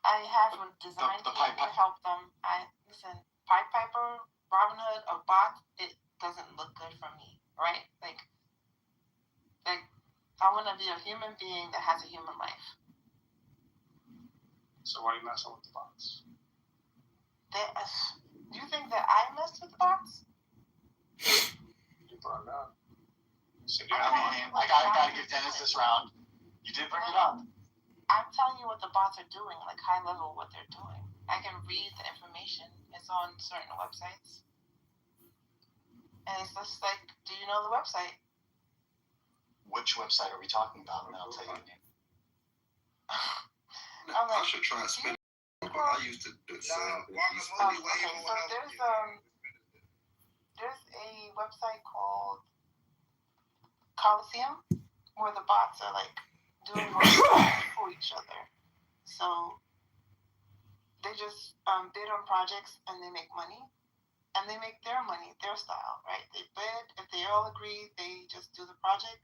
I have a design team to help them. Listen, Pied Piper, Robin Hood, or bots, it doesn't look good for me, right? Like I want to be a human being that has a human life. So why are you messing with the bots? Do you think that I messed with the bots? You brought it up. So I gotta give Dennis this round. You did bring it up. I'm telling you what the bots are doing, like high level what they're doing. I can read the information. It's on certain websites. And it's just like, do you know the website? Which website are we talking about? And I'll tell you the name. I should try and spin it, but I used to do So there's a website called Coliseum where the bots are like doing work for each other. So they just bid on projects and they make money. And they make their money, their style, right? They bid. If they all agree, they just do the project.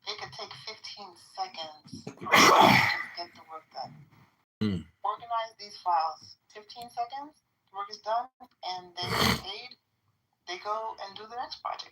It could take 15 seconds to get the work done. Organize these files. 15 seconds, the work is done, and they get paid. They go and do the next project.